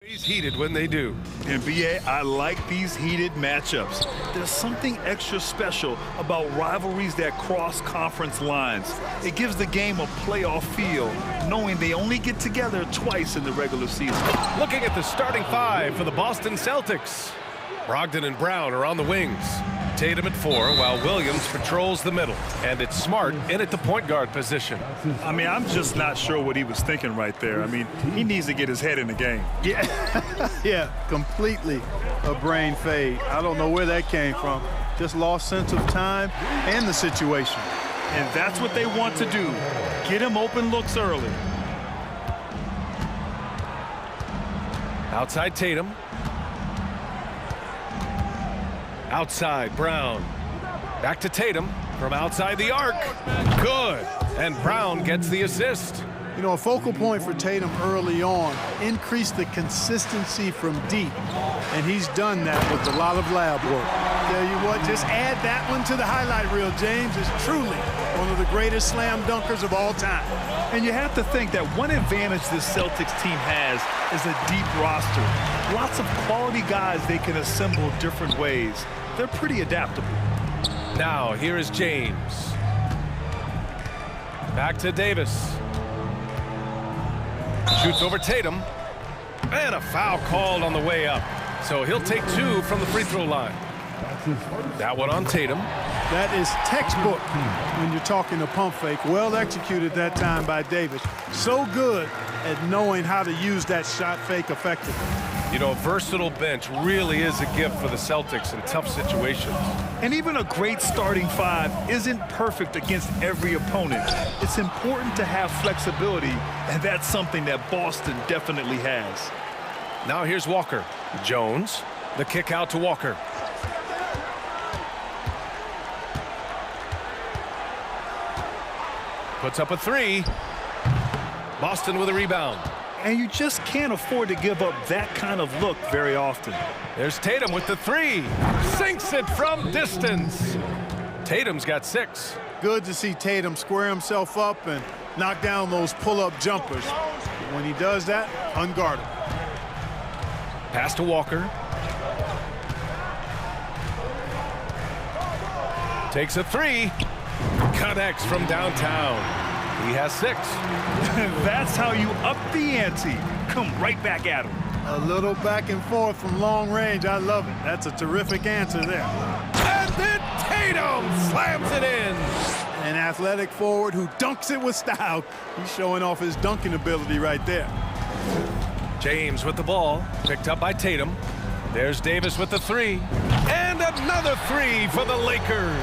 He's heated when they do. And BA, I like these heated matchups. There's something extra special about rivalries that cross conference lines. It gives the game a playoff feel, knowing they only get together twice in the regular season. Looking at the starting five for the Boston Celtics. Brogdon and Brown are on the wings. Tatum at 4, while Williams patrols the middle. And it's Smart in at the point guard position. I mean, I'm just not sure what he was thinking right there. I mean, he needs to get his head in the game. Yeah, yeah, completely a brain fade. I don't know where that came from. Just lost sense of time and the situation. And that's what they want to do. Get him open looks early. Outside Tatum. Outside, Brown. Back to Tatum from outside the arc. Good. And Brown gets the assist. You know, a focal point for Tatum early on, increase the consistency from deep. And he's done that with a lot of lab work. Tell you what, just add that one to the highlight reel, James. Is truly one of the greatest slam dunkers of all time. And you have to think that one advantage this Celtics team has is a deep roster. Lots of quality guys they can assemble different ways. They're pretty adaptable. Now, here is James. Back to Davis. Shoots over Tatum. And a foul called on the way up. So he'll take 2 from the free throw line. That one on Tatum. That is textbook when you're talking a pump fake. Well executed that time by Davis. So good at knowing how to use that shot fake effectively. You know, a versatile bench really is a gift for the Celtics in tough situations. And even a great starting five isn't perfect against every opponent. It's important to have flexibility, and that's something that Boston definitely has. Now here's Walker. Jones, the kick out to Walker. Puts up a 3. Boston with a rebound. And you just can't afford to give up that kind of look very often. There's Tatum with the 3. Sinks it from distance. Tatum's got 6. Good to see Tatum square himself up and knock down those pull-up jumpers. When he does that, unguardable. Pass to Walker. Takes a 3. Connects from downtown. He has 6. That's how you up the ante. Come right back at him. A little back and forth from long range. I love it. That's a terrific answer there. And then Tatum slams it in. An athletic forward who dunks it with style. He's showing off his dunking ability right there. James with the ball. Picked up by Tatum. There's Davis with the 3. And another 3 for the Lakers.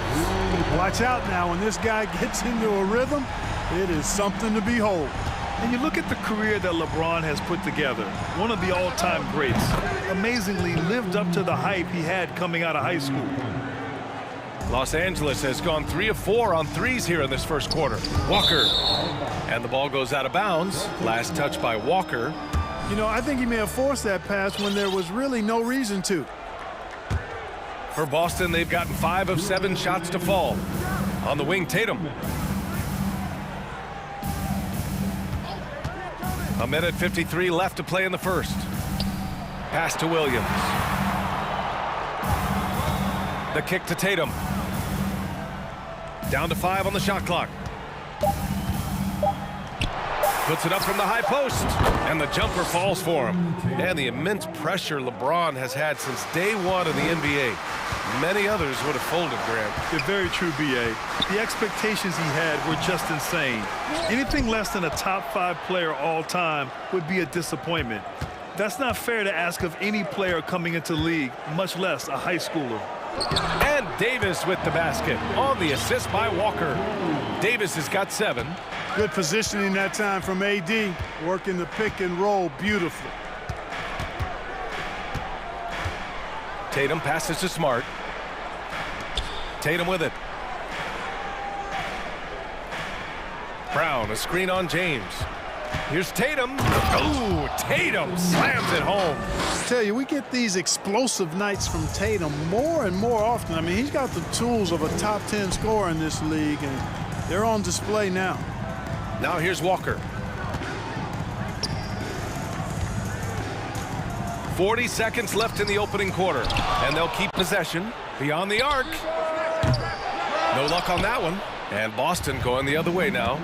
Watch out now. When this guy gets into a rhythm, it is something to behold. And you look at the career that LeBron has put together. One of the all-time greats. Amazingly lived up to the hype he had coming out of high school. Los Angeles has gone 3 of 4 on 3s here in this first quarter. Walker. And the ball goes out of bounds. Last touch by Walker. You know, I think he may have forced that pass when there was really no reason to. For Boston, they've gotten 5 of 7 shots to fall. On the wing, Tatum. A minute 53 left to play in the first. Pass to Williams. The kick to Tatum. Down to 5 on the shot clock. Puts it up from the high post, and the jumper falls for him. And the immense pressure LeBron has had since day 1 of the NBA. Many others would have folded, Grant. You're very true, B.A. The expectations he had were just insane. Anything less than a top 5 player all time would be a disappointment. That's not fair to ask of any player coming into the league, much less a high schooler. And Davis with the basket on the assist by Walker. Davis has got 7. Good positioning that time from AD, working the pick and roll beautifully. Tatum passes to Smart. Tatum with it. Brown, a screen on James. Here's Tatum. Ooh, Tatum slams it home. I tell you, we get these explosive nights from Tatum more and more often. I mean, he's got the tools of a top 10 scorer in this league, and they're on display now. Now here's Walker. 40 seconds left in the opening quarter, and they'll keep possession beyond the arc. No luck on that one, and Boston going the other way now.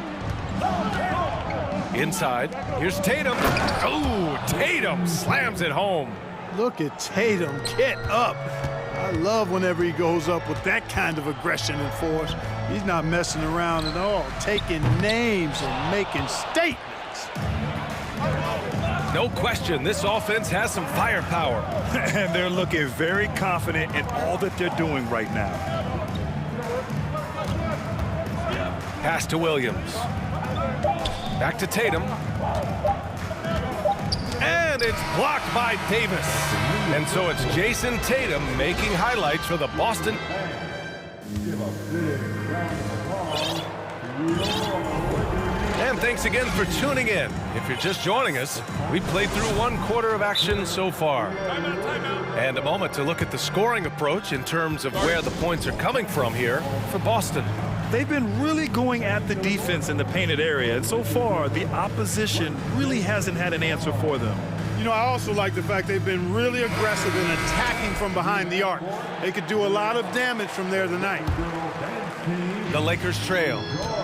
Inside, here's Tatum. Oh, Tatum slams it home. Look at Tatum, get up. I love whenever he goes up with that kind of aggression and force. He's not messing around at all, taking names and making statements. No question, this offense has some firepower. And they're looking very confident in all that they're doing right now. Pass to Williams. Back to Tatum. And it's blocked by Davis. And so it's Jason Tatum making highlights for the Boston. And thanks again for tuning in. If you're just joining us, we've played through one quarter of action so far. And a moment to look at the scoring approach in terms of where the points are coming from here for Boston. They've been really going at the defense in the painted area, and so far, the opposition really hasn't had an answer for them. You know, I also like the fact they've been really aggressive in attacking from behind the arc. They could do a lot of damage from there tonight. The Lakers trail.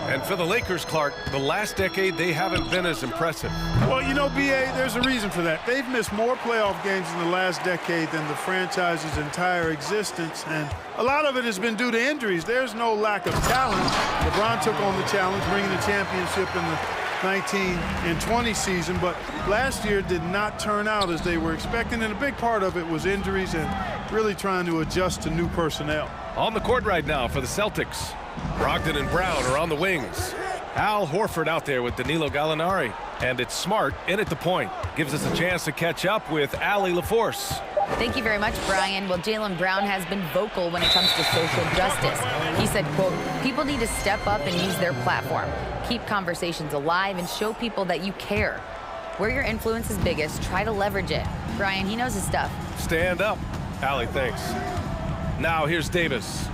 And for the Lakers, Clark, the last decade, they haven't been as impressive. Well, you know, B.A., there's a reason for that. They've missed more playoff games in the last decade than the franchise's entire existence, and a lot of it has been due to injuries. There's no lack of talent. LeBron took on the challenge, bringing the championship in the 19 and 20 season, but last year did not turn out as they were expecting, and a big part of it was injuries and really trying to adjust to new personnel. On the court right now for the Celtics, Brogdon and Brown are on the wings. Al Horford out there with Danilo Gallinari, and it's Smart in at the point. Gives us a chance to catch up with Allie LaForce. Thank you very much, Brian. Well, Jaylen Brown has been vocal when it comes to social justice. He said, quote, people need to step up and use their platform. Keep conversations alive and show people that you care. Where your influence is biggest, try to leverage it. Brian, he knows his stuff. Stand up. Allie, thanks. Now here's Davis.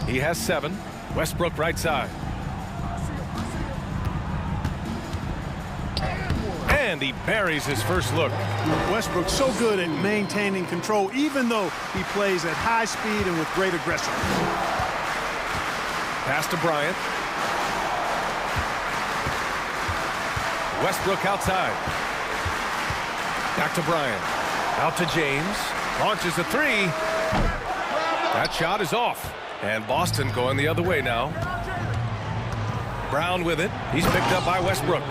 He has 7. Westbrook right side. And he buries his first look. Westbrook's so good at maintaining control, even though he plays at high speed and with great aggression. Pass to Bryant. Westbrook outside. Back to Bryant. Out to James. Launches a 3. That shot is off. And Boston going the other way now. Brown with it. He's picked up by Westbrook.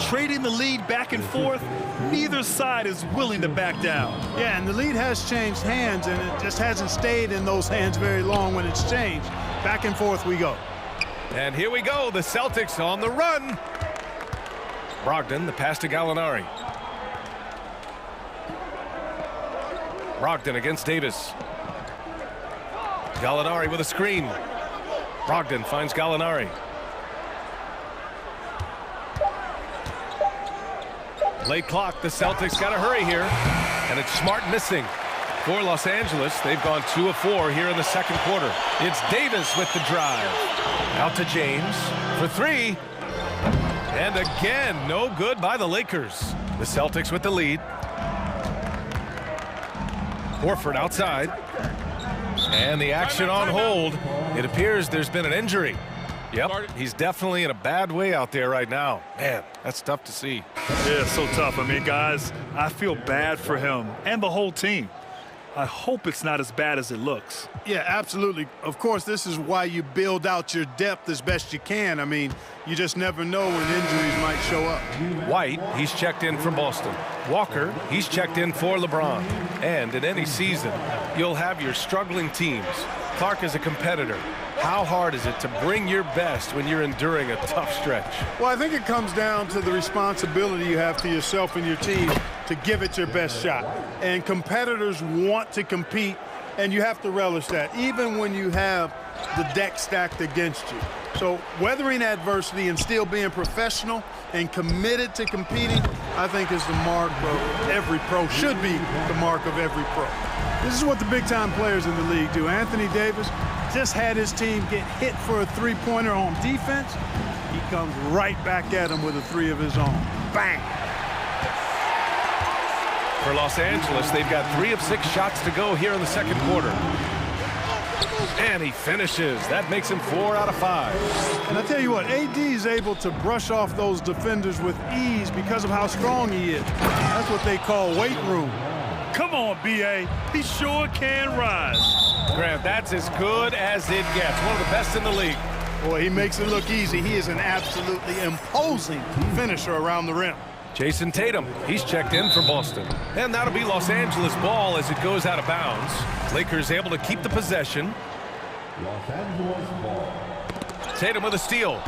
Trading the lead back and forth, neither side is willing to back down. Yeah, and the lead has changed hands, and it just hasn't stayed in those hands very long when it's changed. Back and forth we go. And here we go, the Celtics on the run. Brogdon, the pass to Gallinari. Brogdon against Davis. Gallinari with a screen. Brogdon finds Gallinari. Late clock, the Celtics got to hurry here. And it's Smart missing. For Los Angeles, they've gone 2 of 4 here in the second quarter. It's Davis with the drive. Out to James for 3. And again, no good by the Lakers. The Celtics with the lead. Horford outside. And the action on hold. It appears there's been an injury. Yep, he's definitely in a bad way out there right now. Man, that's tough to see. Yeah, so tough. I mean, guys, I feel bad for him and the whole team. I hope it's not as bad as it looks. Yeah, absolutely. Of course, this is why you build out your depth as best you can. I mean, you just never know when injuries might show up. White, he's checked in for Boston. Walker, he's checked in for LeBron. And in any season, you'll have your struggling teams. Clark is a competitor. How hard is it to bring your best when you're enduring a tough stretch? Well, I think it comes down to the responsibility you have to yourself and your team to give it your best shot. And competitors want to compete, and you have to relish that, even when you have the deck stacked against you. So weathering adversity and still being professional and committed to competing, I think is the mark of every pro, should be the mark of every pro. This is what the big-time players in the league do. Anthony Davis just had his team get hit for a three-pointer on defense. He comes right back at him with a 3 of his own. Bang! For Los Angeles, they've got 3 of 6 shots to go here in the second quarter. And he finishes. That makes him 4 out of 5. And I tell you what, AD is able to brush off those defenders with ease because of how strong he is. That's what they call weight room. Come on, B.A. He sure can rise. Grant, that's as good as it gets. One of the best in the league. Boy, he makes it look easy. He is an absolutely imposing finisher around the rim. Jason Tatum, he's checked in for Boston. And that'll be Los Angeles ball as it goes out of bounds. Lakers able to keep the possession. Los Angeles ball. Tatum with a steal.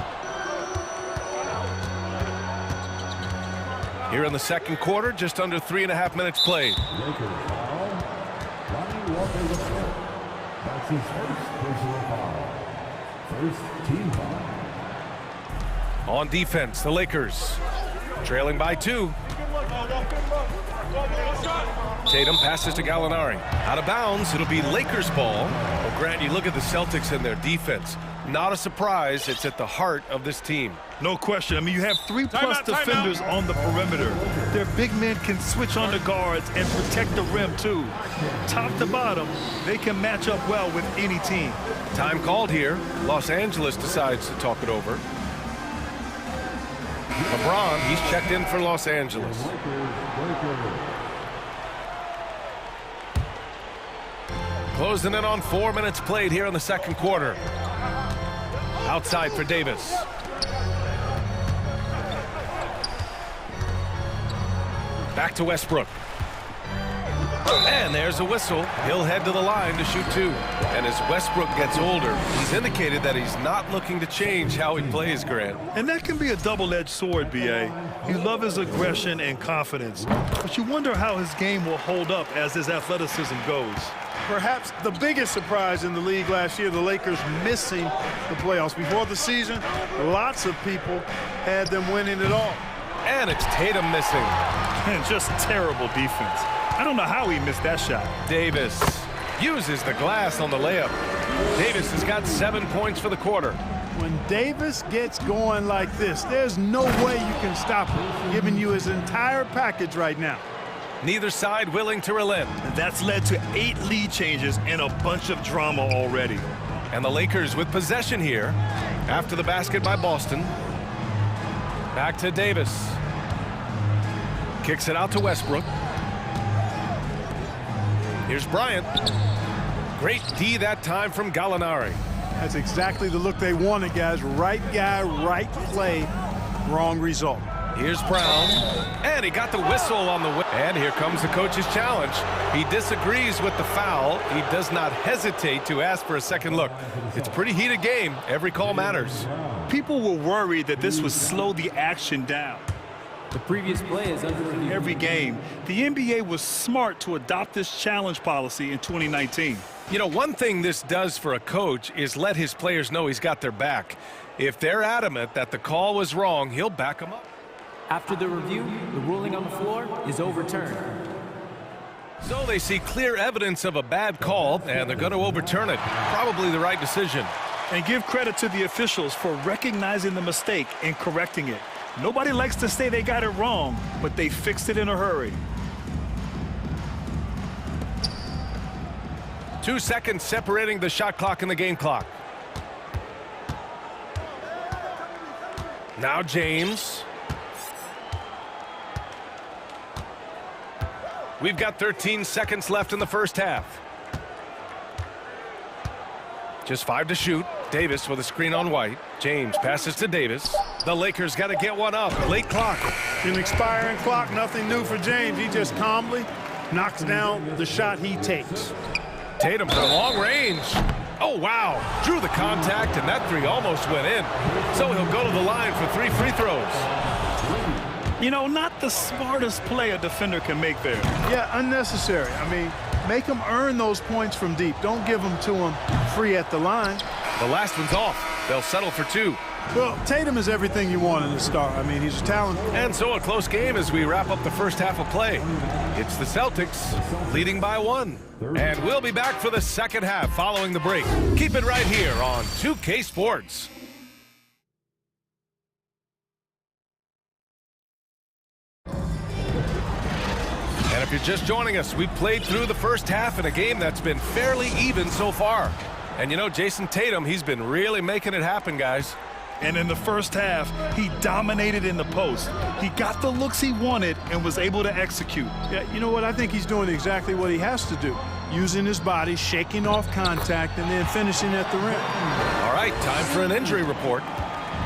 Here in the second quarter, just under 3.5 minutes played. Lakers foul. Lonnie Walker III. That's his first personal foul. First team foul. On defense, the Lakers trailing by 2. Tatum passes to Gallinari. Out of bounds, it'll be Lakers ball. Well, Grant, you look at the Celtics and their defense. Not a surprise, it's at the heart of this team. No question. I mean, you have 3+ defenders on the perimeter. Their big men can switch on the guards and protect the rim, too. Top to bottom, they can match up well with any team. Time called here. Los Angeles decides to talk it over. LeBron, he's checked in for Los Angeles. Closing in on 4 minutes played here in the second quarter. Outside for Davis. Back to Westbrook. And there's a whistle. He'll head to the line to shoot 2. And as Westbrook gets older, he's indicated that he's not looking to change how he plays, Grant. And that can be a double-edged sword, B.A. You love his aggression and confidence, but you wonder how his game will hold up as his athleticism goes. Perhaps the biggest surprise in the league last year, the Lakers missing the playoffs. Before the season, lots of people had them winning it all. And it's Tatum missing. And just terrible defense. I don't know how he missed that shot. Davis uses the glass on the layup. Davis has got 7 points for the quarter. When Davis gets going like this, there's no way you can stop him, giving you his entire package right now. Neither side willing to relent. That's led to 8 lead changes and a bunch of drama already. And the Lakers with possession here after the basket by Boston. Back to Davis. Kicks it out to Westbrook. Here's Bryant. Great D that time from Gallinari. That's exactly the look they wanted, guys. Right guy, right play, wrong result. Here's Brown, and he got the whistle on the way. And here comes the coach's challenge. He disagrees with the foul. He does not hesitate to ask for a second look. It's a pretty heated game. Every call matters. People were worried that this would slow the action down. The previous play is under review. Every game, the NBA was smart to adopt this challenge policy in 2019. You know, one thing this does for a coach is let his players know he's got their back. If they're adamant that the call was wrong, he'll back them up. After the review, the ruling on the floor is overturned. So they see clear evidence of a bad call, and they're going to overturn it. Probably the right decision. And give credit to the officials for recognizing the mistake and correcting it. Nobody likes to say they got it wrong, but they fixed it in a hurry. 2 seconds separating the shot clock and the game clock. Now James. We've got 13 seconds left in the first half. Just 5 to shoot. Davis with a screen on White. James passes to Davis. The Lakers got to get one up. Late clock. An expiring clock, nothing new for James. He just calmly knocks down the shot he takes. Tatum from long range. Oh, wow. Drew the contact, and that 3 almost went in. So he'll go to the line for 3 free throws. You know, not the smartest play a defender can make there. Yeah, unnecessary. I mean, make them earn those points from deep. Don't give them to them free at the line. The last one's off. They'll settle for 2. Well, Tatum is everything you want in a star. I mean, he's a talent. And so a close game as we wrap up the first half of play. It's the Celtics leading by 1. And we'll be back for the second half following the break. Keep it right here on 2K Sports. And if you're just joining us, we played through the first half in a game that's been fairly even so far. And you know, Jason Tatum, he's been really making it happen, guys. And in the first half, he dominated in the post. He got the looks he wanted and was able to execute. Yeah, you know what? I think he's doing exactly what he has to do. Using his body, shaking off contact, and then finishing at the rim. All right, time for an injury report.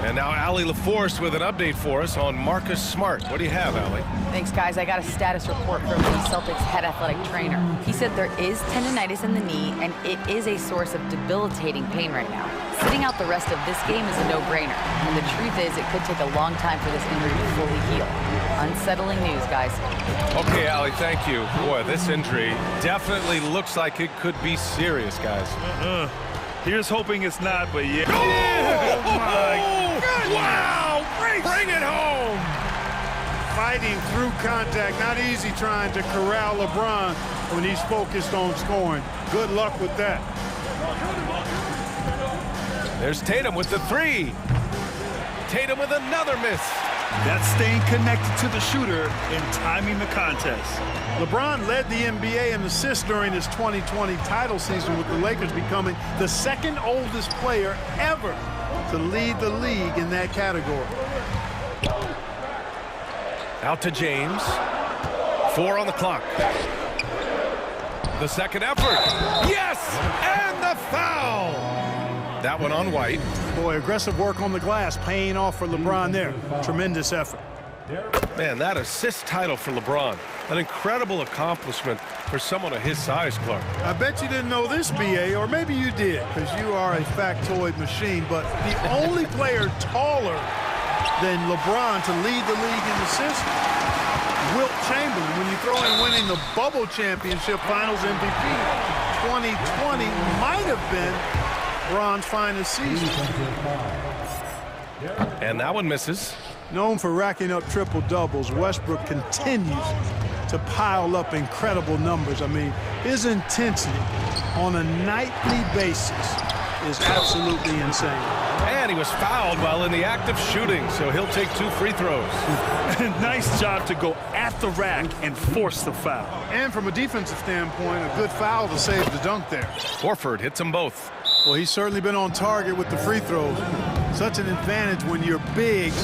And now Allie LaForce with an update for us on Marcus Smart. What do you have, Allie? Thanks, guys. I got a status report from the Celtics head athletic trainer. He said there is tendonitis in the knee, and it is a source of debilitating pain right now. Sitting out the rest of this game is a no-brainer. And the truth is, it could take a long time for this injury to fully heal. Unsettling news, guys. Okay, Allie, thank you. Boy, this injury definitely looks like it could be serious, guys. Here's hoping it's not, but yeah. Oh, my goodness. Wow! Bring it home! Fighting through contact. Not easy trying to corral LeBron when he's focused on scoring. Good luck with that. There's Tatum with the three. Tatum with another miss. That's staying connected to the shooter and timing the contest. LeBron led the NBA in assists during his 2020 title season, with the Lakers becoming the second oldest player ever to lead the league in that category. Out to James. 4 on the clock. The second effort. Yes! And the foul! That one on White. Boy, aggressive work on the glass, paying off for LeBron there. Tremendous effort. Man, that assist title for LeBron. An incredible accomplishment for someone of his size, Clark. I bet you didn't know this, B.A., or maybe you did, because you are a factoid machine, but the only player taller than LeBron to lead the league in assists, Wilt Chamberlain, when you throw in winning the Bubble Championship Finals MVP. 2020 might have been LeBron's finest season. And that one misses. Known for racking up triple-doubles, Westbrook continues to pile up incredible numbers. I mean, his intensity on a nightly basis is absolutely insane. And he was fouled while in the act of shooting, so he'll take 2 free throws. Nice job to go at the rack and force the foul. And from a defensive standpoint, a good foul to save the dunk there. Horford hits them both. Well, he's certainly been on target with the free throws. Such an advantage when your bigs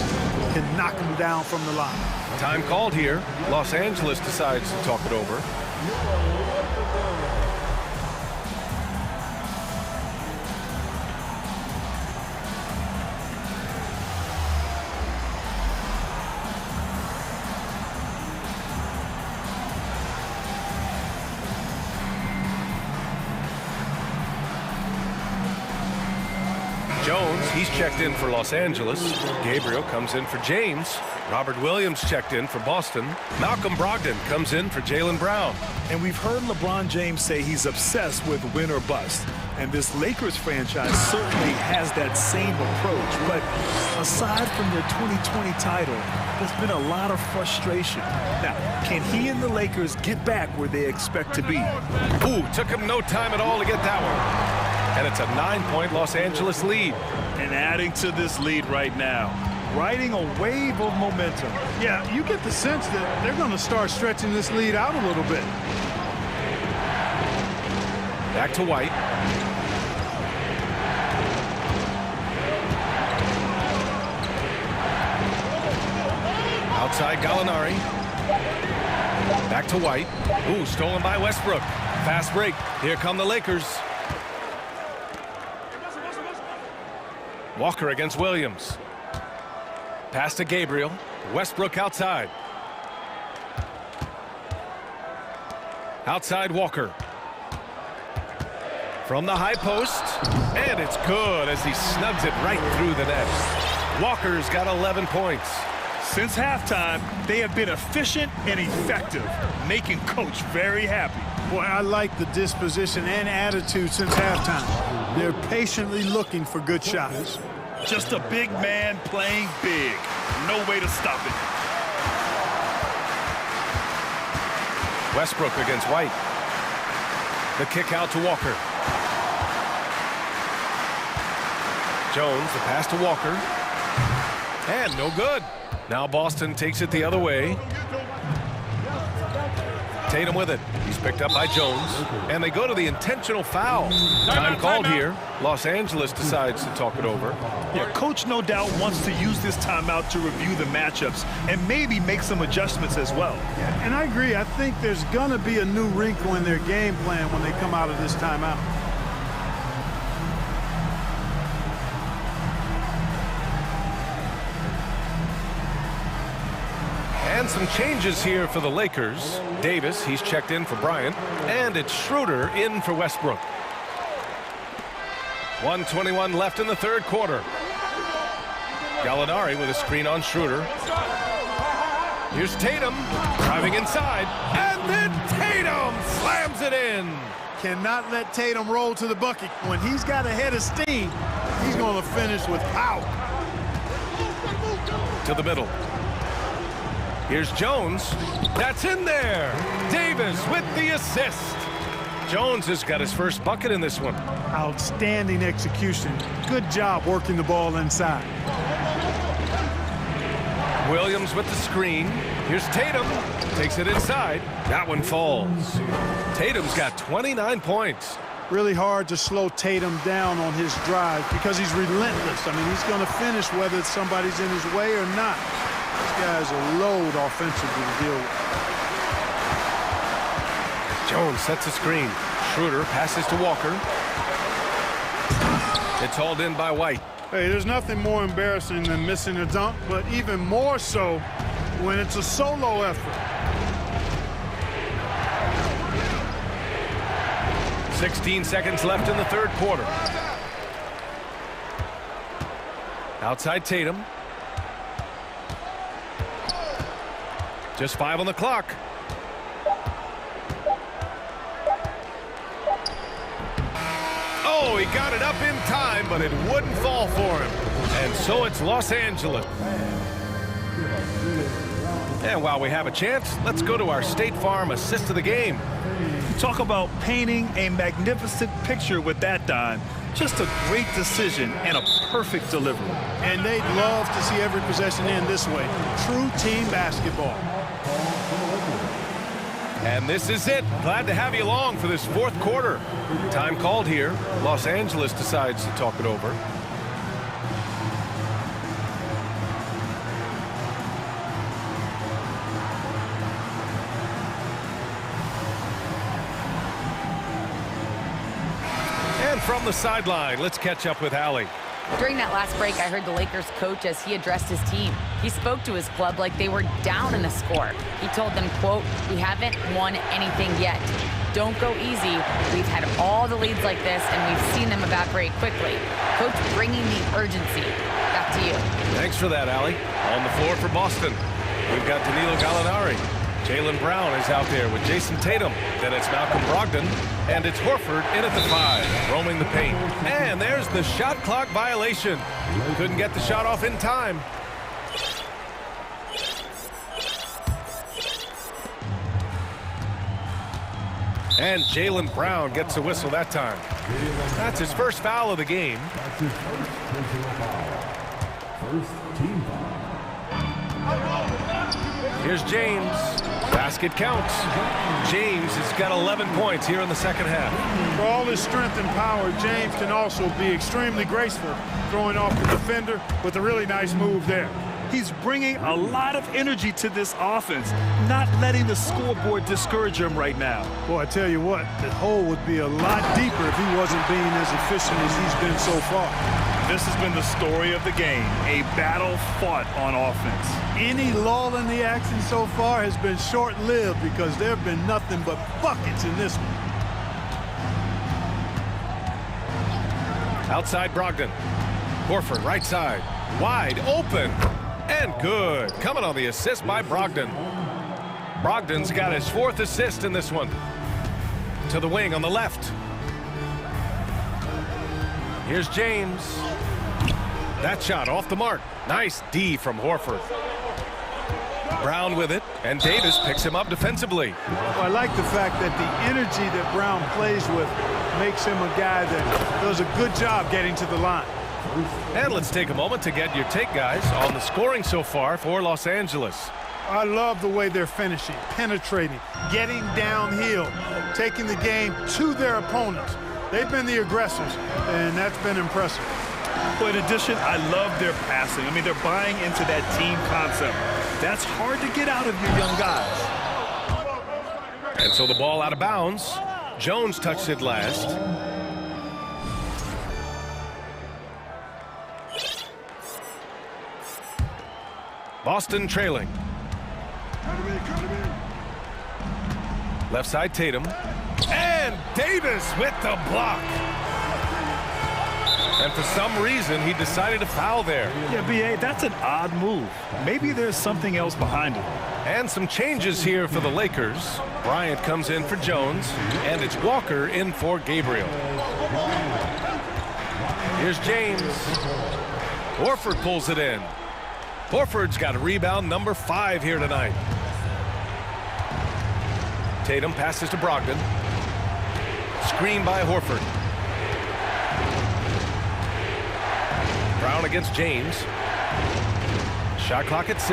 can knock them down from the line. Time called here. Los Angeles decides to talk it over. Jones, he's checked in for Los Angeles. Gabriel comes in for James. Robert Williams checked in for Boston. Malcolm Brogdon comes in for Jaylen Brown. And we've heard LeBron James say he's obsessed with win or bust. And this Lakers franchise certainly has that same approach. But aside from their 2020 title, there's been a lot of frustration. Now, can he and the Lakers get back where they expect to be? Ooh, took him no time at all to get that one. And it's a 9-point Los Angeles lead. And adding to this lead right now, riding a wave of momentum. Yeah, you get the sense that they're going to start stretching this lead out a little bit. Back to White. Outside Gallinari. Back to White. Ooh, stolen by Westbrook. Fast break. Here come the Lakers. Walker against Williams. Pass to Gabriel. Westbrook outside. Outside Walker. From the high post. And it's good as he snugs it right through the net. Walker's got 11 points. Since halftime, they have been efficient and effective, making Coach very happy. Boy, I like the disposition and attitude since halftime. They're patiently looking for good shots. Just a big man playing big. No way to stop it. Westbrook against White. The kick out to Walker. Jones, the pass to Walker. And no good. Now Boston takes it the other way. Tatum with it. He's picked up by Jones. And they go to the intentional foul. Time called here. Los Angeles decides to talk it over. Yeah, coach no doubt wants to use this timeout to review the matchups and maybe make some adjustments as well. Yeah, and I agree. I think there's going to be a new wrinkle in their game plan when they come out of this timeout. And some changes here for the Lakers. Davis, he's checked in for Bryant. And it's Schroeder in for Westbrook. 1:21 left in the third quarter. Gallinari with a screen on Schroeder. Here's Tatum driving inside. And then Tatum slams it in. Cannot let Tatum roll to the bucket. When he's got a head of steam, he's going to finish with power. To the middle. Here's Jones. That's in there. Davis with the assist. Jones has got his first bucket in this one. Outstanding execution. Good job working the ball inside. Williams with the screen. Here's Tatum. Takes it inside. That one falls. Tatum's got 29 points. Really hard to slow Tatum down on his drive because he's relentless. I mean, he's going to finish whether somebody's in his way or not. This guy's a load offensively to deal with. Jones sets a screen. Schroeder passes to Walker. It's hauled in by White. Hey, there's nothing more embarrassing than missing a dunk, but even more so when it's a solo effort. 16 seconds left in the third quarter. Outside Tatum. Just 5 on the clock. Oh, he got it up in time, but it wouldn't fall for him. And so it's Los Angeles. And while we have a chance, let's go to our State Farm assist of the game. Talk about painting a magnificent picture with that dime. Just a great decision and a perfect delivery. And they'd love to see every possession end this way. True team basketball. And this is it. Glad to have you along for this fourth quarter. Time called here. Los Angeles decides to talk it over. And from the sideline, let's catch up with Allie. During that last break, I heard the Lakers coach as he addressed his team. He spoke to his club like they were down in a score. He told them, quote, "We haven't won anything yet. Don't go easy. We've had all the leads like this, and we've seen them evaporate quickly." Coach bringing the urgency. Back to you. Thanks for that, Allie. On the floor for Boston, we've got Danilo Gallinari. Jaylen Brown is out there with Jason Tatum. Then it's Malcolm Brogdon. And it's Horford in at the 5, roaming the paint. And there's the shot clock violation. Couldn't get the shot off in time. And Jaylen Brown gets a whistle that time. That's his first foul of the game. That's his first personal foul. First team foul. Here's James. Basket counts. James has got 11 points here in the second half. For all his strength and power, James can also be extremely graceful, throwing off the defender with a really nice move there. He's bringing a lot of energy to this offense, not letting the scoreboard discourage him right now. Boy, I tell you what, the hole would be a lot deeper if he wasn't being as efficient as he's been so far. This has been the story of the game, a battle fought on offense. Any lull in the action so far has been short-lived because there have been nothing but buckets in this one. Outside Brogdon. Horford right side. Wide open. And good. Coming on the assist by Brogdon. Brogdon's got his 4th assist in this one. To the wing on the left. Here's James. That shot off the mark. Nice D from Horford. Brown with it, and Davis picks him up defensively. Well, I like the fact that the energy that Brown plays with makes him a guy that does a good job getting to the line. And let's take a moment to get your take, guys, on the scoring so far for Los Angeles. I love the way they're finishing, penetrating, getting downhill, taking the game to their opponents. They've been the aggressors, and that's been impressive. But in addition, I love their passing. I mean, they're buying into that team concept. That's hard to get out of your young guys. And so the ball out of bounds. Jones touched it last. Boston trailing. Left side Tatum. And Davis with the block. And for some reason, he decided to foul there. Yeah, B.A., that's an odd move. Maybe there's something else behind it. And some changes here for the Lakers. Bryant comes in for Jones, and it's Walker in for Gabriel. Here's James. Horford pulls it in. Horford's got a rebound number 5 here tonight. Tatum passes to Brogdon. Screen by Horford. Brown against James. Shot clock at 6.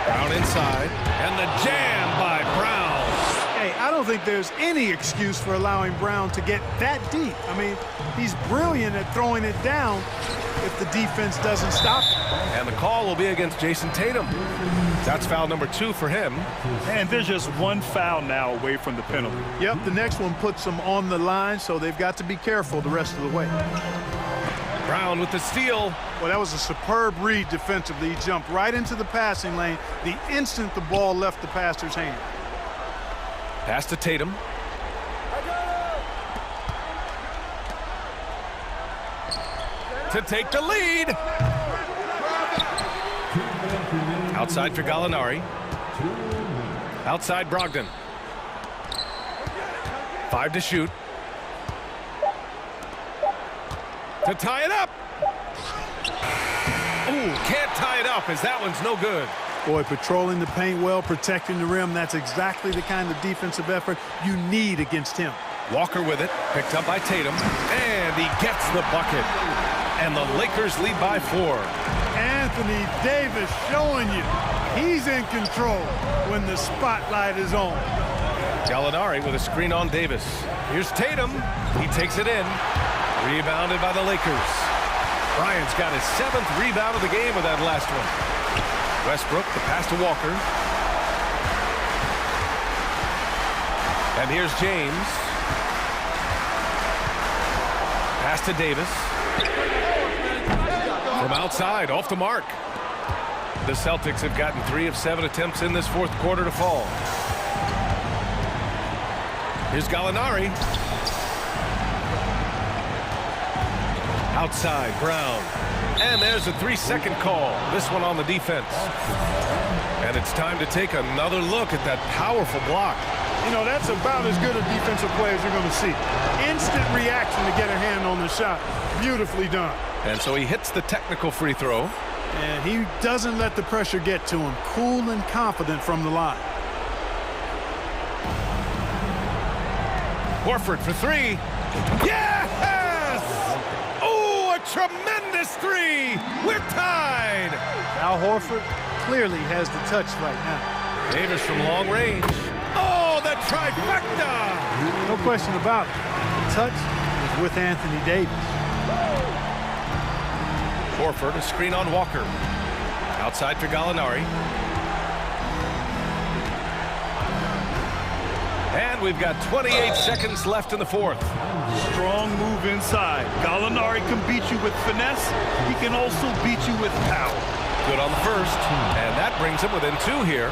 Brown inside. And the jam by Brown. Hey, I don't think there's any excuse for allowing Brown to get that deep. I mean, he's brilliant at throwing it down if the defense doesn't stop him. And the call will be against Jason Tatum. That's foul number 2 for him. And there's just one foul now away from the penalty. Yep, the next one puts them on the line, so they've got to be careful the rest of the way. Brown with the steal. Well, that was a superb read defensively. He jumped right into the passing lane the instant the ball left the passer's hand. Pass to Tatum. To take the lead. Outside for Gallinari. Outside Brogdon. 5 to shoot. To tie it up. Ooh, can't tie it up as that one's no good. Boy, patrolling the paint well, protecting the rim, that's exactly the kind of defensive effort you need against him. Walker with it, picked up by Tatum, and he gets the bucket. And the Lakers lead by 4. Anthony Davis showing you he's in control when the spotlight is on. Gallinari with a screen on Davis. Here's Tatum. He takes it in. Rebounded by the Lakers. Bryant's got his 7th rebound of the game with that last one. Westbrook, the pass to Walker. And here's James. Pass to Davis. From outside, off the mark. The Celtics have gotten 3 of 7 attempts in this 4th quarter to fall. Here's Gallinari. Outside, Brown. And there's a 3-second call. This one on the defense. And it's time to take another look at that powerful block. You know, that's about as good a defensive play as you're going to see. Instant reaction to get a hand on the shot. Beautifully done. And so he hits the technical free throw. And he doesn't let the pressure get to him. Cool and confident from the line. Horford for 3. Yes! Oh, a tremendous 3. We're tied. Al Horford clearly has the touch right now. Davis from long range. Oh, the trifecta. No question about it. The touch is with Anthony Davis. Horford, a screen on Walker. Outside for Gallinari. And we've got 28 seconds left in the 4th. Strong move inside. Gallinari can beat you with finesse. He can also beat you with power. Good on the first. And that brings him within 2 here.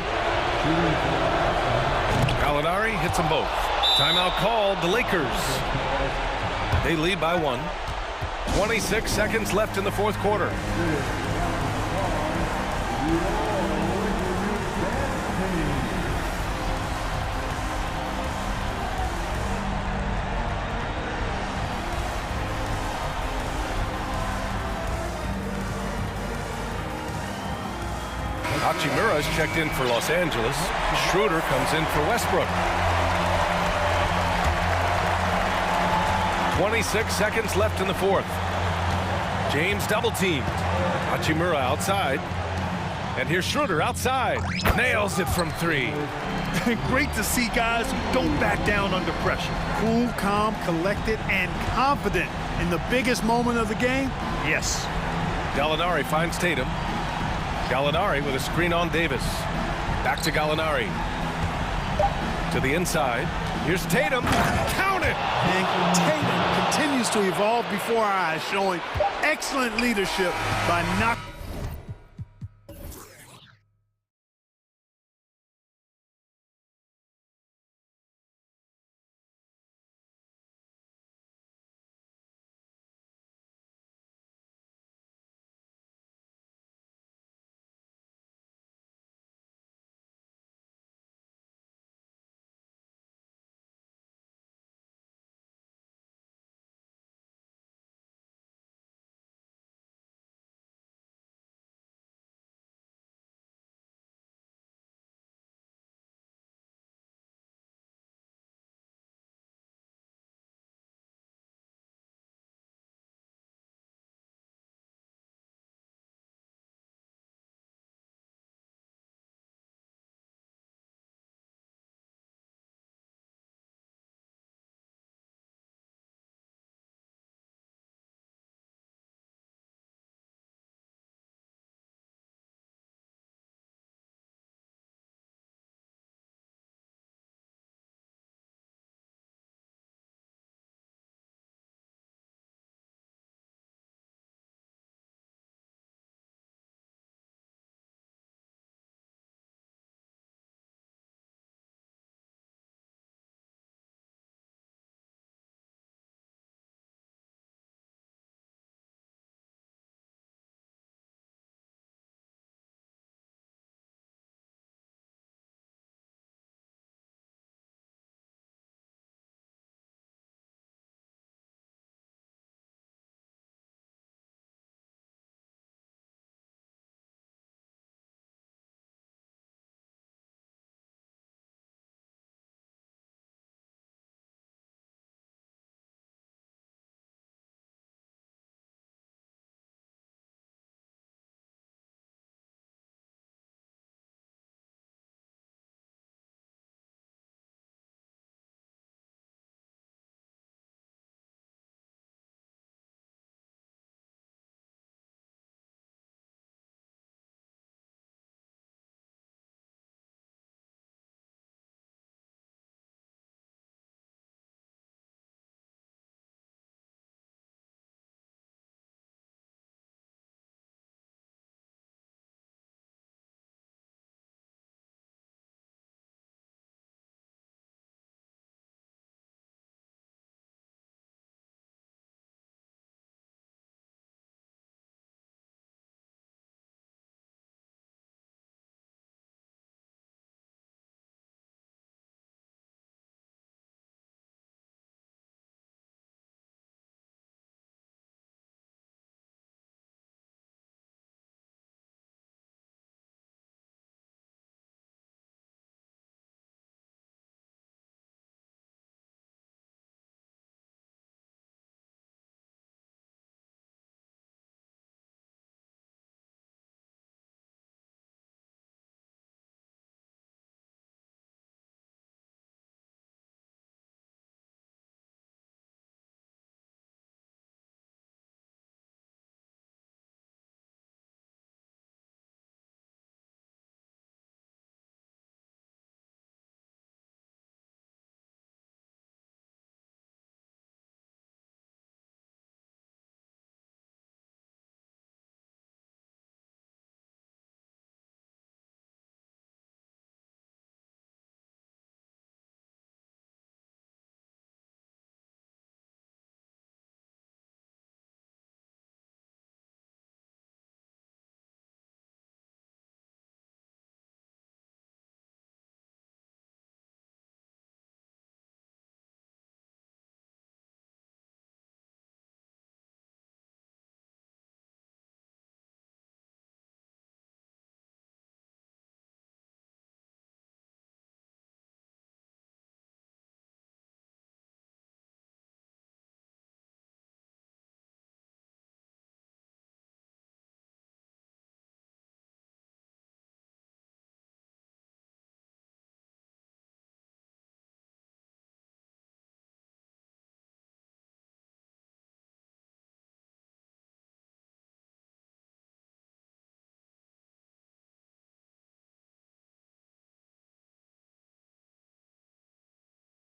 Gallinari hits them both. Timeout called, the Lakers. They lead by 1. 26 seconds left in the 4th quarter. Hachimura's checked in for Los Angeles. Schroeder comes in for Westbrook. 26 seconds left in the 4th. James double teamed. Hachimura outside. And here's Schroeder outside. Nails it from three. Great to see guys who don't back down under pressure. Cool, calm, collected, and confident in the biggest moment of the game. Yes. Gallinari finds Tatum. Gallinari with a screen on Davis. Back to Gallinari. To the inside. Here's Tatum. Count it! And Tatum continues to evolve before our eyes, showing excellent leadership by knocking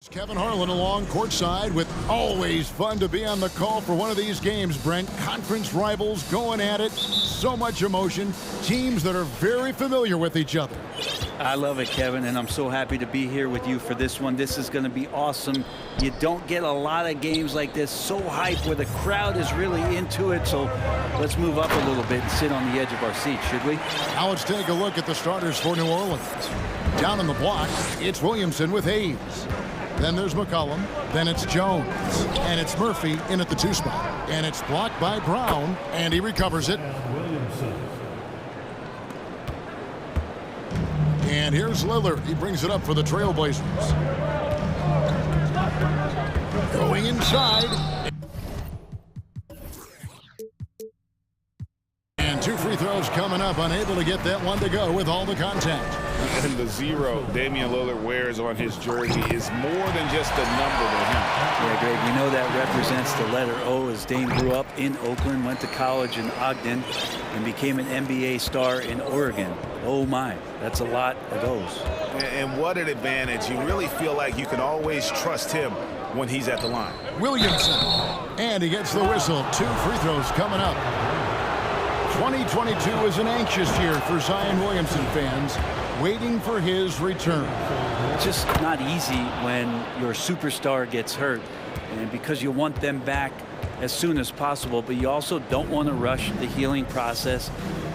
Kevin Harlan along courtside with always fun to be on the call for one of these games, Brent. Conference rivals going at it. So much emotion. Teams that are very familiar with each other. I love it, Kevin, and I'm so happy to be here with you for this one. This is going to be awesome. You don't get a lot of games like this, so hype, where the crowd is really into it. So let's move up a little bit and sit on the edge of our seat, should we? Now let's take a look at the starters for New Orleans. Down on the block, it's Williamson with Hayes. Then there's McCollum. Then it's Jones. And it's Murphy in at the 2 spot. And it's blocked by Brown. And he recovers it. And here's Lillard. He brings it up for the Trailblazers. Going inside. And 2 free throws coming up. Unable to get that one to go with all the contact. And the 0 Damian Lillard wears on his jersey is more than just a number to him. Yeah, Greg, you know that represents the letter O, as Dame grew up in Oakland, went to college in Ogden, and became an NBA star in Oregon. Oh my, that's a lot of O's. And what an advantage. You really feel like you can always trust him when he's at the line. Williamson, and he gets the whistle. 2 free throws coming up. 2022 is an anxious year for Zion Williamson fans, waiting for his return. It's just not easy when your superstar gets hurt, and because you want them back as soon as possible, but you also don't want to rush the healing process.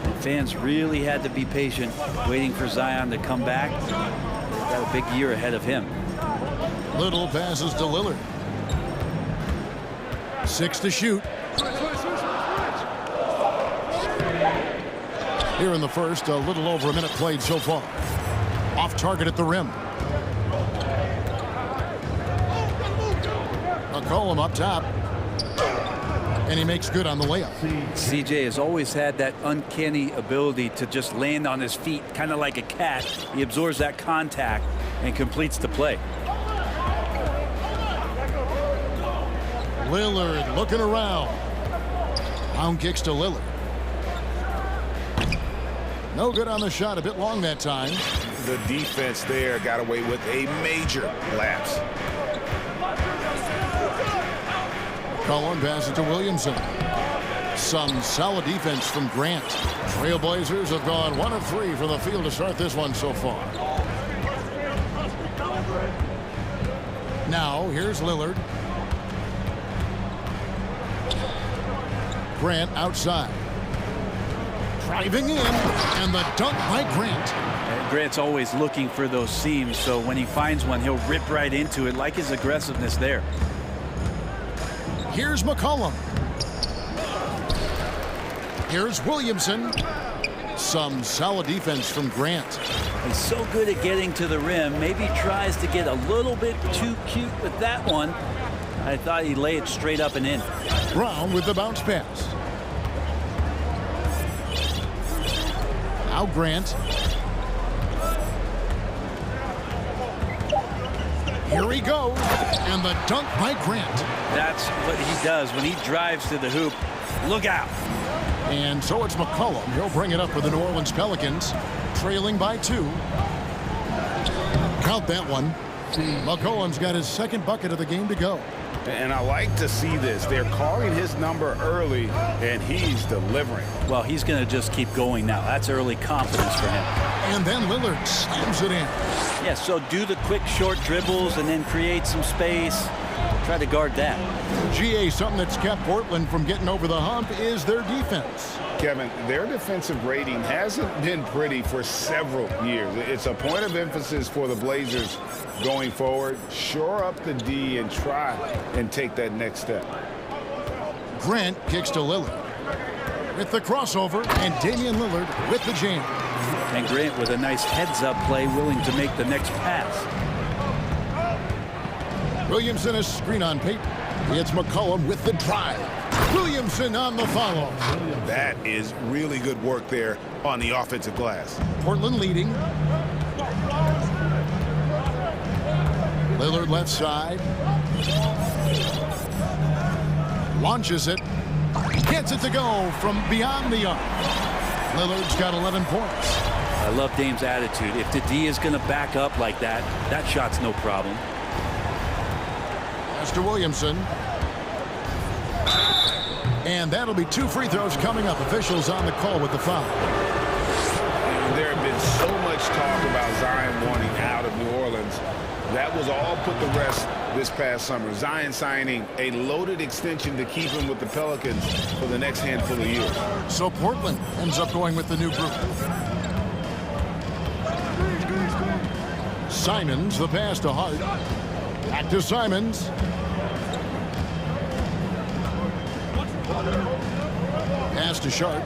And fans really had to be patient, waiting for Zion to come back. They've got a big year ahead of him. Little passes to Lillard. 6 to shoot. Here in the first, a little over a minute played so far. Off target at the rim. McCollum up top. And he makes good on the layup. CJ has always had that uncanny ability to just land on his feet, kind of like a cat. He absorbs that contact and completes the play. Lillard looking around. Pound kicks to Lillard. No good on the shot, a bit long that time. The defense there got away with a major lapse. McCollum passes to Williamson. Some solid defense from Grant. Trailblazers have gone 1 of 3 from the field to start this one so far. Now, here's Lillard. Grant outside. Driving in, and the dunk by Grant. And Grant's always looking for those seams, so when he finds one, he'll rip right into it, like his aggressiveness there. Here's McCollum. Here's Williamson. Some solid defense from Grant. He's so good at getting to the rim. Maybe tries to get a little bit too cute with that one. I thought he'd lay it straight up and in. Brown with the bounce pass. Now Grant. Here he goes. And the dunk by Grant. That's what he does when he drives to the hoop. Look out. And so it's McCollum. He'll bring it up for the New Orleans Pelicans. Trailing by 2. Count that one. McCollum's got his second bucket of the game to go. And I like to see this. They're calling his number early, and he's delivering. Well, he's going to just keep going now. That's early confidence for him. And then Lillard slams it in. Yeah, so do the quick short dribbles and then create some space. Try to guard that. GA, something that's kept Portland from getting over the hump is their defense. Kevin, their defensive rating hasn't been pretty for several years. It's a point of emphasis for the Blazers going forward. Shore up the D and try and take that next step. Grant kicks to Lillard with the crossover, and Damian Lillard with the jam. And Grant with a nice heads-up play, willing to make the next pass. Williamson is screen on paper. It's McCollum with the drive. Williamson on the follow. That is really good work there on the offensive glass. Portland leading. Lillard left side. Launches it. Gets it to go from beyond the arc. Lillard's got 11 points. I love Dame's attitude. If the D is going to back up like that, that shot's no problem. pass to Williamson. And that'll be 2 free throws coming up. Officials on the call with the foul. There have been so much talk about Zion wanting out of New Orleans. That was all put to rest this past summer. Zion signing a loaded extension to keep him with the Pelicans for the next handful of years. So Portland ends up going with the new group. Simons, the pass to Hart. Back to Simons. Pass to Sharp.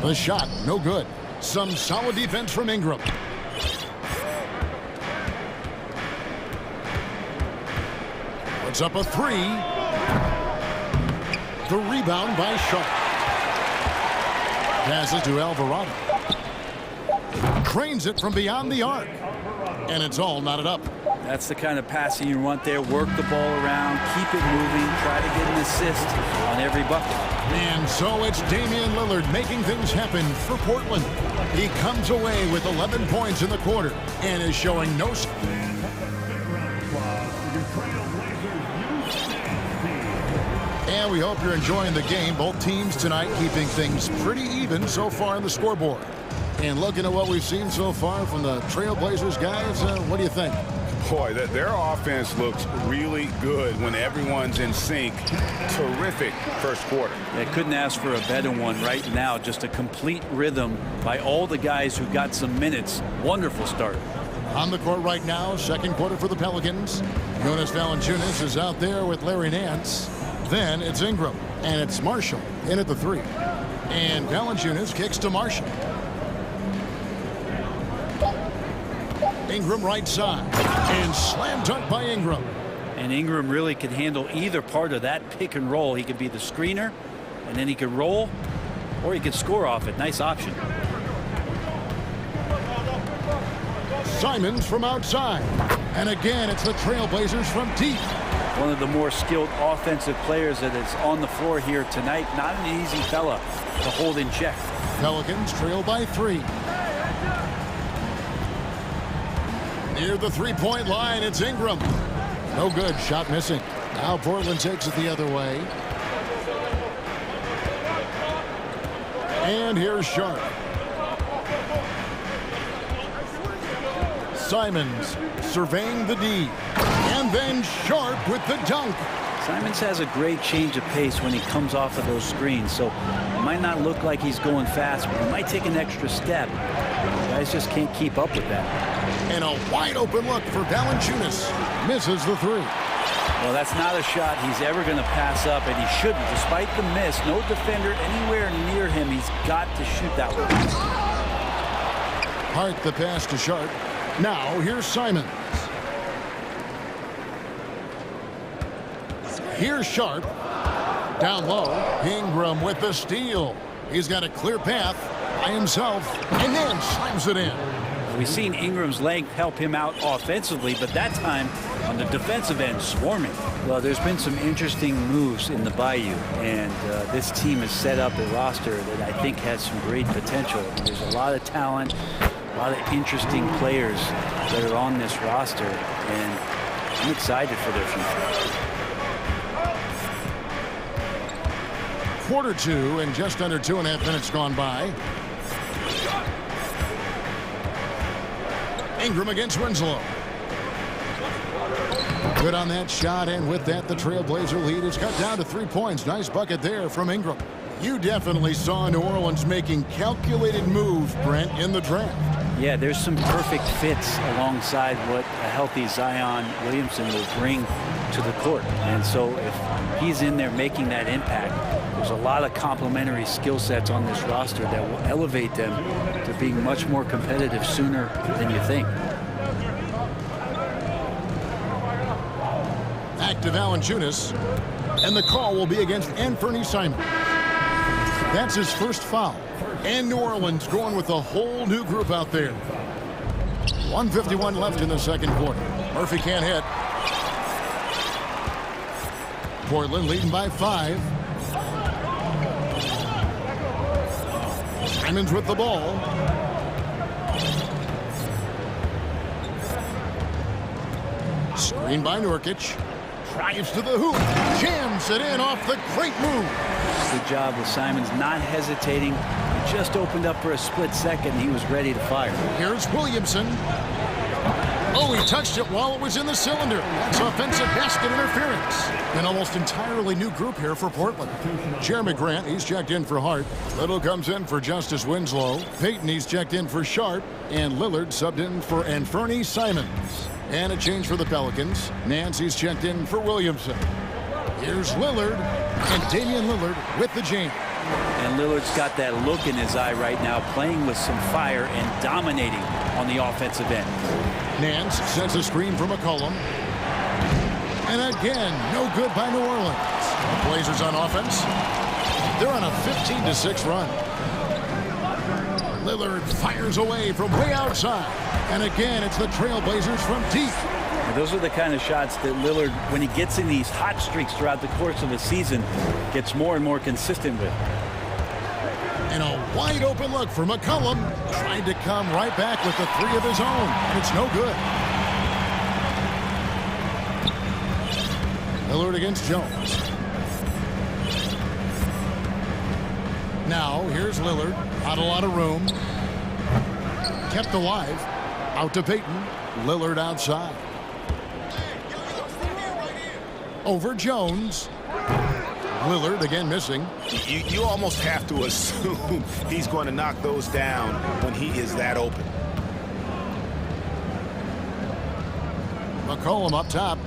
The shot, no good. Some solid defense from Ingram. Puts up a 3. The rebound by Sharp. Passes to Alvarado. Trains it from beyond the arc. And it's all knotted up. That's the kind of passing you want there. Work the ball around, keep it moving, try to get an assist on every bucket. And so it's Damian Lillard making things happen for Portland. He comes away with 11 points in the quarter and is showing no... And we hope you're enjoying the game. Both teams tonight keeping things pretty even so far on the scoreboard. And looking at what we've seen so far from the Trailblazers guys, what do you think? Boy, their offense looks really good when everyone's in sync. Terrific first quarter. They couldn't ask for a better one right now. Just a complete rhythm by all the guys who got some minutes. Wonderful start. On the court right now, second quarter for the Pelicans. Jonas Valanciunas is out there with Larry Nance. Then it's Ingram, and it's Marshall in at the 3. And Valanciunas kicks to Marshall. Ingram right side, and slam dunk by Ingram. And Ingram really can handle either part of that pick and roll. He could be the screener, and then he could roll, or he could score off it. Nice option. Simons from outside. And again, it's the Trailblazers from deep. One of the more skilled offensive players that is on the floor here tonight. Not an easy fella to hold in check. Pelicans trail by 3. Near the three-point line, it's Ingram. No good, shot missing. Now Portland takes it the other way. And here's Sharp. Simons surveying the D. And then Sharp with the dunk. Simons has a great change of pace when he comes off of those screens, so it might not look like he's going fast, but he might take an extra step. Guys just can't keep up with that. And a wide open look for Valanciunas. Misses the 3. Well, that's not a shot he's ever going to pass up, and he shouldn't. Despite the miss, no defender anywhere near him. He's got to shoot that one. Hart the pass to Sharp. Now here's Simons. Here's Sharp. Down low. Ingram with the steal. He's got a clear path by himself and then slams it in. We've seen Ingram's length help him out offensively, but that time on the defensive end, swarming. Well, there's been some interesting moves in the Bayou, and this team has set up a roster that I think has some great potential. There's a lot of talent, a lot of interesting players that are on this roster, and I'm excited for their future. Quarter 2 and just under 2.5 minutes gone by. Ingram against Winslow. Good on that shot, and with that, the Trailblazer lead is cut down to 3 points. Nice bucket there from Ingram. You definitely saw New Orleans making calculated moves, Brent, in the draft. Yeah, there's some perfect fits alongside what a healthy Zion Williamson will bring to the court. And so if he's in there making that impact, there's a lot of complementary skill sets on this roster that will elevate them to being much more competitive sooner than you think. Back to Valanciunas, and the call will be against Anthony Simons. That's his first foul. And New Orleans going with a whole new group out there. 1:51 left in the second quarter. Murphy can't hit. Portland leading by 5. Simons with the ball. Screen by Nurkic. Drives to the hoop. Jams it in off the great move. Good job with Simons not hesitating. He just opened up for a split second. He was ready to fire. Here's Williamson. Oh, he touched it while it was in the cylinder. That's offensive basket interference. An almost entirely new group here for Portland. Jeremy Grant, he's checked in for Hart. Little comes in for Justice Winslow. Payton, he's checked in for Sharp. And Lillard subbed in for Anferny Simons. And a change for the Pelicans. Nancy's checked in for Williamson. Here's Lillard. And Damian Lillard with the jam. And Lillard's got that look in his eye right now, playing with some fire and dominating on the offensive end. Nance sends a screen for McCollum. And again, no good by New Orleans. The Blazers on offense. They're on a 15-6 run. Lillard fires away from way outside. And again, it's the Trailblazers from deep. And those are the kind of shots that Lillard, when he gets in these hot streaks throughout the course of the season, gets more and more consistent with. And a wide open look for McCollum. Tried to come right back with the three of his own. And it's no good. Lillard against Jones. Now, here's Lillard. Not a lot of room. Kept alive. Out to Payton. Lillard outside. Over Jones. Lillard again missing. You almost have to assume he's going to knock those down when he is that open. McCollum up top.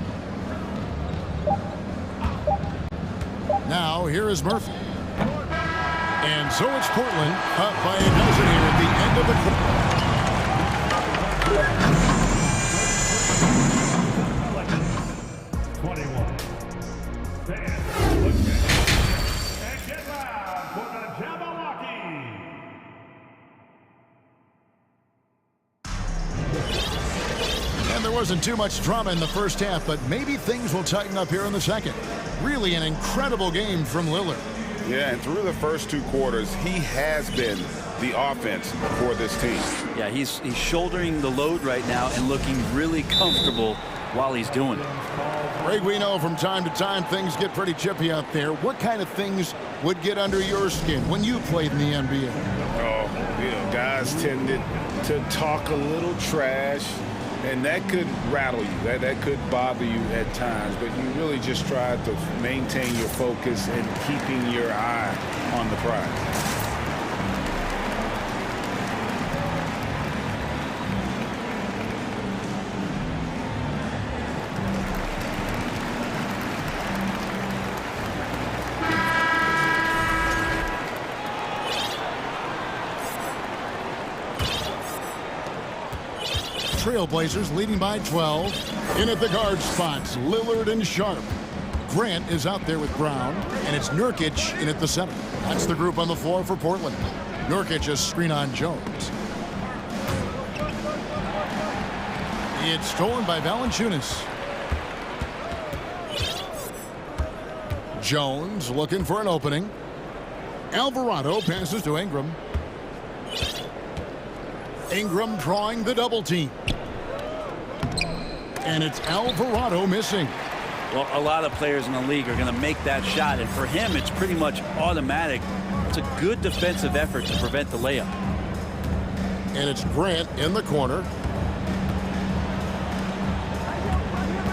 Now here is Murphy. And so it's Portland up by a dozen here at the end of the wasn't too much drama in the first half, but maybe things will tighten up here in the second. Really an incredible game from Lillard. Yeah, and through the first two quarters, he has been the offense for this team. Yeah, he's shouldering the load right now and looking really comfortable while he's doing it. Greg, we know from time to time things get pretty chippy out there. What kind of things would get under your skin when you played in the NBA? Oh, guys tended to talk a little trash. And that could rattle you. That could bother you at times. But you really just try to maintain your focus and keeping your eye on the prize. Trailblazers leading by 12. In at the guard spots, Lillard and Sharp. Grant is out there with Brown, and it's Nurkic in at the center. That's the group on the floor for Portland. Nurkic a screen on Jones. It's stolen by Valanciunas. Jones looking for an opening. Alvarado passes to Ingram. Ingram drawing the double team. And it's Alvarado missing. Well, a lot of players in the league are going to make that shot, and for him, it's pretty much automatic. It's a good defensive effort to prevent the layup. And it's Grant in the corner.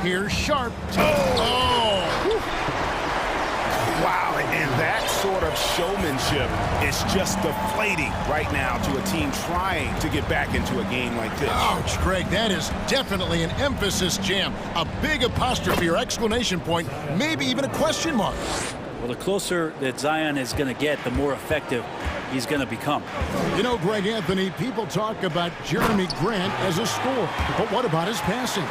Here's Sharp. Oh! Wow, and that sort of showmanship is just deflating right now to a team trying to get back into a game like this. Ouch, Greg, that is definitely an emphasis jam. A big apostrophe or exclamation point, maybe even a question mark. Well, the closer that Zion is going to get, the more effective he's going to become. You know, Greg Anthony, people talk about Jeremy Grant as a scorer, but what about his passing?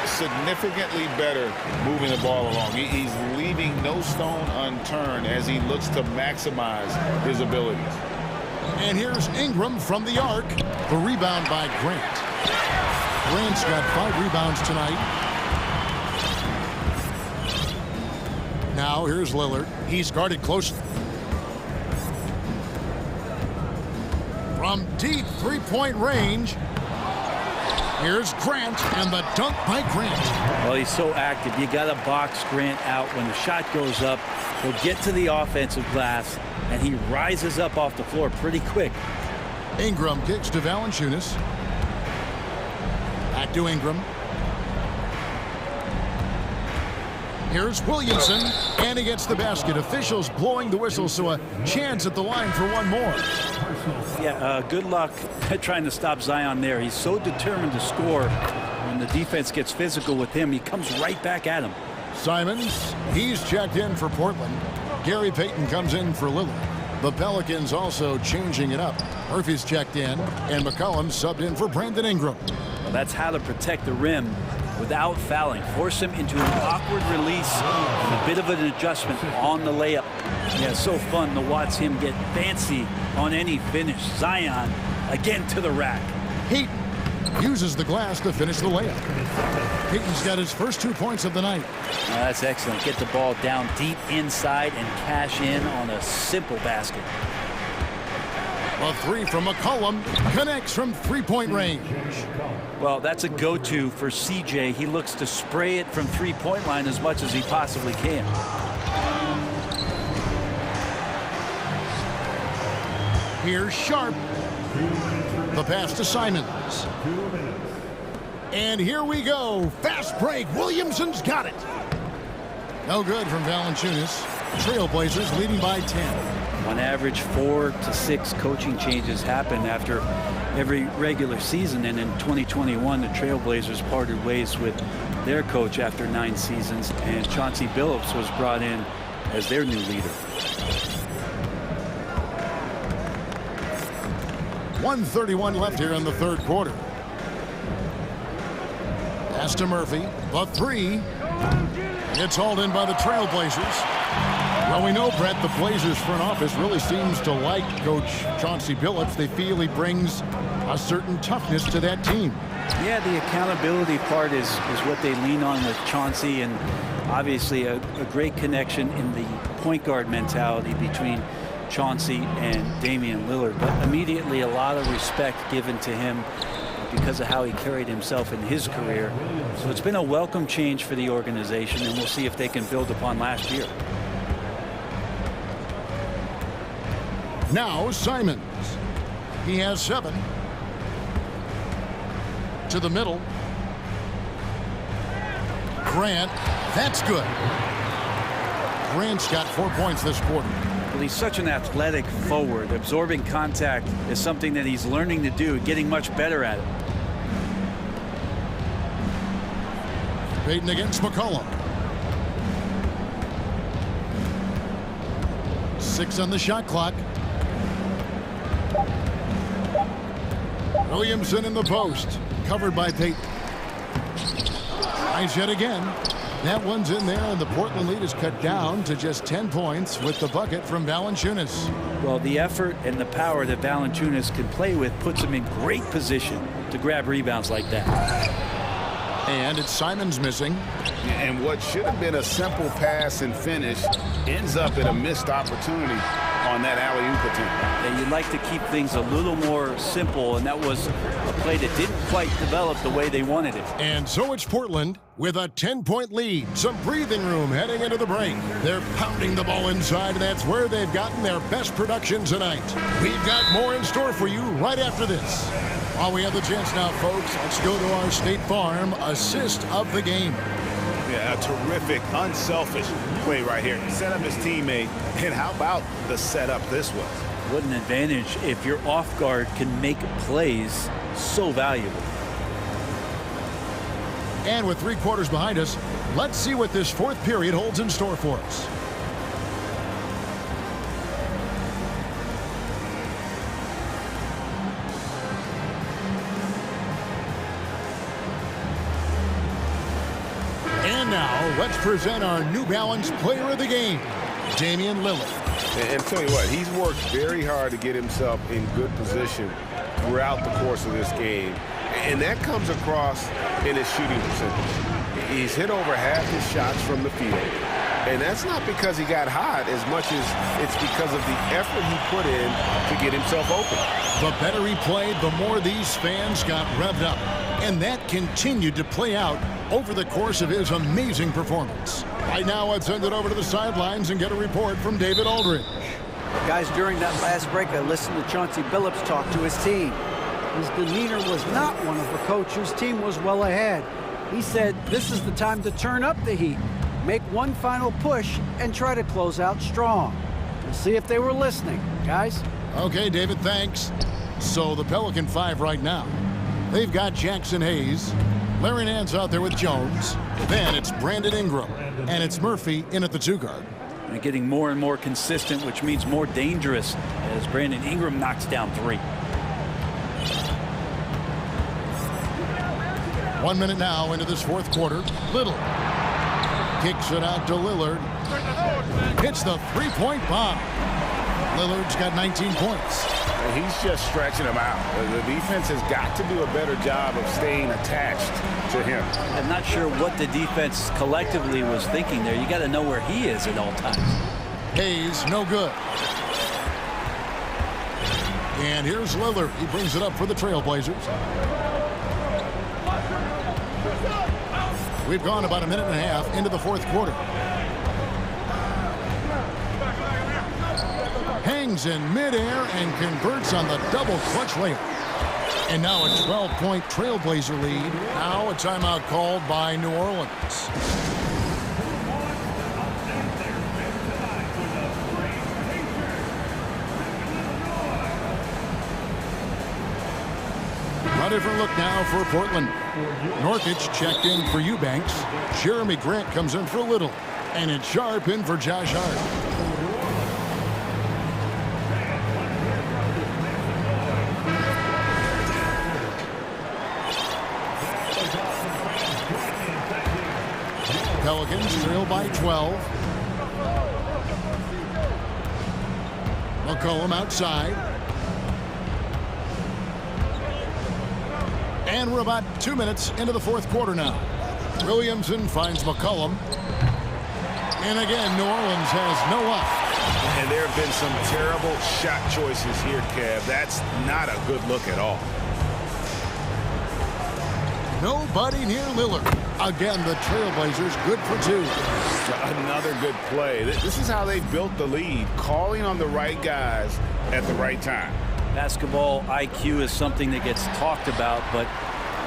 Significantly better moving the ball along. He's leaving no stone unturned as he looks to maximize his abilities. And here's Ingram from the arc. The rebound by Grant. Grant's got 5 rebounds tonight. Now here's Lillard. He's guarded closely. From deep three-point range. Here's Grant, and the dunk by Grant. Well, he's so active. You got to box Grant out. When the shot goes up, he'll get to the offensive glass, and he rises up off the floor pretty quick. Ingram kicks to Valanciunas. Back to Ingram. Here's Williamson, and he gets the basket. Officials blowing the whistle, so a chance at the line for one more. Yeah, good luck trying to stop Zion there. He's so determined to score. When the defense gets physical with him, he comes right back at him. Simons, he's checked in for Portland. Gary Payton comes in for Lillard. The Pelicans also changing it up. Murphy's checked in, and McCollum subbed in for Brandon Ingram. Well, that's how to protect the rim without fouling. Force him into an awkward release and a bit of an adjustment on the layup. Yeah, it's so fun to watch him get fancy on any finish. Zion, again to the rack. Payton uses the glass to finish the layup. Payton's got his first 2 points of the night. Oh, that's excellent. Get the ball down deep inside and cash in on a simple basket. A three from McCollum connects from three-point range. Well, that's a go-to for CJ. He looks to spray it from three-point line as much as he possibly can. Here's Sharp. The pass to Simons. And here we go. Fast break. Williamson's got it. No good from Valanciunas. Trailblazers leading by 10. On average, 4 to 6 coaching changes happen after every regular season, and in 2021 the Trailblazers parted ways with their coach after 9 seasons, and Chauncey Billups was brought in as their new leader. 1:31 left here in the third quarter. Pass to Murphy. The three. It's hauled in by the Trailblazers. Well, we know, Brett, the Blazers front office really seems to like Coach Chauncey Billups. They feel he brings a certain toughness to that team. Yeah, the accountability part is what they lean on with Chauncey, and obviously a great connection in the point guard mentality between Chauncey and Damian Lillard. But immediately a lot of respect given to him because of how he carried himself in his career. So it's been a welcome change for the organization, and we'll see if they can build upon last year. Now Simons. He has 7. To the middle. Grant. That's good. Grant's got 4 points this quarter. Well, he's such an athletic forward. Absorbing contact is something that he's learning to do, getting much better at it. Payton against McCollum. 6 on the shot clock. Williamson in the post. Covered by Payton. Tries yet again. That one's in there, and the Portland lead is cut down to just 10 points with the bucket from Valanciunas. Well, the effort and the power that Valanciunas can play with puts him in great position to grab rebounds like that. And it's Simons missing. And what should have been a simple pass and finish ends up at a missed opportunity on that alley-oop attempt. And you'd like to keep things a little more simple, and that was a play that didn't quite develop the way they wanted it. And so it's Portland with a 10-point lead. Some breathing room heading into the break. They're pounding the ball inside, and that's where they've gotten their best production tonight. We've got more in store for you right after this. While we have the chance now, folks, let's go to our State Farm assist of the game. Yeah, a terrific, unselfish play right here. Set up his teammate, and how about the setup this was? What an advantage if your off guard can make plays so valuable. And with 3 quarters behind us, let's see what this fourth period holds in store for us. And now, let's present our New Balance Player of the Game, Damian Lillard. And tell you what, he's worked very hard to get himself in good position throughout the course of this game. And that comes across in his shooting percentage. He's hit over half his shots from the field. And that's not because he got hot as much as it's because of the effort he put in to get himself open. The better he played, the more these fans got revved up. And that continued to play out over the course of his amazing performance. Right now, let's send it over to the sidelines and get a report from David Aldridge. Guys, during that last break, I listened to Chauncey Billups talk to his team. His demeanor was not one of a coach whose team was well ahead. He said this is the time to turn up the heat, make one final push, and try to close out strong. We'll see if they were listening, guys. Okay, David, thanks. So the Pelican 5 right now. They've got Jackson Hayes. Larry Nance out there with Jones. Then it's Brandon Ingram. And it's Murphy in at the 2 guard. And getting more and more consistent, which means more dangerous as Brandon Ingram knocks down 3. 1 minute now into this fourth quarter. Little kicks it out to Lillard. Hits the three-point bomb. Lillard's got 19 points. He's just stretching him out. The defense has got to do a better job of staying attached to him. I'm not sure what the defense collectively was thinking there. You got to know where he is at all times. Hayes, no good. And here's Lillard. He brings it up for the Trailblazers. We've gone about a minute and a half into the fourth quarter. Hangs in midair and converts on the double clutch layup. And now a 12-point Trailblazer lead. Now a timeout called by New Orleans. A different look now for Portland. Norkic checked in for Eubanks. Jeremy Grant comes in for Little. And it's Sharp in for Josh Hart. Pelicans trail by 12. McCollum outside. And we're about 2 minutes into the fourth quarter now. Williamson finds McCollum. And again, New Orleans has no luck. And there have been some terrible shot choices here, Kev. That's not a good look at all. Nobody near Lillard. Again, the Trailblazers good for 2. Another good play. This is how they built the lead, calling on the right guys at the right time. Basketball IQ is something that gets talked about, but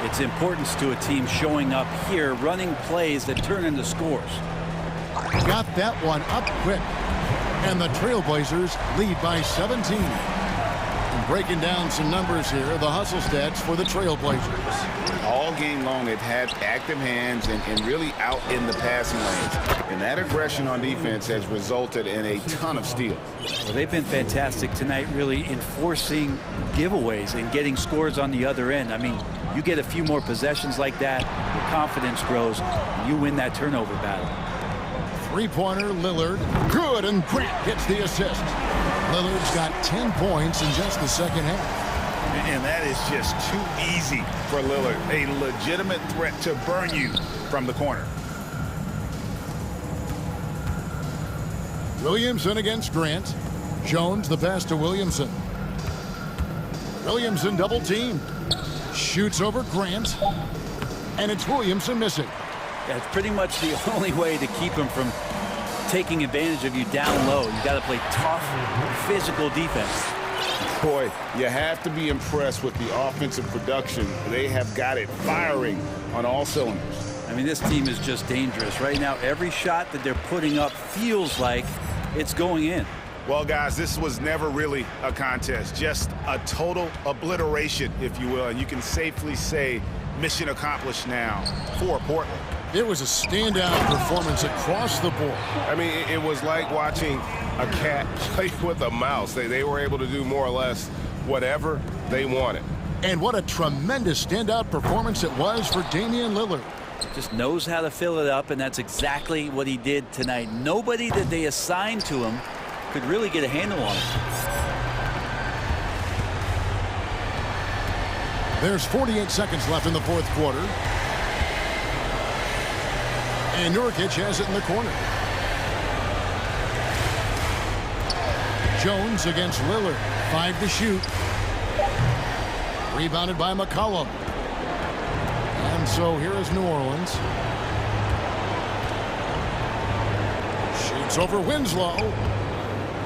its importance to a team showing up here, running plays that turn into scores. Got that one up quick. And the Trailblazers lead by 17. And breaking down some numbers here, the hustle stats for the Trailblazers. All game long, they've had active hands and really out in the passing lanes. And that aggression on defense has resulted in a ton of steals. Well, they've been fantastic tonight, really enforcing giveaways and getting scores on the other end. I mean, you get a few more possessions like that, your confidence grows, and you win that turnover battle. Three-pointer, Lillard. Good, and Grant gets the assist. Lillard's got 10 points in just the second half. And that is just too easy for Lillard. A legitimate threat to burn you from the corner. Williamson against Grant. Jones the pass to Williamson. Williamson double teamed. Shoots over Grant. And it's Williamson missing. That's pretty much the only way to keep him from taking advantage of you down low. You got to play tough, physical defense. Boy, you have to be impressed with the offensive production. They have got it firing on all cylinders. I mean, this team is just dangerous. Right now, every shot that they're putting up feels like it's going in. Well, guys, this was never really a contest. Just a total obliteration, if you will. And you can safely say mission accomplished now for Portland. It was a standout performance across the board. I mean, it was like watching a cat play with a mouse. They were able to do more or less whatever they wanted. And what a tremendous standout performance it was for Damian Lillard. Just knows how to fill it up, and that's exactly what he did tonight. Nobody that they assigned to him could really get a handle on it. There's 48 seconds left in the fourth quarter. And Nurkic has it in the corner. Jones against Lillard. 5 to shoot. Rebounded by McCollum. And so here is New Orleans. Shoots over Winslow.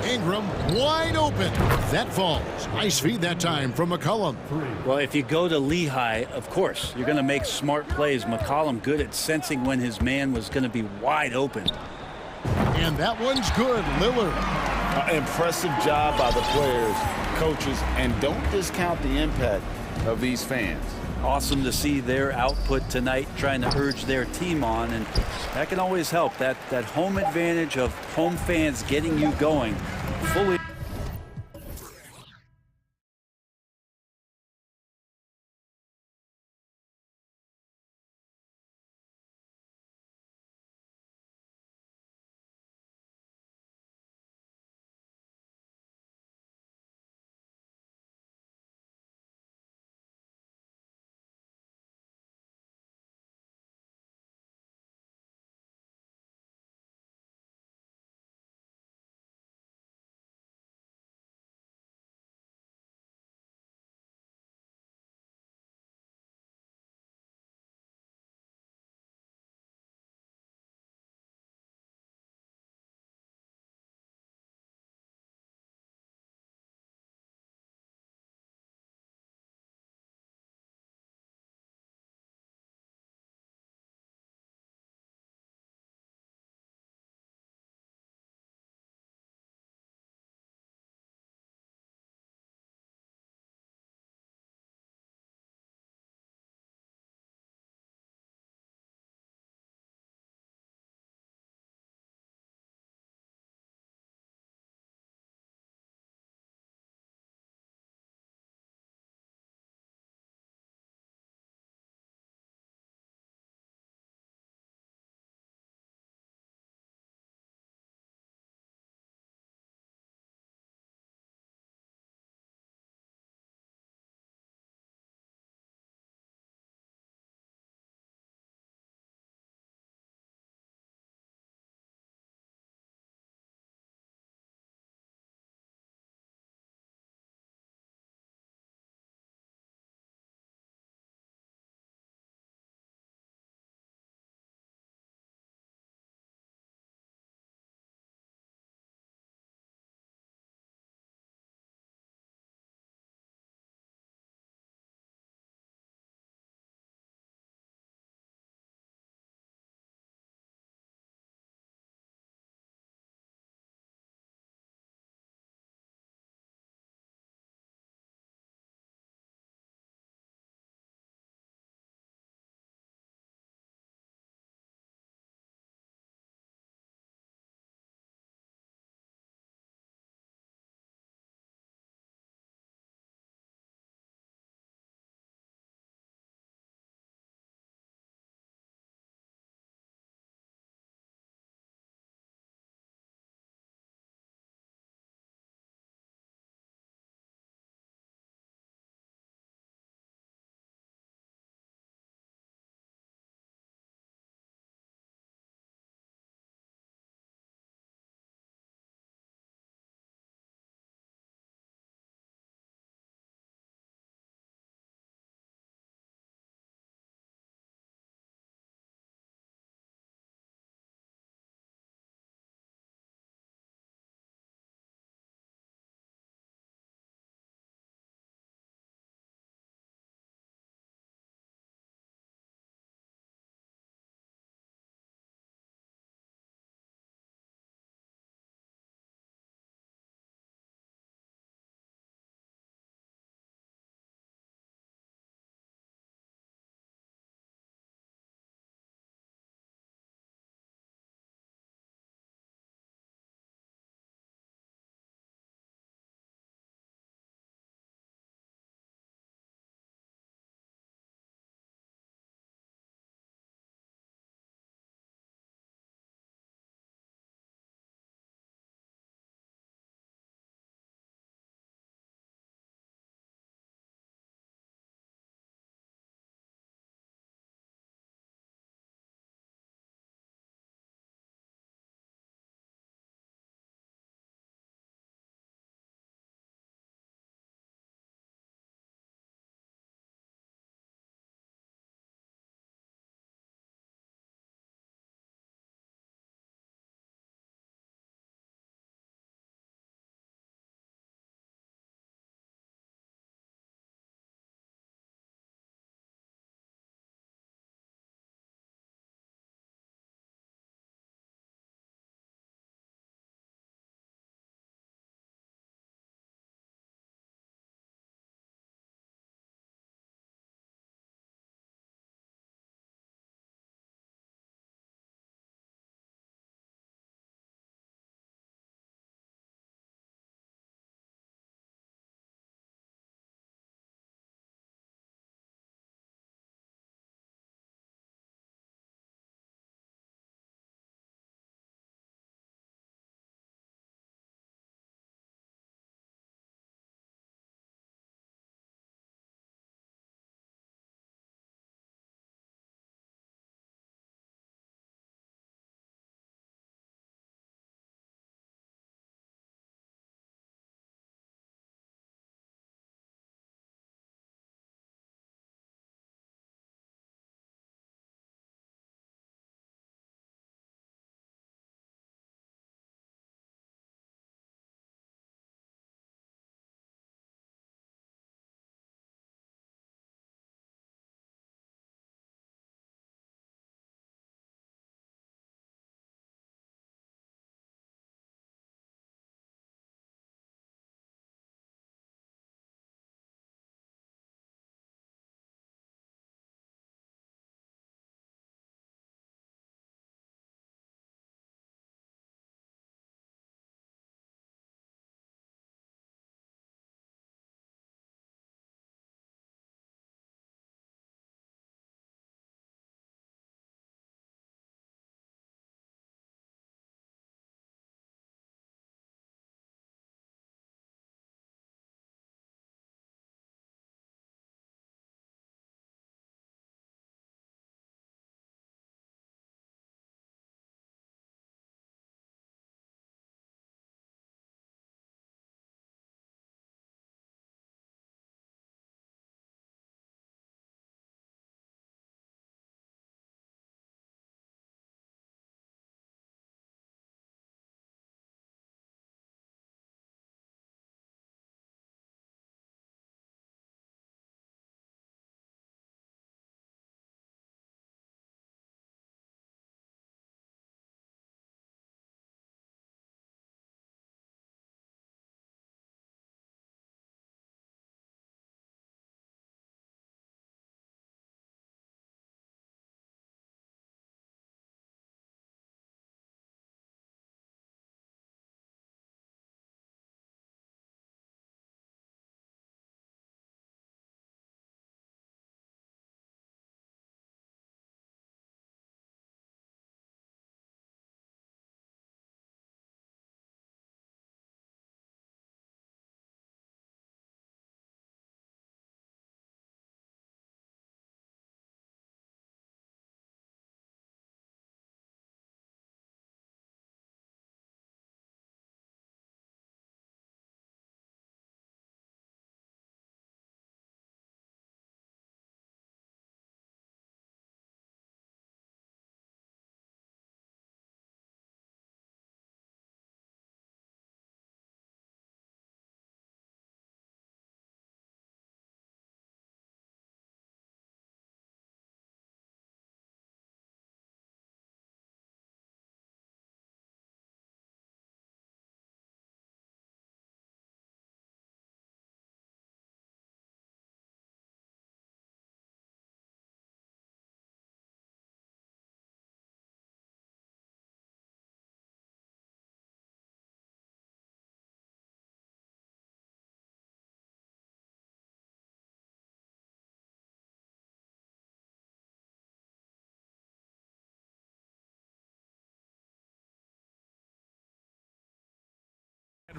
Ingram wide open. That falls. Nice feed that time from McCollum. Well, if you go to Lehigh, of course, you're going to make smart plays. McCollum good at sensing when his man was going to be wide open. And that one's good. Lillard. Impressive job by the players, coaches, and don't discount the impact of these fans. Awesome to see their output tonight, trying to urge their team on, and that can always help. That home advantage of home fans getting you going fully.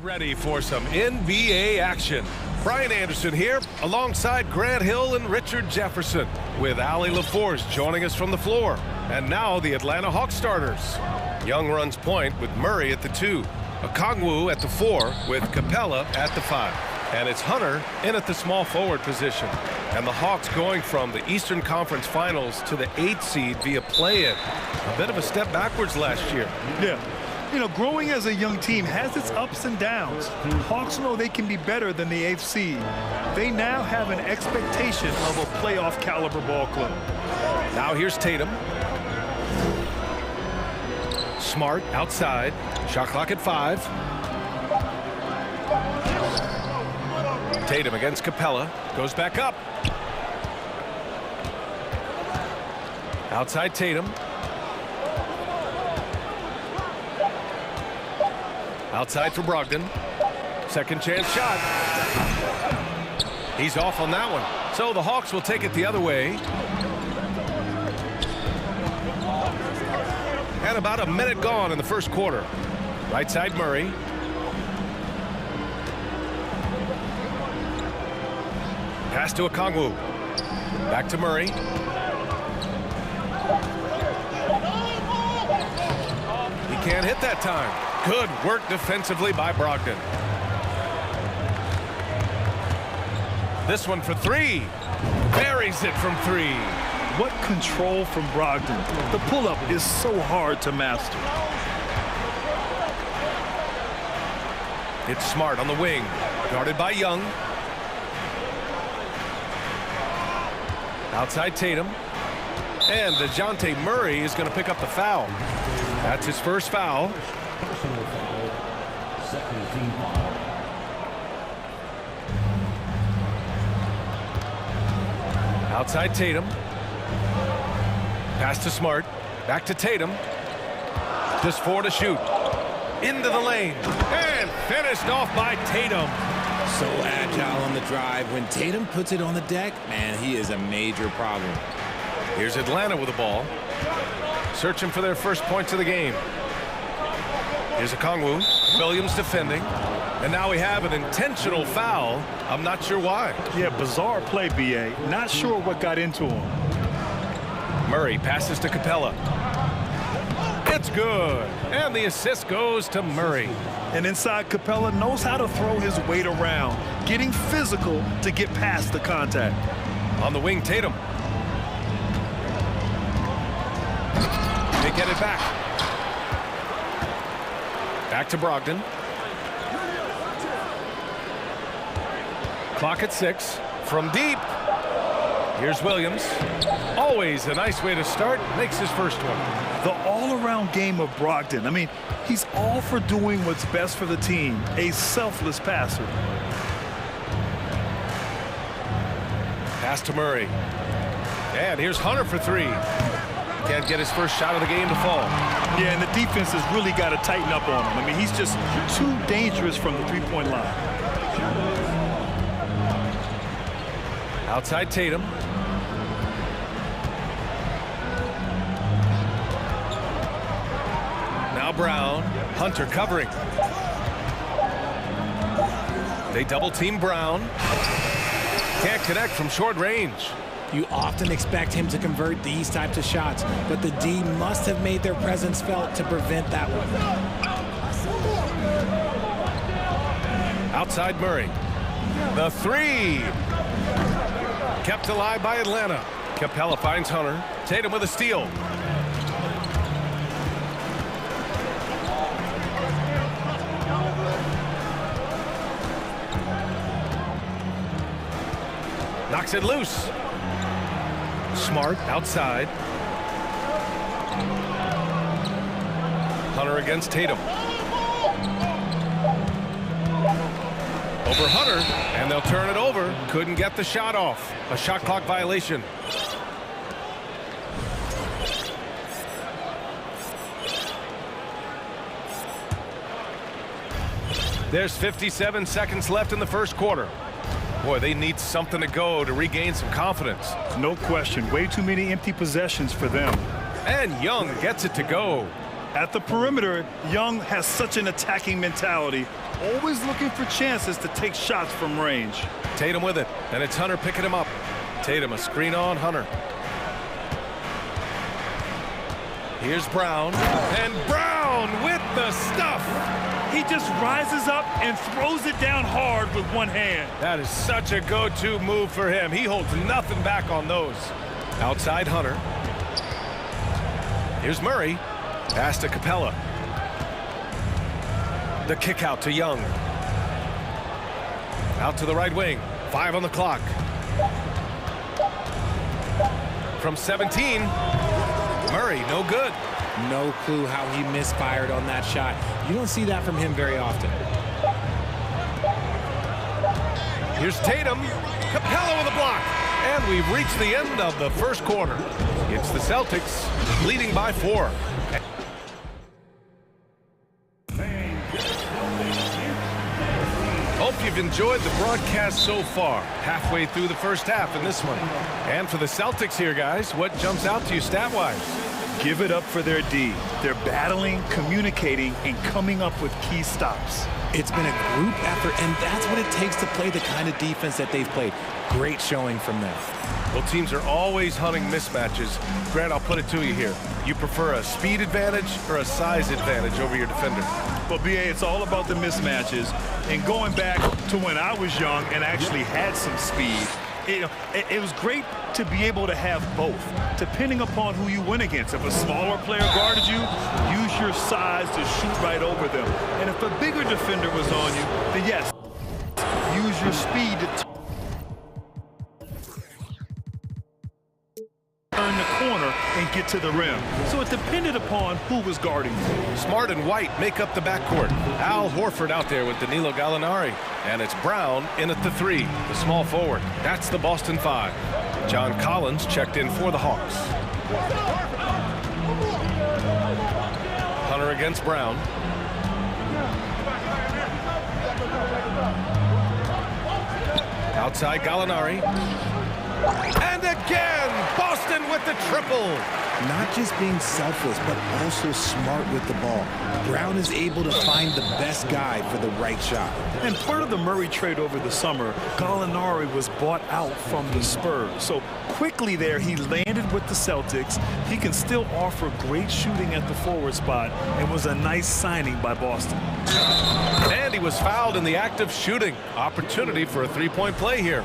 Ready for some NBA action. Brian Anderson here alongside Grant Hill and Richard Jefferson with Allie LaForce joining us from the floor. And now the Atlanta Hawks starters. Young runs point with Murray at the 2. Okongwu at the 4 with Capella at the 5. And it's Hunter in at the small forward position. And the Hawks going from the Eastern Conference Finals to the 8th seed via play-in. A bit of a step backwards last year. Yeah. You know, growing as a young team has its ups and downs. Hawks know they can be better than the 8th seed. They now have an expectation of a playoff caliber ball club. Now here's Tatum. Smart outside. Shot clock at 5. Tatum against Capella. Goes back up. Outside Tatum. Outside for Brogdon. Second chance shot. He's off on that one. So the Hawks will take it the other way. And about a minute gone in the first quarter. Right side Murray. Pass to Okongwu. Back to Murray. He can't hit that time. Good work defensively by Brogdon. This one for 3. Buries it from 3. What control from Brogdon. The pull-up is so hard to master. It's Smart on the wing. Guarded by Young. Outside Tatum. And DeJounte Murray is going to pick up the foul. That's his first foul. Personal foul, second team foul. Outside Tatum. Pass to Smart. Back to Tatum. Just 4 to shoot. Into the lane. And finished off by Tatum. So agile on the drive. When Tatum puts it on the deck, man, he is a major problem. Here's Atlanta with the ball. Searching for their first points of the game. Here's Okongwu. Williams defending. And now we have an intentional foul. I'm not sure why. Yeah, bizarre play, B.A. Not sure what got into him. Murray passes to Capella. It's good. And the assist goes to Murray. And inside, Capella knows how to throw his weight around, getting physical to get past the contact. On the wing, Tatum. They get it back. Back to Brogdon. Clock at 6. From deep. Here's Williams. Always a nice way to start. Makes his first one. The all-around game of Brogdon. I mean, he's all for doing what's best for the team. A selfless passer. Pass to Murray. And here's Hunter for 3. Can't get his first shot of the game to fall. Yeah, and the defense has really got to tighten up on him. I mean, he's just too dangerous from the three-point line. Outside Tatum. Now Brown. Hunter covering. They double team Brown. Can't connect from short range. You often expect him to convert these types of shots, but the D must have made their presence felt to prevent that one. Outside Murray. The 3. Kept alive by Atlanta. Capella finds Hunter. Tatum with a steal. Knocks it loose. Smart outside. Hunter against Tatum. Over Hunter, and they'll turn it over. Couldn't get the shot off. A shot clock violation. There's 57 seconds left in the first quarter. Boy, they need something to go to regain some confidence. No question. Way too many empty possessions for them. And Young gets it to go. At the perimeter, Young has such an attacking mentality, always looking for chances to take shots from range. Tatum with it, and it's Hunter picking him up. Tatum, a screen on Hunter. Here's Brown, and Brown with the stuff. He just rises up and throws it down hard with one hand. That is such a go-to move for him. He holds nothing back on those. Outside Hunter. Here's Murray. Pass to Capella. The kick out to Young. Out to the right wing. 5 on the clock. From 17, Murray, no good. No clue how he misfired on that shot. You don't see that from him very often. Here's Tatum. Capella with a block. And we've reached the end of the first quarter. It's the Celtics leading by 4. Hope you've enjoyed the broadcast so far. Halfway through the first half in this one. And for the Celtics here, guys, what jumps out to you stat-wise? Give it up for their D. They're battling, communicating, and coming up with key stops. It's been a group effort, and that's what it takes to play the kind of defense that they've played. Great showing from them. Well, teams are always hunting mismatches. Grant, I'll put it to you here. You prefer a speed advantage or a size advantage over your defender? Well, BA, it's all about the mismatches. And going back to when I was young and actually had some speed, it was great to be able to have both, depending upon who you went against. If a smaller player guarded you, use your size to shoot right over them. And if a bigger defender was on you, then yes, use your speed to turn the corner and get to the rim. So it depended upon who was guarding you. Smart and White make up the backcourt. Al Horford out there with Danilo Gallinari. And it's Brown in at the 3, the small forward. That's the Boston 5. John Collins checked in for the Hawks. Hunter against Brown. Outside Gallinari. And again, Boston with the triple. Not just being selfless, but also smart with the ball. Brown is able to find the best guy for the right shot. And part of the Murray trade over the summer, Gallinari was bought out from the Spurs. So quickly there, he landed with the Celtics. He can still offer great shooting at the forward spot and was a nice signing by Boston. And he was fouled in the act of shooting. Opportunity for a three-point play here.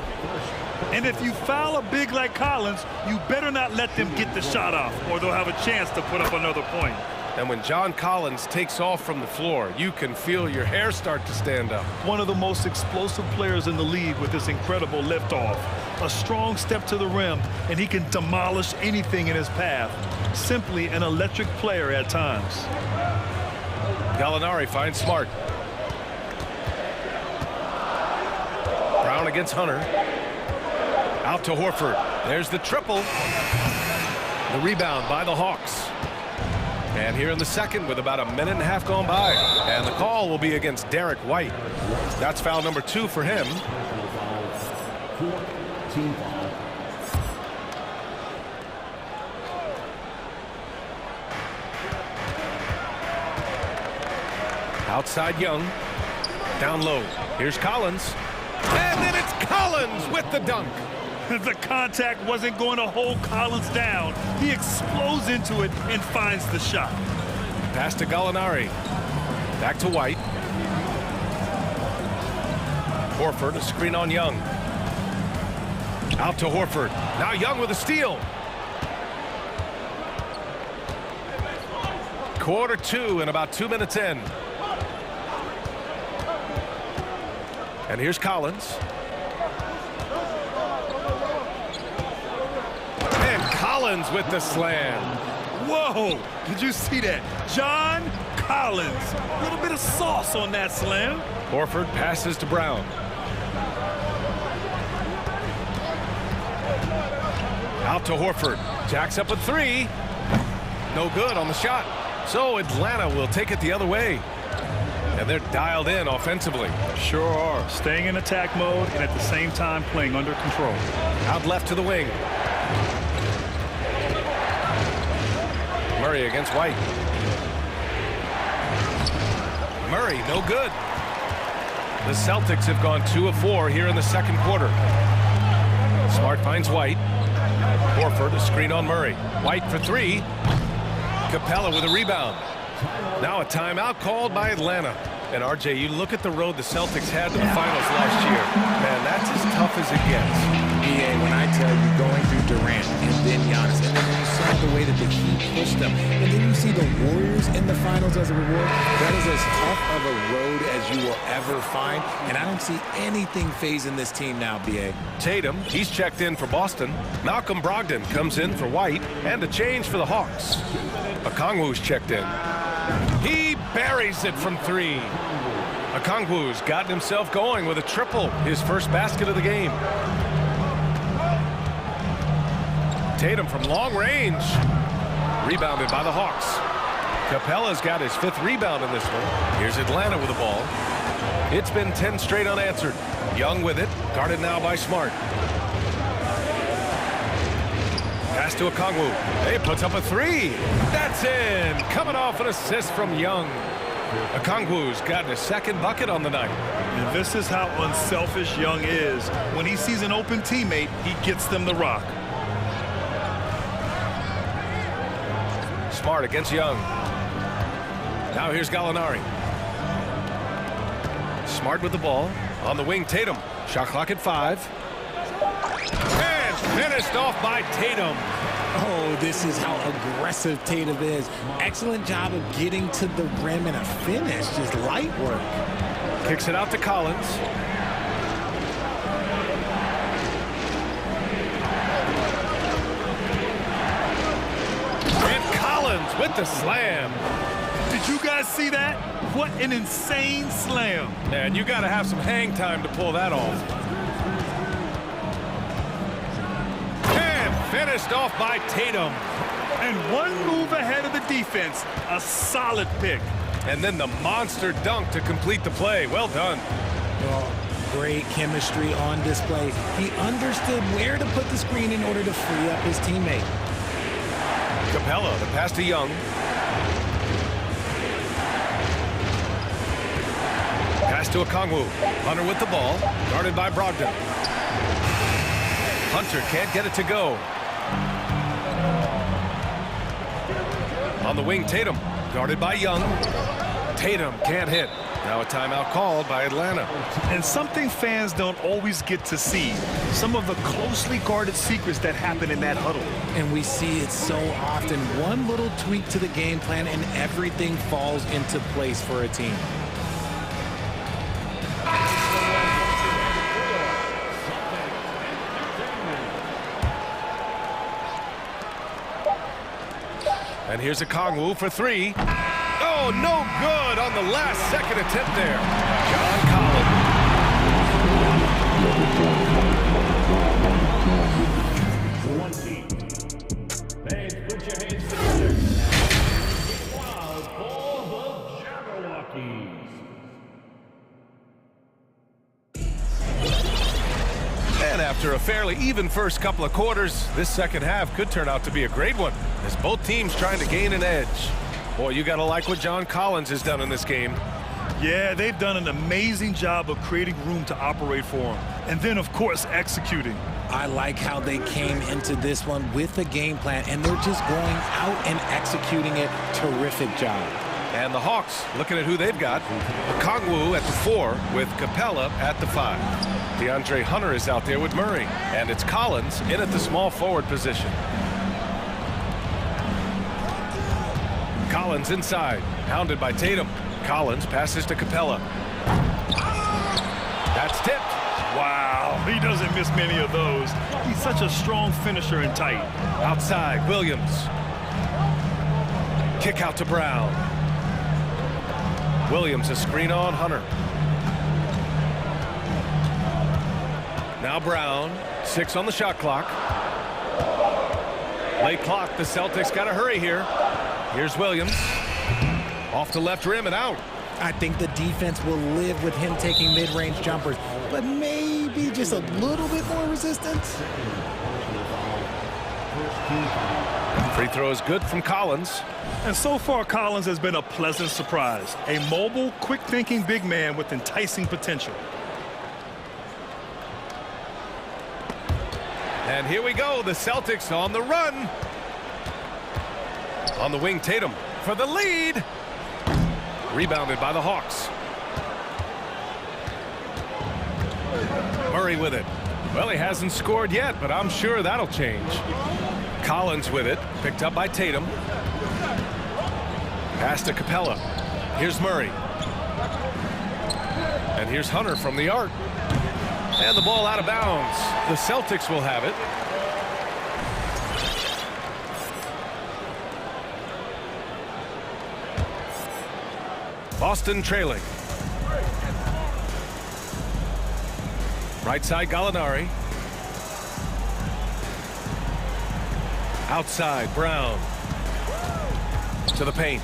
And if you foul a big like Collins, you better not let them get the shot off, or they'll have a chance to put up another point. And when John Collins takes off from the floor, you can feel your hair start to stand up. One of the most explosive players in the league with this incredible liftoff. A strong step to the rim, and he can demolish anything in his path. Simply an electric player at times. Gallinari finds Smart. Brown against Hunter. Out to Horford. There's the triple. The rebound by the Hawks. And here in the second with about a minute and a half gone by. And the call will be against Derek White. That's foul number 2 for him. Team foul. Outside Young. Down low. Here's Collins. And then it's Collins with the dunk. The contact wasn't going to hold Collins down. He explodes into it and finds the shot. Pass to Gallinari. Back to White. Horford, a screen on Young. Out to Horford. Now Young with a steal. Quarter 2 and about 2 minutes in. And here's Collins. And Collins with the slam. Whoa! Did you see that? John Collins. A little bit of sauce on that slam. Horford passes to Brown. Out to Horford. Jacks up a 3. No good on the shot. So Atlanta will take it the other way. And they're dialed in offensively. Sure are. Staying in attack mode and at the same time playing under control. Out left to the wing. Murray against White. Murray, no good. The Celtics have gone 2 of 4 here in the second quarter. Smart finds White. Horford, a screen on Murray. White for 3. Capella with a rebound. Now a timeout called by Atlanta. And RJ, you look at the road the Celtics had to the finals last year. Man, that's as tough as it gets. BA, when I tell you going through Durant and then Giannis, and then when you saw the way that the Heat pushed them, and then you see the Warriors in the finals as a reward, that is as tough of a road as you will ever find. And I don't see anything phasing this team now, BA. Tatum, he's checked in for Boston. Malcolm Brogdon comes in for White, and a change for the Hawks. Okongwu's checked in. He buries it from 3. Okongwu's gotten himself going with a triple, his first basket of the game. Tatum from long range. Rebounded by the Hawks. Capella's got his 5th rebound in this one. Here's Atlanta with the ball. It's been 10 straight unanswered. Young with it, guarded now by Smart. Pass to Okongwu. He puts up a 3. That's in. Coming off an assist from Young. Okongwu's got his 2nd bucket on the night. And this is how unselfish Young is. When he sees an open teammate, he gets them the rock. Smart against Young. Now here's Gallinari. Smart with the ball. On the wing, Tatum. Shot clock at 5. And finished off by Tatum. Oh, this is how aggressive Tatum is. Excellent job of getting to the rim and a finish. Just light work. Kicks it out to Collins. And Collins with the slam. Did you guys see that? What an insane slam. Man, you got to have some hang time to pull that off. Finished off by Tatum. And one move ahead of the defense. A solid pick. And then the monster dunk to complete the play. Well done. Well, great chemistry on display. He understood where to put the screen in order to free up his teammate. Capella, the pass to Young. Pass to Okongwu. Hunter with the ball. Guarded by Brogdon. Hunter can't get it to go. On the wing, Tatum, guarded by Young. Tatum can't hit. Now a timeout called by Atlanta. And something fans don't always get to see. Some of the closely guarded secrets that happen in that huddle. And we see it so often. One little tweak to the game plan and everything falls into place for a team. And here's Okongwu for 3. Oh, no good on the last-second attempt there. John Collins. Fans, put your hands together. Wow, for the Jabberwockies. And after a fairly even first couple of quarters, this second half could turn out to be a great one, as both teams trying to gain an edge. Boy, you got to like what John Collins has done in this game. Yeah, they've done an amazing job of creating room to operate for him. And then, of course, executing. I like how they came into this one with a game plan, and they're just going out and executing it. Terrific job. And the Hawks, looking at who they've got. Okongwu at the 4 with Capella at the 5. DeAndre Hunter is out there with Murray. And it's Collins in at the small forward position. Collins inside, hounded by Tatum. Collins passes to Capella. That's tipped. Wow, he doesn't miss many of those. He's such a strong finisher and tight. Outside, Williams. Kick out to Brown. Williams, a screen on Hunter. Now Brown, 6 on the shot clock. Late clock, the Celtics got to hurry here. Here's Williams. Off the left rim and out. I think the defense will live with him taking mid-range jumpers, but maybe just a little bit more resistance. Free throw is good from Collins. And so far, Collins has been a pleasant surprise. A mobile, quick-thinking big man with enticing potential. And here we go, the Celtics on the run. On the wing, Tatum for the lead. Rebounded by the Hawks. Murray with it. Well, he hasn't scored yet, but I'm sure that'll change. Collins with it, picked up by Tatum. Pass to Capella. Here's Murray. And here's Hunter from the arc. And the ball out of bounds. The Celtics will have it. Boston trailing. Right side, Gallinari. Outside, Brown. To the paint.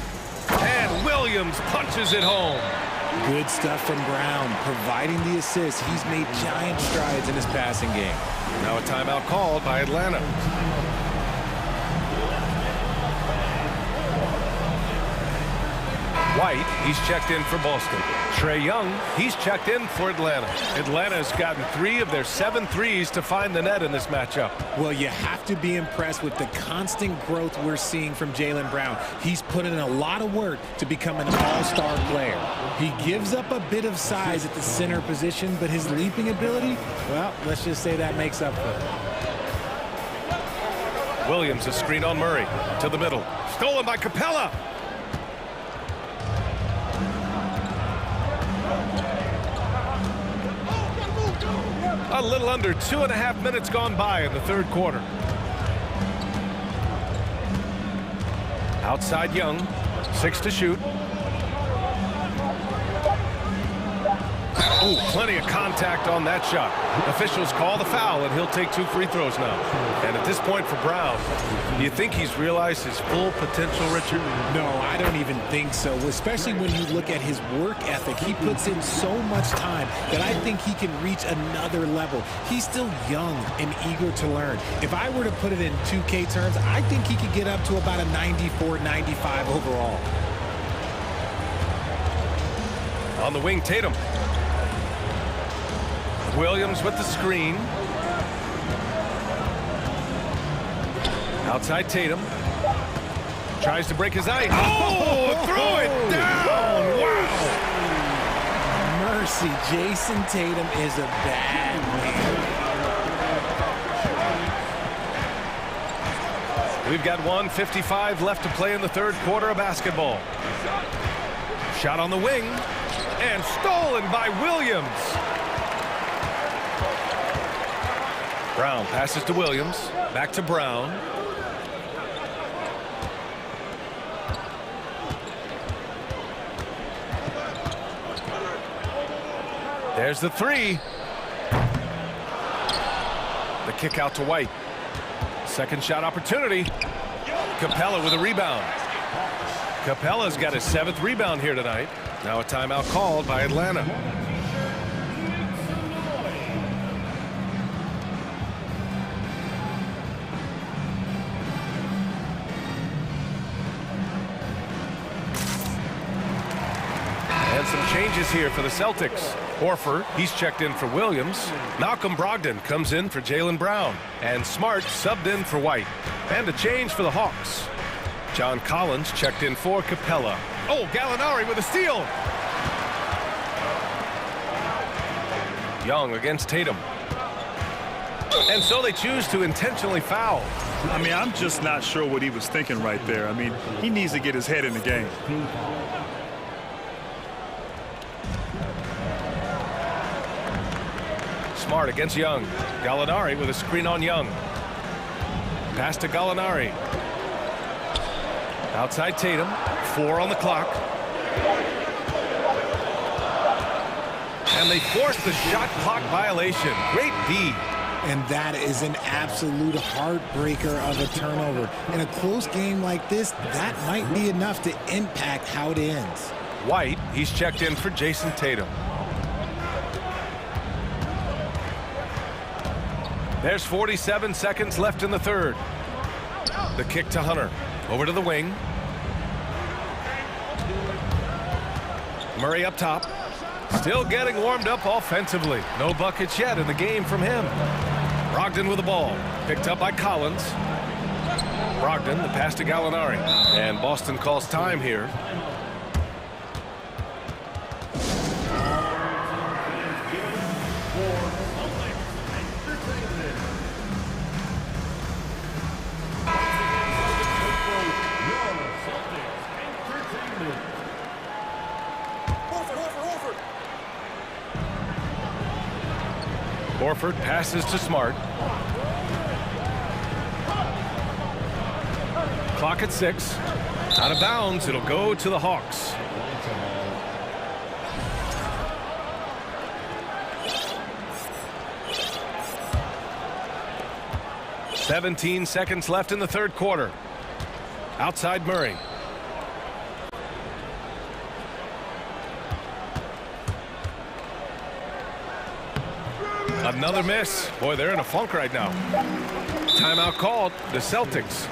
And Williams punches it home. Good stuff from Brown, providing the assist. He's made giant strides in his passing game. Now a timeout called by Atlanta. White, he's checked in for Boston. Trae Young, he's checked in for Atlanta. Atlanta's gotten 3 of their 7 threes to find the net in this matchup. Well, you have to be impressed with the constant growth we're seeing from Jaylen Brown. He's put in a lot of work to become an all-star player. He gives up a bit of size at the center position, but his leaping ability, well, let's just say that makes up for it. Williams, a screen on Murray. To the middle. Stolen by Capella. A little under 2.5 minutes gone by in the third quarter. Outside Young, 6 to shoot. Oh, plenty of contact on that shot. Officials call the foul, and he'll take 2 free throws now. And at this point for Brown, do you think he's realized his full potential, Richard? No, I don't even think so, especially when you look at his work ethic. He puts in so much time that I think he can reach another level. He's still young and eager to learn. If I were to put it in 2K terms, I think he could get up to about a 94, 95 overall. On the wing, Tatum. Williams with the screen. Outside Tatum. Tries to break his ice. Oh, throw it down. Wow. Mercy, Jason Tatum is a bad man. We've got 1:55 left to play in the third quarter of basketball. Shot on the wing. And stolen by Williams. Brown passes to Williams. Back to Brown. There's the 3. The kick out to White. Second shot opportunity. Capella with a rebound. Capella's got his 7th rebound here tonight. Now a timeout called by Atlanta. Some changes here for the Celtics. Horford, he's checked in for Williams. Malcolm Brogdon comes in for Jaylen Brown. And Smart subbed in for White. And a change for the Hawks. John Collins checked in for Capella. Oh, Gallinari with a steal. Young against Tatum. And so they choose to intentionally foul. I mean, I'm just not sure what he was thinking right there. I mean, he needs to get his head in the game. Smart against Young. Gallinari with a screen on Young. Pass to Gallinari. Outside Tatum. 4 on the clock. And they force the shot clock violation. Great D. And that is an absolute heartbreaker of a turnover. In a close game like this, that might be enough to impact how it ends. White, he's checked in for Jason Tatum. There's 47 seconds left in the third. The kick to Hunter. Over to the wing. Murray up top. Still getting warmed up offensively. No buckets yet in the game from him. Brogdon with the ball. Picked up by Collins. Brogdon, the pass to Gallinari. And Boston calls time here. Horford passes to Smart. Clock at 6. Out of bounds. It'll go to the Hawks. "17 seconds left in the third quarter. Outside Murray. Another miss. Boy, they're in a funk right now. Timeout called. The Celtics.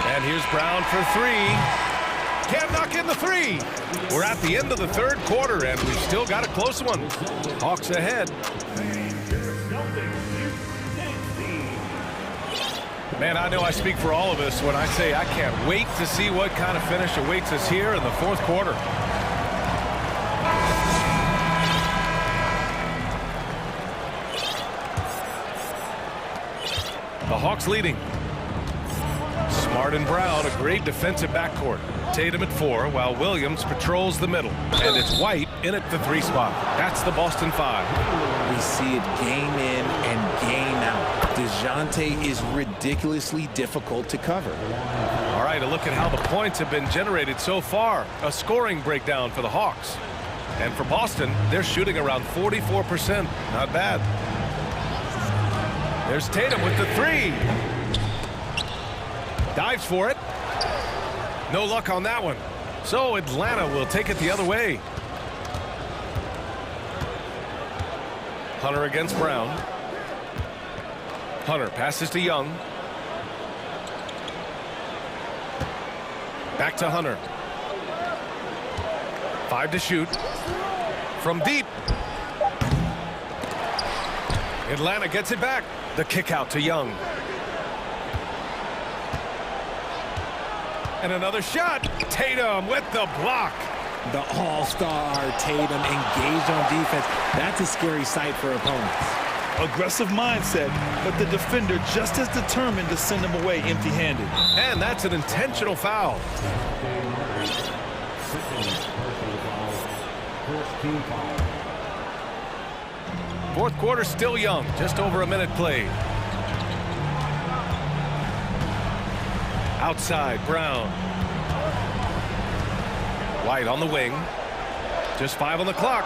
And here's Brown for three. Can't knock in the three. We're at the end of the third quarter, and we've still got a close one. Hawks ahead. Man, I know I speak for all of us when I say I can't wait to see what kind of finish awaits us here in the fourth quarter. The Hawks leading. Smart and Brown, a great defensive backcourt. Tatum at 4, while Williams patrols the middle. And it's White in at the 3 spot. That's the Boston 5. We see it game in and game out. DeJounte is ridiculously difficult to cover. All right, a look at how the points have been generated so far. A scoring breakdown for the Hawks. And for Boston, they're shooting around 44%. Not bad. There's Tatum with the 3. Dives for it. No luck on that one. So Atlanta will take it the other way. Hunter against Brown. Hunter passes to Young. Back to Hunter. 5 to shoot. From deep. Atlanta gets it back. The kick out to Young. And another shot. Tatum with the block. The all-star Tatum engaged on defense. That's a scary sight for opponents. Aggressive mindset, but the defender just as determined to send him away empty-handed. And that's an intentional foul. Fourth quarter still young. Just over a minute played. Outside, Brown. White on the wing. Just 5 on the clock.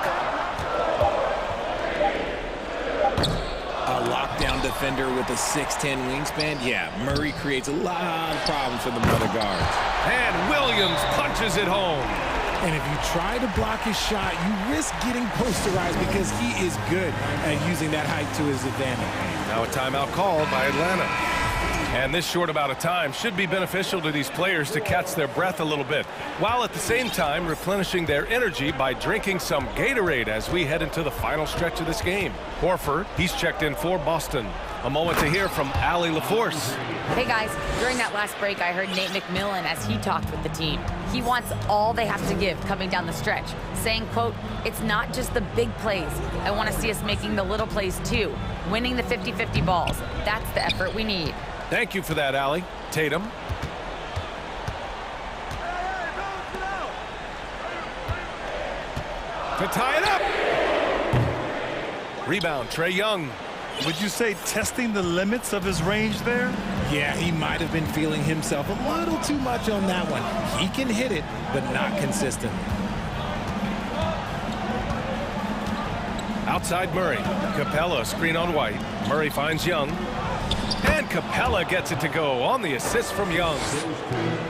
A lockdown defender with a 6'10 wingspan. Yeah, Murray creates a lot of problems for the mother guards. And Williams punches it home. And if you try to block his shot, you risk getting posterized because he is good at using that height to his advantage. Now a timeout called by Atlanta. And this short amount of time should be beneficial to these players to catch their breath a little bit, while at the same time replenishing their energy by drinking some Gatorade as we head into the final stretch of this game. Horford, he's checked in for Boston. A moment to hear from Allie LaForce. Hey guys, during that last break, I heard Nate McMillan as he talked with the team. He wants all they have to give coming down the stretch, saying, quote, "It's not just the big plays. I want to see us making the little plays too, winning the 50-50 balls. That's the effort we need." Thank you for that, Allie. Tatum. To tie it up. Rebound, Trae Young. Would you say testing the limits of his range there? Yeah, he might have been feeling himself a little too much on that one. He can hit it, but not consistently. Outside Murray. Capella screen on White. Murray finds Young. And Capella gets it to go on the assist from Young.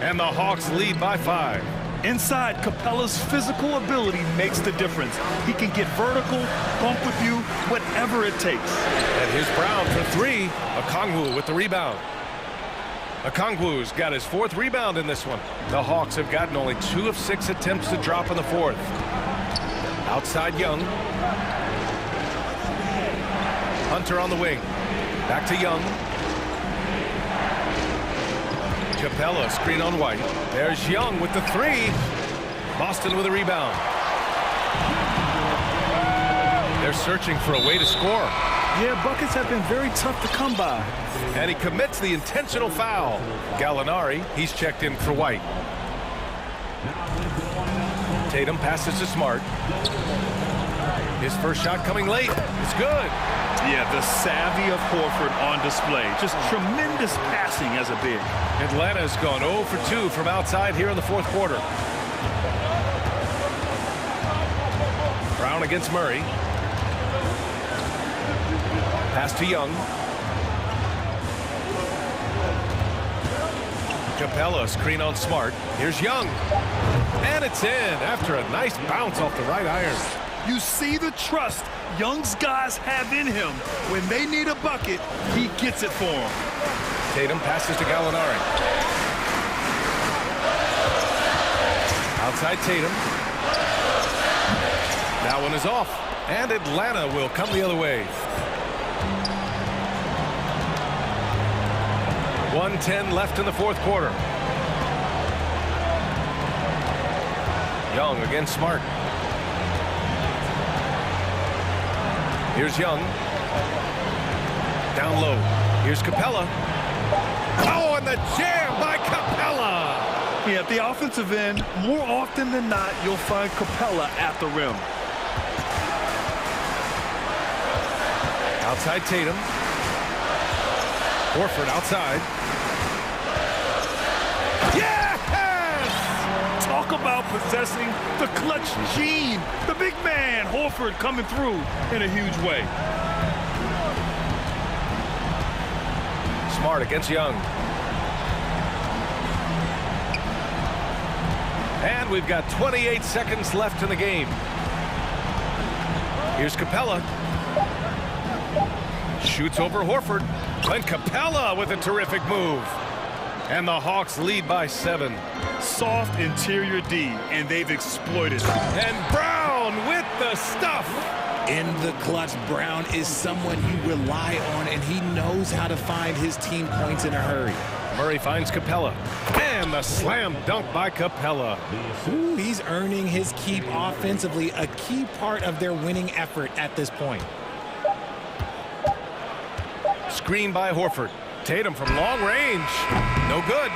And the Hawks lead by 5. Inside, Capella's physical ability makes the difference. He can get vertical, bump with you, whatever it takes. And here's Brown for 3. Okongwu with the rebound. Okongwu's got his 4th rebound in this one. The Hawks have gotten only 2 of 6 attempts to drop in the 4th. Outside Young. Hunter on the wing. Back to Young. Capella screen on White. There's Young with the 3. Boston with a rebound. They're searching for a way to score. Yeah, buckets have been very tough to come by. And he commits the intentional foul. Gallinari, he's checked in for White. Tatum passes to Smart. His first shot coming late. It's good. Yeah, the savvy of Horford on display. Just tremendous passing as a big. Atlanta's gone 0 for 2 from outside here in the 4th quarter. Brown against Murray. Pass to Young. Capella screen on Smart. Here's Young. And it's in after a nice bounce off the right iron. You see the trust Young's guys have in him. When they need a bucket, he gets it for them. Tatum passes to Gallinari. Outside Tatum. That one is off. And Atlanta will come the other way. 1:10 left in the 4th quarter. Young against Smart. Here's Young. Down low. Here's Capella. Oh, and the jam by Capella! Yeah, at the offensive end, more often than not, you'll find Capella at the rim. Outside Tatum. Horford outside. Yes! Talk about possessing the clutch gene. The big man, Horford, coming through in a huge way. Smart against Young. And we've got 28 seconds left in the game. Here's Capella. Shoots over Horford. And Capella with a terrific move. And the Hawks lead by 7. Soft interior D, and they've exploited it. And Brown with the stuff. In the clutch, Brown is someone you rely on, and he knows how to find his team points in a hurry. Murray finds Capella. And the slam dunk by Capella. Ooh, he's earning his keep offensively, a key part of their winning effort at this point. Screen by Horford. Tatum from long range. No good.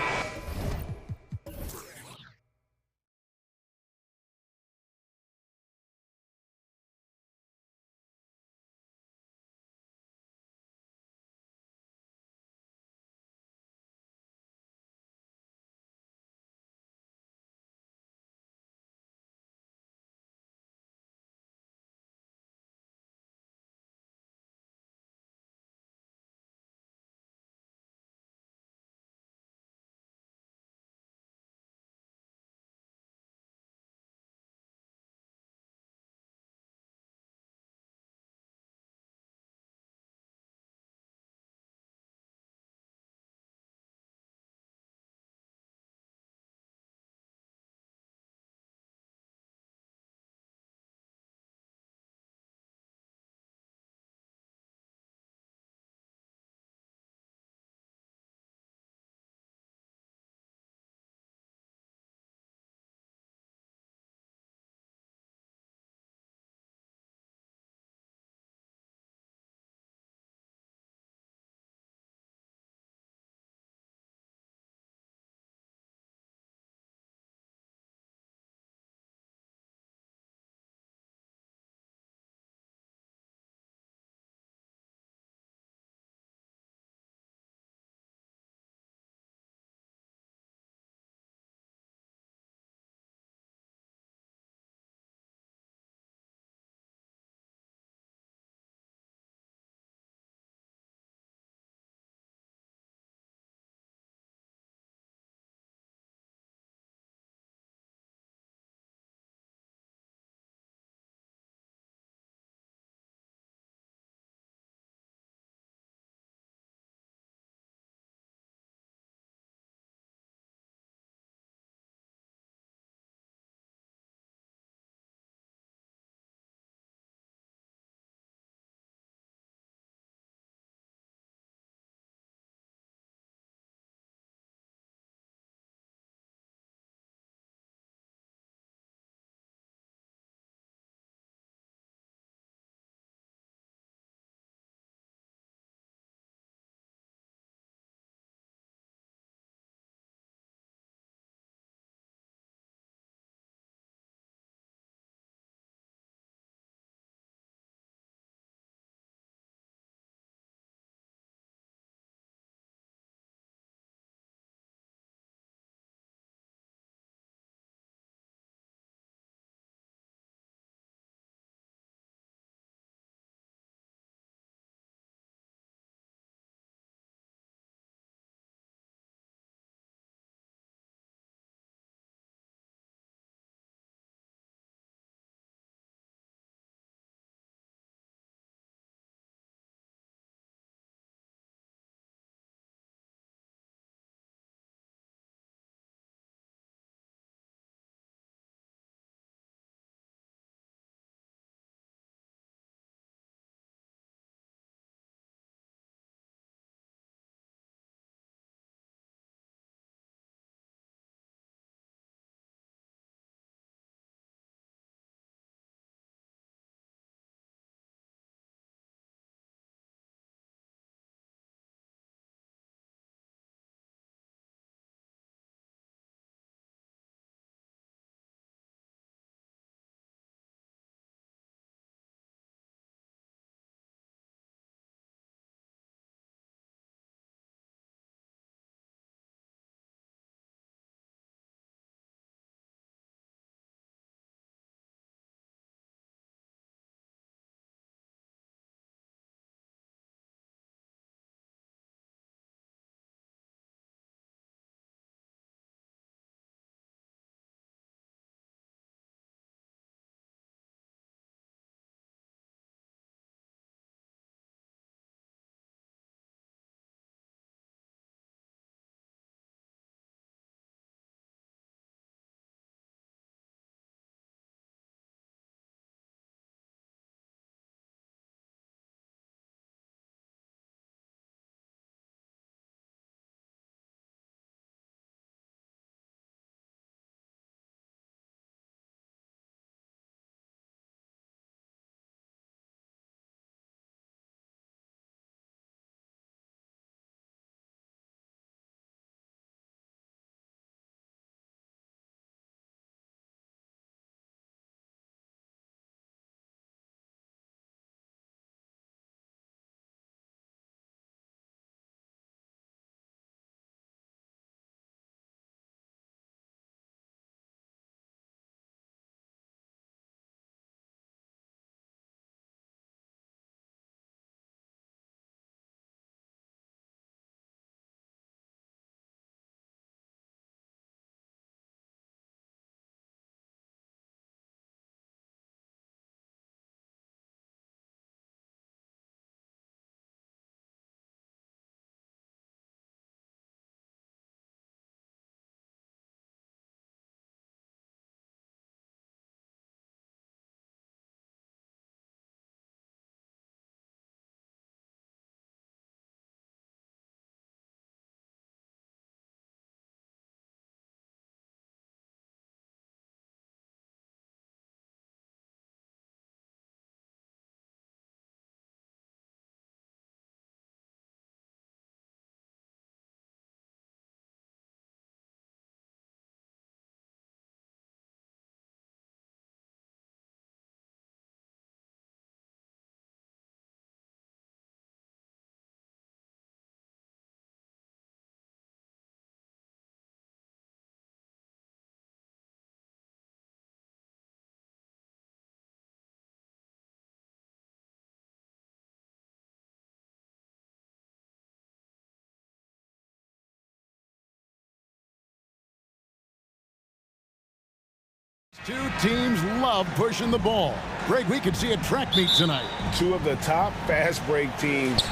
Two teams love pushing the ball. Greg, we could see a track meet tonight. Two of the top fast break teams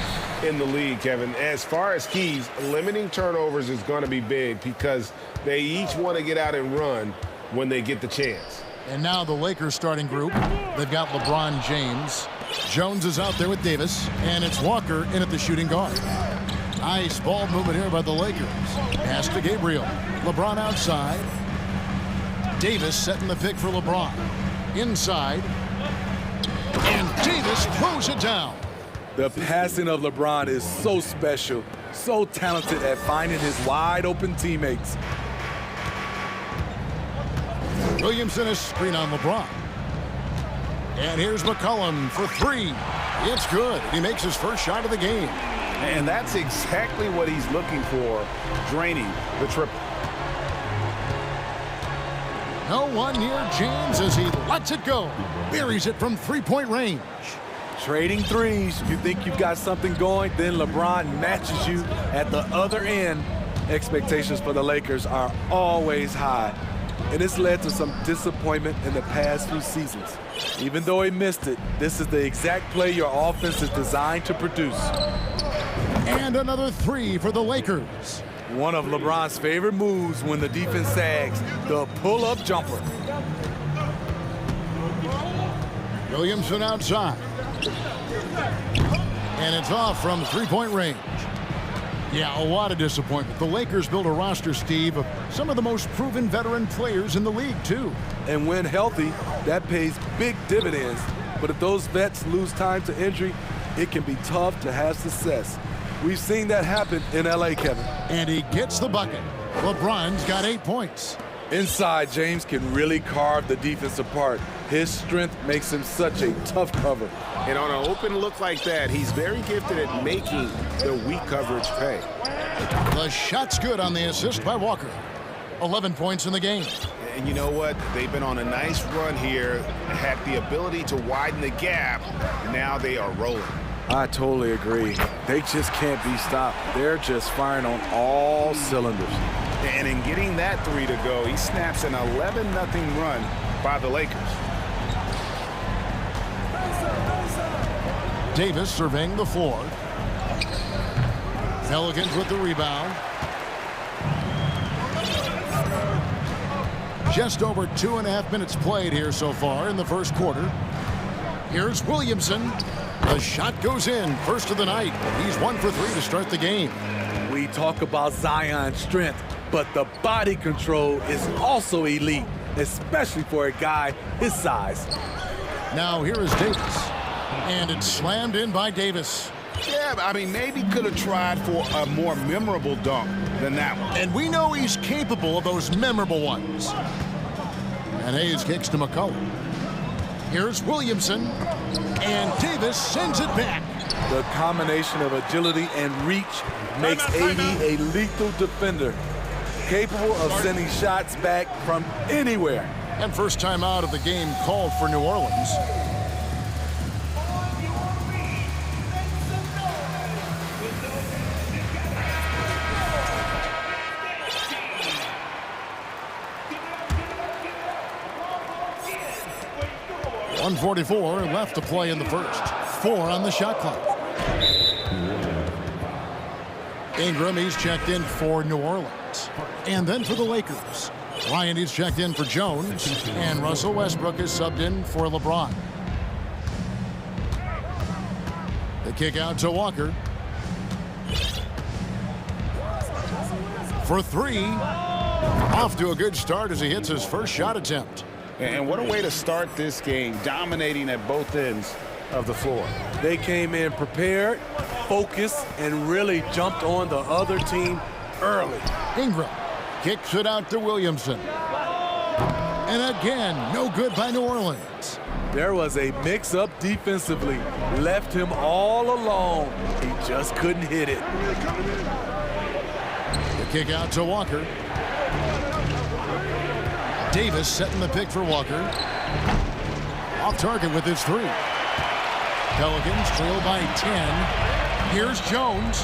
in the league, Kevin. As far as keys, limiting turnovers is going to be big because they each want to get out and run when they get the chance. And now the Lakers starting group. They've got LeBron James. Jones is out there with Davis, and it's Walker in at the shooting guard. Nice ball movement here by the Lakers. Pass to Gabriel. LeBron outside. Davis setting the pick for LeBron. Inside. And Davis throws it down. The passing of LeBron is so special, so talented at finding his wide-open teammates. Williamson is screen on LeBron. And here's McCollum for three. It's good. He makes his first shot of the game. And that's exactly what he's looking for, draining the triple. No one near James as he lets it go. Buries it from three-point range. Trading threes. You think you've got something going, then LeBron matches you at the other end. Expectations for the Lakers are always high. And it's led to some disappointment in the past few seasons. Even though he missed it, this is the exact play your offense is designed to produce. And another three for the Lakers. One of LeBron's favorite moves when the defense sags, the pull-up jumper. Williamson outside. And it's off from three-point range. Yeah, a lot of disappointment. The Lakers built a roster, Steve, of some of the most proven veteran players in the league, too. And when healthy, that pays big dividends. But if those vets lose time to injury, it can be tough to have success. We've seen that happen in L.A., Kevin. And he gets the bucket. LeBron's got 8 points. Inside, James can really carve the defense apart. His strength makes him such a tough cover. And on an open look like that, he's very gifted at making the weak coverage pay. The shot's good on the assist by Walker. 11 points in the game. And you know what? They've been on a nice run here, had the ability to widen the gap. Now they are rolling. I totally agree. They just can't be stopped. They're just firing on all cylinders. And in getting that three to go, he snaps an 11-0 run by the Lakers. Davis surveying the floor. Pelicans with the rebound. Just over 2.5 minutes played here so far in the first quarter. Here's Williamson. The shot goes in, first of the night. He's 1 for 3 to start the game. We talk about Zion's strength, but the body control is also elite, especially for a guy his size. Now here is Davis. And it's slammed in by Davis. Yeah, I mean, maybe could have tried for a more memorable dunk than that one. And we know he's capable of those memorable ones. And Hayes kicks to McCollum. Here's Williamson. And Davis sends it back. The combination of agility and reach makes AD a lethal defender, capable of sending shots back from anywhere. And first time out of the game called for New Orleans. .144 left to play in the first. 4 on the shot clock. Ingram, he's checked in for New Orleans. And then for the Lakers. Ryan, he's checked in for Jones. And Russell Westbrook is subbed in for LeBron. The kick out to Walker. For 3. Off to a good start as he hits his first shot attempt. And what a way to start this game, dominating at both ends of the floor. They came in prepared, focused, and really jumped on the other team early. Ingram kicks it out to Williamson. And again, no good by New Orleans. There was a mix-up defensively. Left him all alone. He just couldn't hit it. The kick out to Walker. Davis setting the pick for Walker. Off target with his 3. Pelicans trail by 10. Here's Jones.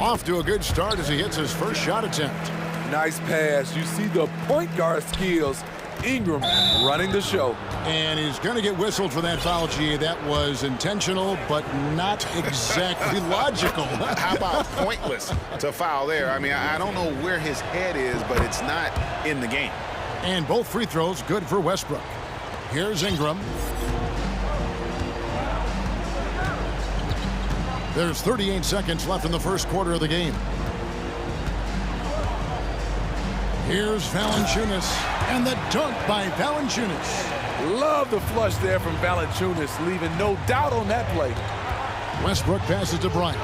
Off to a good start as he hits his first shot attempt. Nice pass. You see the point guard skills Ingram running the show. And he's going to get whistled for that foul, G. That was intentional, but not exactly logical. How about pointless to foul there? I mean, I don't know where his head is, but it's not in the game. And both free throws good for Westbrook. Here's Ingram. There's 38 seconds left in the first quarter of the game. Here's Valanciunas, and the dunk by Valanciunas. Love the flush there from Valanciunas, leaving no doubt on that play. Westbrook passes to Bryant.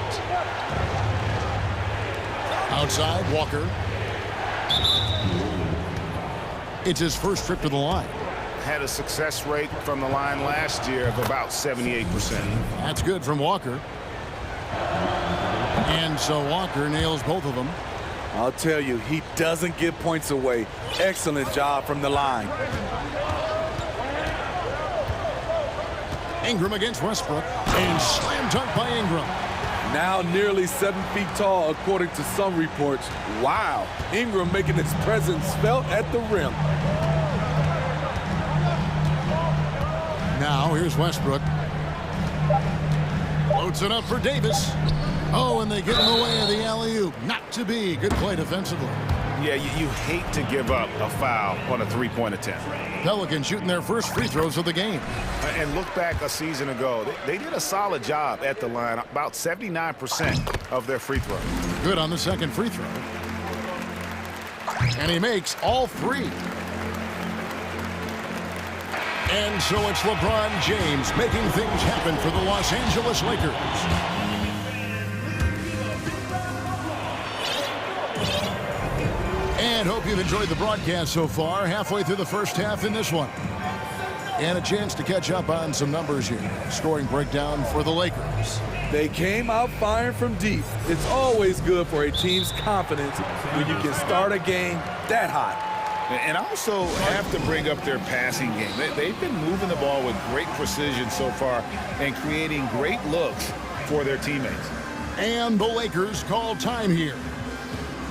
Outside, Walker. It's his first trip to the line. Had a success rate from the line last year of about 78%. That's good from Walker. And so Walker nails both of them. I'll tell you, he doesn't give points away. Excellent job from the line. Ingram against Westbrook. And slam dunk by Ingram. Now nearly 7 feet tall, according to some reports. Wow, Ingram making his presence felt at the rim. Now here's Westbrook. Loads it up for Davis. Oh, and they get in the way of the alley-oop. Not to be. Good play defensively. Yeah, you hate to give up a foul on a three-point attempt. Pelicans shooting their first free throws of the game. And look back a season ago. They did a solid job at the line, about 79% of their free throws. Good on the second free throw. And he makes all three. And so it's LeBron James making things happen for the Los Angeles Lakers. And hope you've enjoyed the broadcast so far. Halfway through the first half in this one. And a chance to catch up on some numbers here. Scoring breakdown for the Lakers. They came out firing from deep. It's always good for a team's confidence when you can start a game that hot. And I also have to bring up their passing game. They've been moving the ball with great precision so far and creating great looks for their teammates. And the Lakers call time here.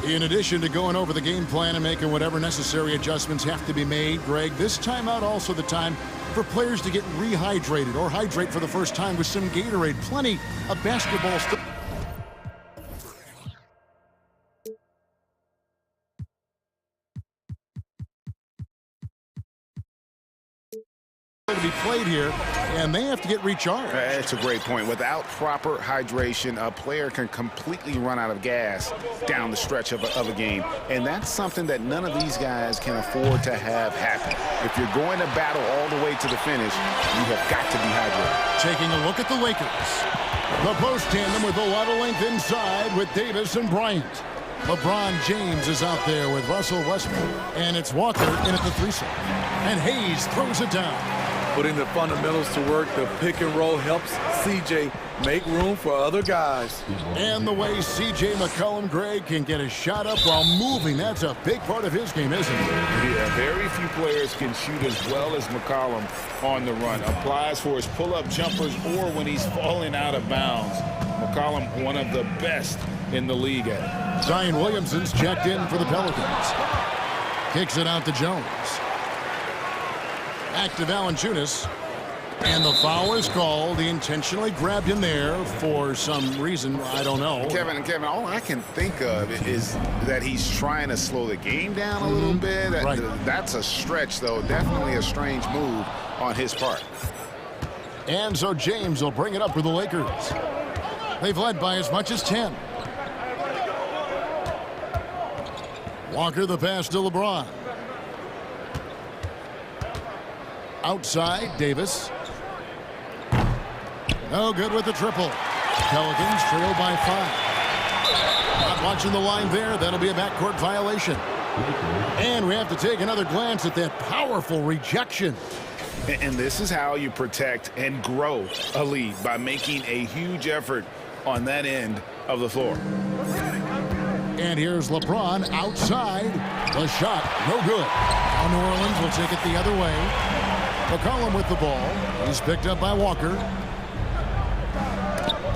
In addition to going over the game plan and making whatever necessary adjustments have to be made, Greg, this timeout also the time for players to get rehydrated or hydrate for the first time with some Gatorade. Plenty of basketball stuff to be played here, and they have to get recharged. That's a great point. Without proper hydration, a player can completely run out of gas down the stretch of a game, and that's something that none of these guys can afford to have happen. If you're going to battle all the way to the finish, you have got to be hydrated. Taking a look at the Lakers. The post tandem with a lot of length inside with Davis and Bryant. LeBron James is out there with Russell Westbrook, and it's Walker in at the threesome. And Hayes throws it down. Putting the fundamentals to work, the pick and roll helps CJ make room for other guys. And the way CJ McCollum, Greg, can get a shot up while moving, that's a big part of his game, isn't it? Yeah, very few players can shoot as well as McCollum on the run. Applies for his pull-up jumpers or when he's falling out of bounds. McCollum, one of the best in the league at it. Zion Williamson's checked in for the Pelicans. Kicks it out to Jones. Back to Valanciunas. And the foul is called. He intentionally grabbed him there for some reason. I don't know. Kevin, all I can think of is that he's trying to slow the game down a little bit. Right. That's a stretch, though. Definitely a strange move on his part. And so James will bring it up for the Lakers. They've led by as much as 10. Walker the pass to LeBron. Outside, Davis. No good with the triple. Pelicans trail by 5. Not watching the line there. That'll be a backcourt violation. And we have to take another glance at that powerful rejection. And this is how you protect and grow a lead, by making a huge effort on that end of the floor. And here's LeBron outside. The shot, no good. Now New Orleans will take it the other way. McCollum with the ball. He's picked up by Walker.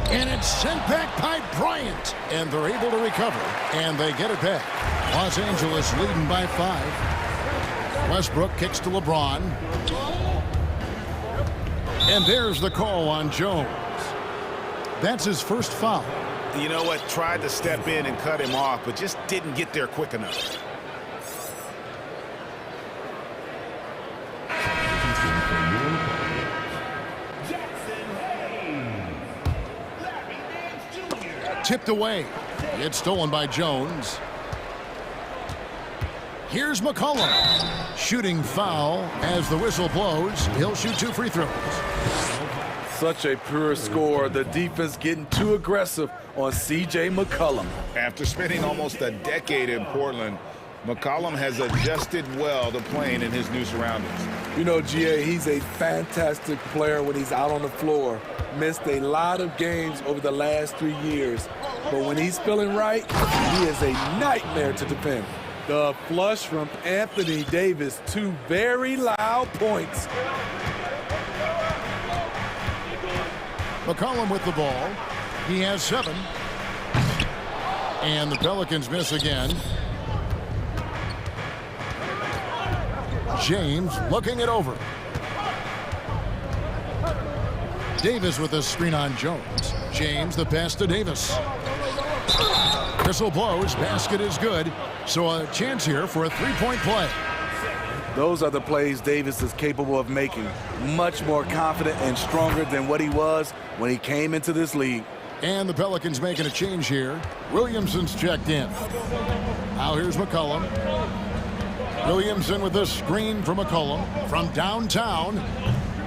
And it's sent back by Bryant. And they're able to recover. And they get it back. Los Angeles leading by 5. Westbrook kicks to LeBron. And there's the call on Jones. That's his first foul. You know what? Tried to step in and cut him off, but just didn't get there quick enough. Tipped away. It's stolen by Jones. Here's McCollum. Shooting foul as the whistle blows. He'll shoot 2 free throws. Such a pure score. The defense getting too aggressive on C.J. McCollum. After spending almost a decade in Portland, McCollum has adjusted well to playing in his new surroundings. You know, G.A., he's a fantastic player when he's out on the floor. Missed a lot of games over the last 3 years. But when he's feeling right, he is a nightmare to defend. The flush from Anthony Davis, 2 very loud points. McCollum with the ball. He has 7. And the Pelicans miss again. James looking it over. Davis with a screen on Jones. James the pass to Davis. Whistle blows. Basket is good. So a chance here for a 3-point play. Those are the plays Davis is capable of making. Much more confident and stronger than what he was when he came into this league. And the Pelicans making a change here. Williamson's checked in. Now here's McCollum. Williamson with a screen for McCollum from downtown.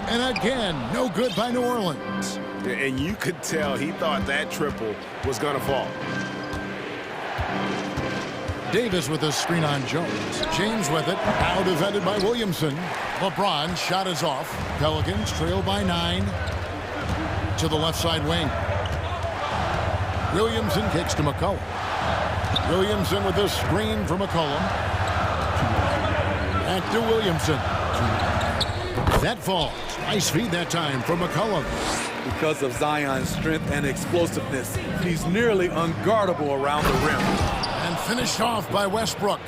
And again, no good by New Orleans. And you could tell he thought that triple was going to fall. Davis with a screen on Jones. James with it. Now defended by Williamson. LeBron shot is off. Pelicans trail by 9. To the left side wing. Williamson kicks to McCollum. Williamson with a screen for McCollum. Back to Williamson. That falls. Nice feed that time from McCollum. Because of Zion's strength and explosiveness, he's nearly unguardable around the rim. And finished off by Westbrook.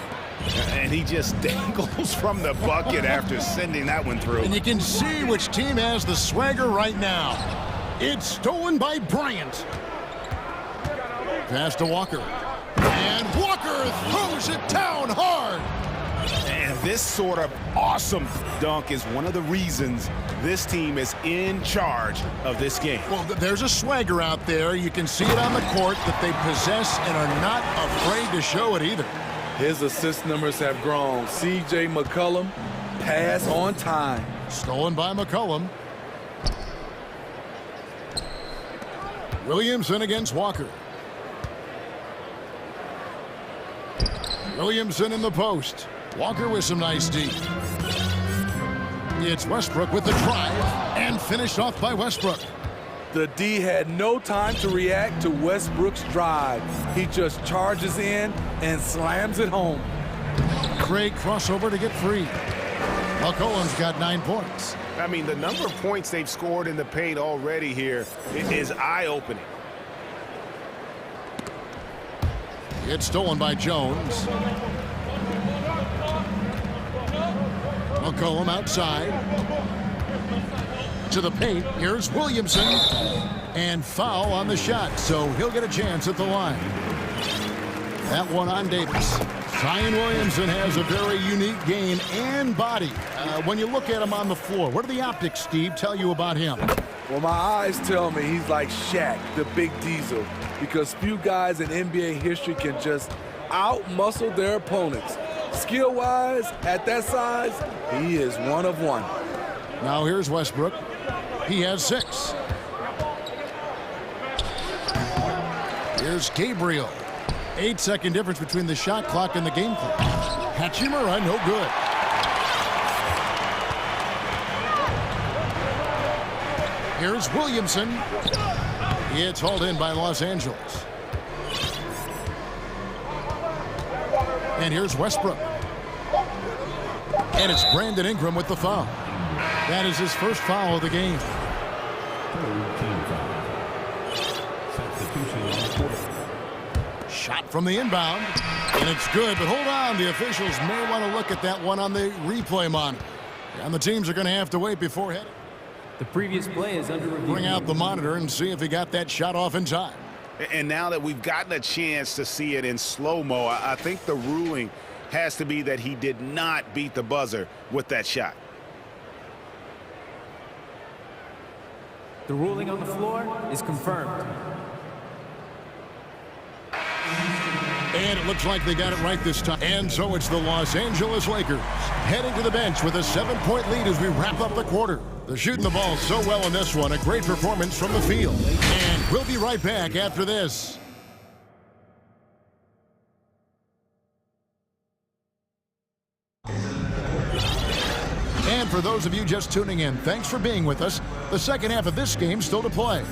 And he just dangles from the bucket after sending that one through. And you can see which team has the swagger right now. It's stolen by Bryant. Pass to Walker. And Walker throws it down hard. And this sort of awesome dunk is one of the reasons this team is in charge of this game. Well, there's a swagger out there. You can see it on the court that they possess and are not afraid to show it either. His assist numbers have grown. C.J. McCollum, pass on time. Stolen by McCollum. Williamson against Walker. Williamson in the post. Walker with some nice D. It's Westbrook with the drive and finished off by Westbrook. The D had no time to react to Westbrook's drive. He just charges in and slams it home. Craig crossover to get free. McCollum's got 9 points. I mean, the number of points they've scored in the paint already here is eye-opening. It's stolen by Jones. McCollum outside. To the paint. Here's Williamson. And foul on the shot, so he'll get a chance at the line. That one on Davis. Zion Williamson has a very unique game and body. When you look at him on the floor, what do the optics, Steve, tell you about him? Well, my eyes tell me he's like Shaq, the big diesel, because few guys in NBA history can just out-muscle their opponents. Skill-wise, at that size, he is one of one. Now here's Westbrook. He has 6. Here's Gabriel. 8-second difference between the shot clock and the game clock. Hachimura, no good. Here's Williamson. It's hauled in by Los Angeles. And here's Westbrook. And it's Brandon Ingram with the foul. That is his first foul of the game. Shot from the inbound. And it's good, but hold on. The officials may want to look at that one on the replay monitor. And the teams are going to have to wait before heading. The previous play is under review. Bring out the monitor and see if he got that shot off in time. And now that we've gotten a chance to see it in slow-mo, I think the ruling has to be that he did not beat the buzzer with that shot. The ruling on the floor is confirmed. And it looks like they got it right this time. And so it's the Los Angeles Lakers heading to the bench with a 7-point lead as we wrap up the quarter. They're shooting the ball so well in this one. A great performance from the field. And we'll be right back after this. And for those of you just tuning in, thanks for being with us. The second half of this game still to play.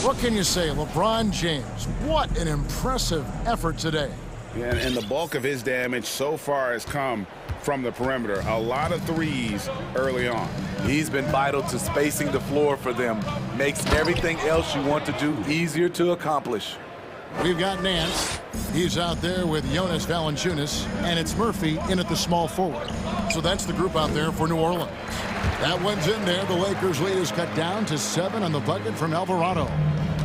What can you say, LeBron James? What an impressive effort today. Yeah, and the bulk of his damage so far has come from the perimeter. A lot of threes early on. He's been vital to spacing the floor for them. Makes everything else you want to do easier to accomplish. We've got Nance. He's out there with Jonas Valanciunas, and it's Murphy in at the small forward. So that's the group out there for New Orleans. That one's in there. The Lakers' lead is cut down to 7 on the bucket from Alvarado.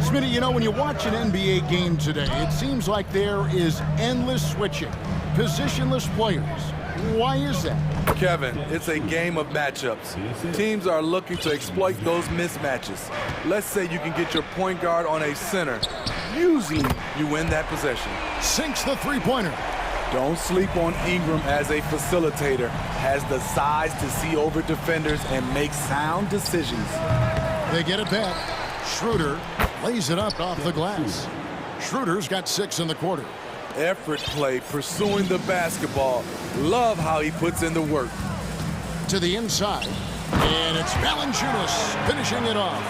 Smitty, you know, when you watch an NBA game today, it seems like there is endless switching, positionless players. Why is that? Kevin, it's a game of matchups. Teams are looking to exploit those mismatches. Let's say you can get your point guard on a center. Usually, you win that possession. Sinks the three-pointer. Don't sleep on Ingram as a facilitator. Has the size to see over defenders and make sound decisions. They get it back. Schroeder lays it up off the glass. Schroeder's got 6 in the quarter. Effort play, pursuing the basketball. Love how he puts in the work. To the inside, and it's Valanciunas finishing it off.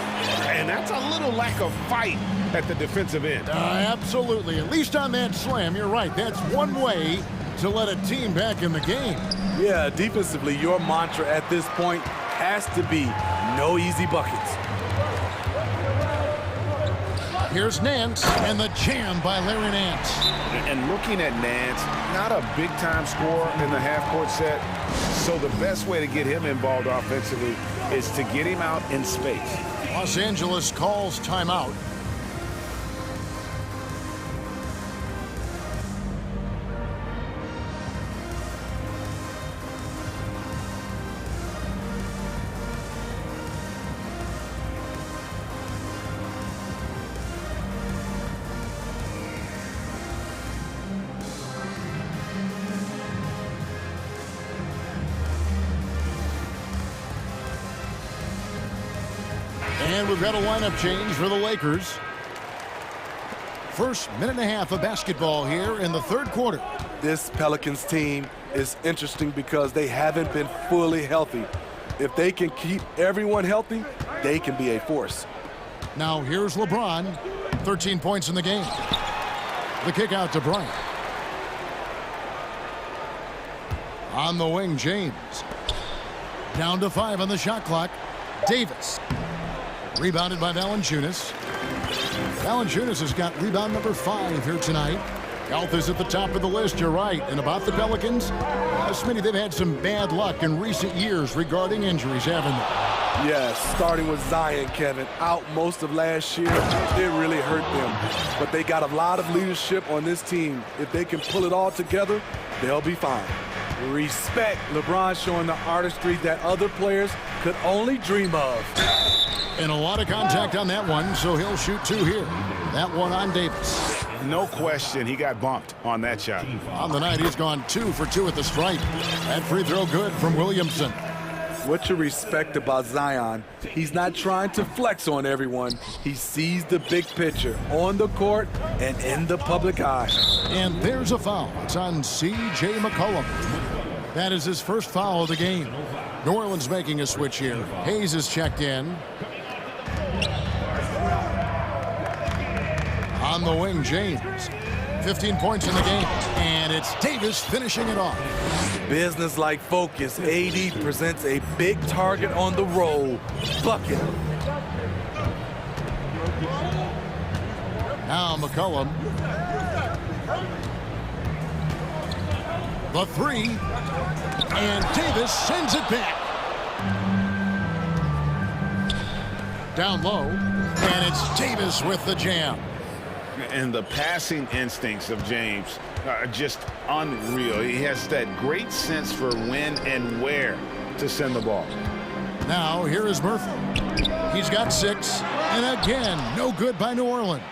And that's a little lack of fight at the defensive end. Absolutely. At least on that slam, you're right. That's one way to let a team back in the game. Yeah, defensively, your mantra at this point has to be no easy buckets. Here's Nance, and the jam by Larry Nance. And looking at Nance, not a big-time scorer in the half-court set, so the best way to get him involved offensively is to get him out in space. Los Angeles calls timeout. And we've got a lineup change for the Lakers. First minute and a half of basketball here in the third quarter. This Pelicans team is interesting because they haven't been fully healthy. If they can keep everyone healthy, they can be a force. Now here's LeBron, 13 points in the game. The kick out to Bryant. On the wing, James. Down to 5 on the shot clock. Davis. Rebounded by Valanciunas. Valanciunas has got rebound number 5 here tonight. Health is at the top of the list, you're right. And about the Pelicans, Smitty, they've had some bad luck in recent years regarding injuries, haven't they? Yes, starting with Zion, Kevin, out most of last year. It really hurt them. But they got a lot of leadership on this team. If they can pull it all together, they'll be fine. Respect. LeBron showing the artistry that other players could only dream of. And a lot of contact on that one, so he'll shoot 2 here. That one on Davis. No question, he got bumped on that shot. On the night, he's gone 2 for 2 at the stripe. That free throw good from Williamson. What you respect about Zion, he's not trying to flex on everyone. He sees the big picture on the court and in the public eye. And there's a foul. It's on C.J. McCollum. That is his first foul of the game. New Orleans making a switch here. Hayes is checked in. On the wing, James. 15 points in the game. And it's Davis finishing it off. Business-like focus. AD presents a big target on the roll. Bucket. Now McCollum. The three. And Davis sends it back. Down low. And it's Davis with the jam. And the passing instincts of James are just unreal. He has that great sense for when and where to send the ball. Now, here is Murphy. He's got 6. And again, no good by New Orleans.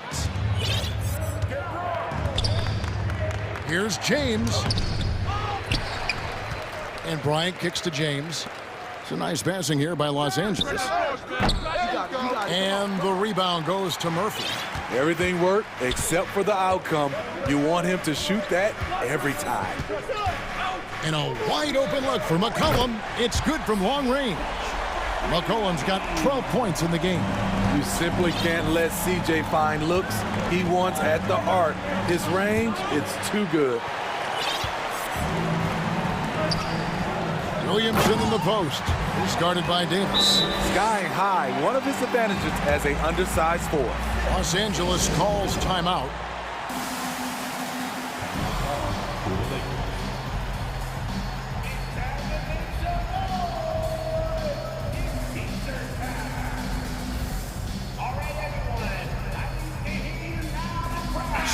Here's James. And Bryant kicks to James. It's a nice passing here by Los Angeles. And the rebound goes to Murphy. Everything worked except for the outcome. You want him to shoot that every time. And a wide open look for McCollum. It's good from long range. McCollum's got 12 points in the game. You simply can't let CJ find looks he wants at the arc. His range, it's too good. Williamson in the post. He's guarded by Davis. Sky high, one of his advantages as an undersized forward. Los Angeles calls timeout.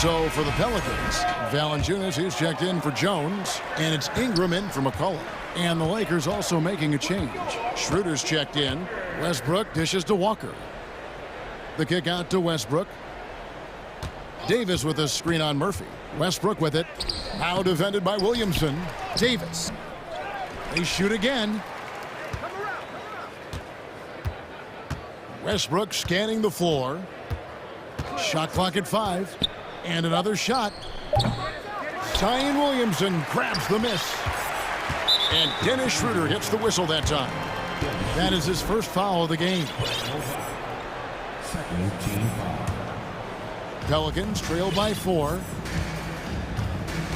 So for the Pelicans, Valanciunas is checked in for Jones, and it's Ingram in for McCollum. And the Lakers also making a change. Schroeder's checked in. Westbrook dishes to Walker. The kick out to Westbrook. Davis with a screen on Murphy. Westbrook with it. Now defended by Williamson. Davis. They shoot again. Westbrook scanning the floor. Shot clock at 5. And another shot. Zion Williamson grabs the miss. And Dennis Schroeder gets the whistle that time. That is his first foul of the game. Pelicans trail by 4.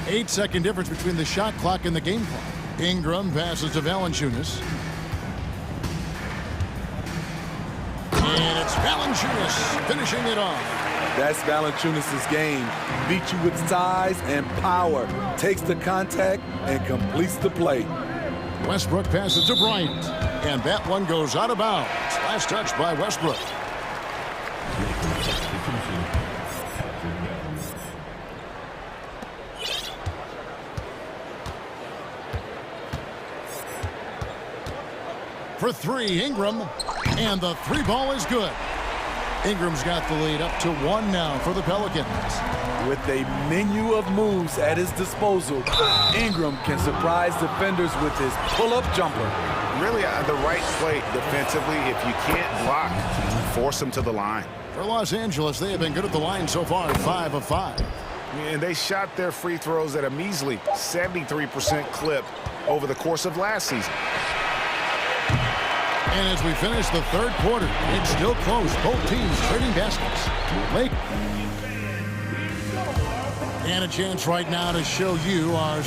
8-second difference between the shot clock and the game clock. Ingram passes to Valanciunas. And it's Valanciunas finishing it off. That's Valanciunas' game. Beats you with size and power. Takes the contact and completes the play. Westbrook passes to Bryant. And that one goes out of bounds. Last touch by Westbrook. For 3, Ingram. And the 3 ball is good. Ingram's got the lead up to 1 now for the Pelicans. With a menu of moves at his disposal, Ingram can surprise defenders with his pull-up jumper. Really the right play defensively. If you can't block, force them to the line. For Los Angeles, they have been good at the line so far, 5 of 5. And they shot their free throws at a measly 73% clip over the course of last season. And as we finish the 3rd quarter, it's still close. Both teams trading baskets. Lake. And a chance right now to show you our...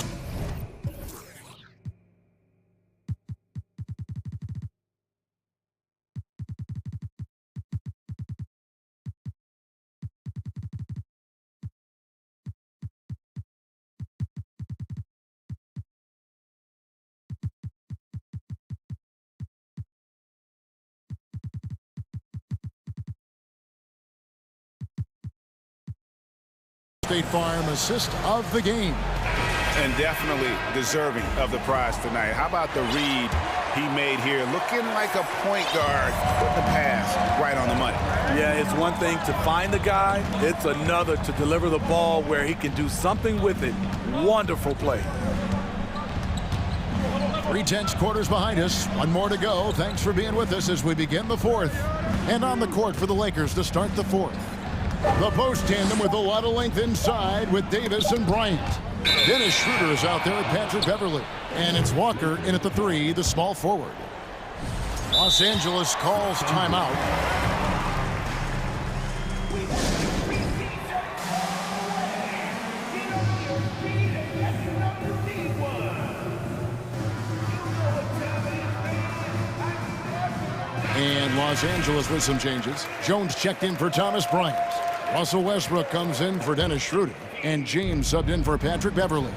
State Farm assist of the game. And definitely deserving of the prize tonight. How about the read he made here? Looking like a point guard with the pass right on the money. Yeah, it's one thing to find the guy. It's another to deliver the ball where he can do something with it. Wonderful play. 3/10 quarters behind us. 1 more to go. Thanks for being with us as we begin the 4th. And on the court for the Lakers to start the 4th. The post tandem with a lot of length inside with Davis and Bryant. Dennis Schroeder is out there with Patrick Beverly. And it's Walker in at the 3, the small forward. Los Angeles calls timeout. And Los Angeles with some changes. Jones checked in for Thomas Bryant. Russell Westbrook comes in for Dennis Schroeder. And James subbed in for Patrick Beverly.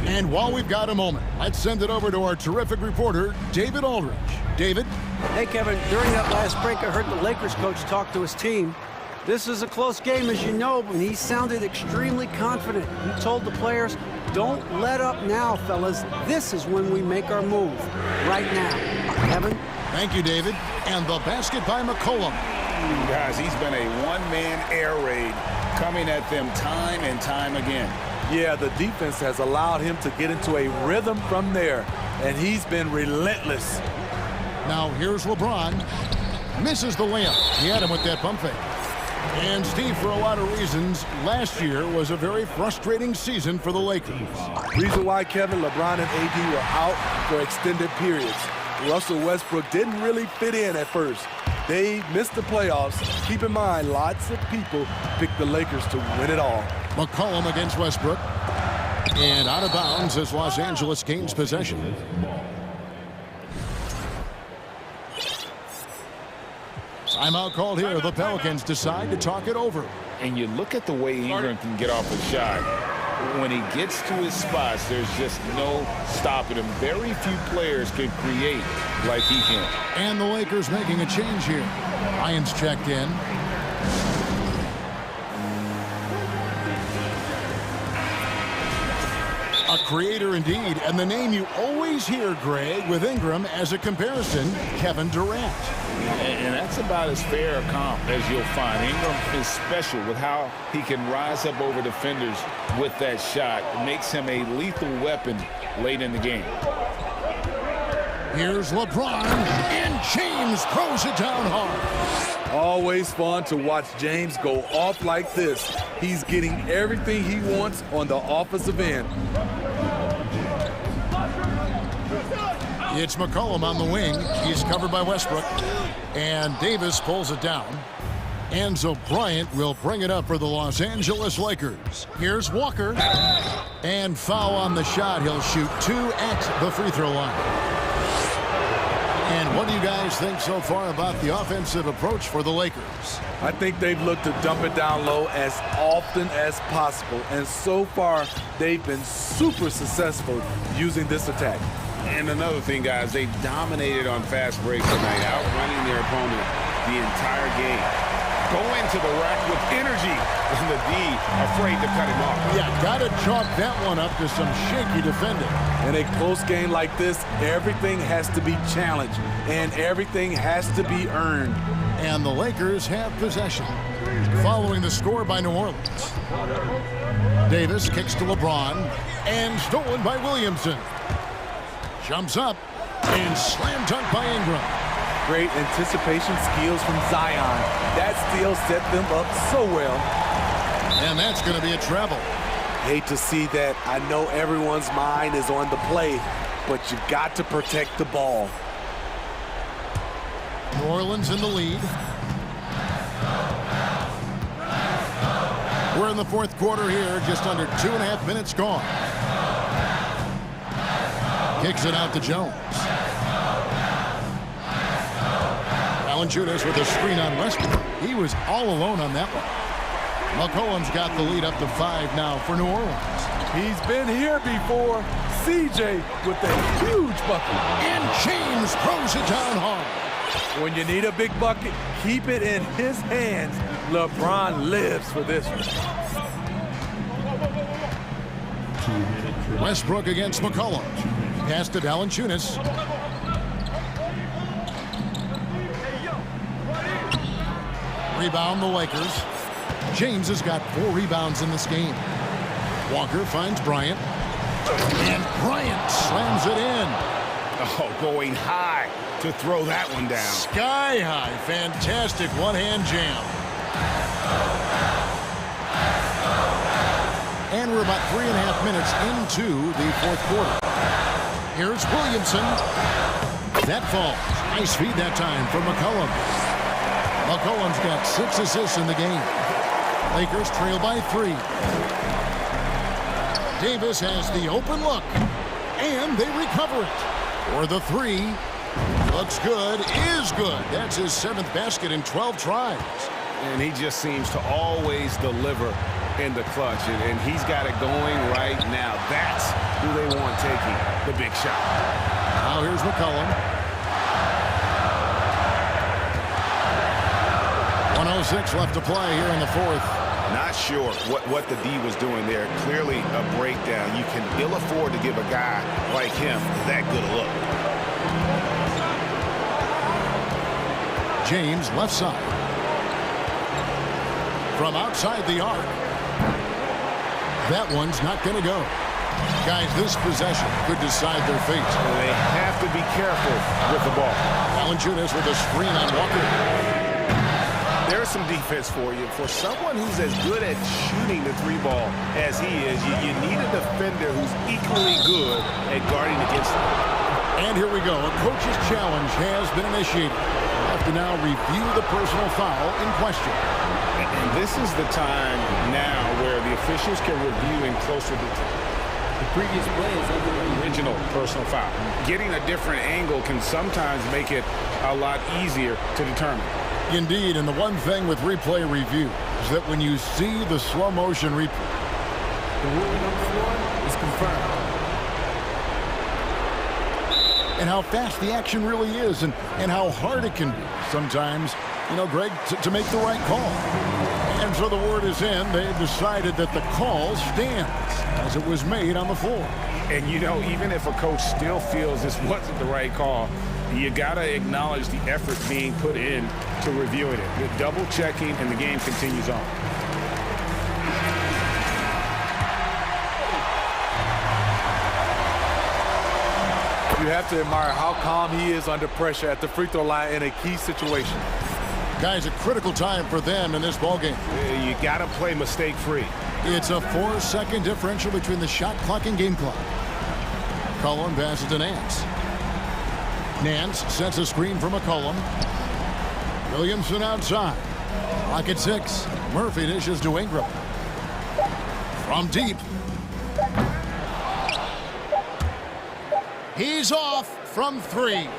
And while we've got a moment, let's send it over to our terrific reporter, David Aldridge. David? Hey, Kevin, during that last break, I heard the Lakers coach talk to his team. This is a close game, as you know, but he sounded extremely confident. He told the players, don't let up now, fellas. This is when we make our move. Right now. Kevin? Thank you, David. And the basket by McCollum. Guys, he's been a one-man air raid coming at them time and time again. Yeah, the defense has allowed him to get into a rhythm from there, and he's been relentless. Now here's LeBron. Misses the layup. He had him with that pump fake. And Steve, for a lot of reasons, last year was a very frustrating season for the Lakers. Reason why, Kevin, LeBron and AD were out for extended periods. Russell Westbrook didn't really fit in at first. They missed the playoffs. Keep in mind, lots of people picked the Lakers to win it all. McCollum against Westbrook. And out of bounds as Los Angeles gains possession. Timeout called here. The Pelicans decide to talk it over. And you look at the way Ingram can get off a shot. When he gets to his spots, there's just no stopping him. Very few players can create like he can. And the Lakers making a change here. Ryan's checked in. A creator indeed, and the name you always hear, Greg, with Ingram as a comparison, Kevin Durant. And that's about as fair a comp as you'll find. Ingram is special with how he can rise up over defenders with that shot. It makes him a lethal weapon late in the game. Here's LeBron, and James throws it down hard. Always fun to watch James go off like this. He's getting everything he wants on the offensive end. It's McCollum on the wing. He's covered by Westbrook. And Davis pulls it down. Enzo Bryant will bring it up for the Los Angeles Lakers. Here's Walker. And foul on the shot. He'll shoot 2 at the free throw line. And what do you guys think so far about the offensive approach for the Lakers? I think they've looked to dump it down low as often as possible. And so far, they've been super successful using this attack. And another thing, guys, they dominated on fast breaks tonight, outrunning their opponent the entire game. Going to the rack with energy, and the D afraid to cut him off. Yeah, got to chalk that one up to some shaky defending. In a close game like this, everything has to be challenged, and everything has to be earned. And the Lakers have possession. Following the score by New Orleans. Davis kicks to LeBron, and stolen by Williamson. Jumps up, and slam dunk by Ingram. Great anticipation skills from Zion. That steal set them up so well. And that's going to be a travel. Hate to see that. I know everyone's mind is on the play, but you got to protect the ball. New Orleans in the lead. We're in the fourth quarter here, just under 2.5 minutes gone. Kicks it out to Jones. Valanciunas with a screen on Westbrook. He was all alone on that one. McCollum's got the lead up to 5 now for New Orleans. He's been here before. CJ with a huge bucket. And James throws it down hard. When you need a big bucket, keep it in his hands. LeBron lives for this one. Westbrook against McCollum. Pass to Valanciunas. Rebound the Lakers. James has got 4 rebounds in this game. Walker finds Bryant. And Bryant slams it in. Oh, going high to throw that one down. Sky high. Fantastic one-hand jam. And we're about 3.5 minutes into the fourth quarter. Here's Williamson. That falls. Nice feed that time from McCollum. McCollum's got 6 assists in the game. Lakers trail by 3. Davis has the open look. And they recover it. For the 3. Looks good. Is good. That's his 7th basket in 12 tries. And he just seems to always deliver in the clutch, and he's got it going right now. That's who they want taking the big shot. Now here's McCollum. 1:06 left to play here in the fourth. Not sure what the D was doing there. Clearly a breakdown. You can ill afford to give a guy like him that good a look. James left side. From outside the arc. That one's not going to go. Guys, this possession could decide their fate. They have to be careful with the ball. Valanciunas with a screen on Walker. There's some defense for you. For someone who's as good at shooting the three ball as he is, you need a defender who's equally good at guarding against him. And here we go. A coach's challenge has been initiated. We'll have to now review the personal foul in question. And this is the time now where the officials can review in closer detail. The previous play is under the original personal foul. Getting a different angle can sometimes make it a lot easier to determine. Indeed, and the one thing with replay review is that when you see the slow motion replay, the ruling on the floor is confirmed. And how fast the action really is and how hard it can be sometimes, you know, Greg, to make the right call. And so the word is in. They've decided that the call stands as it was made on the floor. And, you know, even if a coach still feels this wasn't the right call, you got to acknowledge the effort being put in to reviewing it. You're double checking, and the game continues on. You have to admire how calm he is under pressure at the free throw line in a key situation. Guys, a critical time for them in this ballgame. You got to play mistake-free. It's a 4-second differential between the shot clock and game clock. Cullen passes to Nance. Nance sets a screen for McCollum. Williamson outside. Clock at 6. Murphy dishes to Ingram. From deep. He's off from 3.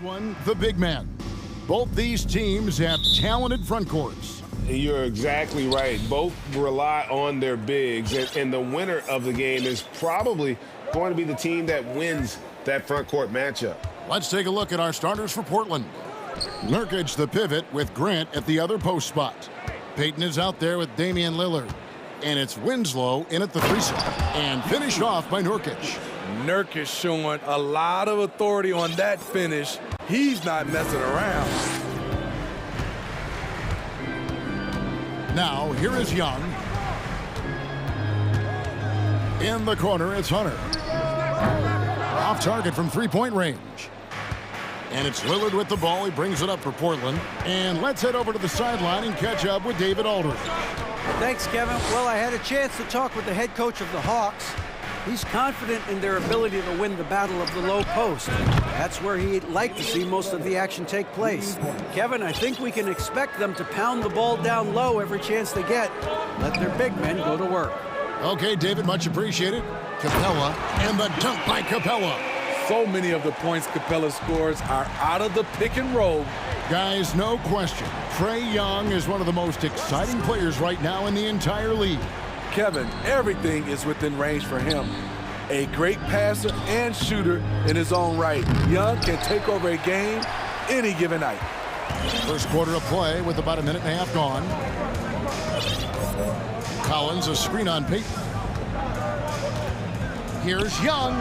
One, the big man. Both these teams have talented front courts. You're exactly right. Both rely on their bigs, and the winner of the game is probably going to be the team that wins that front court matchup. Let's take a look at our starters for Portland. Nurkic, the pivot, with Grant at the other post spot. Payton is out there with Damian Lillard. And it's Winslow in at the 3 spot. And finished off by Nurkic. Nurkic showing a lot of authority on that finish. He's not messing around. Now, here is Young. In the corner, it's Hunter. Off target from three-point range. And it's Lillard with the ball. He brings it up for Portland. And let's head over to the sideline and catch up with David Aldridge. Thanks, Kevin. Well, I had a chance to talk with the head coach of the Hawks. He's confident in their ability to win the battle of the low post. That's where he'd like to see most of the action take place. Kevin, I think we can expect them to pound the ball down low every chance they get. Let their big men go to work. Okay, David, much appreciated. Capella, and the dunk by Capella. So many of the points Capella scores are out of the pick and roll. Guys, no question. Trae Young is one of the most exciting players right now in the entire league. Kevin, everything is within range for him. A great passer and shooter in his own right. Young can take over a game any given night. First quarter of play with about a minute and a half gone. Collins, a screen on Payton. Here's Young.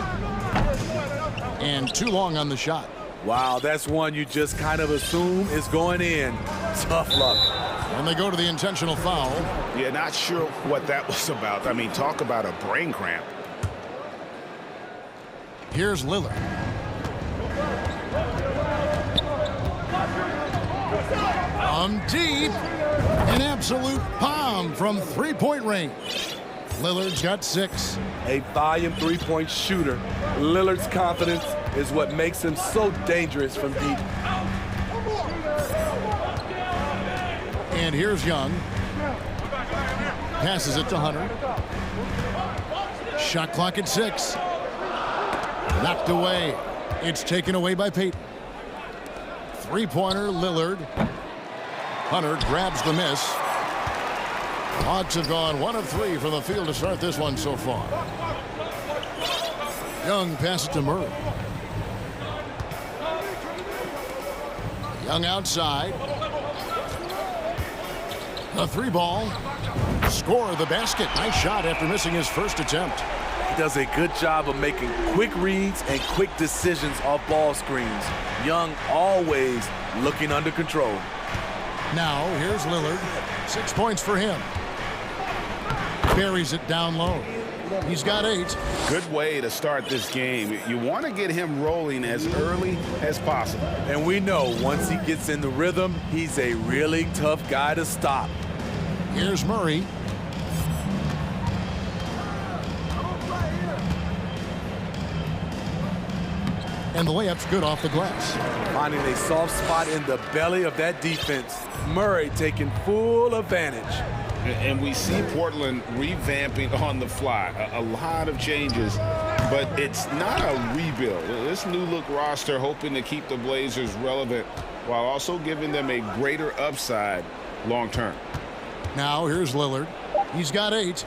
And too long on the shot. Wow, that's one you just kind of assume is going in. Tough luck. And they go to the intentional foul. Yeah, not sure what that was about. I mean, talk about a brain cramp. Here's Lillard. Deep. An absolute bomb from three-point range. Lillard's got 6. A volume three-point shooter. Lillard's confidence is what makes him so dangerous from deep. And here's Young. Passes it to Hunter. Shot clock at 6. Knocked away. It's taken away by Payton. Three-pointer, Lillard. Hunter grabs the miss. Hawks have gone 1 of 3 from the field to start this one so far. Young passes to Murray. Young outside. The 3-ball. Score the basket. Nice shot after missing his first attempt. He does a good job of making quick reads and quick decisions off ball screens. Young always looking under control. Now here's Lillard. 6 points for him. Buries it down low. He's got 8. Good way to start this game. You want to get him rolling as early as possible. And we know once he gets in the rhythm, he's a really tough guy to stop. Here's Murray. And the layup's good off the glass. Finding a soft spot in the belly of that defense. Murray taking full advantage. And we see Portland revamping on the fly. A lot of changes, but it's not a rebuild. This new look roster hoping to keep the Blazers relevant while also giving them a greater upside long term. Now here's Lillard. He's got 8.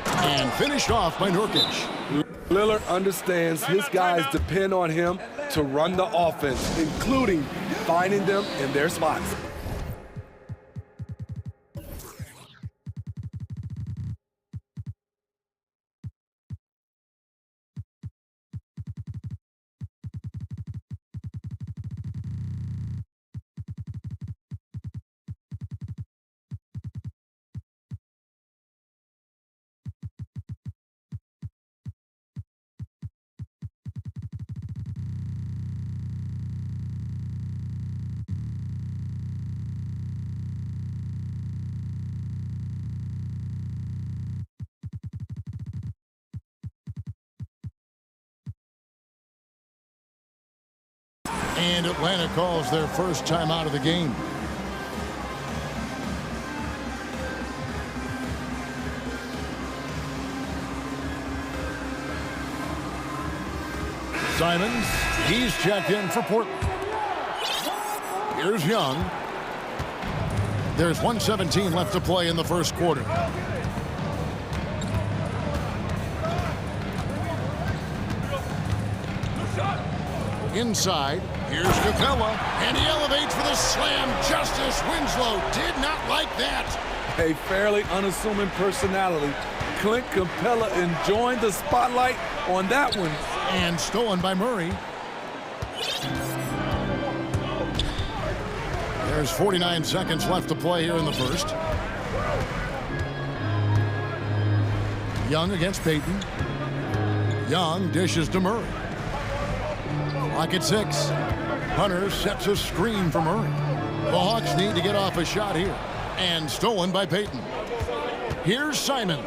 And finished off by Nurkic. Lillard understands his guys depend on him to run the offense, including finding them in their spots. And Atlanta calls their first time out of the game. Simons, he's checked in for Portland. Here's Young. There's 1:17 left to play in the first quarter. Inside, here's Capella, and he elevates for the slam. Justice Winslow did not like that. A fairly unassuming personality. Clint Capella enjoying the spotlight on that one. And stolen by Murray. There's 49 seconds left to play here in the first. Young against Payton. Young dishes to Murray. Clock at 6. Hunter sets a screen for Murray. The Hawks need to get off a shot here. And stolen by Payton. Here's Simons.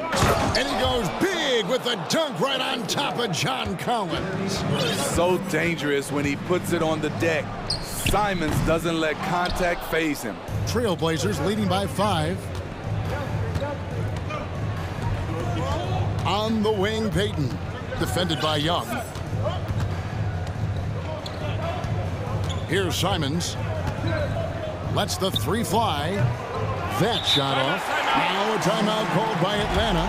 And he goes big with the dunk right on top of John Collins. So dangerous when he puts it on the deck. Simons doesn't let contact phase him. Trailblazers leading by 5. On the wing, Payton. Defended by Young. Here's Simons. Lets the 3 fly. That shot off. Now a timeout called by Atlanta.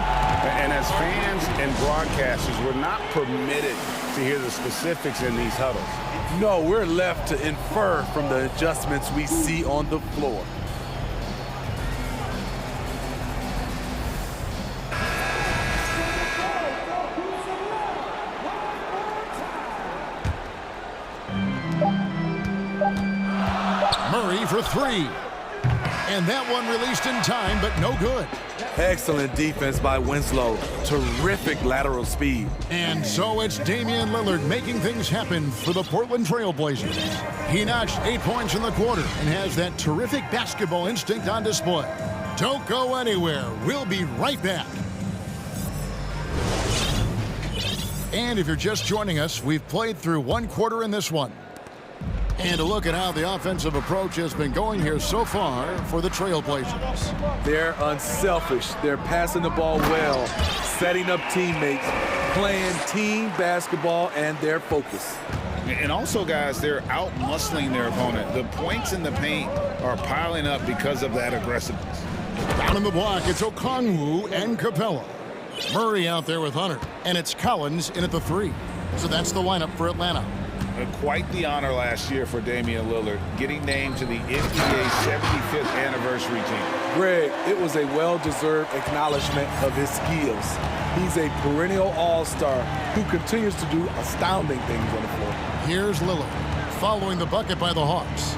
And as fans and broadcasters, we're not permitted to hear the specifics in these huddles. No, we're left to infer from the adjustments we see on the floor. Murray for 3. And that one released in time, but no good. Excellent defense by Winslow. Terrific lateral speed. And so it's Damian Lillard making things happen for the Portland Trailblazers. He notched 8 points in the quarter and has that terrific basketball instinct on display. Don't go anywhere. We'll be right back. And if you're just joining us, we've played through 1 quarter in this one. And a look at how the offensive approach has been going here so far for the Trailblazers. They're unselfish. They're passing the ball well, setting up teammates, playing team basketball, and their focus. And also, guys, they're out-muscling their opponent. The points in the paint are piling up because of that aggressiveness. Down in the block, it's Okongwu and Capella. Murray out there with Hunter, and it's Collins in at the 3. So that's the lineup for Atlanta. Quite the honor last year for Damian Lillard, getting named to the NBA 75th anniversary team. Greg, it was a well-deserved acknowledgement of his skills. He's a perennial all-star who continues to do astounding things on the floor. Here's Lillard, following the bucket by the Hawks.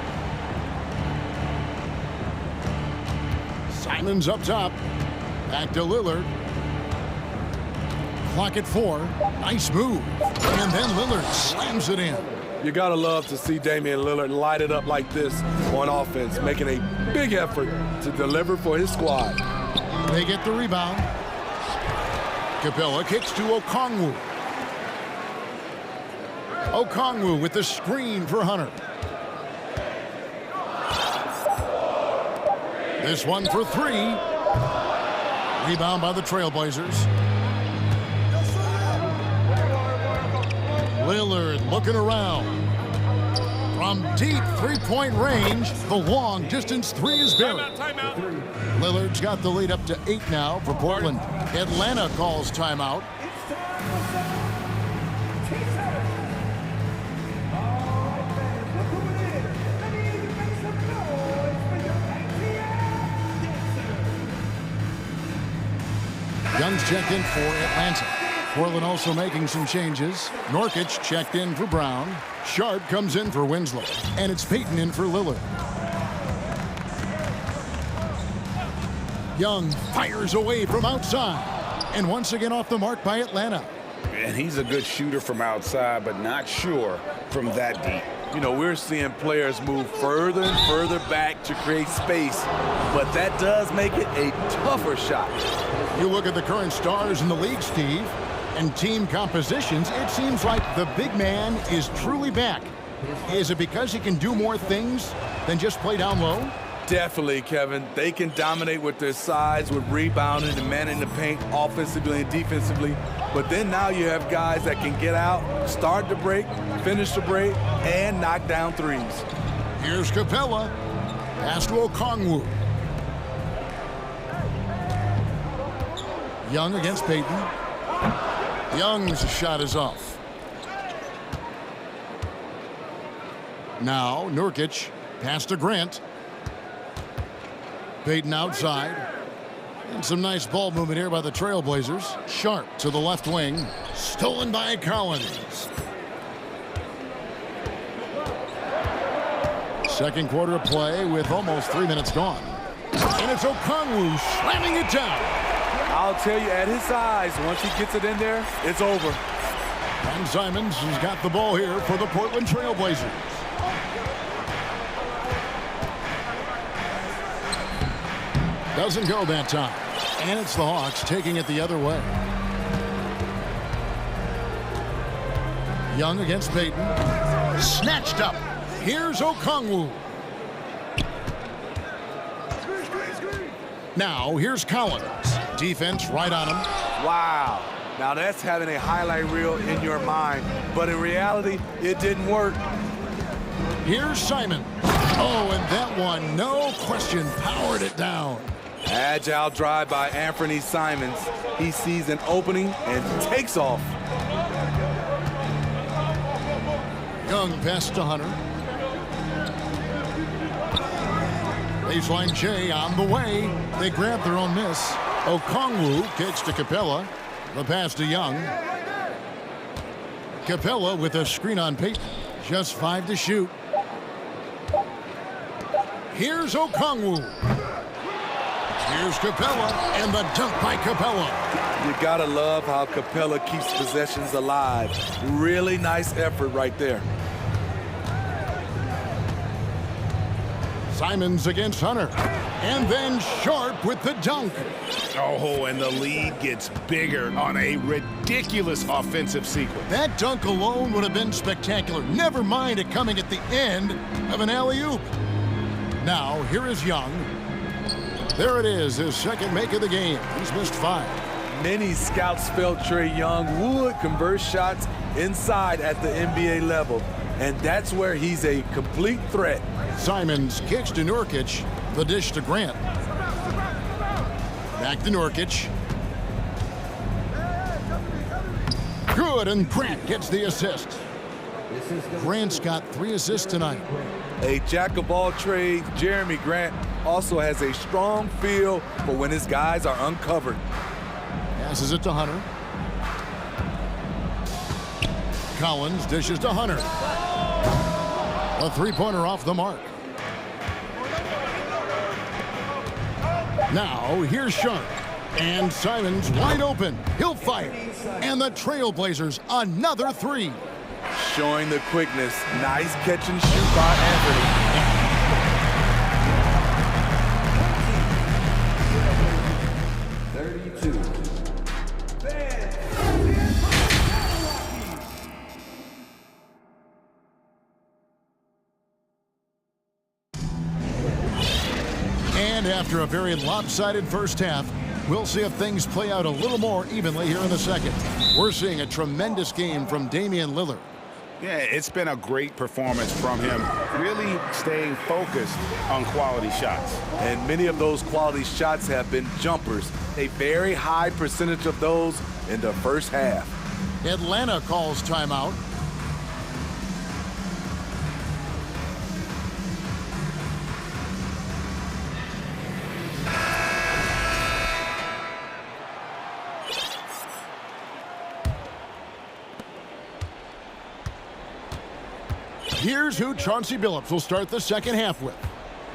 Simons up top. Back to Lillard. Clock at 4. Nice move. And then Lillard slams it in. You gotta love to see Damian Lillard light it up like this on offense, making a big effort to deliver for his squad. They get the rebound. Capella kicks to Okongwu. Okongwu with the screen for Hunter. This one for 3. Rebound by the Trailblazers. Lillard looking around. From deep three-point range, the long-distance 3 is buried. Lillard's got the lead up to 8 now for Portland. Atlanta calls timeout. Young's checked in for Atlanta. Portland also making some changes. Nurkic checked in for Brown. Sharp comes in for Winslow. And it's Payton in for Lillard. Young fires away from outside. And once again off the mark by Atlanta. And he's a good shooter from outside, but not sure from that deep. You know, we're seeing players move further and further back to create space, but that does make it a tougher shot. You look at the current stars in the league, Steve, and team compositions, it seems like the big man is truly back. Is it because he can do more things than just play down low? Definitely, Kevin. They can dominate with their size, with rebounding and manning the paint offensively and defensively. But then now you have guys that can get out, start the break, finish the break, and knock down threes. Here's Capella. Pass to Okongwu. Young against Payton. Young's shot is off. Now Nurkic. Pass to Grant. Payton outside. And some nice ball movement here by the Trailblazers. Sharp to the left wing. Stolen by Collins. Second quarter of play with almost 3 minutes gone. And it's Okongwu slamming it down. I'll tell you, at his size, once he gets it in there, it's over. And Simons has got the ball here for the Portland Trailblazers. Doesn't go that time. And it's the Hawks taking it the other way. Young against Payton. Snatched up. Here's Okongwu. Now, here's Collins. Defense right on him. Wow. Now that's having a highlight reel in your mind. But in reality, it didn't work. Here's Simon. Oh, and that one, no question, powered it down. Agile drive by Anthony Simons. He sees an opening and takes off. Young pass to Hunter. Baseline J on the way. They grab their own miss. Okongwu kicks to Capella. The pass to Young. Capella with a screen on Payton. Just 5 to shoot. Here's Okongwu. Here's Capella, and the dunk by Capella. You gotta love how Capella keeps possessions alive. Really nice effort right there. Simons against Hunter. And then Sharp with the dunk. Oh, and the lead gets bigger on a ridiculous offensive sequence. That dunk alone would have been spectacular. Never mind it coming at the end of an alley-oop. Now, here is Young. There it is, his second make of the game. He's missed 5. Many scouts felt Trae Young would convert shots inside at the NBA level. And that's where he's a complete threat. Simons kicks to Nurkic. The dish to Grant. Back to Nurkic. Good, and Grant gets the assist. Grant's got 3 assists tonight. A jack of all trades, Jeremy Grant also has a strong feel for when his guys are uncovered. Passes it to Hunter. Collins dishes to Hunter. A three-pointer off the mark. Now, here's Sharp. And Simons wide open. He'll fire. And the Trailblazers, another 3. Showing the quickness. Nice catch and shoot by Anthony. And after a very lopsided first half, we'll see if things play out a little more evenly here in the second. We're seeing a tremendous game from Damian Lillard. Yeah, it's been a great performance from him, really staying focused on quality shots. And many of those quality shots have been jumpers. A very high percentage of those in the first half. Atlanta calls timeout. Here's who Chauncey Billups will start the second half with.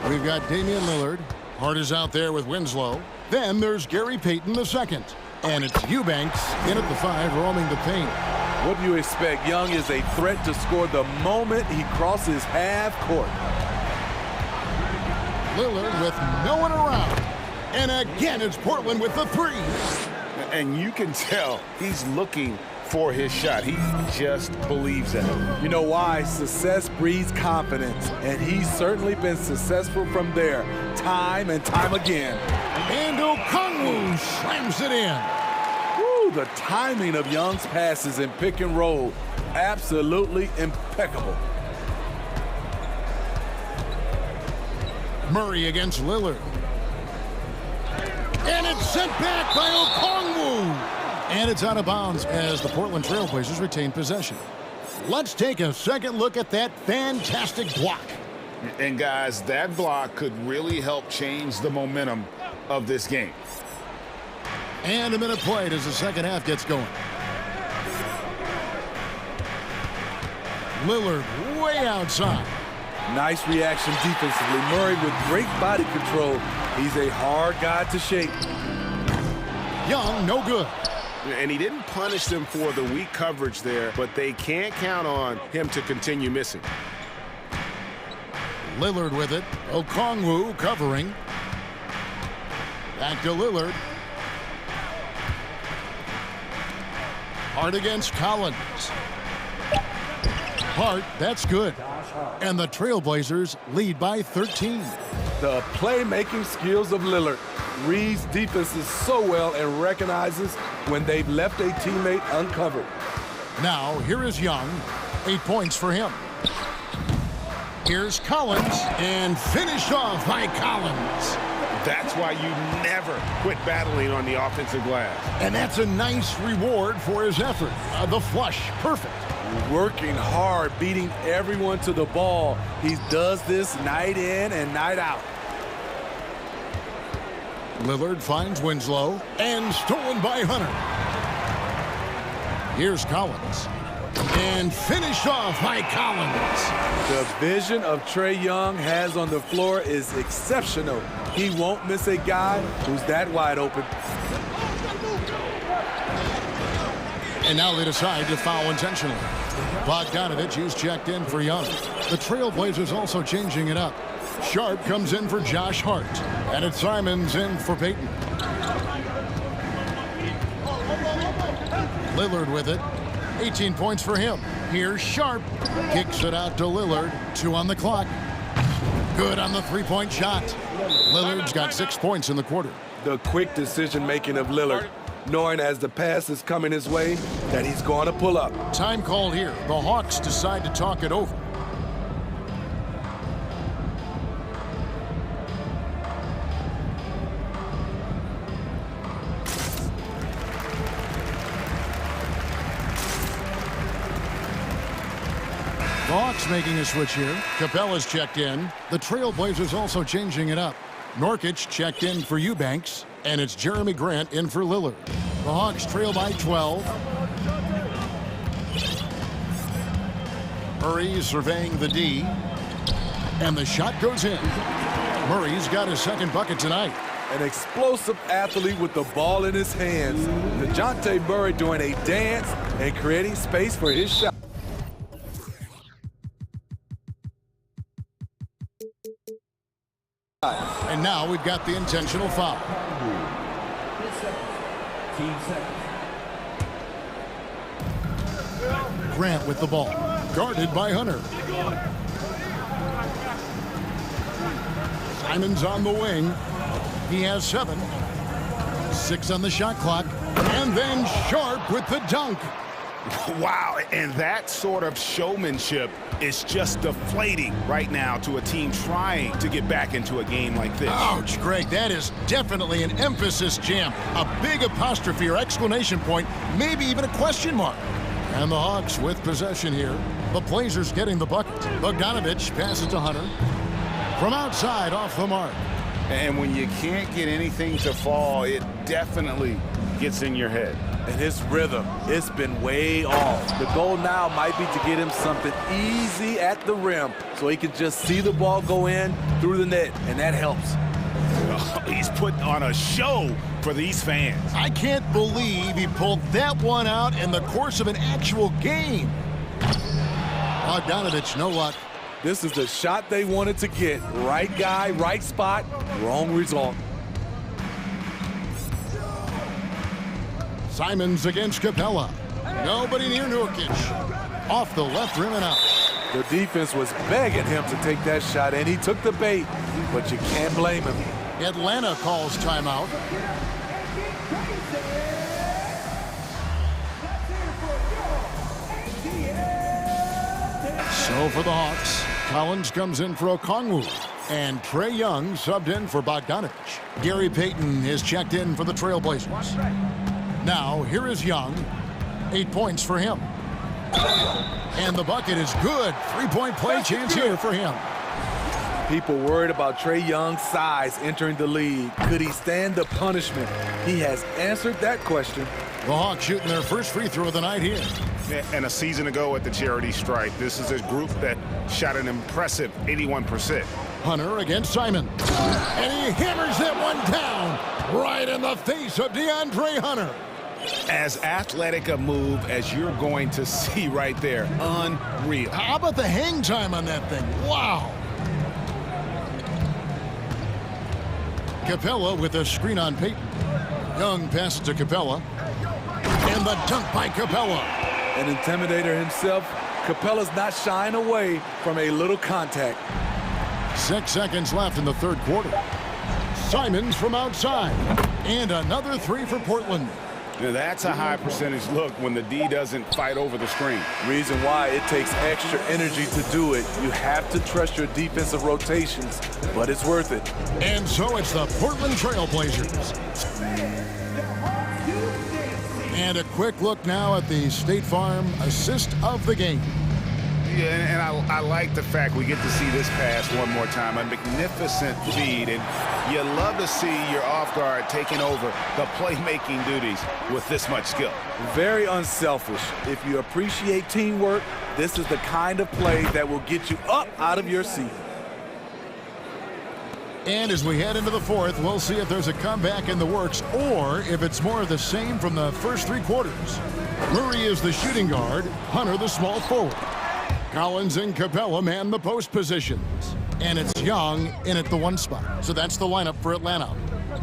We've got Damian Lillard. Hart is out there with Winslow. Then there's Gary Payton II. And it's Eubanks in at the 5, roaming the paint. What do you expect? Young is a threat to score the moment he crosses half court. Lillard with no one around. And again, it's Portland with the 3. And you can tell he's looking for his shot. He just believes in it. You know why? Success breeds confidence, and he's certainly been successful from there, time and time again. And Okongwu slams it in. Woo, the timing of Young's passes in pick and roll, absolutely impeccable. Murray against Lillard. And it's sent back by Okongwu. And it's out of bounds as the Portland Trail Blazers retain possession. Let's take a second look at that fantastic block. And guys, that block could really help change the momentum of this game. And a minute played as the second half gets going. Lillard way outside. Nice reaction defensively. Murray with great body control. He's a hard guy to shake. Young, no good. And he didn't punish them for the weak coverage there, but they can't count on him to continue missing. Lillard with it. Okongwu covering. Back to Lillard. Hart against Collins. Hart, that's good. And the Trailblazers lead by 13. The playmaking skills of Lillard. Reads defenses so well and recognizes when they've left a teammate uncovered. Now, here is Young. 8 points for him. Here's Collins, and finished off by Collins. That's why you never quit battling on the offensive glass. And that's a nice reward for his effort. The flush, perfect. Working hard, beating everyone to the ball. He does this night in and night out. Lillard finds Winslow, and stolen by Hunter. Here's Collins. And finished off by Collins. The vision of Trae Young has on the floor is exceptional. He won't miss a guy who's that wide open. And now they decide to foul intentionally. Bogdanovich is checked in for Young. The Trailblazers also changing it up. Sharp comes in for Josh Hart. And it's Simons in for Payton. Lillard with it. 18 points for him. Here's Sharp. Kicks it out to Lillard. 2 on the clock. Good on the three-point shot. Lillard's got 6 points in the quarter. The quick decision-making of Lillard, knowing as the pass is coming his way that he's going to pull up. Time called here. The Hawks decide to talk it over. The Hawks making a switch here. Capella's checked in. The Trailblazers also changing it up. Nurkic checked in for Eubanks, and it's Jeremy Grant in for Lillard. The Hawks trail by 12. Murray surveying the D, and the shot goes in. Murray's got his second bucket tonight. An explosive athlete with the ball in his hands. DeJounte Murray doing a dance and creating space for his shot. And now we've got the intentional foul. Grant with the ball, guarded by Hunter. Simons on the wing. He has 7. 6 on the shot clock. And then Sharp with the dunk. Wow, and that sort of showmanship is just deflating right now to a team trying to get back into a game like this. Ouch, Greg, that is definitely an emphasis jam. A big apostrophe or exclamation point, maybe even a question mark. And the Hawks with possession here. The Blazers getting the bucket. Bogdanovich passes to Hunter. From outside, off the mark. And when you can't get anything to fall, it definitely gets in your head. And his rhythm, it's been way off. The goal now might be to get him something easy at the rim so he can just see the ball go in through the net, and that helps. He's putting on a show for these fans. I can't believe he pulled that one out in the course of an actual game. Bogdanovich, no luck. This is the shot they wanted to get. Right guy, right spot, wrong result. Simons against Capella. Nobody near Nurkic. Off the left rim and out. The defense was begging him to take that shot, and he took the bait, but you can't blame him. Atlanta calls timeout. So for the Hawks, Collins comes in for Okongwu. And Trae Young subbed in for Bogdanovic. Gary Payton is checked in for the Trailblazers. Now, here is Young. 8 points for him. And the bucket is good. Three-point play chance here for him. People worried about Trae Young's size entering the league. Could he stand the punishment? He has answered that question. The Hawks shooting their first free throw of the night here. And a season ago at the charity stripe, this is a group that shot an impressive 81%. Hunter against Simon. And he hammers that one down right in the face of DeAndre Hunter. As athletic a move as you're going to see right there. Unreal. How about the hang time on that thing? Wow. Capella with a screen on Payton. Young passes to Capella. And the dunk by Capella. An intimidator himself, Capella's not shying away from a little contact. 6 seconds left in the third quarter. Simons from outside. And another three for Portland. Now that's a high percentage look when the D doesn't fight over the screen. Reason why it takes extra energy to do it. You have to trust your defensive rotations, but it's worth it. And so it's the Portland Trailblazers. And a quick look now at the State Farm assist of the game. Yeah, and I like the fact we get to see this pass one more time. A magnificent feed, and you love to see your off guard taking over the playmaking duties with this much skill. Very unselfish. If you appreciate teamwork, this is the kind of play that will get you up out of your seat. And as we head into the fourth, we'll see if there's a comeback in the works or if it's more of the same from the first three quarters. Murray is the shooting guard, Hunter the small forward. Collins and Capella man the post positions. And it's Young in at the one spot. So that's the lineup for Atlanta.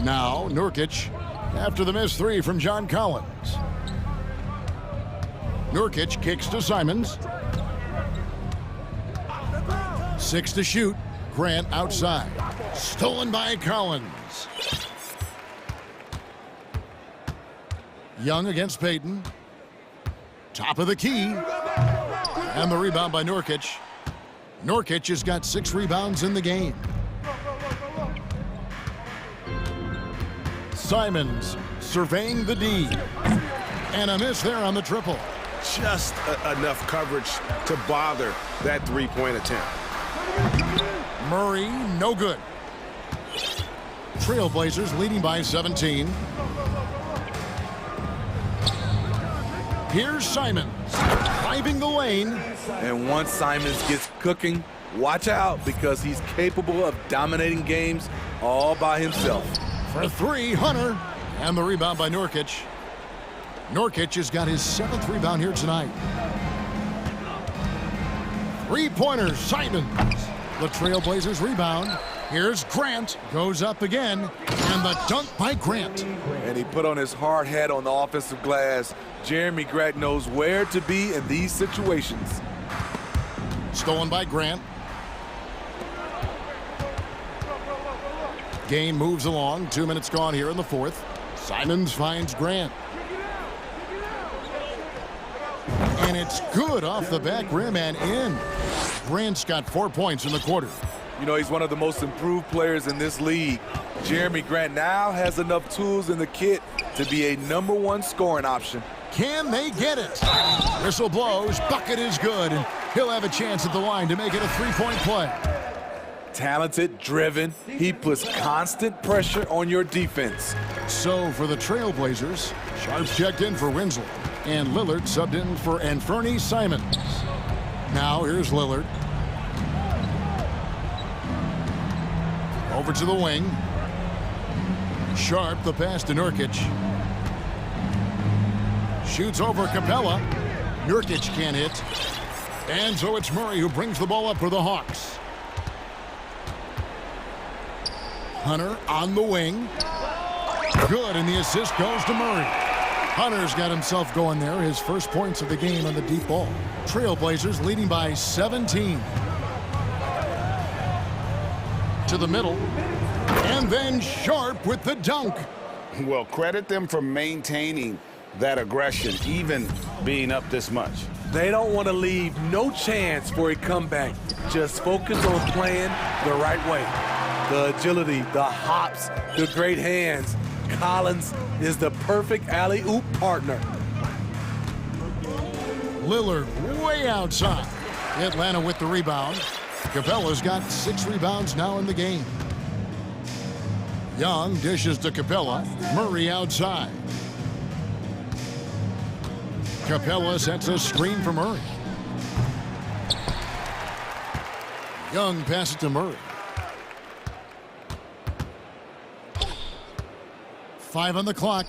Now, Nurkic after the missed three from John Collins. Nurkic kicks to Simons. 6 to shoot. Grant outside. Stolen by Collins. Young against Payton. Top of the key. And the rebound by Nurkic. Nurkic has got 6 rebounds in the game. Simons surveying the D. And a miss there on the triple. Just enough coverage to bother that three-point attempt. Murray, no good. Trailblazers leading by 17. Here's Simons, driving the lane. And once Simons gets cooking, watch out because he's capable of dominating games all by himself. For 3, Hunter. And the rebound by Nurkic. Nurkic has got his 7th rebound here tonight. Three-pointer, Simons. The Trailblazers rebound. Here's Grant. Goes up again. And the dunk by Grant. And he put on his hard hat on the offensive glass. Jeremy Grant knows where to be in these situations. Stolen by Grant. Game moves along. 2 minutes gone here in the fourth. Simons finds Grant. And it's good off the back rim and in. Grant's got 4 points in the quarter. You know, he's one of the most improved players in this league. Jeremy Grant now has enough tools in the kit to be a #1 scoring option. Can they get it? Whistle blows, bucket is good, and he'll have a chance at the line to make it a 3-point play. Talented, driven, he puts constant pressure on your defense. So for the Trailblazers, Sharps checked in for Winslow, and Lillard subbed in for Anfernee Simons. Now here's Lillard. Over to the wing. Sharp, the pass to Nurkic. Shoots over Capella. Nurkic can't hit. And so it's Murray who brings the ball up for the Hawks. Hunter on the wing. Good, and the assist goes to Murray. Hunter's got himself going there. His first points of the game on the deep ball. Trailblazers leading by 17. To the middle. And then Sharp with the dunk. Well, credit them for maintaining that aggression, even being up this much. They don't want to leave no chance for a comeback. Just focus on playing the right way. The agility, the hops, the great hands. Collins is the perfect alley-oop partner. Lillard way outside. Atlanta with the rebound. Capella's got 6 rebounds now in the game. Young dishes to Capella. Murray outside. Capella sets a screen for Murray. Young passes to Murray. 5 on the clock.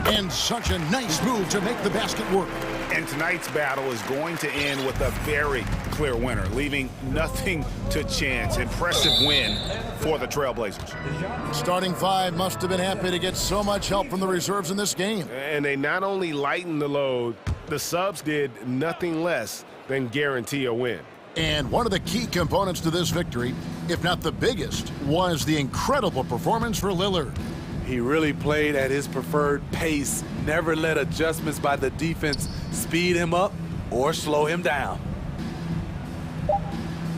And such a nice move to make the basket work. And tonight's battle is going to end with a very clear winner, leaving nothing to chance. Impressive win for the Trailblazers. Starting 5 must have been happy to get so much help from the reserves in this game. And they not only lightened the load, the subs did nothing less than guarantee a win. And one of the key components to this victory, if not the biggest, was the incredible performance for Lillard. He really played at his preferred pace, never let adjustments by the defense speed him up or slow him down.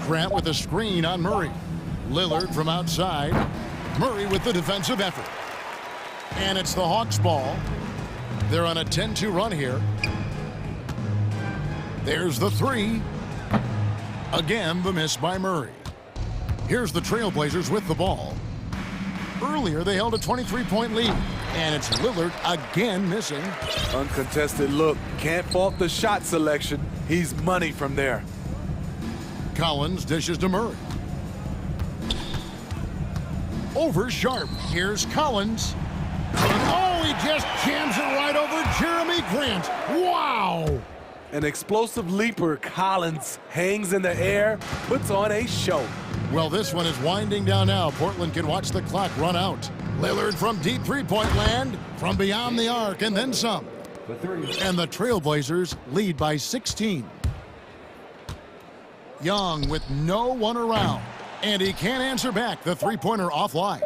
Grant with a screen on Murray. Lillard from outside. Murray with the defensive effort. And it's the Hawks' ball. They're on a 10-2 run here. There's the 3. Again, the miss by Murray. Here's the Trailblazers with the ball. Earlier, they held a 23-point lead. And it's Lillard again missing. Uncontested look. Can't fault the shot selection. He's money from there. Collins dishes to Murray. Over Sharp. Here's Collins. Oh, he just jams it right over Jeremy Grant. Wow! An explosive leaper, Collins hangs in the air, puts on a show. Well, this one is winding down now. Portland can watch the clock run out. Lillard from deep three-point land, from beyond the arc, and then some. And the Trailblazers lead by 16. Young with no one around. And he can't answer back. The three-pointer offline.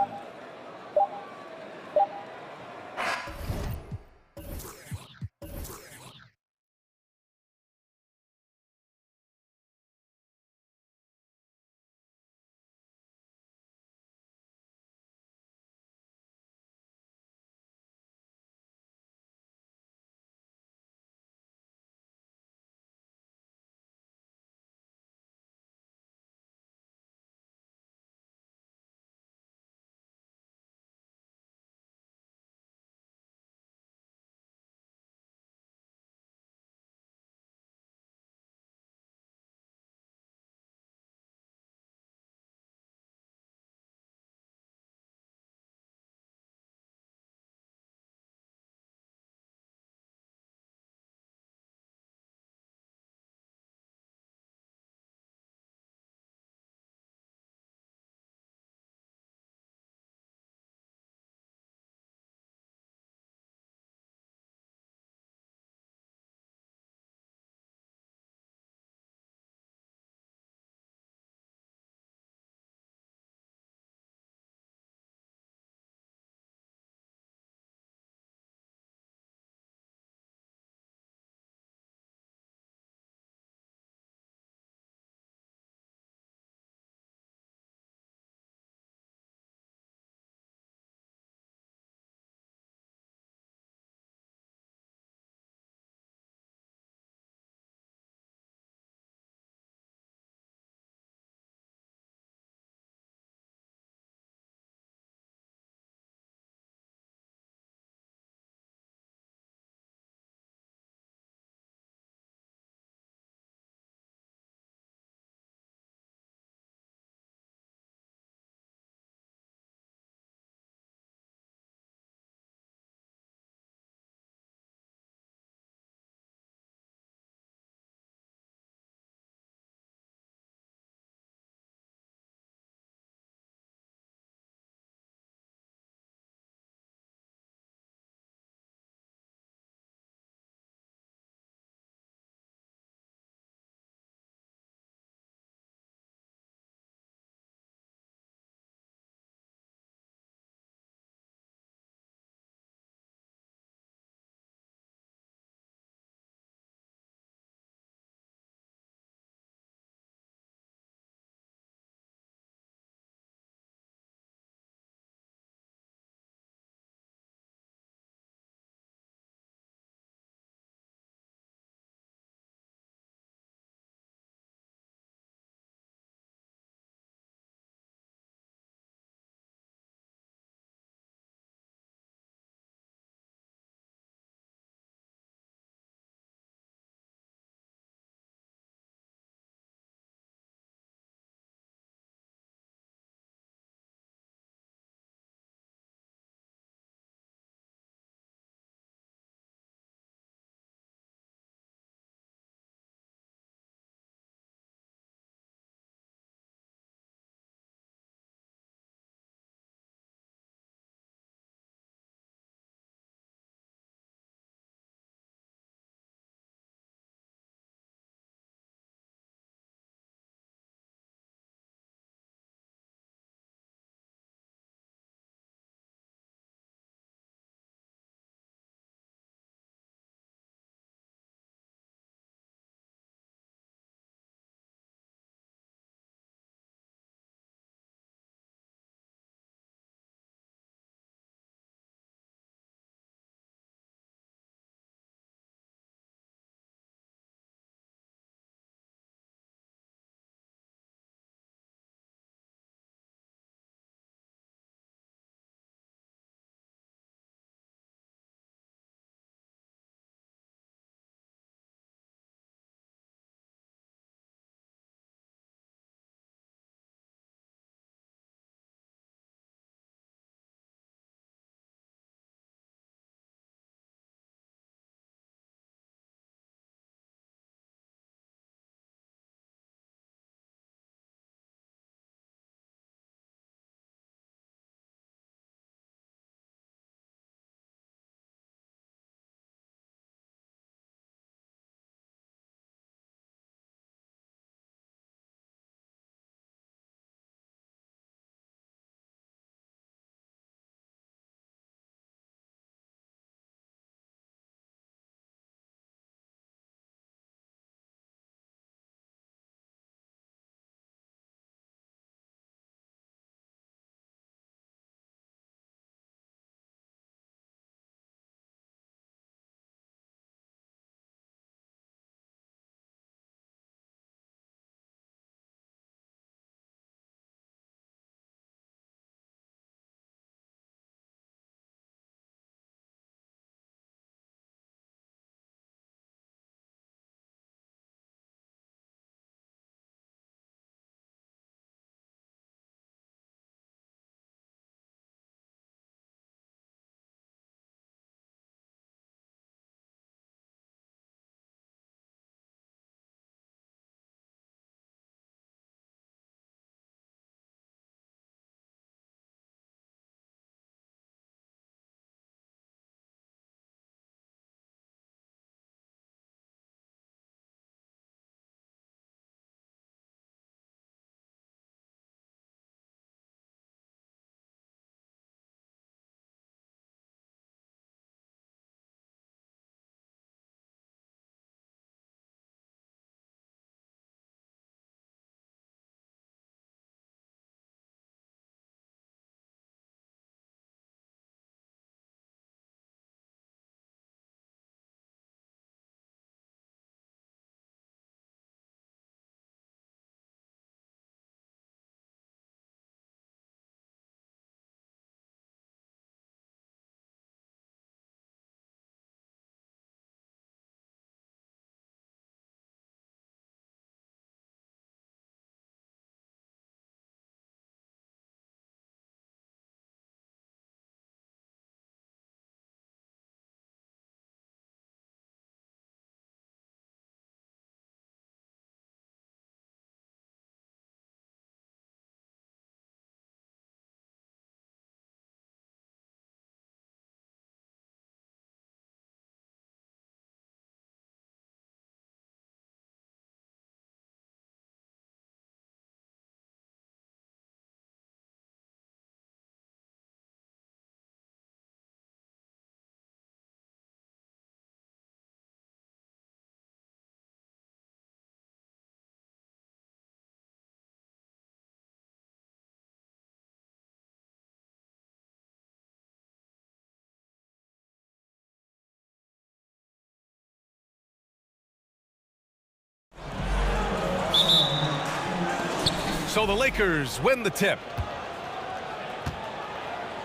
So the Lakers win the tip.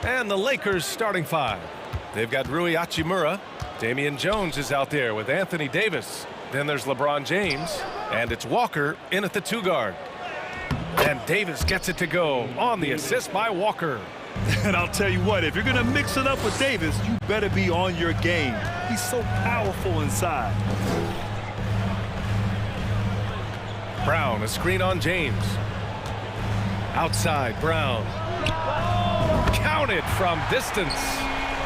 And the Lakers starting five. They've got Rui Hachimura. Damian Jones is out there with Anthony Davis. Then there's LeBron James. And it's Walker in at the 2 guard. And Davis gets it to go on the assist by Walker. And I'll tell you what, if you're going to mix it up with Davis, you better be on your game. He's so powerful inside. Brown, a screen on James. Outside, Brown. Counted from distance.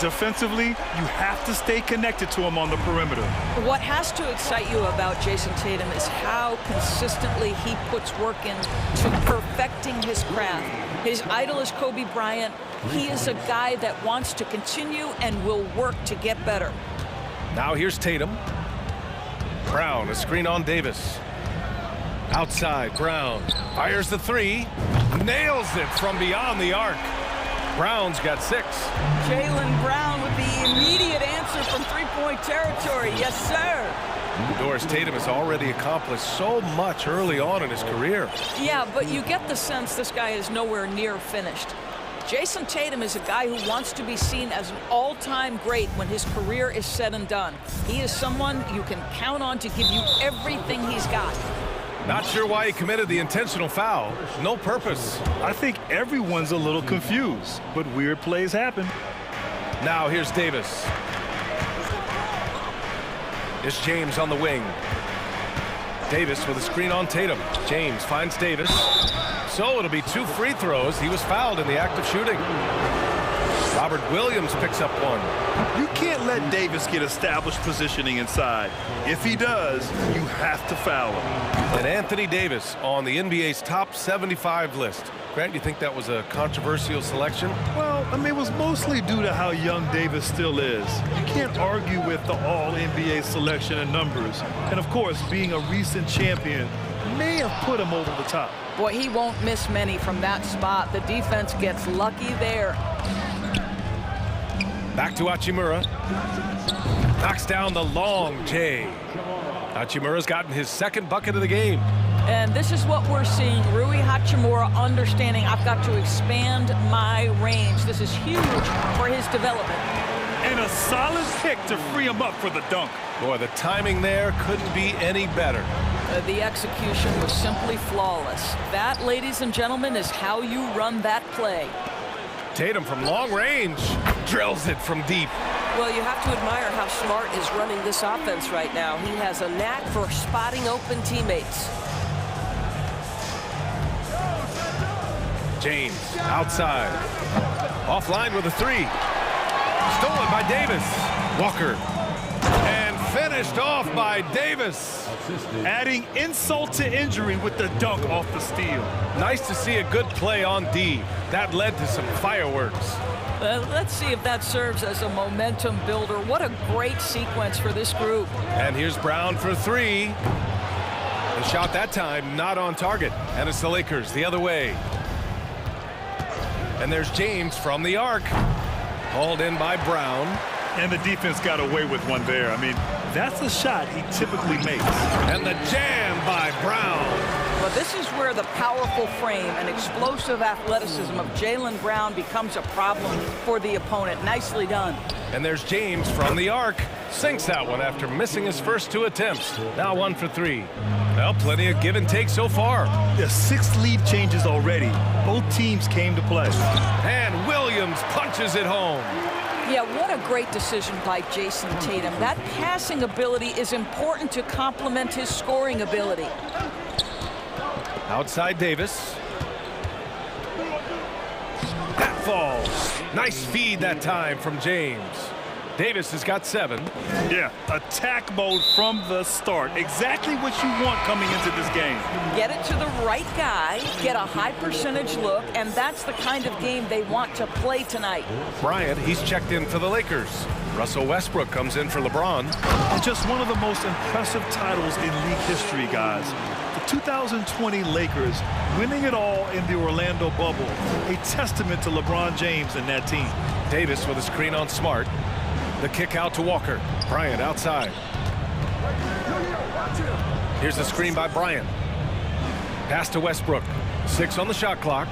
Defensively, you have to stay connected to him on the perimeter. What has to excite you about Jason Tatum is how consistently he puts work into perfecting his craft. His idol is Kobe Bryant. He is a guy that wants to continue and will work to get better. Now here's Tatum. Brown, a screen on Davis. Outside, Brown fires the 3. Nails it from beyond the arc. Brown's got 6. Jaylen Brown with the immediate answer from three-point territory. Yes, sir. Doris, Tatum has already accomplished so much early on in his career. Yeah, but you get the sense this guy is nowhere near finished. Jason Tatum is a guy who wants to be seen as an all-time great when his career is said and done. He is someone you can count on to give you everything he's got. Not sure why he committed the intentional foul. No purpose. I think everyone's a little confused, but weird plays happen. Now here's Davis. It's James on the wing. Davis with a screen on Tatum. James finds Davis. So it'll be 2 free throws. He was fouled in the act of shooting. Robert Williams picks up 1. You can't let Davis get established positioning inside. If he does, you have to foul him. And Anthony Davis on the NBA's top 75 list. Grant, you think that was a controversial selection? Well, I mean, it was mostly due to how young Davis still is. You can't argue with the all-NBA selection and numbers. And, of course, being a recent champion may have put him over the top. Boy, he won't miss many from that spot. The defense gets lucky there. Back to Hachimura. Knocks down the long J. Hachimura's gotten his 2nd bucket of the game. And this is what we're seeing. Rui Hachimura understanding I've got to expand my range. This is huge for his development. And a solid pick to free him up for the dunk. Boy, the timing there couldn't be any better. The execution was simply flawless. That, ladies and gentlemen, is how you run that play. Tatum from long range drills it from deep. Well, you have to admire how Smart is running this offense right now. He has a knack for spotting open teammates. James outside. Offline with a 3. Stolen by Davis. Walker. And finished off by Davis. Adding insult to injury with the dunk off the steal. Nice to see a good play on D. That led to some fireworks. Let's see if that serves as a momentum builder. What a great sequence for this group. And here's Brown for 3. The shot that time not on target. And it's the Lakers the other way. And there's James from the arc. Hauled in by Brown. And the defense got away with one there. I mean, that's a shot he typically makes. And the jam by Brown. But this is where the powerful frame and explosive athleticism of Jaylen Brown becomes a problem for the opponent. Nicely done. And there's James from the arc. Sinks that one after missing his first 2 attempts. Now 1 for 3. Well, plenty of give and take so far. There's 6 lead changes already. Both teams came to play. And Williams punches it home. Yeah, what a great decision by Jason Tatum. That passing ability is important to complement his scoring ability. Outside Davis. That falls. Nice feed that time from James. Davis has got 7. Yeah, attack mode from the start. Exactly what you want coming into this game. Get it to the right guy, get a high percentage look, and that's the kind of game they want to play tonight. Bryant, he's checked in for the Lakers. Russell Westbrook comes in for LeBron. And just one of the most impressive titles in league history, guys. The 2020 Lakers winning it all in the Orlando bubble. A testament to LeBron James and that team. Davis with a screen on Smart. The kick out to Walker. Bryant outside. Here's the screen by Bryant. Pass to Westbrook. 6 on the shot clock.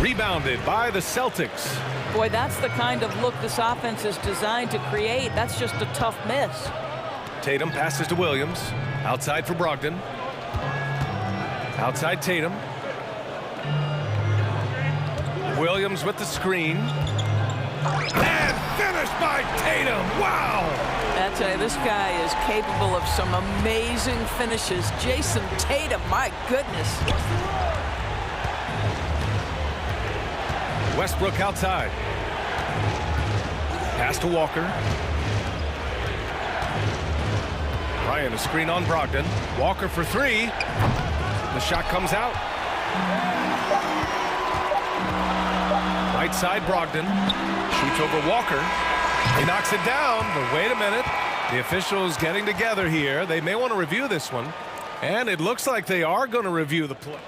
Rebounded by the Celtics. Boy, that's the kind of look this offense is designed to create. That's just a tough miss. Tatum passes to Williams. Outside for Brogdon. Outside Tatum. Williams with the screen. And finished by Tatum. Wow! I tell you, this guy is capable of some amazing finishes. Jason Tatum, my goodness. Westbrook outside. Pass to Walker. Bryant, a screen on Brogdon. Walker for 3. The shot comes out. Right side, Brogdon. Shoots over Walker. He knocks it down, but wait a minute. The officials getting together here. They may want to review this one. And it looks like they are going to review the play.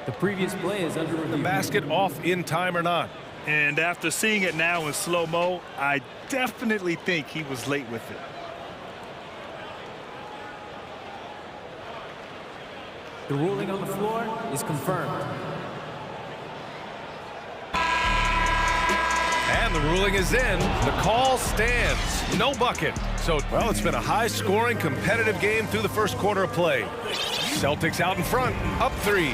The previous play is under review. The basket off in time or not. And after seeing it now in slow-mo, I definitely think he was late with it. The ruling on the floor is confirmed. And the ruling is in. The call stands. No bucket. So, well, it's been a high-scoring, competitive game through the first quarter of play. Celtics out in front, up 3.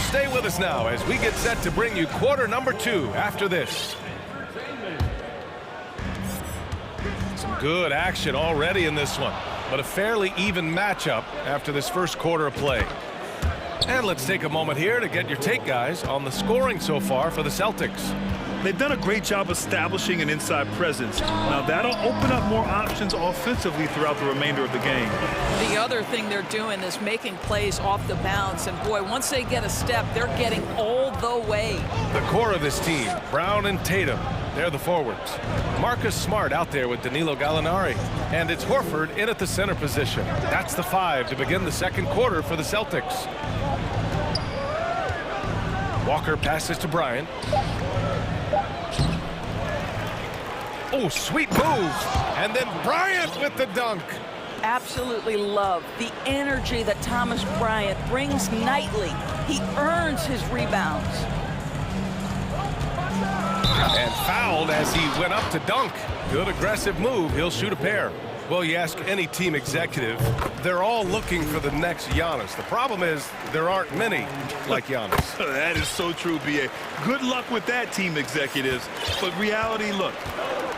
Stay with us now as we get set to bring you quarter number 2 after this. Some good action already in this one, but a fairly even matchup after this first quarter of play. And let's take a moment here to get your take, guys, on the scoring so far for the Celtics. They've done a great job establishing an inside presence. Now, that'll open up more options offensively throughout the remainder of the game. The other thing they're doing is making plays off the bounce. And, boy, once they get a step, they're getting all the way. The core of this team, Brown and Tatum, they're the forwards. Marcus Smart out there with Danilo Gallinari. And it's Horford in at the center position. That's the 5 to begin the second quarter for the Celtics. Walker passes to Bryant. Oh, sweet move. And then Bryant with the dunk. Absolutely love the energy that Thomas Bryant brings nightly. He earns his rebounds. And fouled as he went up to dunk. Good aggressive move. He'll shoot a pair. Well, you ask any team executive, they're all looking for the next Giannis. The problem is there aren't many like Giannis. That is so true, B.A. Good luck with that, team executives. But reality, look,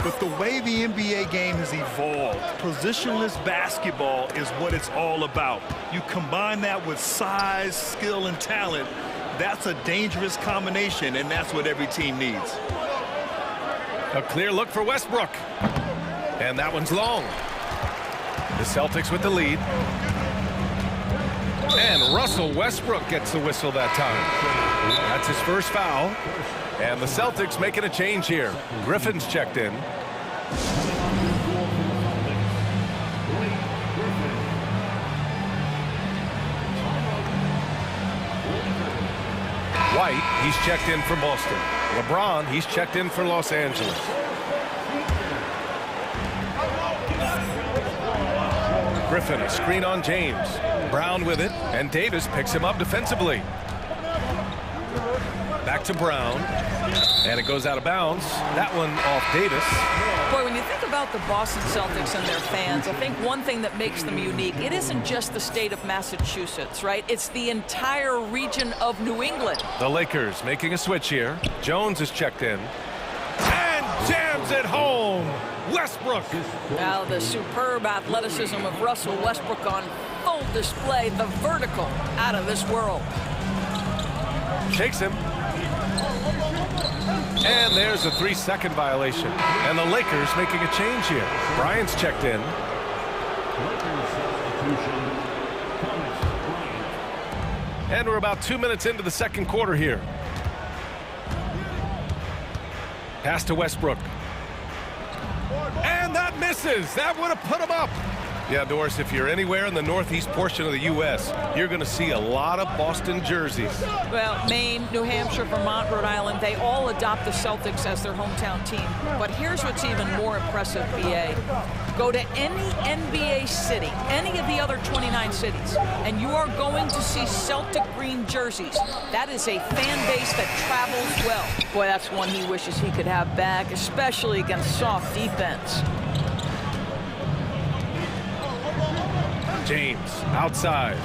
with the way the NBA game has evolved, positionless basketball is what it's all about. You combine that with size, skill, and talent, that's a dangerous combination, and that's what every team needs. A clear look for Westbrook. And that one's long. The Celtics with the lead. And Russell Westbrook gets the whistle that time. That's his first foul. And the Celtics making a change here. Griffin's checked in. White, he's checked in for Boston. LeBron, he's checked in for Los Angeles. Griffin, a screen on James. Brown with it, and Davis picks him up defensively. Back to Brown, and it goes out of bounds. That one off Davis. Boy, when you think about the Boston Celtics and their fans, I think one thing that makes them unique, it isn't just the state of Massachusetts, right? It's the entire region of New England. The Lakers making a switch here. Jones is checked in. And jams it home. Westbrook. Now the superb athleticism of Russell Westbrook on full display. The vertical out of this world. Shakes him. And there's a 3-second violation. And the Lakers making a change here. Bryant's checked in. And we're about 2 minutes into the second quarter here. Pass to Westbrook. And that misses. That would have put him up. Yeah, Doris, if you're anywhere in the northeast portion of the U.S., you're going to see a lot of Boston jerseys. Well, Maine, New Hampshire, Vermont, Rhode Island, they all adopt the Celtics as their hometown team. But here's what's even more impressive, BA. Go to any NBA city, any of the other 29 cities, and you are going to see Celtic green jerseys. That is a fan base that travels well. Boy, that's one he wishes he could have back, especially against soft defense. James outside.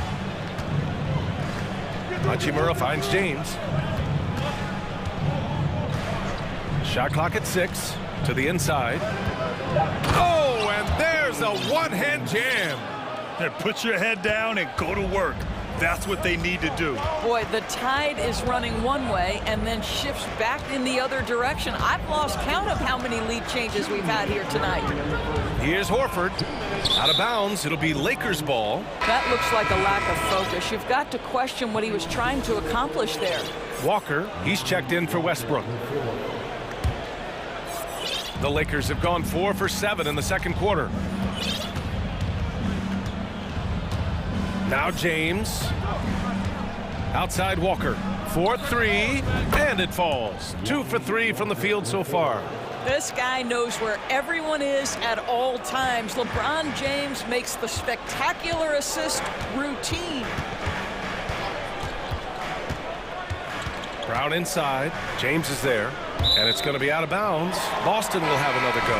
Hachimura finds James. Shot clock at 6 to the inside. Oh, and there's a one-hand jam. And put your head down and go to work. That's what they need to do. Boy, the tide is running one way and then shifts back in the other direction. I've lost count of how many lead changes we've had here tonight. Here's Horford. Out of bounds. It'll be Lakers ball. That looks like a lack of focus. You've got to question what he was trying to accomplish there. Walker, he's checked in for Westbrook. The Lakers have gone 4 for 7 in the second quarter. Now James. Outside Walker. 4-3, and it falls. 2 for 3 from the field so far. This guy knows where everyone is at all times. LeBron James makes the spectacular assist routine. Brown inside. James is there. And it's going to be out of bounds. Boston will have another go.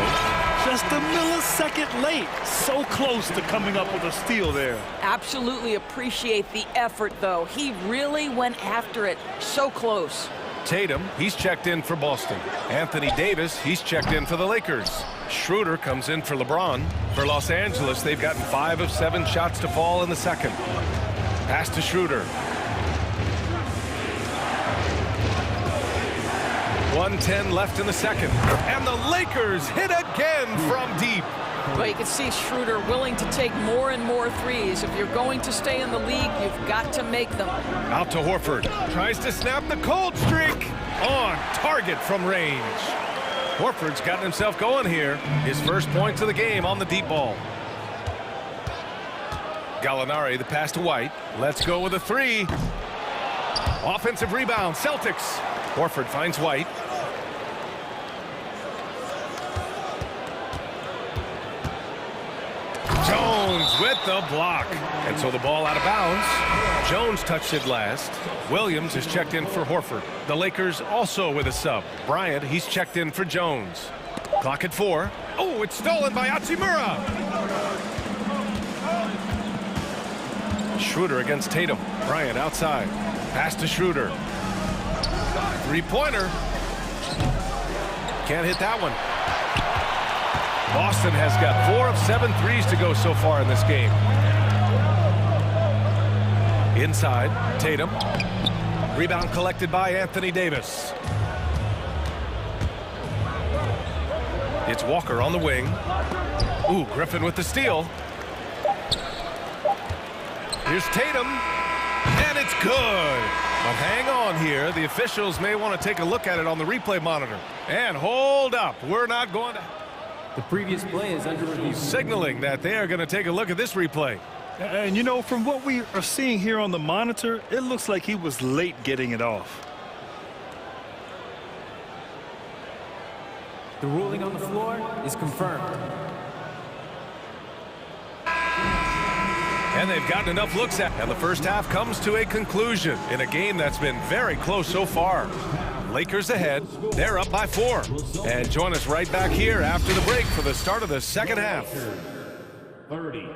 Just a millisecond late. So close to coming up with a steal there. Absolutely appreciate the effort, though. He really went after it. So close. Tatum, he's checked in for Boston. Anthony Davis, he's checked in for the Lakers. Schroeder comes in for LeBron. For Los Angeles, they've gotten 5 of 7 shots to fall in the second. Pass to Schroeder. 1:10 left in the second. And the Lakers hit again from deep. Well, you can see Schroeder willing to take more and more threes. If you're going to stay in the league, you've got to make them. Out to Horford. Tries to snap the cold streak. On target from range. Horford's gotten himself going here. His first points of the game on the deep ball. Gallinari, the pass to White. Let's go with a 3. Offensive rebound, Celtics. Horford finds White. Jones with the block. And so the ball out of bounds. Jones touched it last. Williams is checked in for Horford. The Lakers also with a sub. Bryant, he's checked in for Jones. Clock at 4. Oh, it's stolen by Hachimura. Schroeder against Tatum. Bryant outside. Pass to Schroeder. Three-pointer. Can't hit that one. Boston has got 4 of 7 threes to go so far in this game. Inside, Tatum. Rebound collected by Anthony Davis. It's Walker on the wing. Ooh, Griffin with the steal. Here's Tatum. And it's good. But hang on here. The officials may want to take a look at it on the replay monitor. And hold up. We're not going to... The previous play is under review. Signaling that they are going to take a look at this replay. And, you know, from what we are seeing here on the monitor, it looks like he was late getting it off. The ruling on the floor is confirmed. And they've gotten enough looks at. And the first half comes to a conclusion in a game that's been very close so far. Lakers ahead. They're up by 4. And join us right back here after the break for the start of the second half. 30.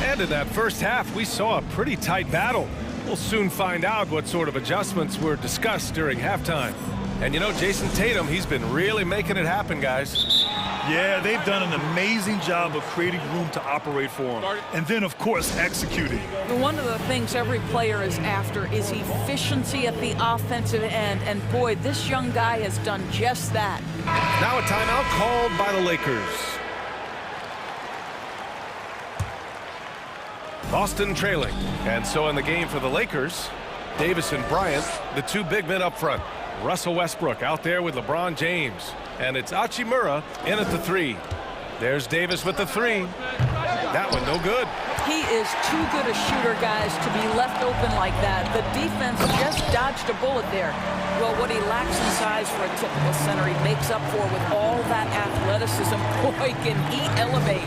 And in that first half, we saw a pretty tight battle. We'll soon find out what sort of adjustments were discussed during halftime. And you know, Jason Tatum, he's been really making it happen, guys. Yeah, they've done an amazing job of creating room to operate for him. And then, of course, executing. One of the things every player is after is efficiency at the offensive end. And boy, this young guy has done just that. Now a timeout called by the Lakers. Boston trailing. And so in the game for the Lakers, Davis and Bryant, the two big men up front. Russell Westbrook out there with LeBron James. And it's Hachimura in at the three. There's Davis with the three. That one no good. He is too good a shooter, guys, to be left open like that. The defense just dodged a bullet there. Well, what he lacks in size for a typical center, he makes up for with all that athleticism. Boy, can he elevate.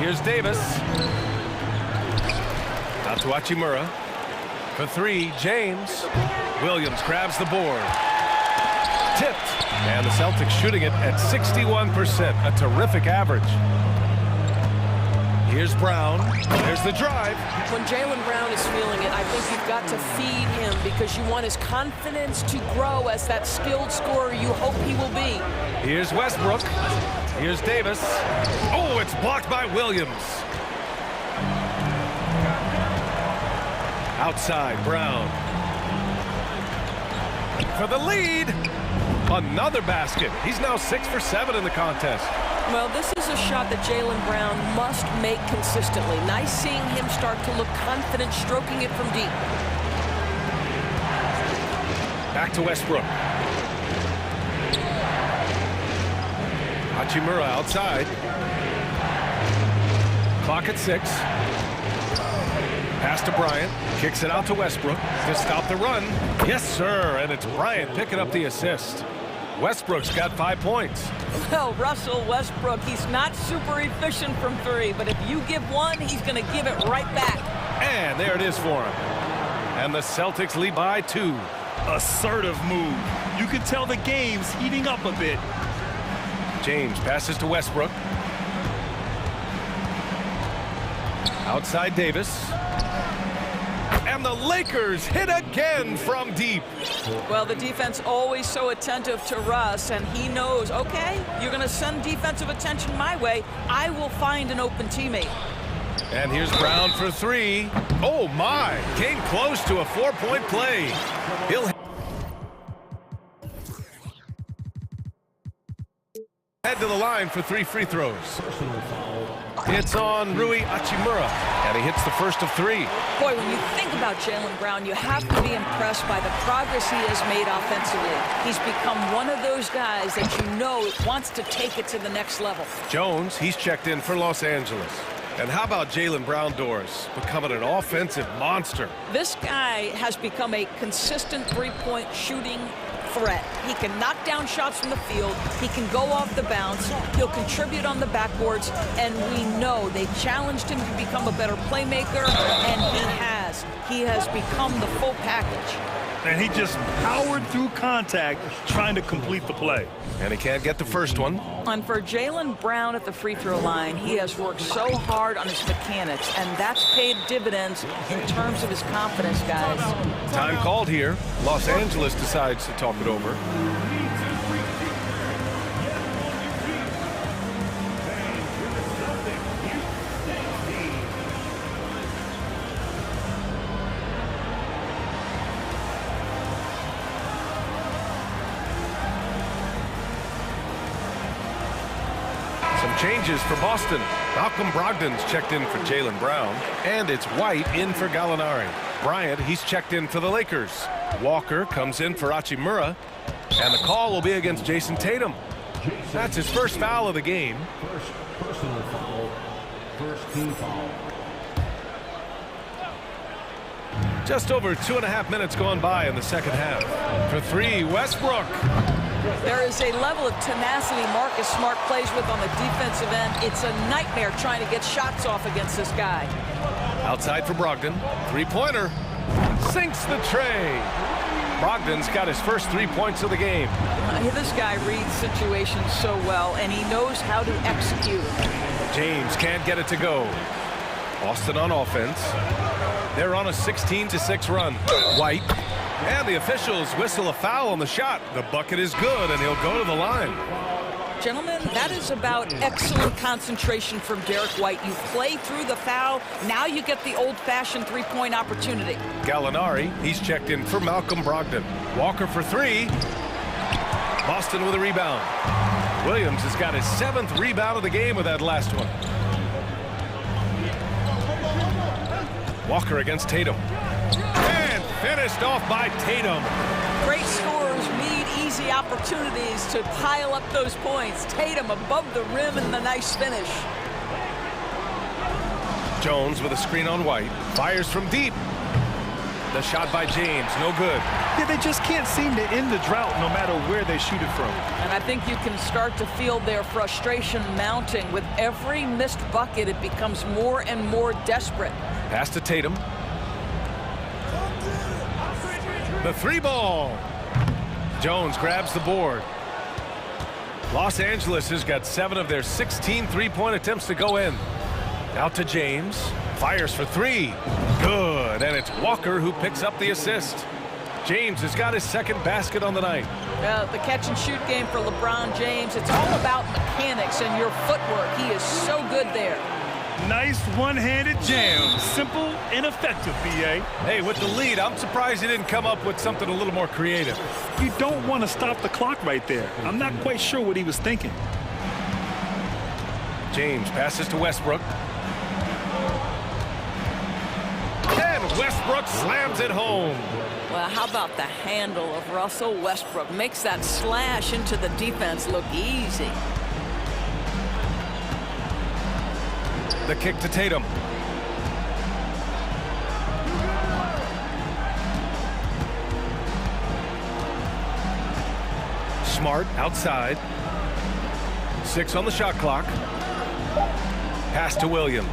Here's Davis. Out to Hachimura. For three, James. Williams grabs the board. Tipped. And the Celtics shooting it at 61%. A terrific average. Here's Brown. There's the drive. When Jaylen Brown is feeling it, I think you've got to feed him because you want his confidence to grow as that skilled scorer you hope he will be. Here's Westbrook. Here's Davis. Oh, it's blocked by Williams. Outside, Brown. For the lead. Another basket. He's now 6 for 7 in the contest. Well, this is a shot that Jaylen Brown must make consistently. Nice seeing him start to look confident, stroking it from deep. Back to Westbrook. Hachimura outside. Clock at 6. Pass to Bryant. Kicks it out to Westbrook to stop the run. Yes, sir. And it's Bryant picking up the assist. Westbrook's got 5 points. Well, Russell Westbrook, he's not super efficient from three, but if you give one, he's going to give it right back. And there it is for him. And the Celtics lead by 2. Assertive move. You can tell the game's heating up a bit. James passes to Westbrook. Outside Davis. And the Lakers hit again from deep. Well, the defense always so attentive to Russ, and he knows, okay, you're going to send defensive attention my way. I will find an open teammate. And here's Brown for three. Oh, my. Came close to a 4-point play. He'll head to the line for 3 free throws. It's on Rui Hachimura, and he hits the first of 3. Boy, when you think about Jaylen Brown, you have to be impressed by the progress he has made offensively. He's become one of those guys that you know wants to take it to the next level. Jones, he's checked in for Los Angeles. And how about Jaylen Brown doors becoming an offensive monster? This guy has become a consistent three-point shooting threat. He can knock down shots from the field. He can go off the bounce. He'll contribute on the backboards. And we know they challenged him to become a better playmaker, and he has. He has become the full package. And he just powered through contact trying to complete the play. And he can't get the first one. And for Jaylen Brown at the free throw line, he has worked so hard on his mechanics, and that's paid dividends in terms of his confidence, guys. Time called here. Los Angeles decides to talk it over. Changes for Boston. Malcolm Brogdon's checked in for Jaylen Brown, and it's White in for Gallinari. Bryant, he's checked in for the Lakers. Walker comes in for Hachimura, and the call will be against Jason Tatum. That's his first foul of the game. First personal foul. First team foul. Just over 2.5 minutes gone by in the second half. For three, Westbrook. There is a level of tenacity Marcus Smart plays with on the defensive end. It's a nightmare trying to get shots off against this guy. Outside for Brogdon. Three-pointer. Sinks the tray. Brogdon's got his first 3 points of the game. This guy reads situations so well, and he knows how to execute. James can't get it to go. Boston on offense. They're on a 16-6 run. White. And the officials whistle a foul on the shot. The bucket is good, and he'll go to the line. Gentlemen, that is about excellent concentration from Derek White. You play through the foul. Now you get the old-fashioned three-point opportunity. Gallinari, he's checked in for Malcolm Brogdon. Walker for three. Boston with a rebound. Williams has got his 7th rebound of the game with that last one. Walker against Tatum. And Finished off by Tatum. Great scorers need easy opportunities to pile up those points. Tatum above the rim and the nice finish. Jones with a screen on White. Fires from deep. The shot by James, no good. Yeah, they just can't seem to end the drought no matter where they shoot it from. And I think you can start to feel their frustration mounting. With every missed bucket, it becomes more and more desperate. Pass to Tatum. The three ball. Jones grabs the board. Los Angeles has got 7 of their 16 three-point attempts to go in. Out to James. Fires for 3. Good. And it's Walker who picks up the assist. James has got his second basket on the night. The catch-and-shoot game for LeBron James, it's all about mechanics and your footwork. He is so good there. Nice one-handed jam. Simple and effective, B.A. Hey, with the lead, I'm surprised he didn't come up with something a little more creative. You don't want to stop the clock right there. I'm not quite sure what he was thinking. James passes to Westbrook. And Westbrook slams it home. Well, how about the handle of Russell Westbrook? Makes that slash into the defense look easy. The kick to Tatum. Smart outside. 6 on the shot clock. Pass to Williams.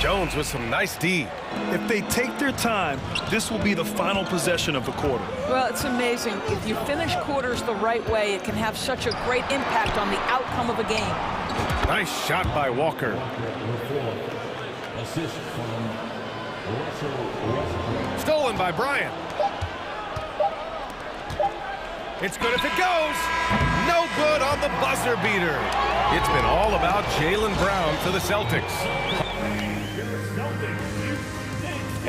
Jones with some nice D. If they take their time, this will be the final possession of the quarter. Well, it's amazing. If you finish quarters the right way, it can have such a great impact on the outcome of a game. Nice shot by Walker. Stolen by Bryant. It's good if it goes. No good on the buzzer beater. It's been all about Jaylen Brown for the Celtics.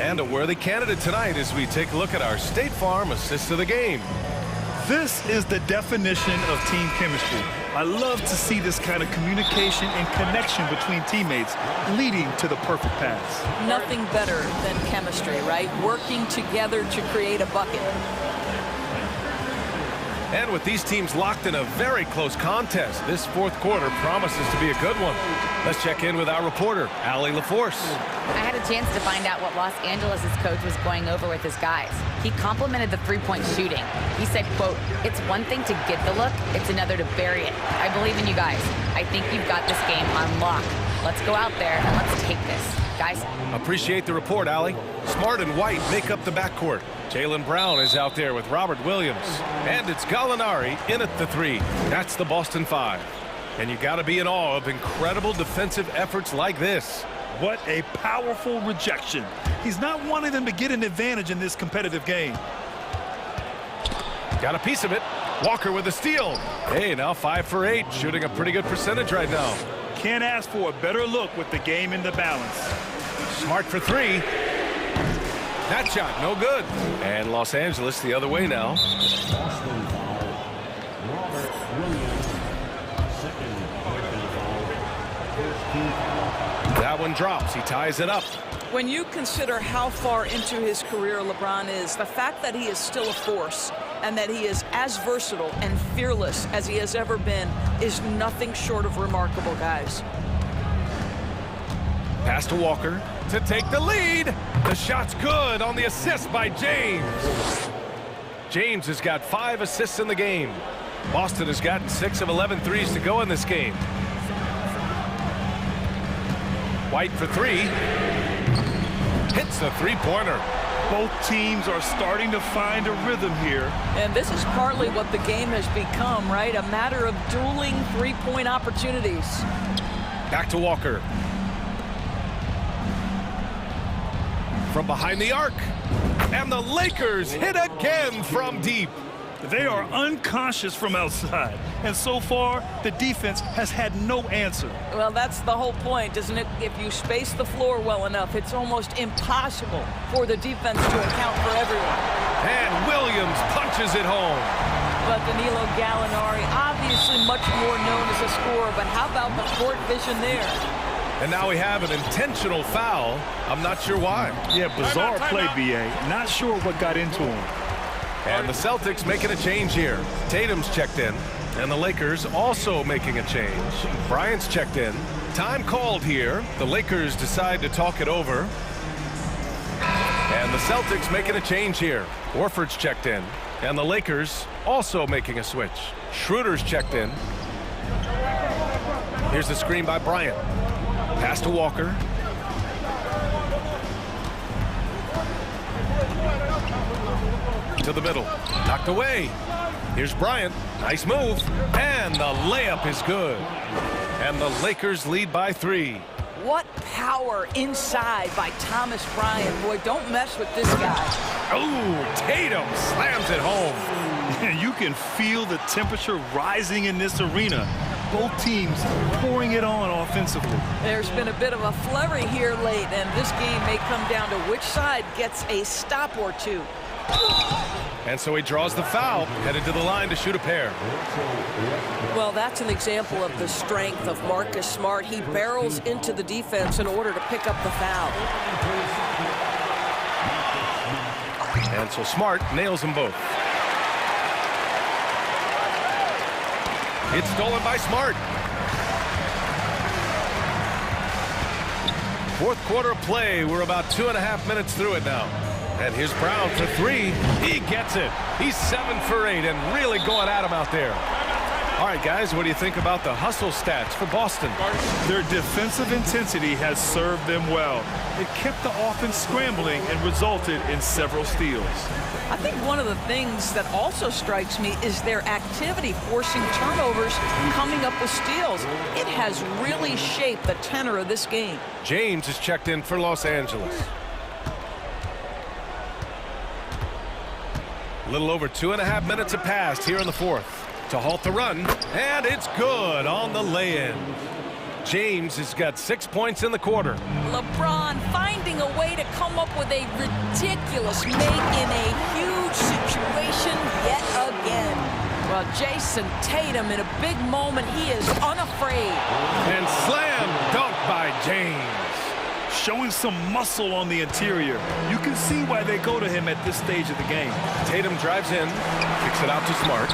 And a worthy candidate tonight as we take a look at our State Farm assist of the game. This is the definition of team chemistry. I love to see this kind of communication and connection between teammates leading to the perfect pass. Nothing better than chemistry, right? Working together to create a bucket. And with these teams locked in a very close contest, this fourth quarter promises to be a good one. Let's check in with our reporter, Allie LaForce. I had a chance to find out what Los Angeles' coach was going over with his guys. He complimented the three-point shooting. He said, quote, "It's one thing to get the look, it's another to bury it. I believe in you guys. I think you've got this game on lock. Let's go out there and let's take this. Guys." Appreciate the report, Allie. Smart and White make up the backcourt. Jaylen Brown is out there with Robert Williams. And it's Gallinari in at the 3. That's the Boston 5. And you got to be in awe of incredible defensive efforts like this. What a powerful rejection. He's not wanting them to get an advantage in this competitive game. Got a piece of it. Walker with a steal. Hey, now 5 for 8, shooting a pretty good percentage right now. Can't ask for a better look with the game in the balance. Smart for 3. That shot, no good. And Los Angeles the other way now. Boston foul. Robert Williams, second foul. First team foul. That one drops. He ties it up. When you consider how far into his career LeBron is, the fact that he is still a force and that he is as versatile and fearless as he has ever been is nothing short of remarkable, guys. Pass to Walker to take the lead. The shot's good on the assist by James. James has got 5 assists in the game. Boston has gotten 6 of 11 threes to go in this game. White for 3. Hits the three-pointer. Both teams are starting to find a rhythm here. And this is partly what the game has become, right? A matter of dueling three-point opportunities. Back to Walker. From behind the arc. And the Lakers hit again from deep. They are unconscious from outside. And so far, the defense has had no answer. Well, that's the whole point, isn't it? If you space the floor well enough, it's almost impossible for the defense to account for everyone. And Williams punches it home. But Danilo Gallinari, obviously much more known as a scorer, but how about the court vision there? And now we have an intentional foul. I'm not sure why. Yeah, bizarre play, B.A. Not sure what got into him. And the Celtics making a change here. Tatum's checked in. And the Lakers also making a change. Bryant's checked in. Time called here. The Lakers decide to talk it over. And the Celtics making a change here. Horford's checked in. And the Lakers also making a switch. Schroeder's checked in. Here's the screen by Bryant. Pass to Walker. To the middle. Knocked away. Here's Bryant. Nice move. And the layup is good. And the Lakers lead by 3. What power inside by Thomas Bryant. Boy, don't mess with this guy. Oh, Tatum slams it home. You can feel the temperature rising in this arena. Both teams pouring it on offensively. There's been a bit of a flurry here late, and this game may come down to which side gets a stop or two. And so he draws the foul, headed to the line to shoot a pair. Well, that's an example of the strength of Marcus Smart. He barrels into the defense in order to pick up the foul. And so Smart nails them both. It's stolen by Smart. Fourth quarter of play. We're about 2.5 minutes through it now. And here's Brown for 3. He gets it. He's 7 for 8 and really going at him out there. All right, guys, what do you think about the hustle stats for Boston? Their defensive intensity has served them well. It kept the offense scrambling and resulted in several steals. I think one of the things that also strikes me is their activity forcing turnovers, coming up with steals. It has really shaped the tenor of this game. James is checked in for Los Angeles. A little over 2.5 minutes have passed here in the fourth to halt the run, and it's good on the lay-in. James has got 6 points in the quarter. LeBron finding a way to come up with a ridiculous make in a huge situation yet again. Well, Jason Tatum in a big moment, he is unafraid. And slam dunk by James. Showing some muscle on the interior. You can see why they go to him at this stage of the game. Tatum drives in, kicks it out to Smart.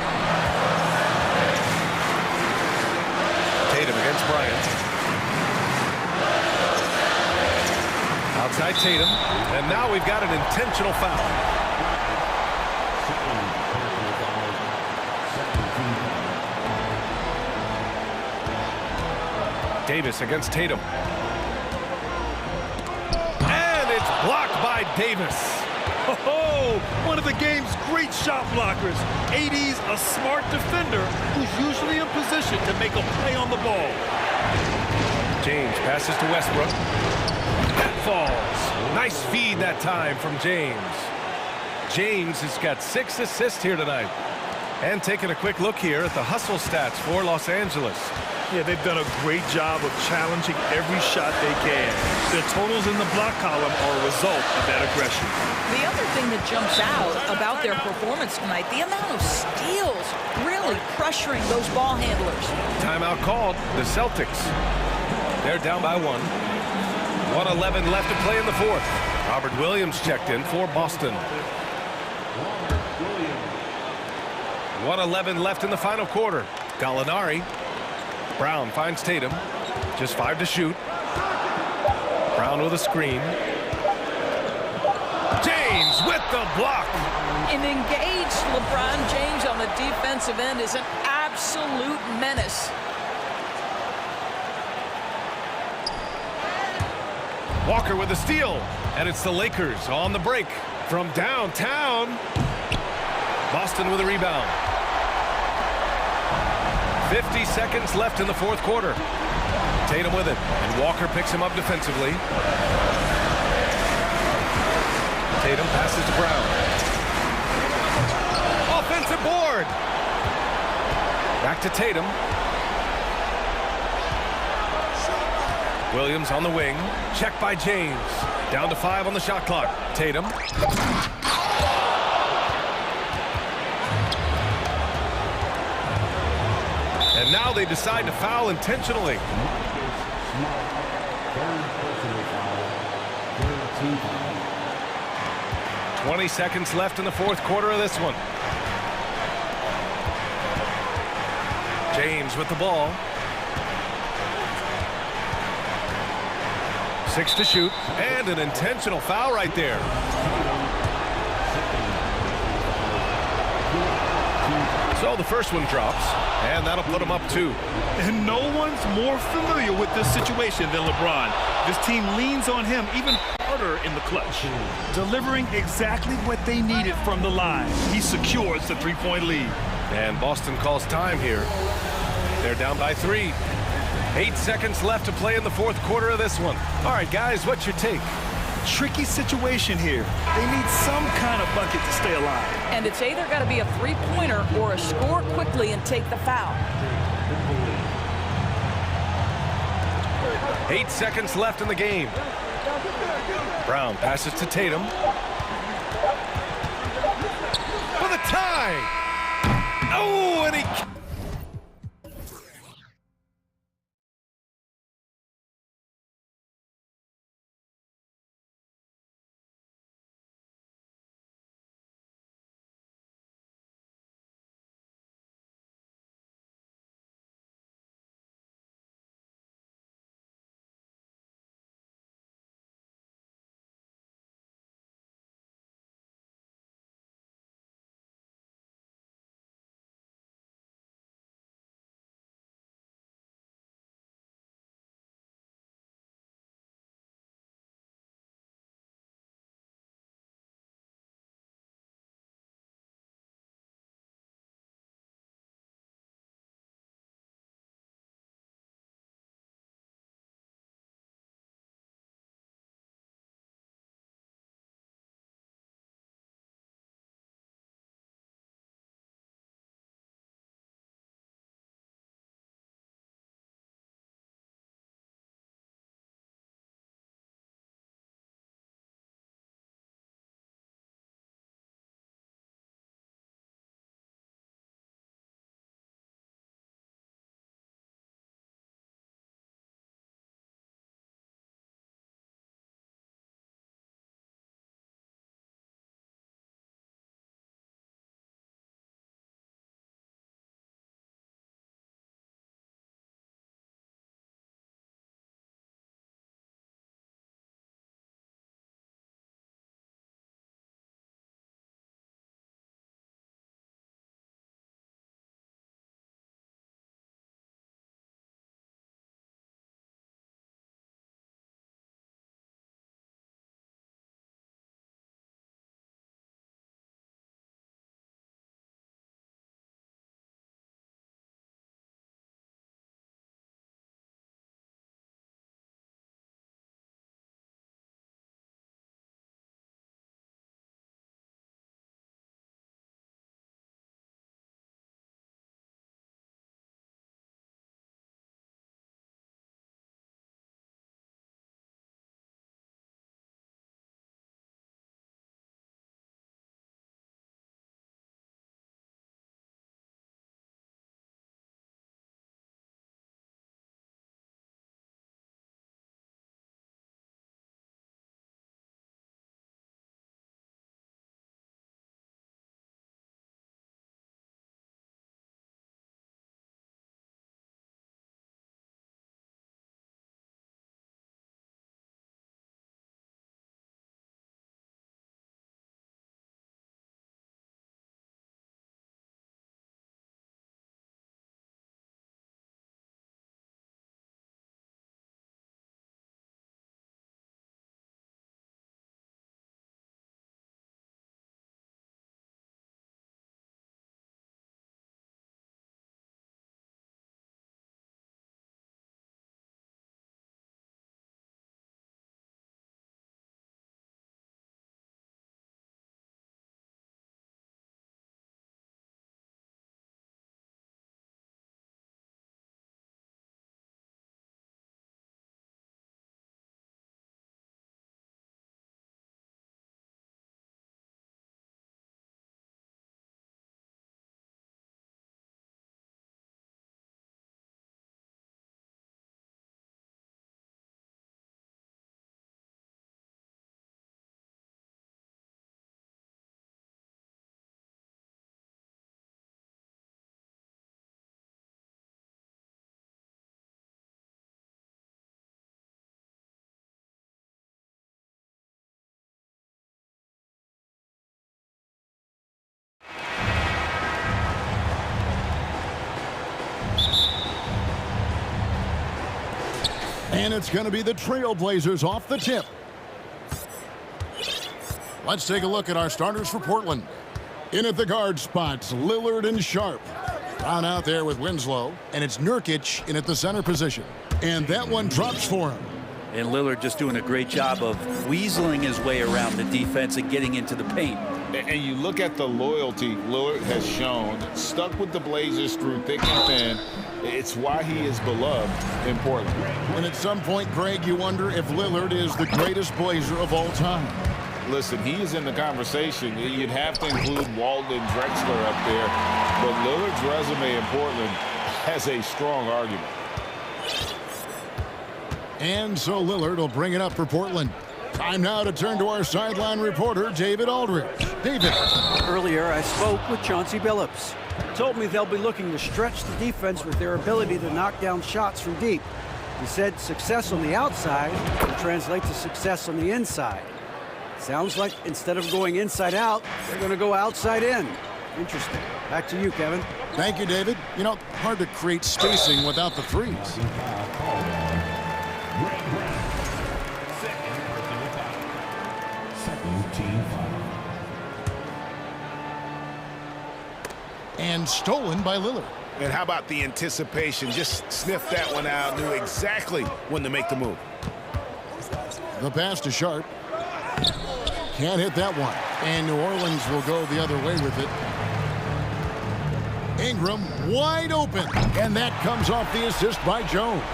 Tatum against Bryant. Outside Tatum, and now we've got an intentional foul. Davis against Tatum. Blocked by Davis. Oh, one of the game's great shot blockers. AD's a smart defender who's usually in position to make a play on the ball. James passes to Westbrook. That falls. Nice feed that time from James. James has got 6 assists here tonight. And taking a quick look here at the hustle stats for Los Angeles. Yeah, they've done a great job of challenging every shot they can. Their totals in the block column are a result of that aggression. The other thing that jumps out about their performance tonight, the amount of steals, really pressuring those ball handlers. Timeout called. The Celtics. They're down by 1. 1:11 left to play in the fourth. Robert Williams checked in for Boston. 1:11 left in the final quarter. Gallinari. Brown finds Tatum. Just 5 to shoot. Brown with a screen. James with the block. An engaged LeBron James on the defensive end is an absolute menace. Walker with a steal. And it's the Lakers on the break from downtown. Boston with a rebound. 50 seconds left in the fourth quarter. Tatum with it, and Walker picks him up defensively. Tatum passes to Brown. Offensive board! Back to Tatum. Williams on the wing. Checked by James. Down to 5 on the shot clock. Tatum. And now they decide to foul intentionally. third personal foul. Third team foul. 20 seconds left in the fourth quarter of this one. James with the ball. 6 to shoot, and an intentional foul right there. So the first one drops, and that'll put him up 2. And no one's more familiar with this situation than LeBron. This team leans on him even harder in the clutch, delivering exactly what they needed from the line. He secures the three-point lead. And Boston calls time here. They're down by 3. 8 seconds left to play in the fourth quarter of this one. All right, guys, what's your take? Tricky situation here. They need some kind of bucket to stay alive. And it's either got to be a three-pointer or a score quickly and take the foul. 8 seconds left in the game. Brown passes to Tatum. For the tie! Oh, and he... And it's going to be the Trailblazers off the tip. Let's take a look at our starters for Portland. In at the guard spots, Lillard and Sharp. Brown out there with Winslow, and it's Nurkic in at the center position. And that one drops for him. And Lillard just doing a great job of weaseling his way around the defense and getting into the paint. And you look at the loyalty Lillard has shown, stuck with the Blazers through thick and thin. It's why he is beloved in Portland. And at some point, Greg, you wonder if Lillard is the greatest Blazer of all time. Listen, he is in the conversation. You'd have to include Walton and Drexler up there. But Lillard's resume in Portland has a strong argument. And so Lillard will bring it up for Portland. Time now to turn to our sideline reporter, David Aldridge. David. Earlier, I spoke with Chauncey Billups. He told me they'll be looking to stretch the defense with their ability to knock down shots from deep. He said success on the outside will translate to success on the inside. Sounds like instead of going inside out, they're going to go outside in. Interesting. Back to you, Kevin. Thank you, David. You know, hard to create spacing without the threes. And stolen by Lillard. And how about the anticipation? Just sniffed that one out, knew exactly when to make the move. The pass to Sharp. Can't hit that one. And New Orleans will go the other way with it. Ingram wide open. And that comes off the assist by Jones.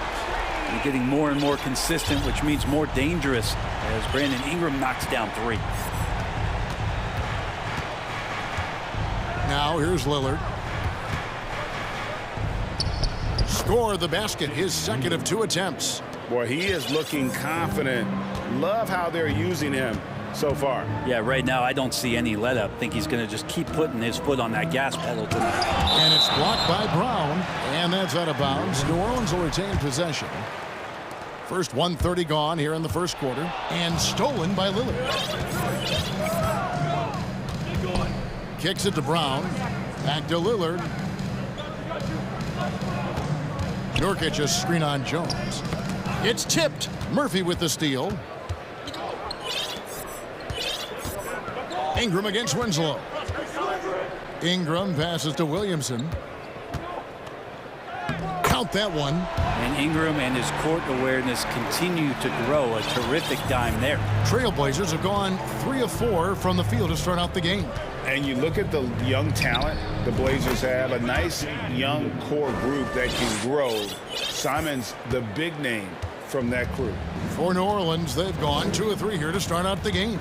They're getting more and more consistent, which means more dangerous as Brandon Ingram knocks down three. Now here's Lillard. Score the basket, his second of 2 attempts. Boy, he is looking confident. Love how they're using him so far. Yeah, right now I don't see any let up. Think he's going to just keep putting his foot on that gas pedal tonight. And it's blocked by Brown, and that's out of bounds. New Orleans will retain possession. First 1:30 gone here in the first quarter, and stolen by Lillard. Kicks it to Brown. Back to Lillard. Nurkic a screen on Jones. It's tipped. Murphy with the steal. Ingram against Winslow. Ingram passes to Williamson. Count that one. And Ingram and his court awareness continue to grow. A terrific dime there. Trailblazers have gone 3 of 4 from the field to start out the game. And you look at the young talent the Blazers have, a nice young core group that can grow. Simon's the big name from that crew. For New Orleans, they've gone 2 of 3 here to start out the game.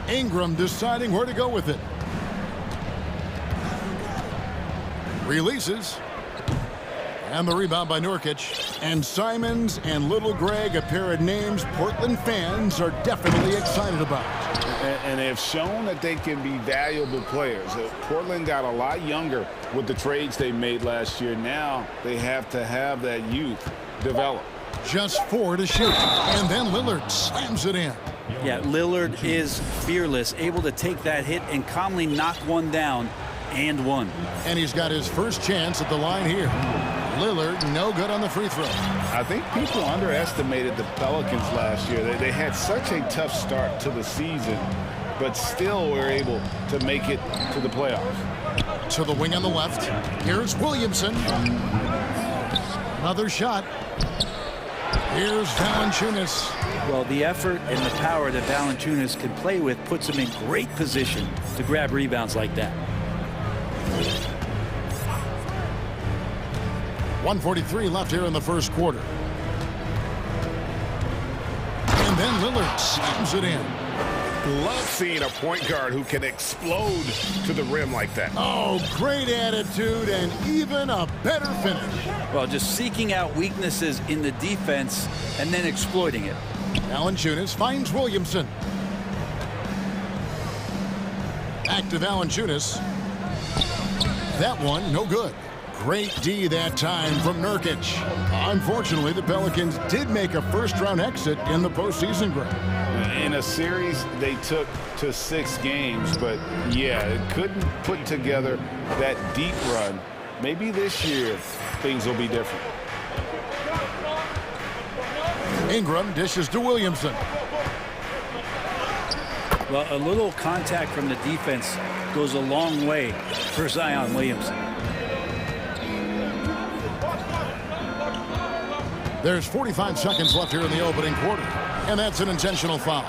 Ingram deciding where to go with it. Releases. And the rebound by Nurkic. And Simons and Little Greg, a pair of names Portland fans are definitely excited about. And they have shown that they can be valuable players. Portland got a lot younger with the trades they made last year. Now they have to have that youth develop. Just 4 to shoot. And then Lillard slams it in. Yeah, Lillard is fearless, able to take that hit and calmly knock one down and one. And he's got his first chance at the line here. Lillard no good on the free throw. I think people underestimated the Pelicans last year. They had such a tough start to the season, but still were able to make it to the playoffs. To the wing on the left. Here's Williamson. Another shot. Here's Valanciunas. Well, the effort and the power that Valanciunas can play with puts him in great position to grab rebounds like that. 1:43 left here in the first quarter. And then Lillard slams it in. Love seeing a point guard who can explode to the rim like that. Oh, great attitude and even a better finish. Well, just seeking out weaknesses in the defense and then exploiting it. Valanciunas finds Williamson. Back to Valanciunas. That one, no good. Great D that time from Nurkic. Unfortunately, the Pelicans did make a first-round exit in the postseason, Greg. In a series they took to 6 games, but yeah, it couldn't put together that deep run maybe this year things will be different. Ingram dishes to Williamson. Well, a little contact from the defense goes a long way for Zion Williamson. There's 45 seconds left here in the opening quarter, and that's an intentional foul.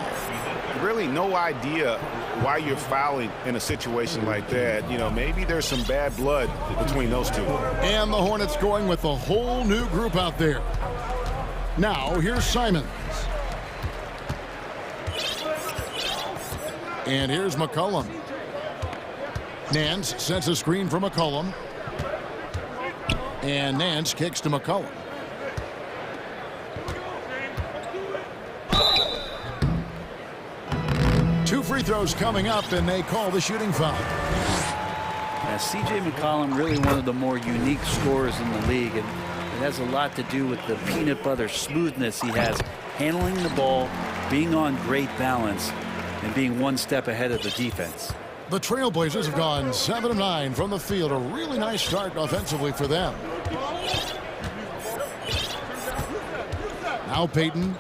Really no idea why you're fouling in a situation like that. You know, maybe there's some bad blood between those two. And the Hornets going with a whole new group out there. Now, here's Simons. And here's McCollum. Nance sets a screen for McCollum. And Nance kicks to McCollum. Two free throws coming up, and they call the shooting foul. Yeah, C.J. McCollum, really one of the more unique scorers in the league, and it has a lot to do with the peanut butter smoothness he has, handling the ball, being on great balance, and being one step ahead of the defense. The Trailblazers have gone 7 of 9 from the field. A really nice start offensively for them. Now Payton.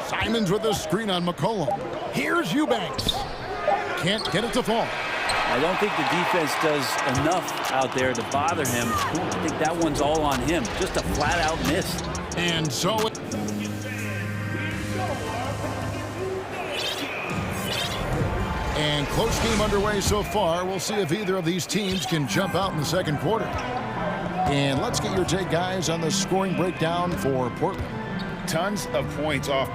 Simons with the screen on McCollum. Here's Eubanks. Can't get it to fall. I don't think the defense does enough out there to bother him. I think that one's all on him. Just a flat-out miss. And so it... And close game underway so far. We'll see if either of these teams can jump out in the second quarter. And let's get your take, guys, on the scoring breakdown for Portland. Tons of points off.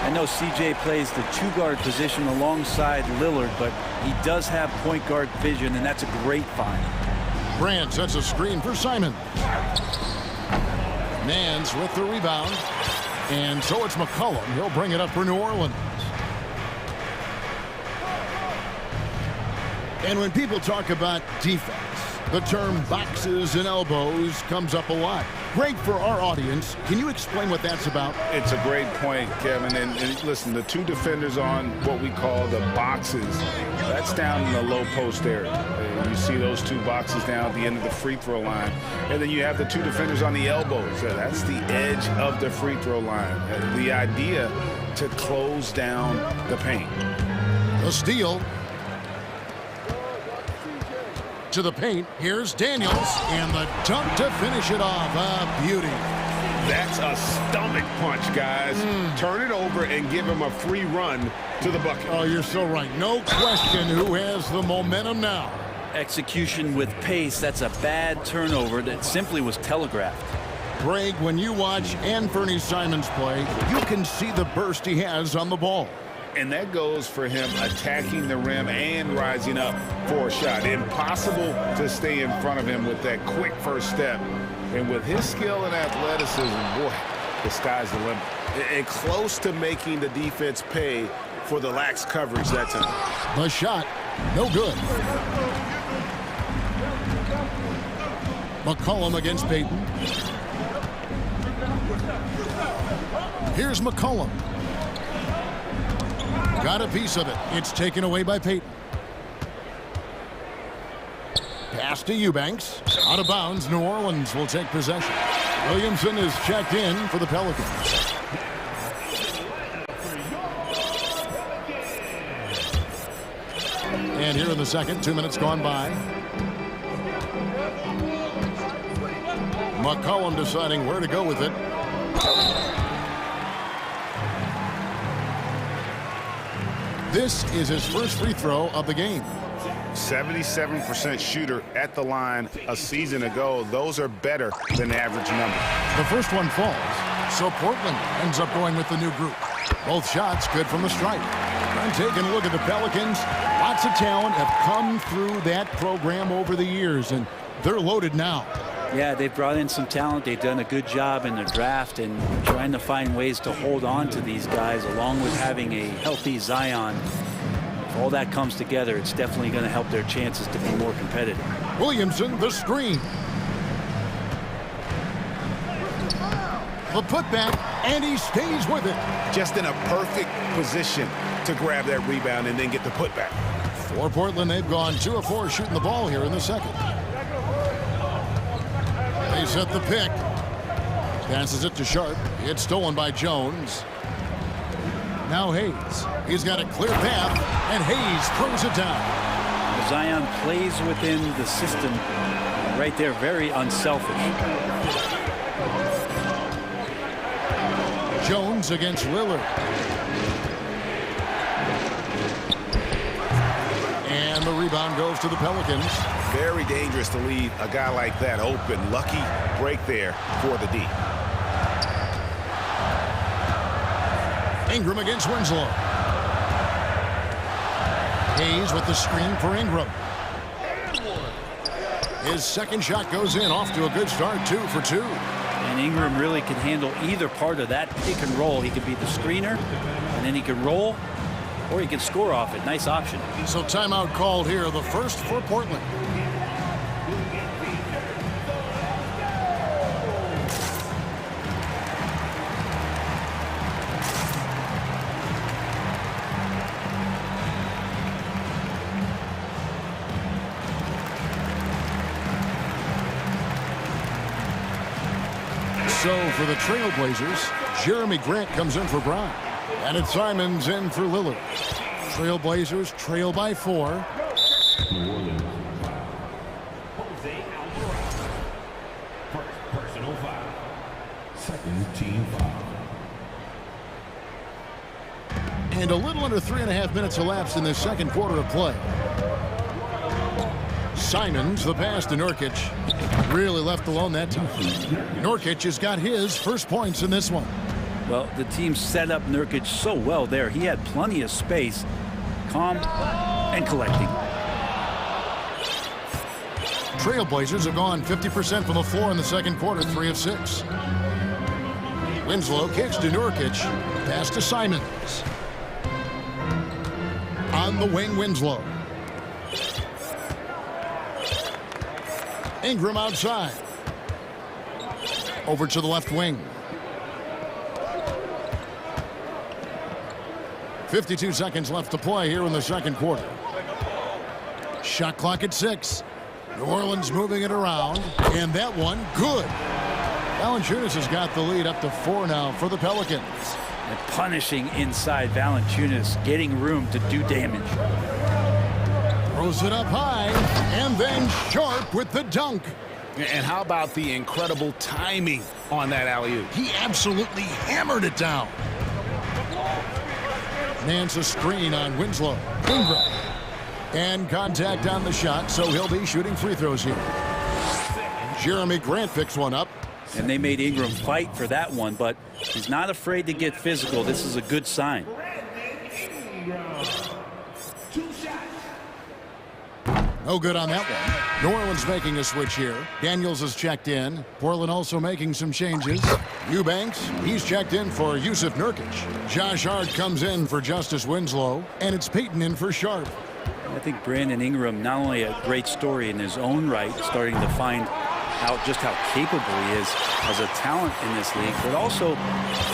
I know CJ plays the two-guard position alongside Lillard, but he does have point guard vision, and that's a great find. Brand sets a screen for Simon. Nance with the rebound. And so it's McCollum. He'll bring it up for New Orleans. And when people talk about defense, the term boxes and elbows comes up a lot. Great for our audience. Can you explain what that's about? It's a great point, Kevin. And listen, the two defenders on what we call the boxes, that's down in the low post area. And you see those two boxes down at the end of the free throw line. And then you have the two defenders on the elbows. That's the edge of the free throw line. The idea to close down the paint. The steal. To the paint. Here's Daniels, and the dunk to finish it off. A beauty. That's a stomach punch, guys. Turn it over and give him a free run to the bucket. Oh, you're so right. No question who has the momentum now. Execution with pace. That's a bad turnover that simply was telegraphed. Greg, when you watch Anthony Simons play, you can see the burst he has on the ball. And that goes for him attacking the rim and rising up for a shot. Impossible to stay in front of him with that quick first step. And with his skill and athleticism, boy, the sky's the limit. And close to making the defense pay for the lax coverage that time. The shot, no good. McCollum against Payton. Here's McCollum. Got a piece of it. It's taken away by Payton. Pass to Eubanks. Out of bounds. New Orleans will take possession. Williamson is checked in for the Pelicans. And here in the second, 2 minutes gone by. McCollum deciding where to go with it. This is his first free throw of the game. 77% shooter at the line a season ago. Those are better than the average number. The first one falls, so Portland ends up going with the new group. Both shots good from the stripe. And taking a look at the Pelicans, lots of talent have come through that program over the years, and they're loaded now. Yeah, they've brought in some talent. They've done a good job in the draft and trying to find ways to hold on to these guys, along with having a healthy Zion. If all that comes together, it's definitely going to help their chances to be more competitive. Williamson, the screen. The putback, and he stays with it. Just in a perfect position to grab that rebound and then get the putback. For Portland, they've gone 2 of 4 shooting the ball here in the second. They set the pick. Passes it to Sharp. It's stolen by Jones. Now Hayes. He's got a clear path, and Hayes throws it down. Zion plays within the system right there, very unselfish. Jones against Lillard. And the rebound goes to the Pelicans. Very dangerous to leave a guy like that open. Lucky break there for the D. Ingram against Winslow. Hayes with the screen for Ingram. His second shot goes in, off to a good start, 2 for 2. And Ingram really can handle either part of that pick and roll. He could be the screener, and then he can roll, or he can score off it. Nice option. So timeout called here, the first for Portland. So for the Trailblazers, Jeremy Grant comes in for Brown. And it's Simons in for Lillard. Trailblazers trail by 4. Personal foul. Second team foul. And a little under 3.5 minutes elapsed in this second quarter of play. Simons, the pass to Nurkic. Really left alone that time. Nurkic has got his first points in this one. Well, the team set up Nurkic so well there. He had plenty of space, calm and collecting. Trailblazers have gone 50% from the floor in the second quarter, 3 of 6. Winslow kicks to Nurkic. Pass to Simons. On the wing, Winslow. Ingram outside. Over to the left wing. 52 seconds left to play here in the second quarter. Shot clock at 6. New Orleans moving it around. And that one, good. Valanciunas has got the lead up to 4 now for the Pelicans. And punishing inside Valanciunas, getting room to do damage. Throws it up high, and then Sharp with the dunk. And how about the incredible timing on that alley-oop? He absolutely hammered it down. Nance a screen on Winslow. Ingram. And contact on the shot, so he'll be shooting free throws here. Jeremy Grant picks one up. And they made Ingram fight for that one, but he's not afraid to get physical. This is a good sign. No good on that one. New Orleans making a switch here. Daniels has checked in. Portland also making some changes. Eubanks, he's checked in for Yusuf Nurkic. Josh Hart comes in for Justice Winslow. And it's Payton in for Sharp. I think Brandon Ingram, not only a great story in his own right, starting to find out just how capable he is as a talent in this league, but also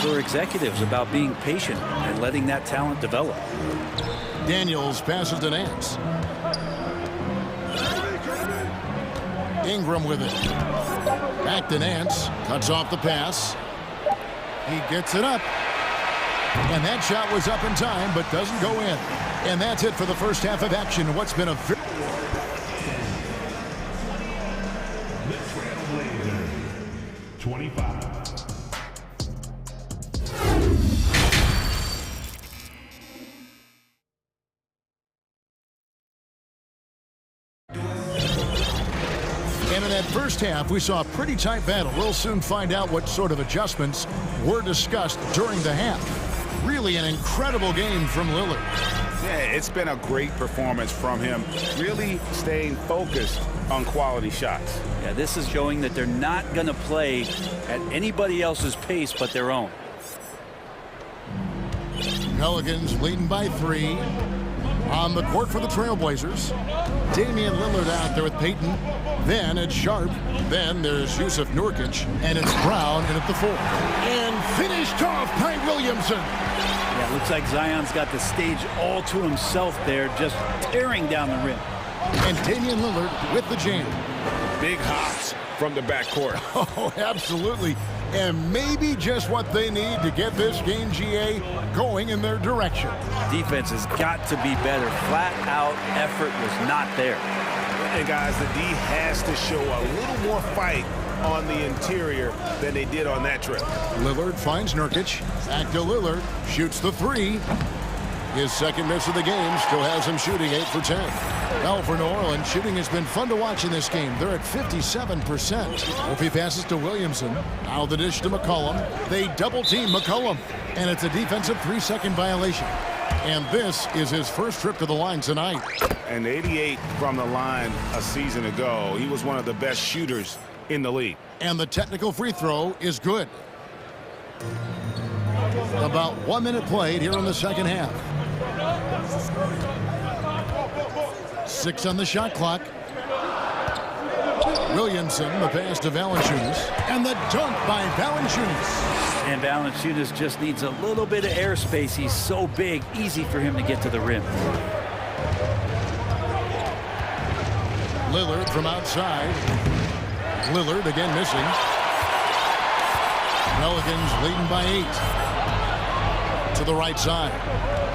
for executives about being patient and letting that talent develop. Daniels passes to Nance. Ingram with it. Back to Nance. Cuts off the pass. He gets it up. And that shot was up in time, but doesn't go in. And that's it for the first half of action. What's been a very... The Trailblazers, 25. And in that first half, we saw a pretty tight battle. We'll soon find out what sort of adjustments were discussed during the half. Really an incredible game from Lillard. Yeah, it's been a great performance from him. Really staying focused on quality shots. Yeah, this is showing that they're not going to play at anybody else's pace but their own. Pelicans leading by 3. On the court for the Trailblazers. Damian Lillard out there with Payton. Then it's Sharp. Then there's Yusuf Nurkic. And it's Brown in at the 4. And finished off by Williamson. Yeah, looks like Zion's got the stage all to himself there, just tearing down the rim. And Damian Lillard with the jam. Big hops from the backcourt. Oh, absolutely. And maybe just what they need to get this game, GA, going in their direction. Defense has got to be better. Flat out effort was not there. And guys, the D has to show a little more fight on the interior than they did on that trip. Lillard finds Nurkic. Back to Lillard. Shoots the 3. His second miss of the game still has him shooting 8 for 10. Well, for New Orleans, shooting has been fun to watch in this game. They're at 57%. Opie passes to Williamson. Now the dish to McCollum. They double-team McCollum. And it's a defensive 3-second violation. And this is his first trip to the line tonight. And 88 from the line a season ago. He was one of the best shooters in the league. And the technical free throw is good. About 1 minute played here in the second half. 6 on the shot clock. Williamson, the pass to Valanciunas, and the dunk by Valanciunas. And Valanciunas just needs a little bit of airspace. He's so big, easy for him to get to the rim. Lillard from outside. Lillard again missing. Pelicans leading by 8. To the right side.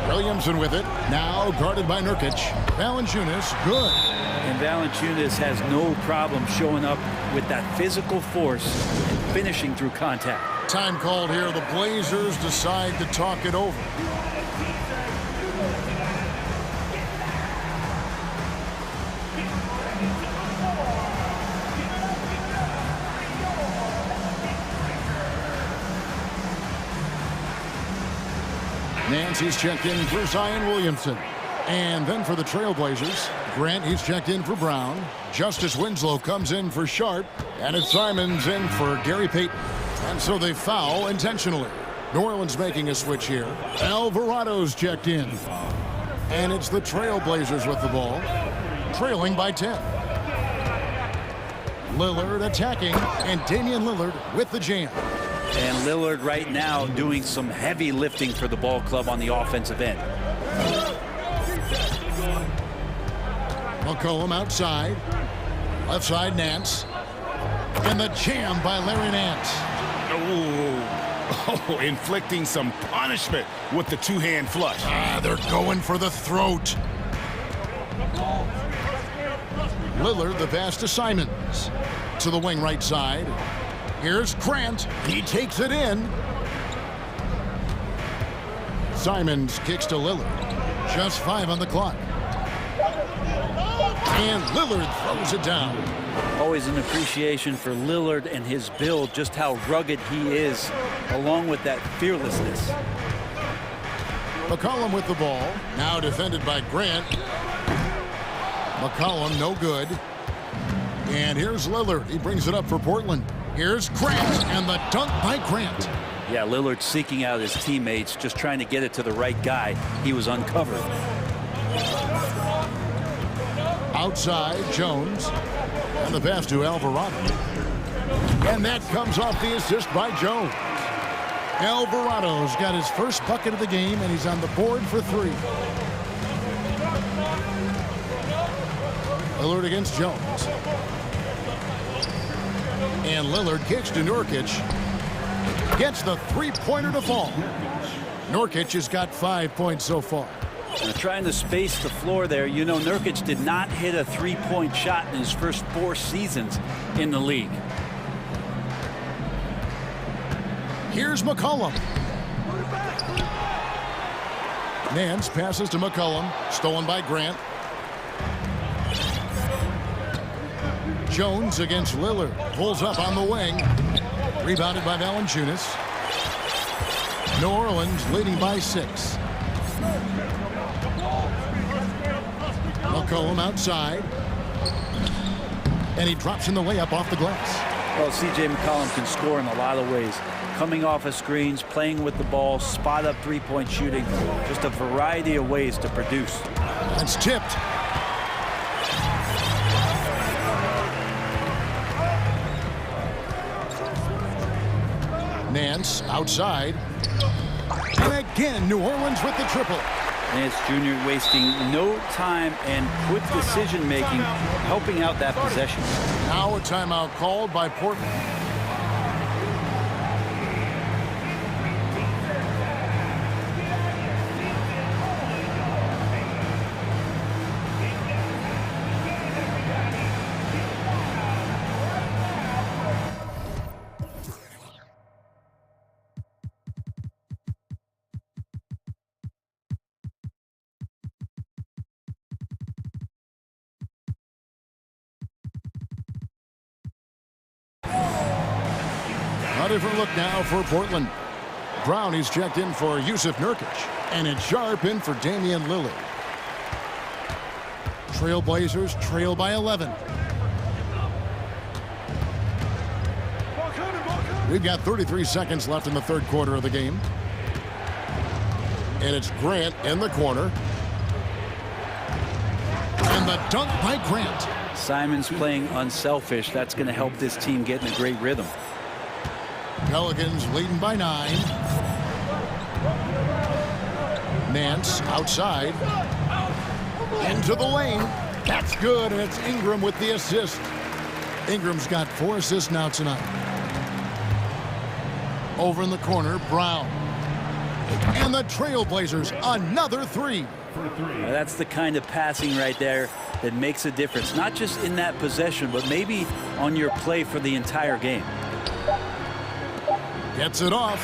Williamson with it. Now guarded by Nurkic. Valanciunas, good. And Valanciunas has no problem showing up with that physical force and finishing through contact. Time called here. The Blazers decide to talk it over. Nancy's checked in for Zion Williamson. And then for the Trailblazers, Grant, he's checked in for Brown. Justice Winslow comes in for Sharp. And it's Simons in for Gary Payton. And so they foul intentionally. New Orleans making a switch here. Alvarado's checked in. And it's the Trailblazers with the ball, trailing by 10. Lillard attacking, and Damian Lillard with the jam. And Lillard right now doing some heavy lifting for the ball club on the offensive end. McCollum outside. Left side, Nance. And the jam by Larry Nance. Oh, inflicting some punishment with the two-hand flush. They're going for the throat. Lillard, the pass to Simons. To the wing right side. Here's Grant. He takes it in. Simons kicks to Lillard. Just 5 on the clock. And Lillard throws it down. Always an appreciation for Lillard and his build, just how rugged he is, along with that fearlessness. McCollum with the ball. Now defended by Grant. McCollum no good. And here's Lillard. He brings it up for Portland. Here's Grant, and the dunk by Grant. Yeah, Lillard seeking out his teammates, just trying to get it to the right guy. He was uncovered. Outside, Jones. And the pass to Alvarado. And that comes off the assist by Jones. Alvarado's got his first bucket of the game, and he's on the board for 3. Lillard against Jones. And Lillard kicks to Nurkic. Gets the three-pointer to fall. Nurkic has got 5 points so far. Trying to space the floor there. You know, Nurkic did not hit a three-point shot in his first 4 seasons in the league. Here's McCollum. Nance passes to McCollum. Stolen by Grant. Jones against Lillard. Pulls up on the wing. Rebounded by Valanciunas. New Orleans leading by 6. McCollum outside. And he drops in the layup off the glass. Well, C.J. McCollum can score in a lot of ways. Coming off of screens, playing with the ball, spot-up three-point shooting. Just a variety of ways to produce. That's tipped. Nance outside. And again, New Orleans with the triple. Nance Jr. wasting no time and quick decision-making, helping out that possession. Now a timeout called by Portland. A different look now for Portland. Brown is checked in for Yusuf Nurkic. And it's Sharp in for Damian Lillard. Trailblazers trail by 11. We've got 33 seconds left in the third quarter of the game. And it's Grant in the corner. And the dunk by Grant. Simon's playing unselfish. That's going to help this team get in a great rhythm. Pelicans leading by 9. Nance outside. Into the lane. That's good, and it's Ingram with the assist. Ingram's got 4 assists now tonight. Over in the corner, Brown. And the Trailblazers, another 3. That's the kind of passing right there that makes a difference, not just in that possession, but maybe on your play for the entire game. Gets it off.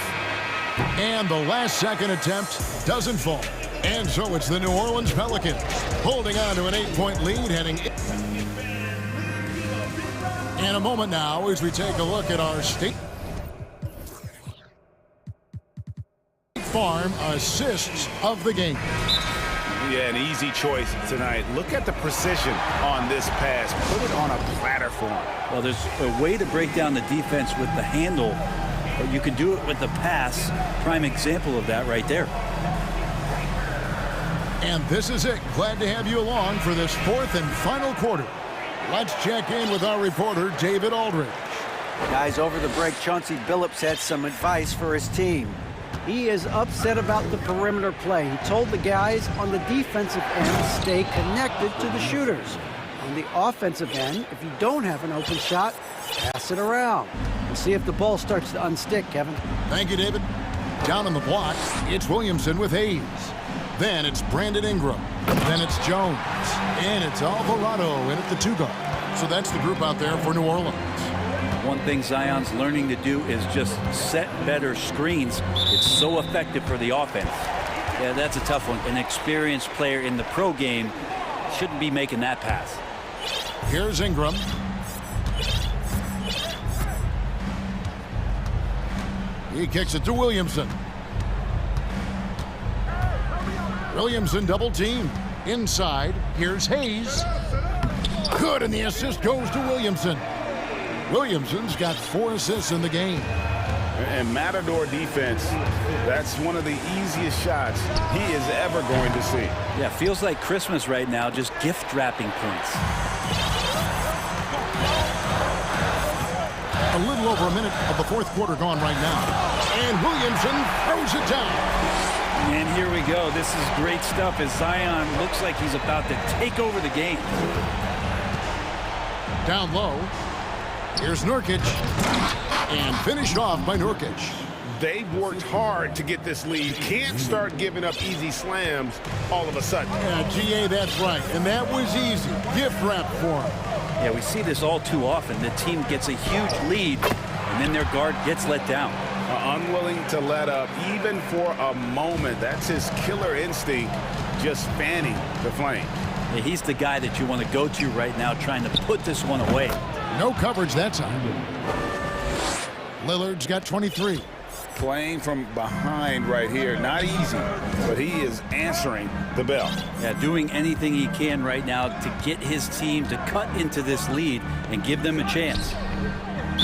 And the last second attempt doesn't fall. And so it's the New Orleans Pelicans holding on to an 8-point lead heading in a moment now as we take a look at our State Farm assists of the game. Yeah, an easy choice tonight. Look at the precision on this pass. Put it on a platter for him. Well, there's a way to break down the defense with the handle, but you can do it with the pass. Prime example of that right there. And this is it. Glad to have you along for this fourth and final quarter. Let's check in with our reporter, David Aldridge. Guys, over the break, Chauncey Billups had some advice for his team. He is upset about the perimeter play. He told the guys on the defensive end, stay connected to the shooters. On the offensive end, if you don't have an open shot, pass it around. We'll see if the ball starts to unstick, Kevin. Thank you, David. Down on the block, it's Williamson with Hayes. Then it's Brandon Ingram. Then it's Jones. And it's Alvarado in at the 2 guard. So that's the group out there for New Orleans. One thing Zion's learning to do is just set better screens. It's so effective for the offense. Yeah, that's a tough one. An experienced player in the pro game shouldn't be making that pass. Here's Ingram. He kicks it to Williamson. Williamson double team. Inside, here's Hayes. Good, and the assist goes to Williamson. Williamson's got 4 assists in the game. And Matador defense, that's one of the easiest shots he is ever going to see. Yeah, feels like Christmas right now, just gift wrapping points. A little over a minute of the fourth quarter gone right now. And Williamson throws it down. And here we go. This is great stuff as Zion looks like he's about to take over the game. Down low. Here's Nurkic. And finished off by Nurkic. They've worked hard to get this lead. Can't start giving up easy slams all of a sudden. Yeah, GA, that's right. And that was easy. Gift wrap for him. Yeah, we see this all too often. The team gets a huge lead, and then their guard gets let down. Unwilling to let up, even for a moment. That's his killer instinct, just fanning the flame. Yeah, he's the guy that you want to go to right now, trying to put this one away. No coverage that time. Lillard's got 23. Playing from behind right here, not easy, but he is answering the bell. Yeah, doing anything he can right now to get his team to cut into this lead and give them a chance.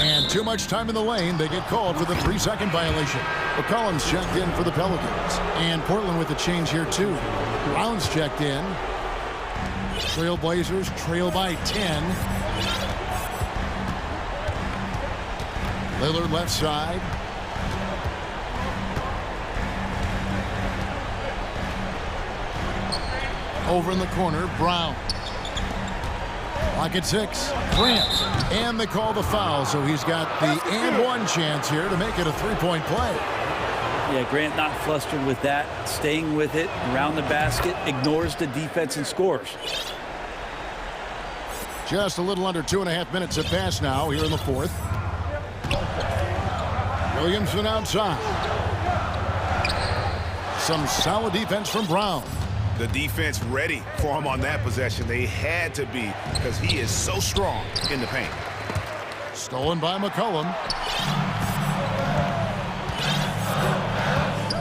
And too much time in the lane. They get called for the 3-second violation. McCollum's checked in for the Pelicans. And Portland with a change here, too. Brown's checked in. Trailblazers trail by 10. Lillard left side. Over in the corner, Brown. Lock at 6, Grant. And they call the foul, so he's got the and one chance here to make it a three-point play. Yeah, Grant not flustered with that, staying with it around the basket, ignores the defense and scores. Just a little under 2.5 minutes have passed now here in the fourth. Williamson outside. Some solid defense from Brown. The defense ready for him on that possession. They had to be because he is so strong in the paint. Stolen by McCollum.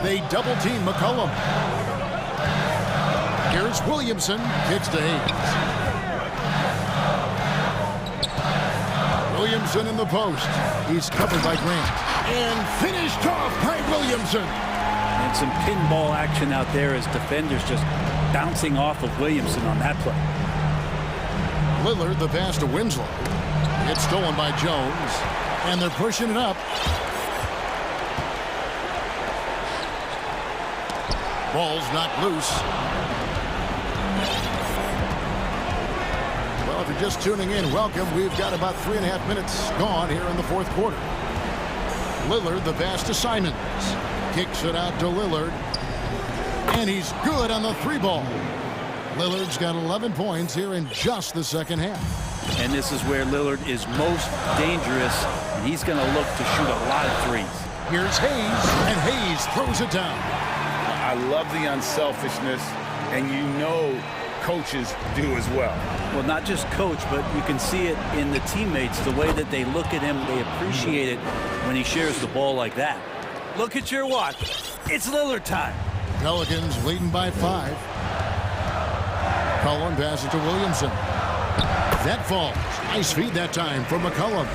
They double team McCollum. Here's Williamson. Kicks to Hayes. Williamson in the post. He's covered by Grant. And finished off by Williamson. And some pinball action out there as defenders just bouncing off of Williamson on that play. Lillard, the pass to Winslow. It's stolen by Jones. And they're pushing it up. Ball's knocked loose. Well, if you're just tuning in, welcome. We've got about 3.5 minutes gone here in the fourth quarter. Lillard, the pass to Simons. Kicks it out to Lillard. And he's good on the three ball. Lillard's got 11 points here in just the second half. And this is where Lillard is most dangerous. And he's going to look to shoot a lot of threes. Here's Hayes, and Hayes throws it down. I love the unselfishness, and you know coaches do as well. Well, not just coach, but you can see it in the teammates, the way that they look at him. They appreciate it when he shares the ball like that. Look at your watch. It's Lillard time. Pelicans leading by 5. Cullen passes to Williamson. That falls. Nice feed that time from McCollum.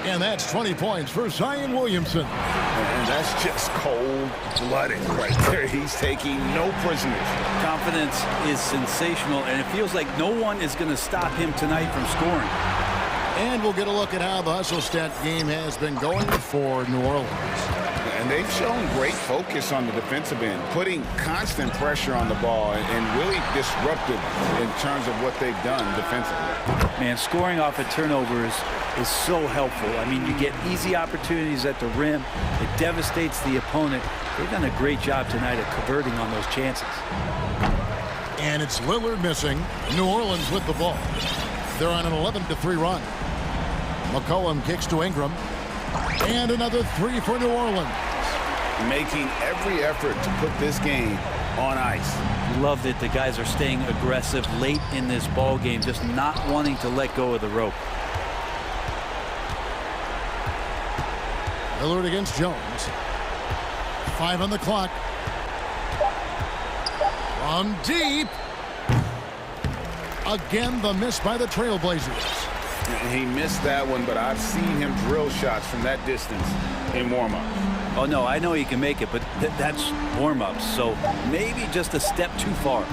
And that's 20 points for Zion Williamson. And that's just cold-blooded right there. He's taking no prisoners. Confidence is sensational, and it feels like no one is going to stop him tonight from scoring. And we'll get a look at how the hustle stat game has been going for New Orleans. And they've shown great focus on the defensive end, putting constant pressure on the ball and really disruptive in terms of what they've done defensively. Man, scoring off of turnovers is so helpful. I mean, you get easy opportunities at the rim. It devastates the opponent. They've done a great job tonight of converting on those chances. And it's Lillard missing. New Orleans with the ball. They're on an 11-3 run. McCollum kicks to Ingram. And another 3 for New Orleans. Making every effort to put this game on ice. Love that the guys are staying aggressive late in this ball game, just not wanting to let go of the rope. Lillard against Jones. 5 on the clock. From deep. Again, the miss by the Trailblazers. He missed that one, but I've seen him drill shots from that distance in warm-up. Oh, no, I know he can make it, but that's warm-ups, so maybe just a step too far.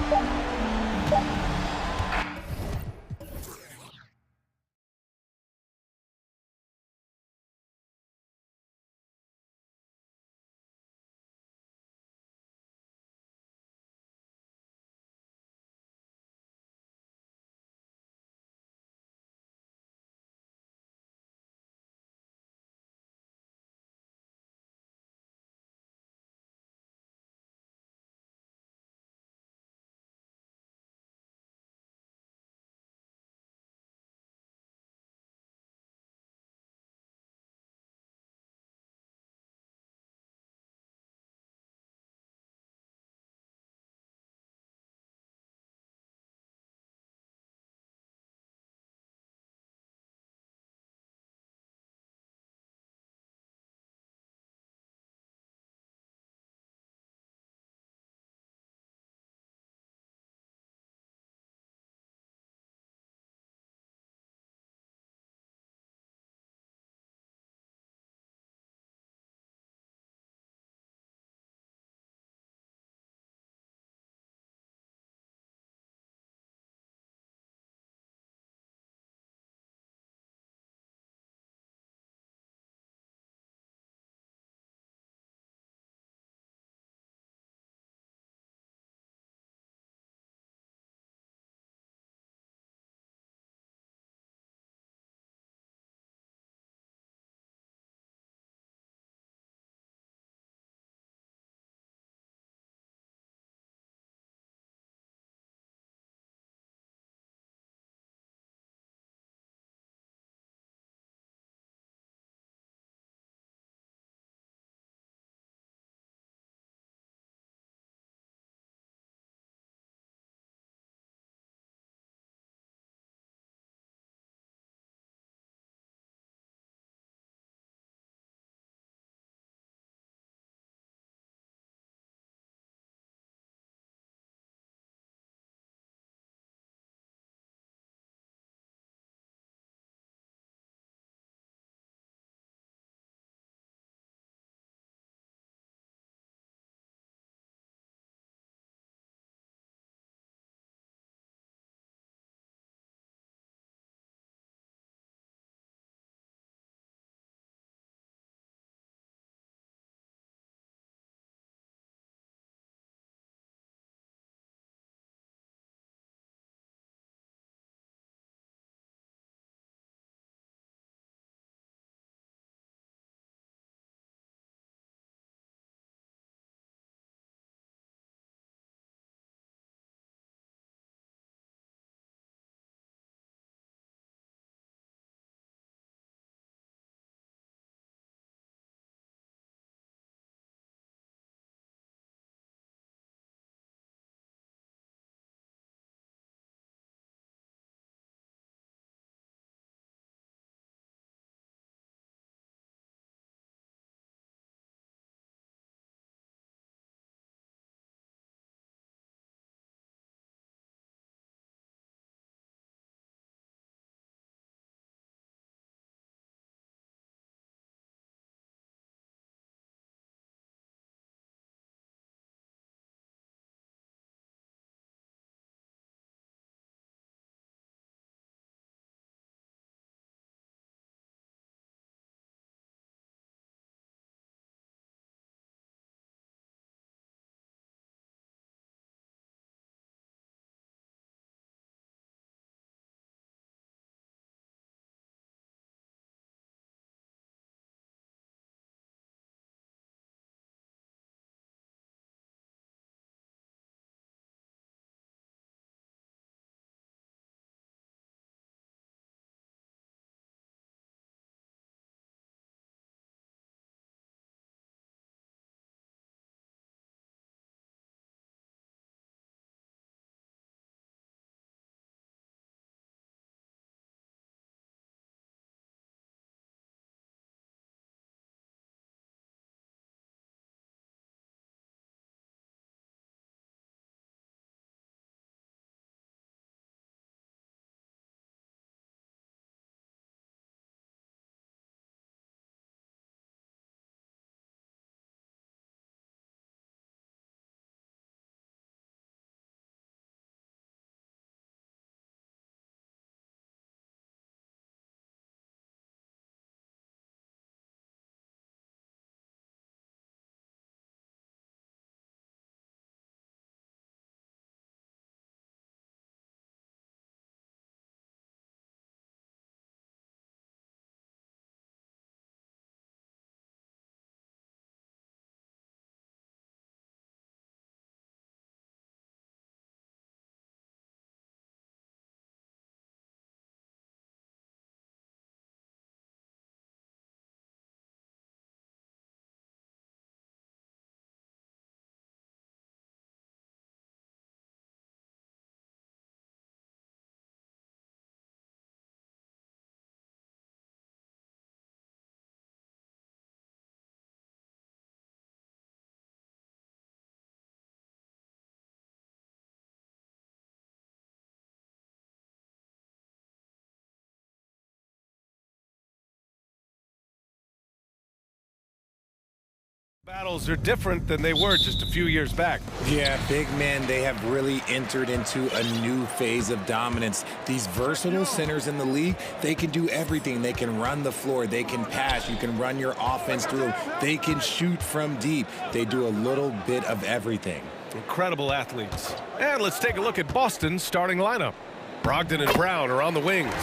Battles are different than they were just a few years back. Yeah, big men, they have really entered into a new phase of dominance. These versatile centers in the league, they can do everything. They can run the floor, they can pass, you can run your offense through them, they can shoot from deep. They do a little bit of everything. Incredible athletes. And let's take a look at Boston's starting lineup. Brogdon and Brown are on the wings.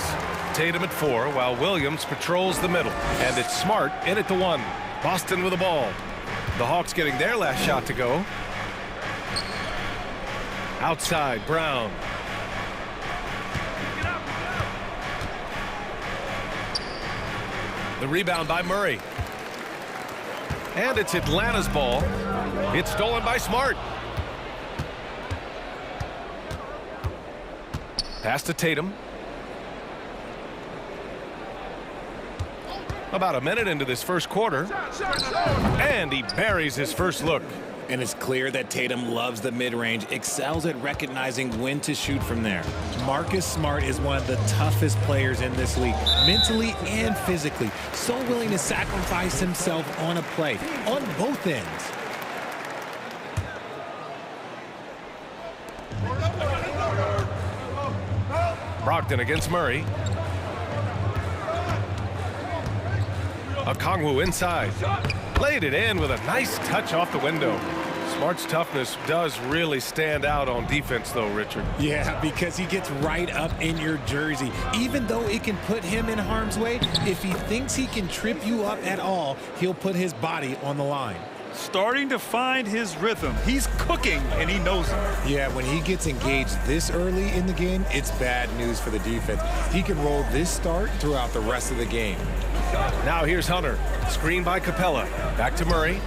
Tatum at 4, while Williams patrols the middle. And it's Smart in at the 1. Boston with the ball. The Hawks getting their last shot to go. Outside, Brown. The rebound by Murray. And it's Atlanta's ball. It's stolen by Smart. Pass to Tatum. About a minute into this first quarter. And he buries his first look. And it's clear that Tatum loves the mid-range, excels at recognizing when to shoot from there. Marcus Smart is one of the toughest players in this league, mentally and physically. So willing to sacrifice himself on a play, on both ends. Brogdon against Murray. Okongwu inside. Laid it in with a nice touch off the window. Smart's toughness does really stand out on defense, though, Richard. Yeah, because he gets right up in your jersey. Even though it can put him in harm's way, if he thinks he can trip you up at all, he'll put his body on the line. Starting to find his rhythm. He's cooking, and he knows it. Yeah, when he gets engaged this early in the game, it's bad news for the defense. He can roll this start throughout the rest of the game. Now here's Hunter. Screen by Capella. Back to Murray.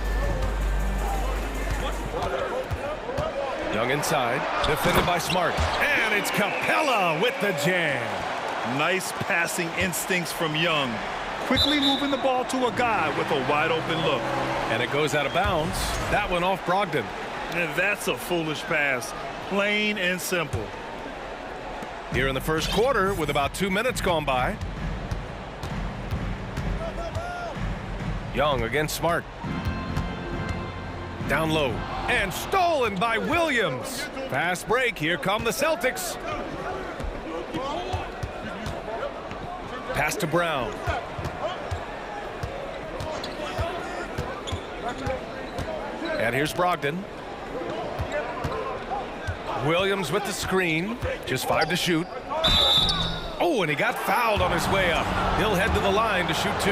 Young inside. Defended by Smart. And it's Capella with the jam. Nice passing instincts from Young. Quickly moving the ball to a guy with a wide open look. And it goes out of bounds. That one off Brogdon. And that's a foolish pass. Plain and simple. Here in the first quarter with about 2 minutes gone by. Young against Smart. Down low. And stolen by Williams. Fast break. Here come the Celtics. Pass to Brown. And here's Brogdon. Williams with the screen. Just 5 to shoot. Oh, and he got fouled on his way up. He'll head to the line to shoot 2.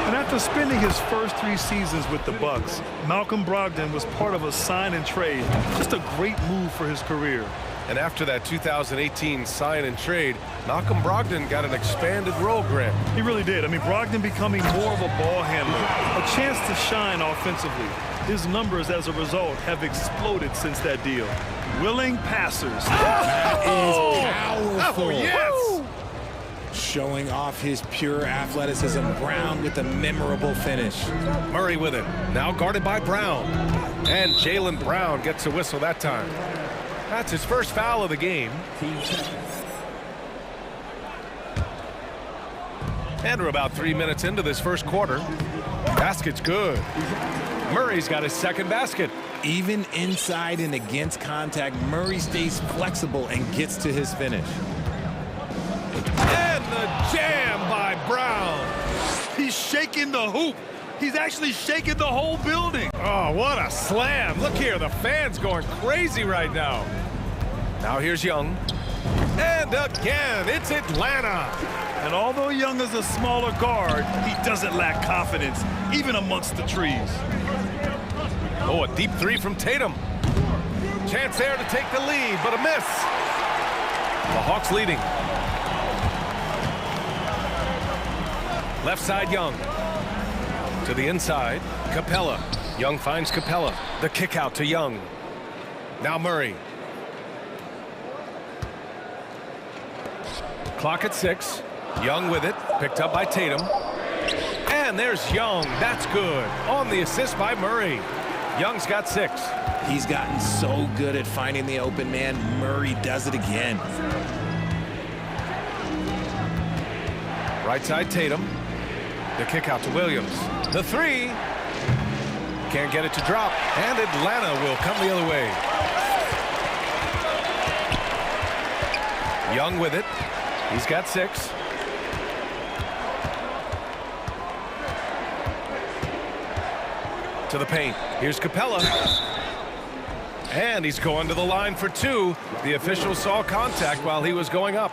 And after spending his first 3 seasons with the Bucks, Malcolm Brogdon was part of a sign and trade. Just a great move for his career. And after that 2018 sign and trade, Malcolm Brogdon got an expanded role grant. He really did. I mean, Brogdon becoming more of a ball handler, a chance to shine offensively. His numbers as a result have exploded since that deal. Willing passers. That is powerful. Oh, yes. Showing off his pure athleticism. Brown with a memorable finish. Murray with it. Now guarded by Brown. And Jaylen Brown gets a whistle that time. That's his first foul of the game. And we're about 3 minutes into this first quarter. Basket's good. Murray's got his second basket. Even inside and against contact, Murray stays flexible and gets to his finish. And the jam by Brown. He's shaking the hoop. He's actually shaking the whole building. Oh, what a slam. Look here, the fans going crazy right now. Now here's Young. And again, it's Atlanta. And although Young is a smaller guard, he doesn't lack confidence, even amongst the trees. Oh, a deep 3 from Tatum. Chance there to take the lead, but a miss. The Hawks leading. Left side, Young. To the inside, Capella. Young finds Capella. The kick out to Young. Now Murray. Clock at 6. Young with it. Picked up by Tatum. And there's Young. That's good. On the assist by Murray. Young's got 6. He's gotten so good at finding the open man. Murray does it again. Right side, Tatum. The kick out to Williams. The 3. Can't get it to drop, and Atlanta will come the other way. Young with it. He's got 6. To the paint. Here's Capella. And he's going to the line for 2. The official saw contact while he was going up.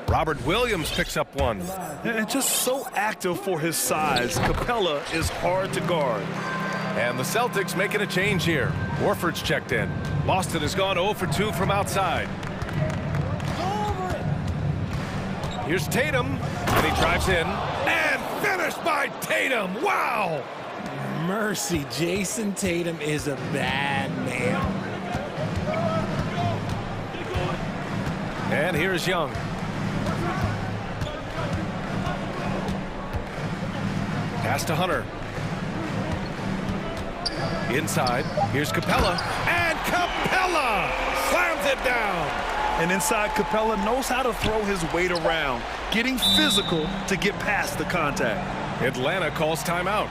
Robert Williams picks up 1. And just so active for his size. Capella is hard to guard. And the Celtics making a change here. Warford's checked in. Boston has gone 0 for 2 from outside. Here's Tatum, and he drives in. And finished by Tatum. Wow! Mercy, Jason Tatum is a bad man. And here's Young. Pass to Hunter. Inside, here's Capella. And Capella slams it down. And inside, Capella knows how to throw his weight around, getting physical to get past the contact. Atlanta calls timeout.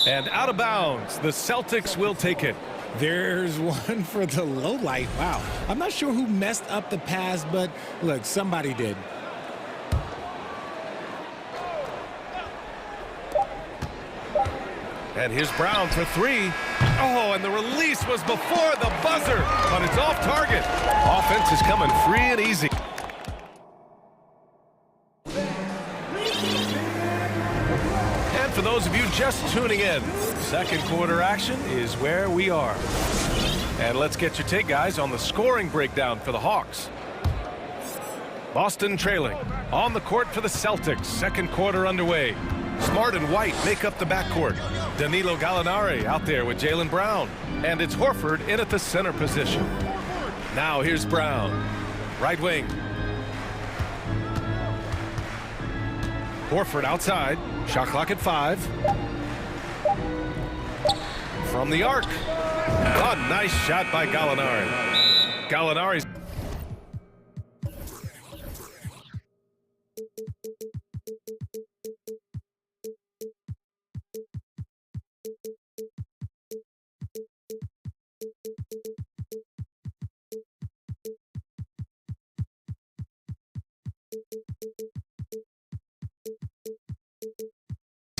And out of bounds, the Celtics will take it. There's one for the low light. Wow. I'm not sure who messed up the pass, but look, somebody did. And here's Brown for 3. Oh, and the release was before the buzzer, but it's off target. Offense is coming free and easy. And for those of you just tuning in, second quarter action is where we are. And let's get your take, guys, on the scoring breakdown for the Hawks. Boston trailing on the court for the Celtics. Second quarter underway. Smart and White make up the backcourt. Danilo Gallinari out there with Jaylen Brown. And it's Horford in at the center position. Now here's Brown. Right wing. Horford outside. Shot clock at 5. From the arc. A nice shot by Gallinari. Gallinari's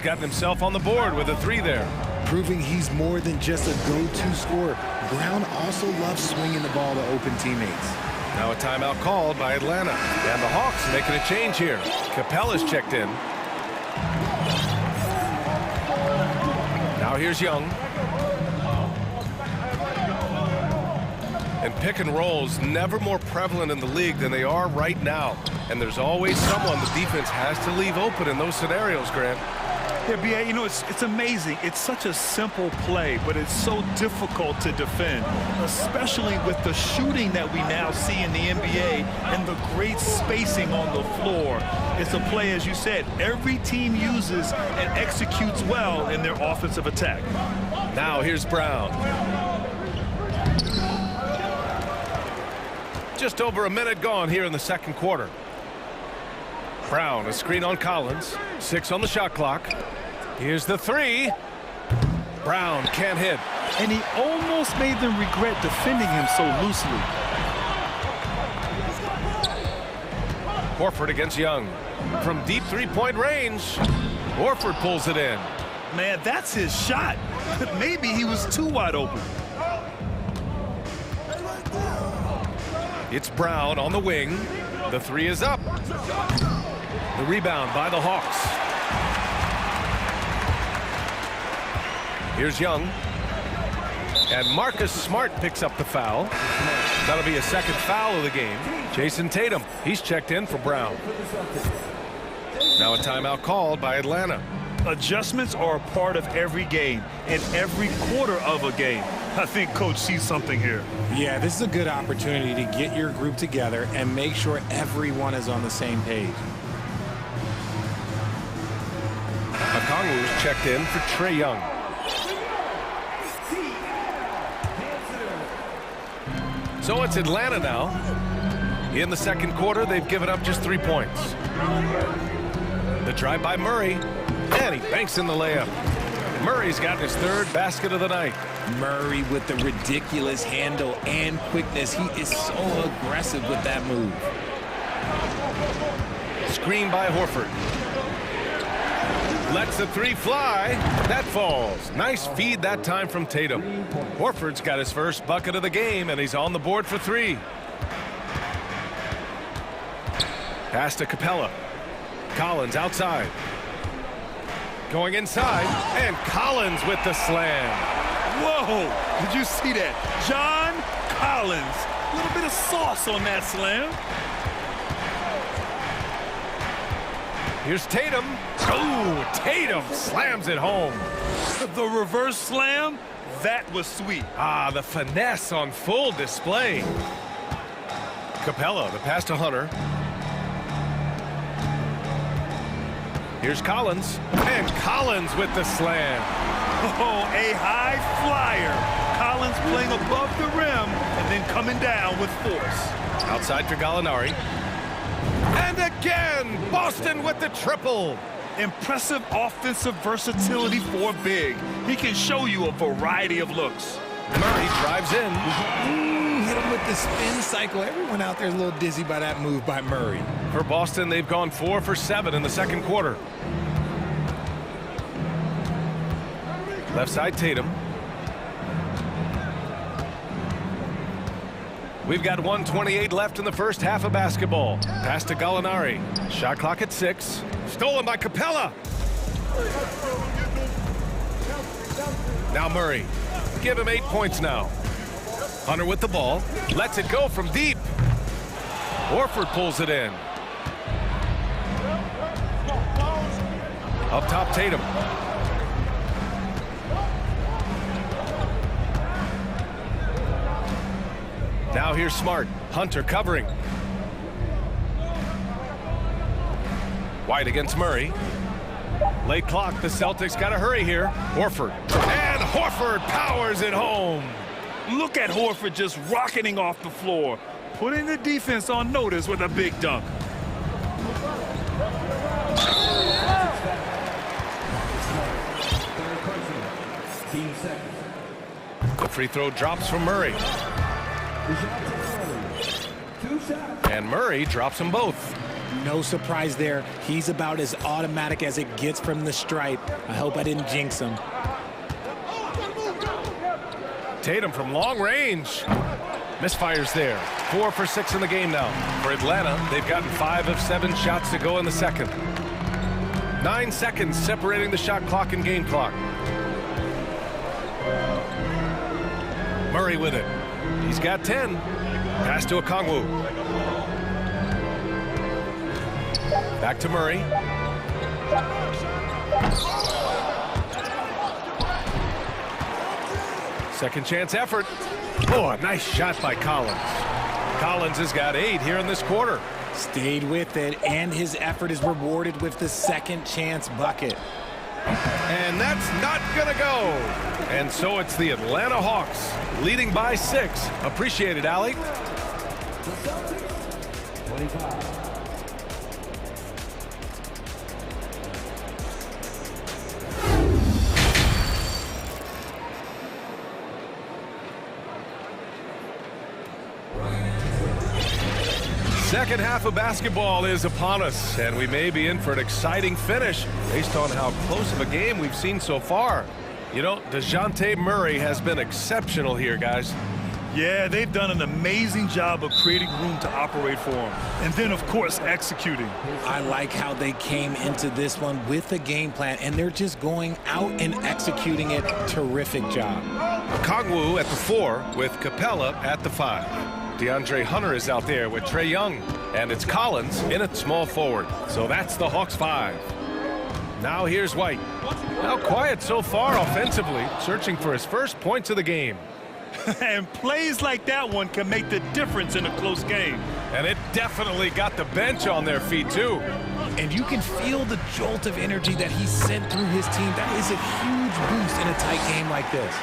gotten himself on the board with a 3 there. Proving he's more than just a go-to scorer. Brown also loves swinging the ball to open teammates. Now a timeout called by Atlanta. And the Hawks making a change here. Capella's checked in. Now here's Young. And pick and rolls never more prevalent in the league than they are right now. And there's always someone the defense has to leave open in those scenarios, Grant. Yeah, B.A., you know, it's amazing. It's such a simple play, but it's so difficult to defend, especially with the shooting that we now see in the NBA and the great spacing on the floor. It's a play, as you said, every team uses and executes well in their offensive attack. Now here's Brown. Just over a minute gone here in the second quarter. Brown, a screen on Collins. 6 on the shot clock. Here's the 3. Brown can't hit. And he almost made them regret defending him so loosely. Horford against Young. From deep three-point range, Horford pulls it in. Man, that's his shot. Maybe he was too wide open. It's Brown on the wing. The 3 is up. The rebound by the Hawks. Here's Young. And Marcus Smart picks up the foul. That'll be a second foul of the game. Jason Tatum, he's checked in for Brown. Now a timeout called by Atlanta. Adjustments are a part of every game and every quarter of a game. I think Coach sees something here. Yeah, this is a good opportunity to get your group together and make sure everyone is on the same page. Okongwu's checked in for Trae Young. So it's Atlanta now. In the second quarter, they've given up just 3 points. The drive by Murray, and he banks in the layup. Murray's got his third basket of the night. Murray with the ridiculous handle and quickness. He is so aggressive with that move. Screen by Horford. Lets the three fly. That falls. Nice feed that time from Tatum. Horford's got his first bucket of the game, and he's on the board for 3. Pass to Capella. Collins outside. Going inside, and Collins with the slam. Whoa! Did you see that? John Collins. A little bit of sauce on that slam. Here's Tatum. Oh, Tatum slams it home. The reverse slam, that was sweet. Ah, the finesse on full display. Capella, the pass to Hunter. Here's Collins, and Collins with the slam. Oh, a high flyer. Collins playing above the rim and then coming down with force. Outside for Gallinari. And again, Boston with the triple. Impressive offensive versatility for big. He can show you a variety of looks. Murray drives in. Hit him with the spin cycle. Everyone out there is a little dizzy by that move by Murray. For Boston, they've gone 4 for 7 in the second quarter. Left side, Tatum. We've got 1:28 left in the first half of basketball. Pass to Gallinari. Shot clock at 6. Stolen by Capella. Now Murray. Give him 8 points now. Hunter with the ball. Lets it go from deep. Horford pulls it in. Up top, Tatum. Now here's Smart. Hunter covering. White against Murray. Late clock. The Celtics got to hurry here. Horford. And Horford powers it home. Look at Horford just rocketing off the floor, putting the defense on notice with a big dunk. The free throw drops from Murray. And Murray drops them both. No surprise there. He's about as automatic as it gets from the stripe. I hope I didn't jinx him. Tatum from long range. Misfires there. 4 for 6 in the game now. For Atlanta, they've gotten 5 of 7 shots to go in the second. 9 seconds separating the shot clock and game clock. Murray with it. He's got 10. Pass to Okongwu. Back to Murray. Second chance effort. Oh, a nice shot by Collins. Collins has got 8 here in this quarter. Stayed with it, and his effort is rewarded with the second chance bucket. And that's not gonna go. And so it's the Atlanta Hawks leading by 6. Appreciate it, Allie. Second half of basketball is upon us, and we may be in for an exciting finish based on how close of a game we've seen so far. You know, DeJounte Murray has been exceptional here, guys. Yeah, they've done an amazing job of creating room to operate for him. And then, of course, executing. I like how they came into this one with a game plan, and they're just going out and executing it. Terrific job. Okongwu at the 4 with Capella at the 5. DeAndre Hunter is out there with Trae Young, and it's Collins in at small forward. So that's the Hawks 5. Now here's White. Now quiet so far offensively, searching for his first points of the game. And plays like that one can make the difference in a close game. And it definitely got the bench on their feet, too. and you can feel the jolt of energy that he sent through his team. That is a huge boost in a tight game like this.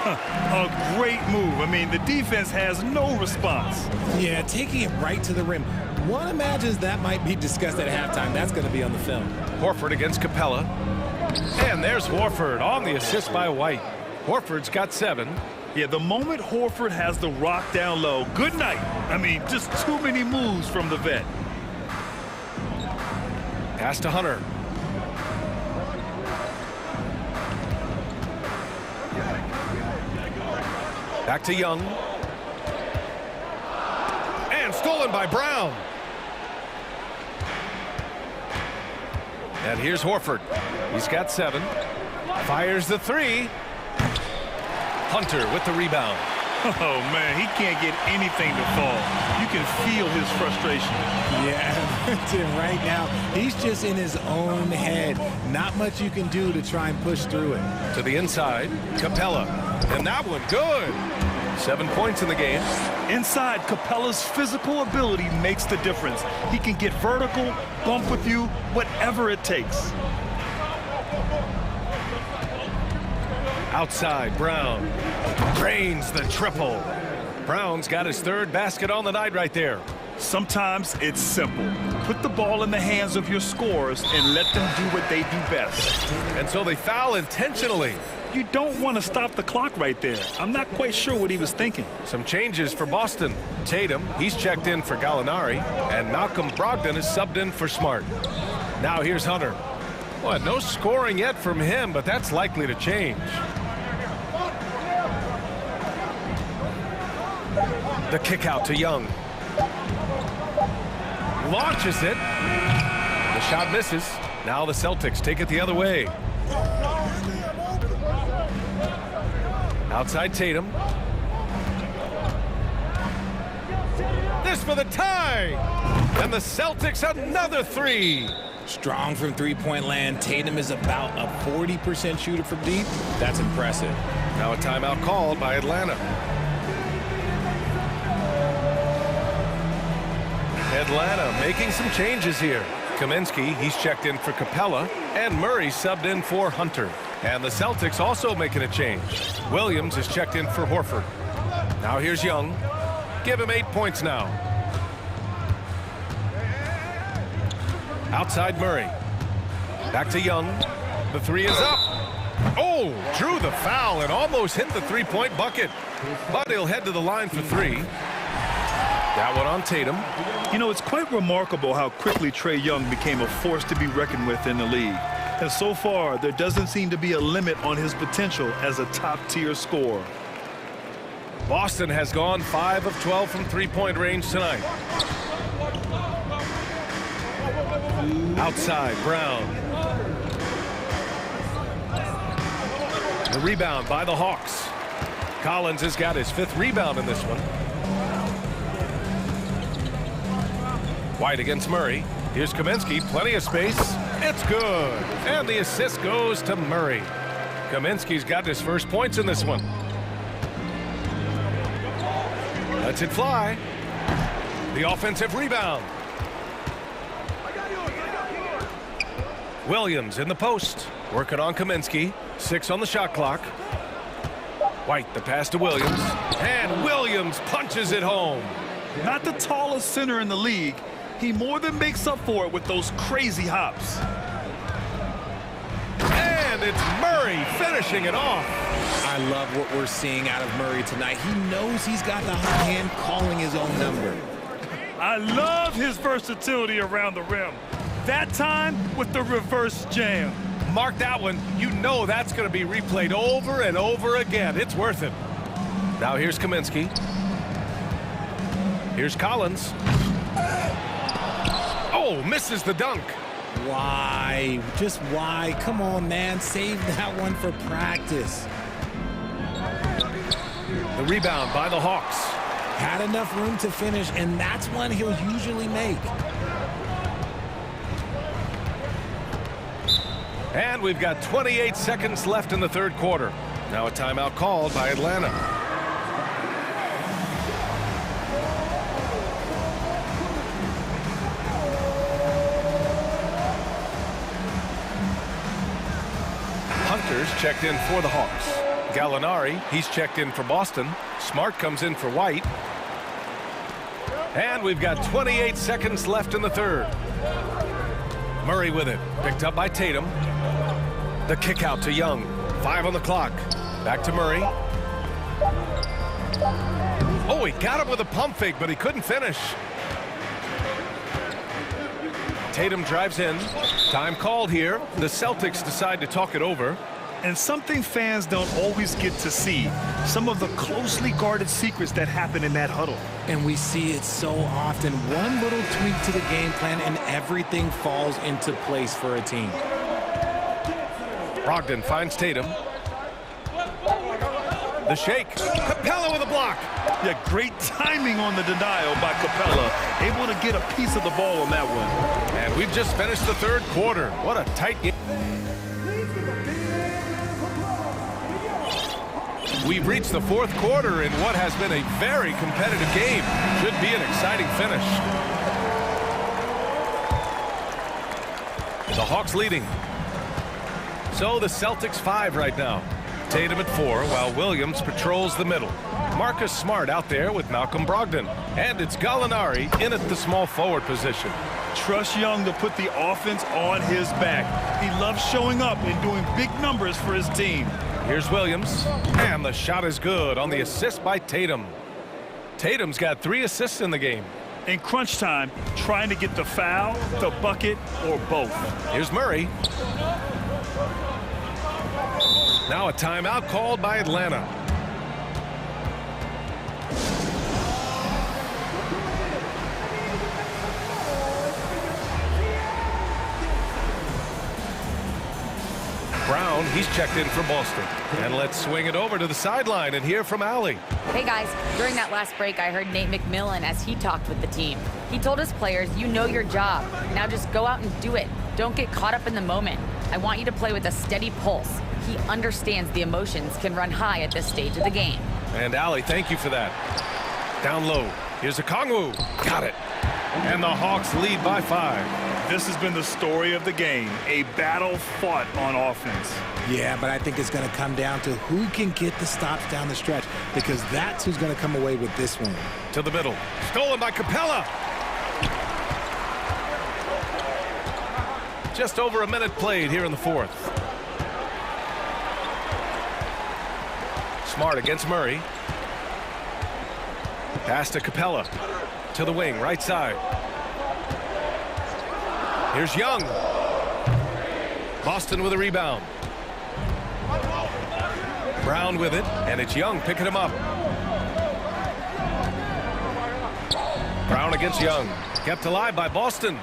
A great move. I mean, the defense has no response. Yeah, taking it right to the rim. One imagines that might be discussed at halftime. That's going to be on the film. Horford against Capella. And there's Horford on the assist by White. Horford's got 7. Yeah, the moment Horford has the rock down low, good night. I mean, just too many moves from the vet. Pass to Hunter. Back to Young. And stolen by Brown. And here's Horford. He's got 7. Fires the 3. Hunter with the rebound. Oh, man, he can't get anything to fall. You can feel his frustration. Yeah, Tim, right now, he's just in his own head. Not much you can do to try and push through it. To the inside, Capella. And that one, good. 7 points in the game. Inside, Capella's physical ability makes the difference. He can get vertical, bump with you, whatever it takes. Outside, Brown drains the triple. Brown's got his 3rd basket on the night right there. Sometimes it's simple. Put the ball in the hands of your scorers and let them do what they do best. And so they foul intentionally. You don't want to stop the clock right there. I'm not quite sure what he was thinking. Some changes for Boston. Tatum, he's checked in for Gallinari, and Malcolm Brogdon is subbed in for Smart. Now here's Hunter. Well, no scoring yet from him, but that's likely to change. The kick out to Young. Launches it. The shot misses. Now the Celtics take it the other way. Outside Tatum. This for the tie. And the Celtics another 3. Strong from three-point land. Tatum is about a 40% shooter from deep. That's impressive. Now a timeout called by Atlanta. Atlanta making some changes here. Kaminsky, he's checked in for Capella, and Murray subbed in for Hunter. And the Celtics also making a change. Williams is checked in for Horford. Now here's Young. Give him 8 points now. Outside Murray. Back to Young. The 3 is up. Oh, drew the foul and almost hit the 3-point bucket. But he'll head to the line for 3. That one on Tatum. You know, it's quite remarkable how quickly Trae Young became a force to be reckoned with in the league. And so far, there doesn't seem to be a limit on his potential as a top-tier scorer. Boston has gone 5 of 12 from three-point range tonight. Outside, Brown. The rebound by the Hawks. Collins has got his 5th rebound in this one. White against Murray. Here's Kaminsky, plenty of space. It's good. And the assist goes to Murray. Kaminsky's got his first points in this one. Lets it fly. The offensive rebound. Williams in the post. Working on Kaminsky. 6 on the shot clock. White, the pass to Williams. And Williams punches it home. Not the tallest center in the league. He more than makes up for it with those crazy hops. And it's Murray finishing it off. I love what we're seeing out of Murray tonight. He knows he's got the hot hand calling his own number. I love his versatility around the rim. That time with the reverse jam. Mark that one. You know that's going to be replayed over and over again. It's worth it. Now here's Kaminsky. Here's Collins. Oh, misses the dunk. Why? Just why? Come on, man. Save that one for practice. The rebound by the Hawks. Had enough room to finish, and that's one he'll usually make. And we've got 28 seconds left in the 3rd quarter. Now a timeout called by Atlanta. Walters checked in for the Hawks. Gallinari, he's checked in for Boston. Smart comes in for White. And we've got 28 seconds left in the third. Murray with it, picked up by Tatum. The kick out to Young. 5 on the clock. Back to Murray. Oh, he got him with a pump fake, but he couldn't finish. Tatum drives in. Time called here. The Celtics decide to talk it over. And something fans don't always get to see, some of the closely guarded secrets that happen in that huddle. And we see it so often. One little tweak to the game plan and everything falls into place for a team. Brogdon finds Tatum. The shake. Capella with a block. Yeah, great timing on the denial by Capella. Able to get a piece of the ball on that one. And we've just finished the third quarter. What a tight game. We've reached the fourth quarter in what has been a very competitive game. Should be an exciting finish. The Hawks leading. So the Celtics 5 right now. Tatum at 4 while Williams patrols the middle. Marcus Smart out there with Malcolm Brogdon. And it's Gallinari in at the small forward position. Trust Young to put the offense on his back. He loves showing up and doing big numbers for his team. Here's Williams, and the shot is good on the assist by Tatum. Tatum's got 3 assists in the game. In crunch time, trying to get the foul, the bucket, or both. Here's Murray. Now a timeout called by Atlanta. Brown, he's checked in for Boston. And let's swing it over to the sideline and hear from Allie. Hey guys, during that last break, I heard Nate McMillan as he talked with the team. He told his players, you know your job. Now just go out and do it. Don't get caught up in the moment. I want you to play with a steady pulse. He understands the emotions can run high at this stage of the game. And Allie, thank you for that. Down low. Here's Okongwu. Got it. And the Hawks lead by 5. This has been the story of the game, a battle fought on offense. Yeah, but I think it's going to come down to who can get the stops down the stretch, because that's who's going to come away with this one. To the middle. Stolen by Capella. Just over a minute played here in the fourth. Smart against Murray. Pass to Capella. To the wing, right side. Here's Young. Boston with a rebound. Brown with it, and it's Young picking him up. Brown against Young. Kept alive by Boston.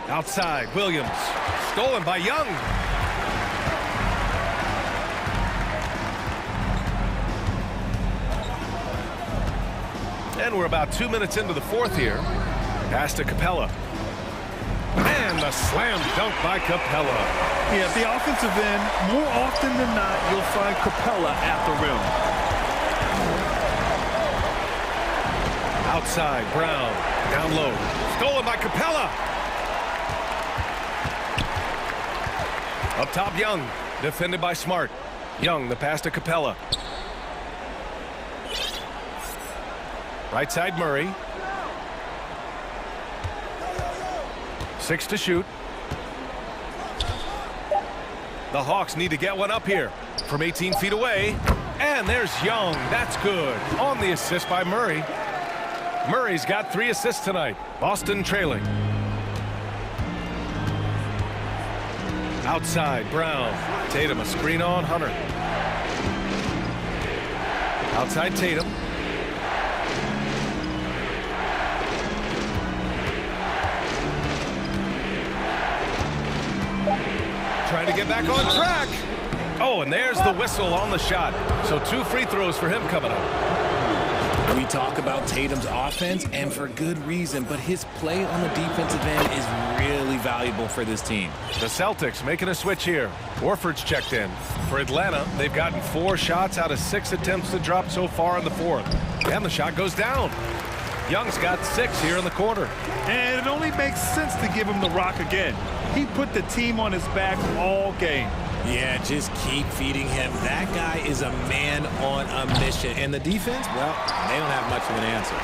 Outside, Williams. Stolen by Young. And we're about 2 minutes into the fourth here. Pass to Capella. And the slam dunk by Capella. Yeah, at the offensive end, more often than not, you'll find Capella at the rim. Outside, Brown. Down low. Stolen by Capella. Up top, Young. Defended by Smart. Young, the pass to Capella. Right side, Murray. 6 to shoot. The Hawks need to get one up here from 18 feet away. And there's Young. That's good. On the assist by Murray. Murray's got 3 assists tonight. Boston trailing. Outside, Brown. Tatum, a screen on Hunter. Outside, Tatum. Trying to get back on track. Oh, and there's the whistle on the shot. So 2 free throws for him coming up. We talk about Tatum's offense, and for good reason, but his play on the defensive end is really valuable for this team. The Celtics making a switch here. Warford's checked in. For Atlanta, they've gotten 4 shots out of 6 attempts to drop so far in the fourth. And the shot goes down. Young's got 6 here in the quarter. And it only makes sense to give him the rock again. He put the team on his back all game. Yeah, just keep feeding him. That guy is a man on a mission. And the defense, well, they don't have much of an answer.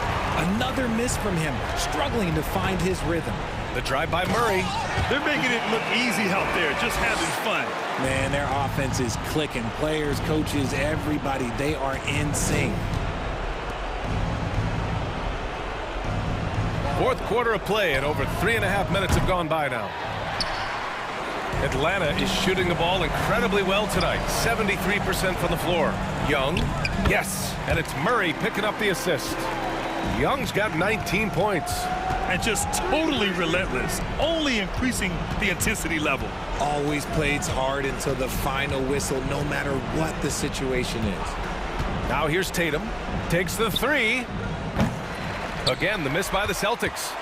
Another miss from him, struggling to find his rhythm. The drive by Murray. They're making it look easy out there, just having fun. Man, their offense is clicking. Players, coaches, everybody, they are in sync. Fourth quarter of play, and over 3.5 minutes have gone by now. Atlanta is shooting the ball incredibly well tonight. 73% from the floor. Young, yes, and it's Murray picking up the assist. Young's got 19 points. And just totally relentless, only increasing the intensity level. Always plays hard until the final whistle, no matter what the situation is. Now here's Tatum. Takes the 3. Again, the miss by the Celtics.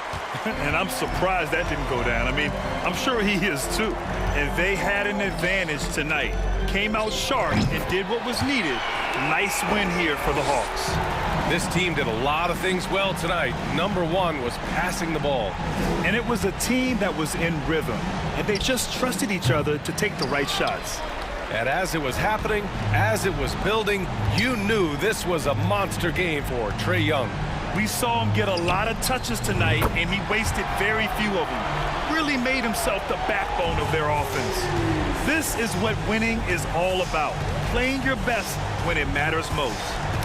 And I'm surprised that didn't go down. I mean, I'm sure he is too. And they had an advantage tonight. Came out sharp and did what was needed. Nice win here for the Hawks. This team did a lot of things well tonight. Number 1 was passing the ball. And it was a team that was in rhythm. And they just trusted each other to take the right shots. And as it was happening, as it was building, you knew this was a monster game for Trae Young. We saw him get a lot of touches tonight, and he wasted very few of them. Really made himself the backbone of their offense. This is what winning is all about. Playing your best when it matters most.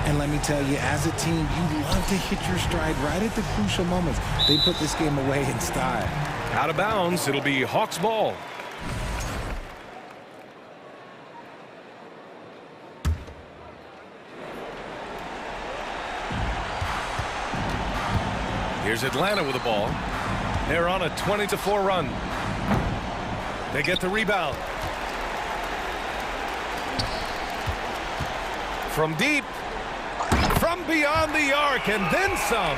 And let me tell you, as a team, you love to hit your stride right at the crucial moments. They put this game away in style. Out of bounds, it'll be Hawks ball. Here's Atlanta with the ball. They're on a 20-4 run. They get the rebound. From deep. From beyond the arc, and then some.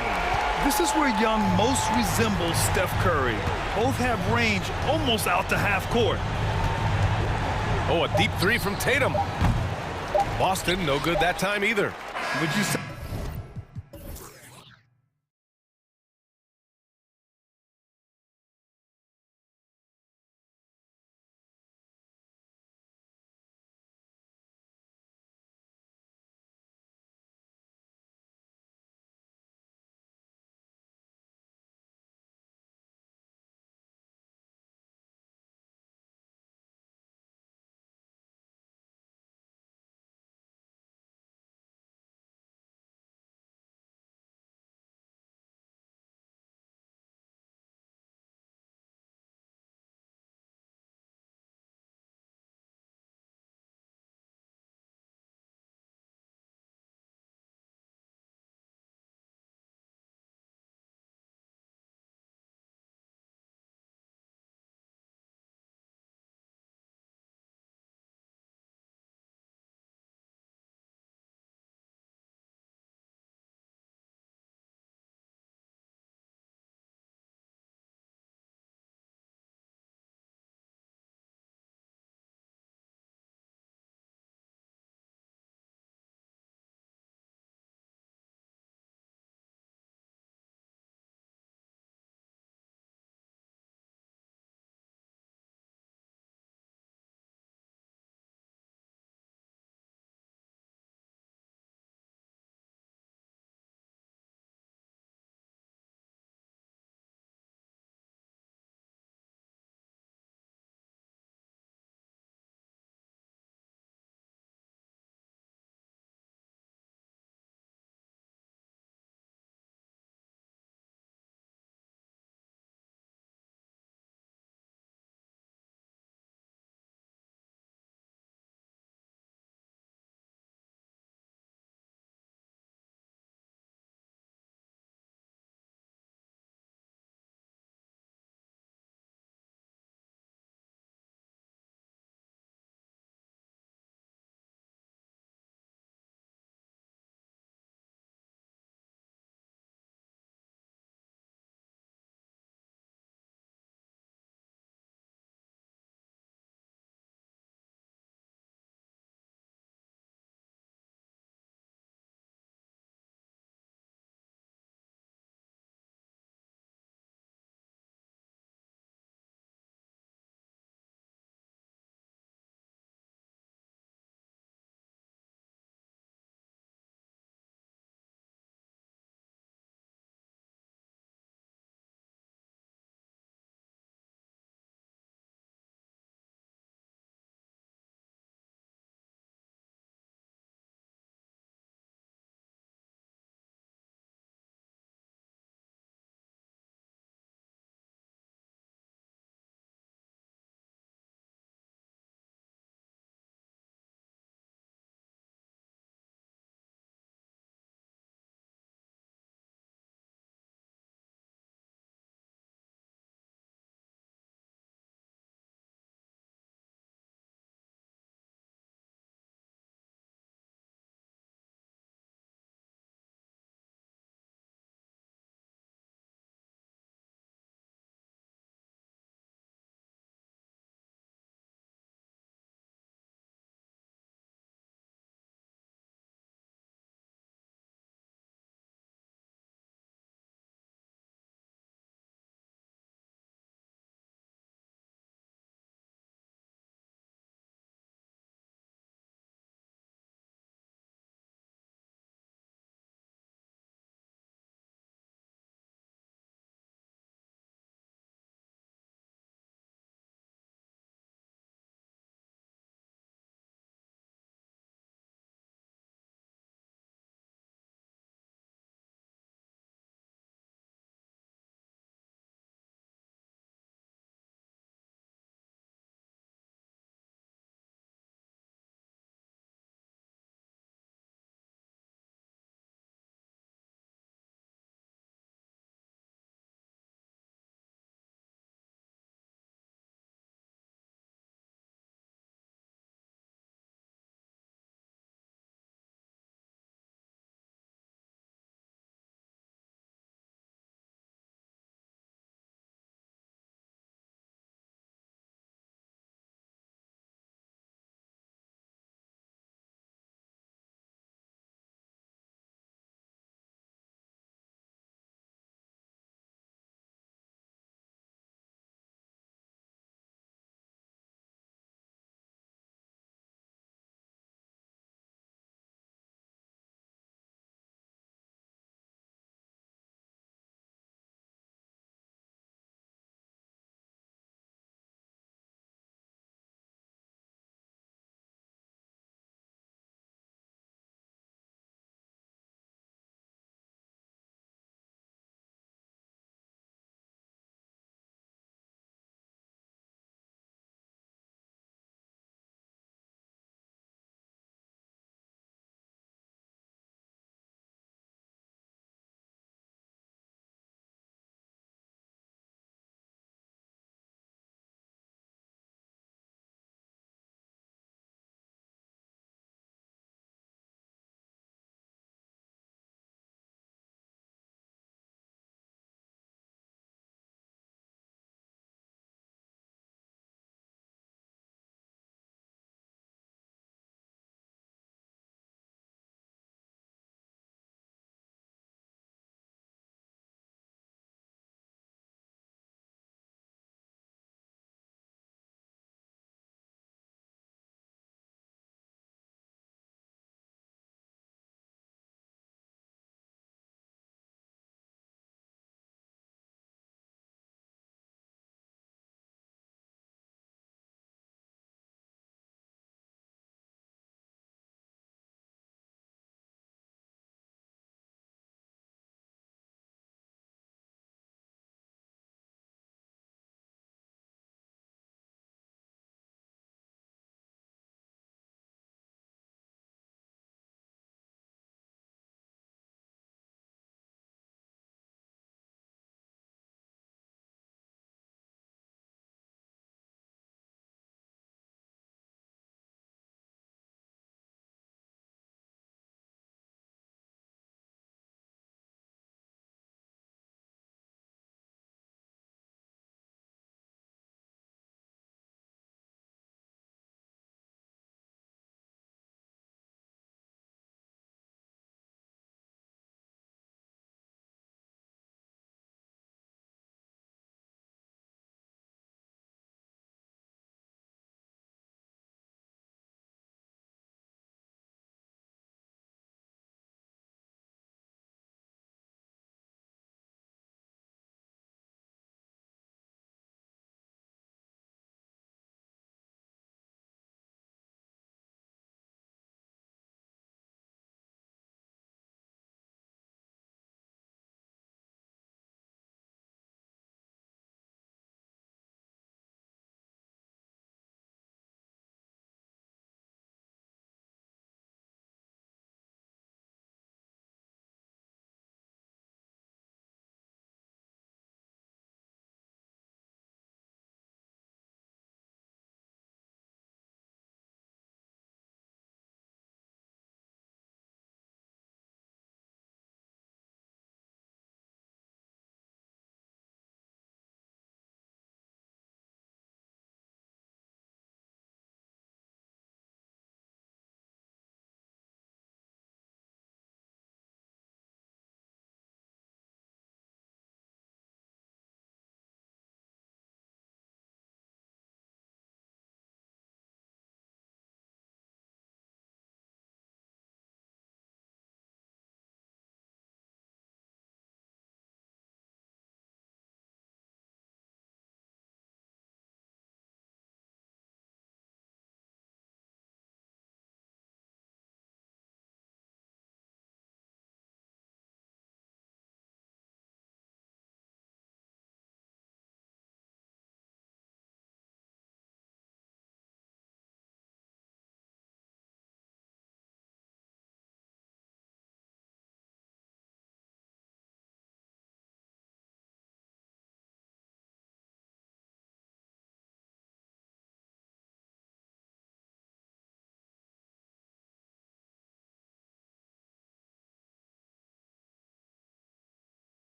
This is where Young most resembles Steph Curry. Both have range almost out to half court. Oh, a deep 3 from Tatum. Boston, no good that time either. Would you say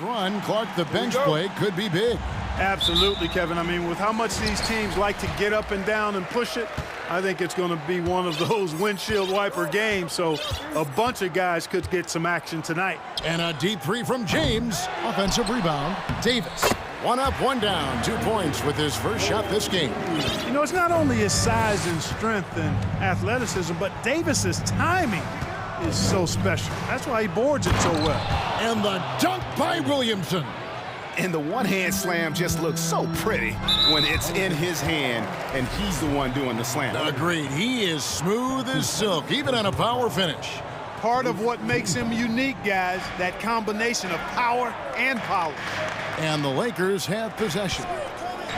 run, Clark, the bench play could be big. Absolutely, Kevin. I mean, with how much these teams like to get up and down and push it, I think it's going to be one of those windshield wiper games. So a bunch of guys could get some action tonight. And a deep three from James. Offensive rebound, Davis. 1 up, 1 down. 2 points with his first shot this game. You know, it's not only his size and strength and athleticism, but Davis's timing is so special. That's why he boards it so well. And the dunk by Williamson. And the one-hand slam just looks so pretty when it's in his hand and he's the one doing the slam. Agreed. He is smooth as silk, even on a power finish. Part of what makes him unique, guys, that combination of power and polish. And the Lakers have possession.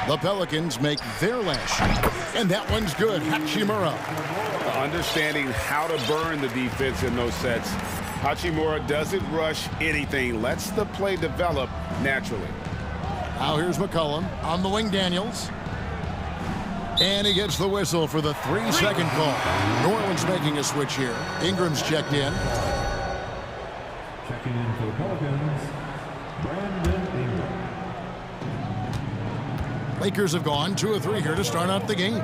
The Pelicans make their last shot. And that one's good. Hachimura. Understanding how to burn the defense in those sets. Hachimura doesn't rush anything, lets the play develop naturally. Now here's McCollum on the wing, Daniels. And he gets the whistle for the 3-second call. New Orleans making a switch here. Ingram's checked in. Checking in for the Pelicans, Brandon Ingram. Lakers have gone 2 of 3 here to start out the game.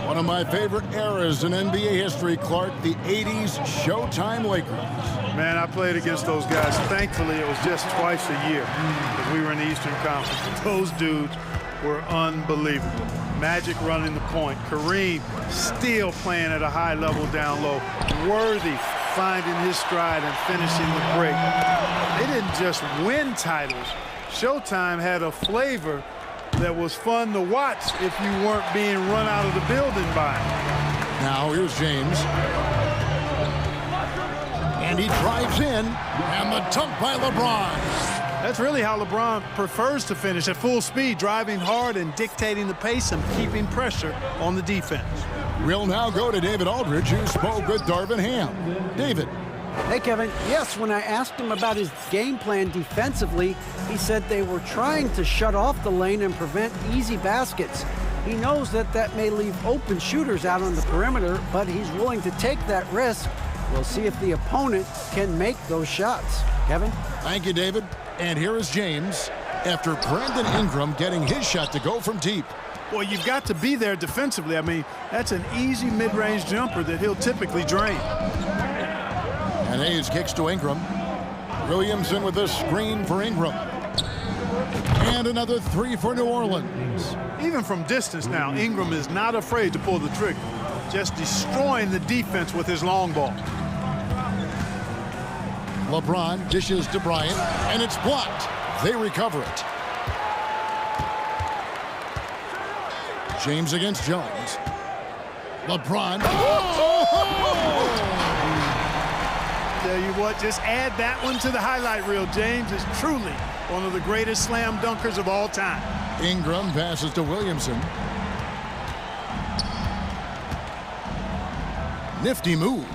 One of my favorite eras in NBA history, Clark, the 80s Showtime Lakers. Man, I played against those guys. Thankfully, it was just twice a year because we were in the Eastern Conference. Those dudes were unbelievable. Magic running the point. Kareem still playing at a high level down low. Worthy finding his stride and finishing the break. They didn't just win titles. Showtime had a flavor that was fun to watch if you weren't being run out of the building by it. Now here's James. And he drives in, and the dunk by LeBron. That's really how LeBron prefers to finish, at full speed, driving hard and dictating the pace and keeping pressure on the defense. We'll now go to David Aldridge, who spoke with Darvin Ham. David. Hey, Kevin. Yes, when I asked him about his game plan defensively, he said they were trying to shut off the lane and prevent easy baskets. He knows that that may leave open shooters out on the perimeter, but he's willing to take that risk. We'll see if the opponent can make those shots. Kevin? Thank you, David. And here is James after Brandon Ingram getting his shot to go from deep. Well, you've got to be there defensively. I mean, that's an easy mid-range jumper that he'll typically drain. And Hayes kicks to Ingram. Williamson with a screen for Ingram. And another 3 for New Orleans. Even from distance now, Ingram is not afraid to pull the trigger. Just destroying the defense with his long ball. LeBron dishes to Bryant, and it's blocked. They recover it. James against Jones. LeBron. Tell you what, just add that one to the highlight reel. James is truly one of the greatest slam dunkers of all time. Ingram passes to Williamson. Nifty move.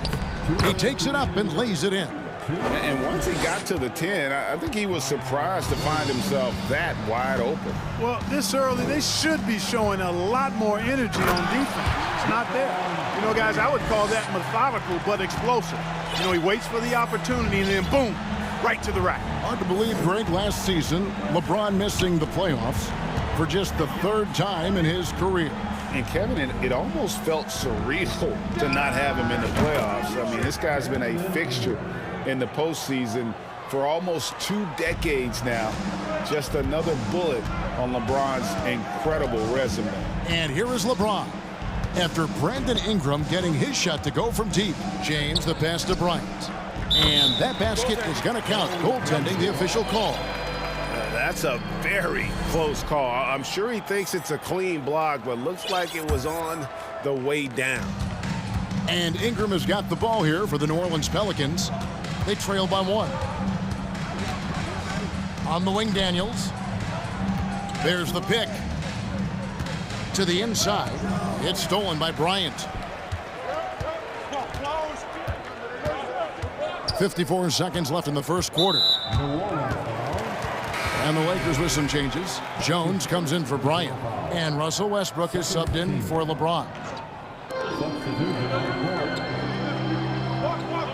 He takes it up and lays it in. And once he got to the 10, I think he was surprised to find himself that wide open. Well, this early, they should be showing a lot more energy on defense. It's not there. You know, guys, I would call that methodical but explosive. You know, he waits for the opportunity and then boom, right to the rack. Hard to believe, Greg, last season, LeBron missing the playoffs for just the 3rd time in his career. And Kevin, it almost felt surreal to not have him in the playoffs. I mean, this guy's been a fixture in the postseason for almost 2 decades now. Just another bullet on LeBron's incredible resume. And here is LeBron. After Brandon Ingram getting his shot to go from deep, James the pass to Bryant. And that basket is going to count. Goaltending, the official call. That's a very close call. I'm sure he thinks it's a clean block, but looks like it was on the way down. And Ingram has got the ball here for the New Orleans Pelicans. They trail by 1. On the wing, Daniels. There's the pick. To the inside. It's stolen by Bryant. 54 seconds left in the first quarter. And the Lakers with some changes. Jones comes in for Bryant. And Russell Westbrook is subbed in for LeBron.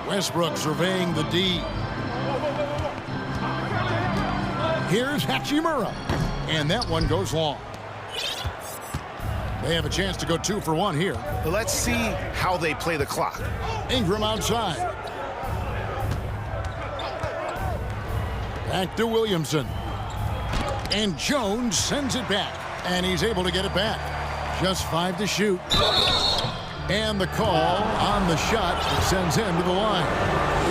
Westbrook surveying the D. Here's Hachimura. And that one goes long. They have a chance to go 2 for 1 here. Let's see how they play the clock. Ingram outside. Back to Williamson. And Jones sends it back. And he's able to get it back. Just 5 to shoot. And the call on the shot that sends him to the line.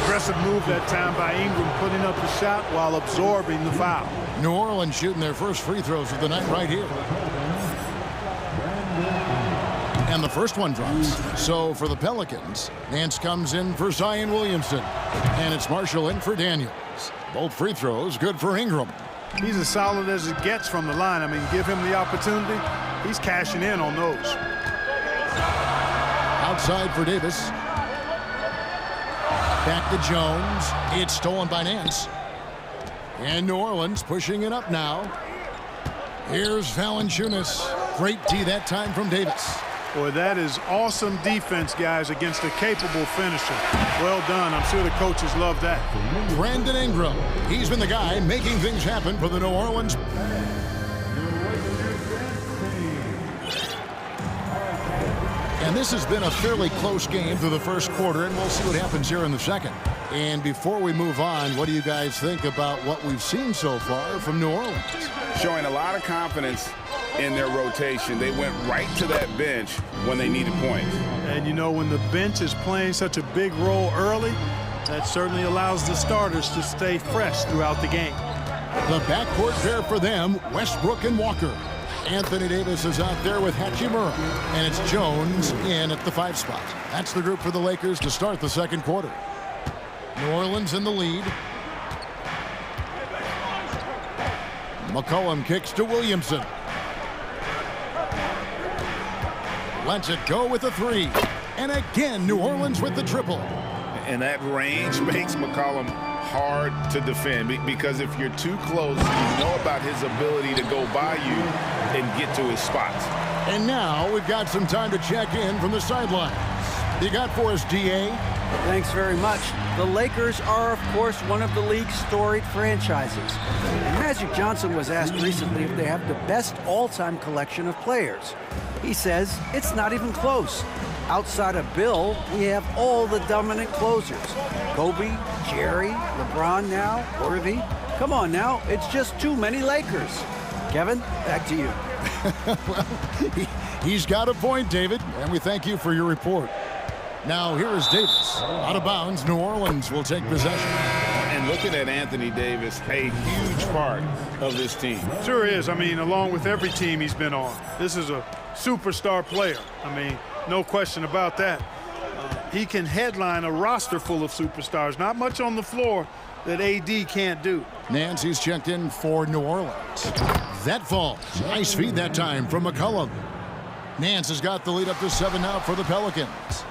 Aggressive move that time by Ingram, putting up the shot while absorbing the foul. New Orleans shooting their first free throws of the night right here. And the first one drops. So for the Pelicans, Nance comes in for Zion Williamson. And it's Marshall in for Daniels. Both free throws good for Ingram. He's as solid as it gets from the line. I mean, give him the opportunity. He's cashing in on those. Outside for Davis. Back to Jones. It's stolen by Nance. And New Orleans pushing it up now. Here's Valanciunas. Great D that time from Davis. Boy, that is awesome defense, guys, against a capable finisher. Well done. I'm sure the coaches love that. Brandon Ingram. He's been the guy making things happen for the New Orleans. And this has been a fairly close game through the first quarter, and we'll see what happens here in the second. And before we move on, what do you guys think about what we've seen so far from New Orleans? Showing a lot of confidence in their rotation. They went right to that bench when they needed points. And you know, when the bench is playing such a big role early, that certainly allows the starters to stay fresh throughout the game. The backcourt pair for them, Westbrook and Walker. Anthony Davis is out there with Hachimura, and it's Jones in at the 5 spot. That's the group for the Lakers to start the second quarter. New Orleans in the lead. McCollum kicks to Williamson. Lets it go with a 3. And again, New Orleans with the triple. And that range makes McCollum hard to defend, because if you're too close, you know about his ability to go by you and get to his spots. And now we've got some time to check in from the sidelines. You got for us, DA? Thanks very much. The Lakers are, of course, one of the league's storied franchises. And Magic Johnson was asked recently if they have the best all-time collection of players. He says it's not even close. Outside of Bill, we have all the dominant closers. Kobe, Jerry, LeBron now, Worthy. Come on now, it's just too many Lakers. Kevin, back to you. Well, he's got a point, David, and we thank you for your report. Now here is Davis. Out of bounds, New Orleans will take possession. And looking at Anthony Davis, a huge part of this team. Sure is. I mean, along with every team he's been on. This is a superstar player. I mean, no question about that. He can headline a roster full of superstars. Not much on the floor that AD can't do. Nancy's checked in for New Orleans. That falls. Nice feed that time from McCollum. Nance has got the lead up to 7 now for the Pelicans.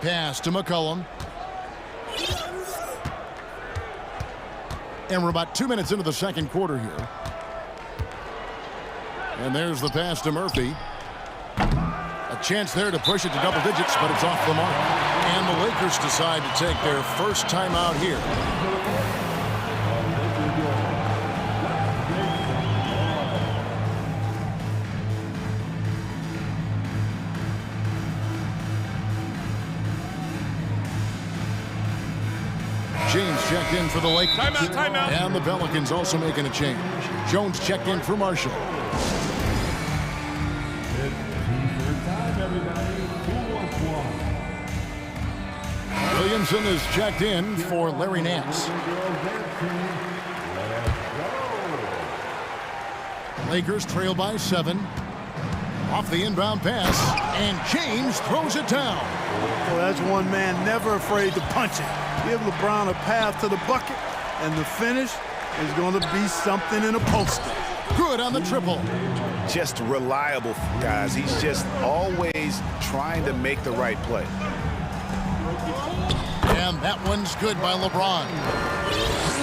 Pass to McCollum. And we're about 2 minutes into the second quarter here. And there's the pass to Murphy. A chance there to push it to double digits, but it's off the mark. And the Lakers decide to take their first timeout here. James checked in for the Lakers. Timeout. And the Pelicans also making a change. Jones checked in for Marshall. Williamson is checked in for Larry Nance. Lakers trail by 7. Off the inbound pass, and James throws it down. Well, that's one man never afraid to punch it. Give LeBron a path to the bucket, and the finish is going to be something in a poster. Good on the triple. Just reliable, guys. He's just always trying to make the right play. And that one's good by LeBron.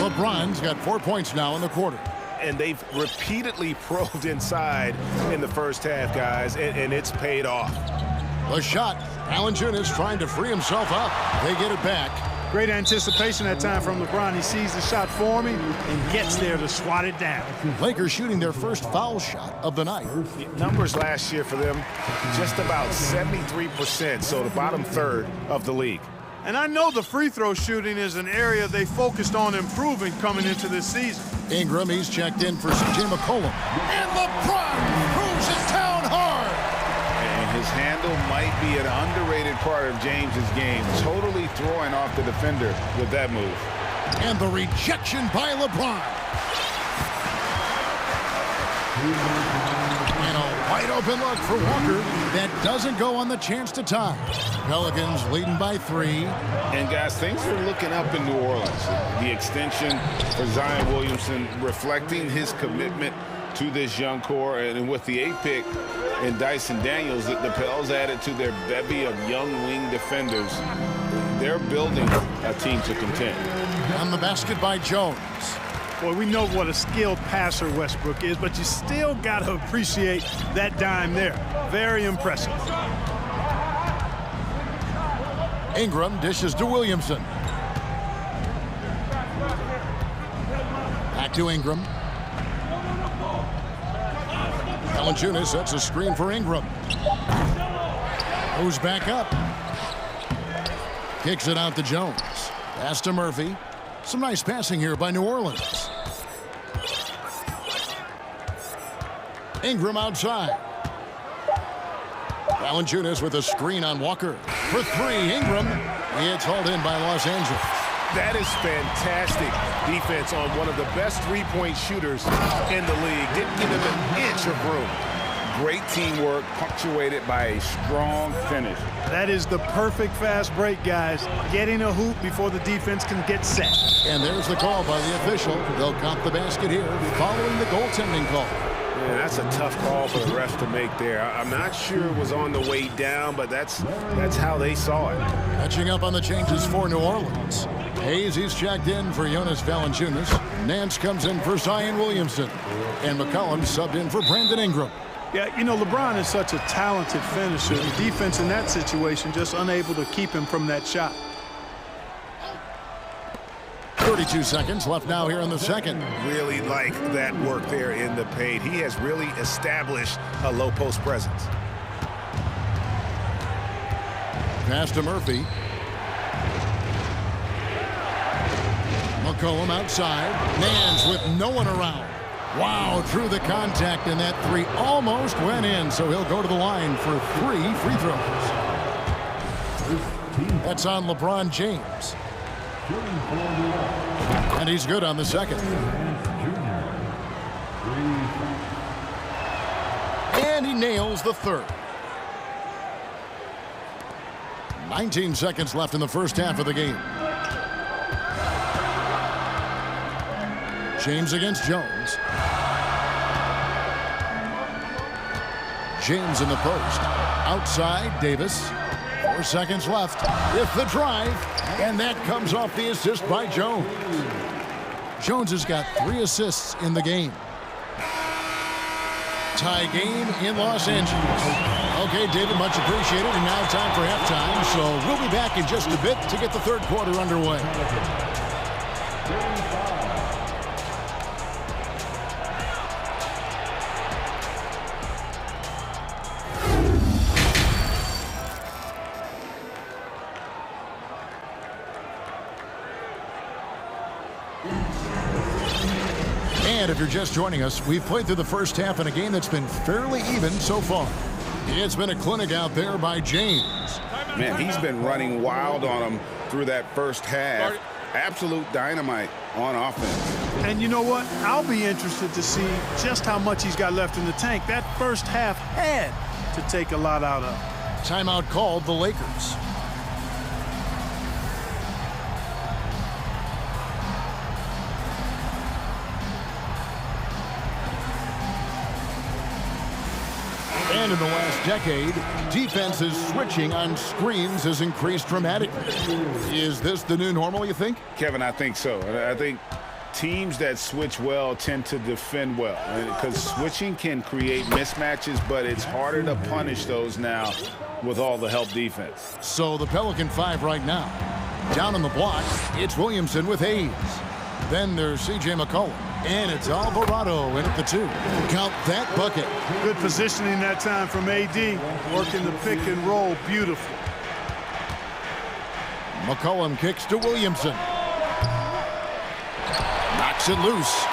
LeBron's got 4 points now in the quarter. And they've repeatedly probed inside in the first half, guys, and it's paid off. The shot. Valanciunas trying to free himself up. They get it back. Great anticipation that time from LeBron. He sees the shot forming and gets there to swat it down. Lakers shooting their first foul shot of the night. Numbers last year for them, just about 73%, so the bottom third of the league. And I know the free throw shooting is an area they focused on improving coming into this season. Ingram, he's checked in for C.J. McCollum. And LeBron proves his town hard. And his handle might be an underrated part of James's game, totally throwing off the defender with that move. And the rejection by LeBron. And a wide open look for Walker that doesn't go on the chance to tie. Pelicans leading by 3. And guys, things are looking up in New Orleans. The extension for Zion Williamson reflecting his commitment to this young core, and with the 8th pick and Dyson Daniels, the Pels added to their bevy of young wing defenders. They're building a team to contend. On the basket by Jones. Boy, we know what a skilled passer Westbrook is, but you still got to appreciate that dime there. Very impressive. Ingram dishes to Williamson. Back to Ingram. Valanciunas sets a screen for Ingram. Goes back up. Kicks it out to Jones. Pass to Murphy. Some nice passing here by New Orleans. Ingram outside. Valanciunas with a screen on Walker. For 3, Ingram. It's hauled in by Los Angeles. That is fantastic defense on one of the best three-point shooters in the league. Didn't give him an inch of room. Great teamwork, punctuated by a strong finish. That is the perfect fast break, guys. Getting a hoop before the defense can get set. And there's the call by the official. They'll count the basket here following the goaltending call. Yeah, that's a tough call for the ref to make there. I'm not sure it was on the way down, but that's how they saw it. Catching up on the changes for New Orleans. Hayes, he's checked in for Jonas Valanciunas. Nance comes in for Zion Williamson. And McCollum subbed in for Brandon Ingram. Yeah, you know, LeBron is such a talented finisher. The defense in that situation just unable to keep him from that shot. 32 seconds left now here in the second. Really like that work there in the paint. He has really established a low post presence. Pass to Murphy. McCollum outside. Nance with no one around. Wow, through the contact, and that 3 almost went in, so he'll go to the line for 3 free throws. That's on LeBron James. And he's good on the second. And he nails the third. 19 seconds left in the first half of the game. James against Jones. James in the post. Outside, Davis. 4 seconds left. With the drive. And that comes off the assist by Jones. Jones has got 3 assists in the game. Tie game in Los Angeles. Okay, David, much appreciated. And now time for halftime. So we'll be back in just a bit to get the third quarter underway. And if you're just joining us, we've played through the first half in a game that's been fairly even so far. It's been a clinic out there by James. Man, he's been running wild on him through that first half. Absolute dynamite on offense. And you know what? I'll be interested to see just how much he's got left in the tank. That first half had to take a lot out of. Timeout called the Lakers. And in the last decade, defenses switching on screens has increased dramatically. Is this the new normal, you think? Kevin, I think so. I think teams that switch well tend to defend well, because switching can create mismatches, but it's harder to punish those now with all the help defense. So the Pelican 5 right now. Down on the block, it's Williamson with Hayes. Then there's C.J. McCollum. And it's Alvarado in at the 2. Count that bucket. Good positioning that time from A.D. Working the pick and roll. Beautiful. McCollum kicks to Williamson. Knocks it loose.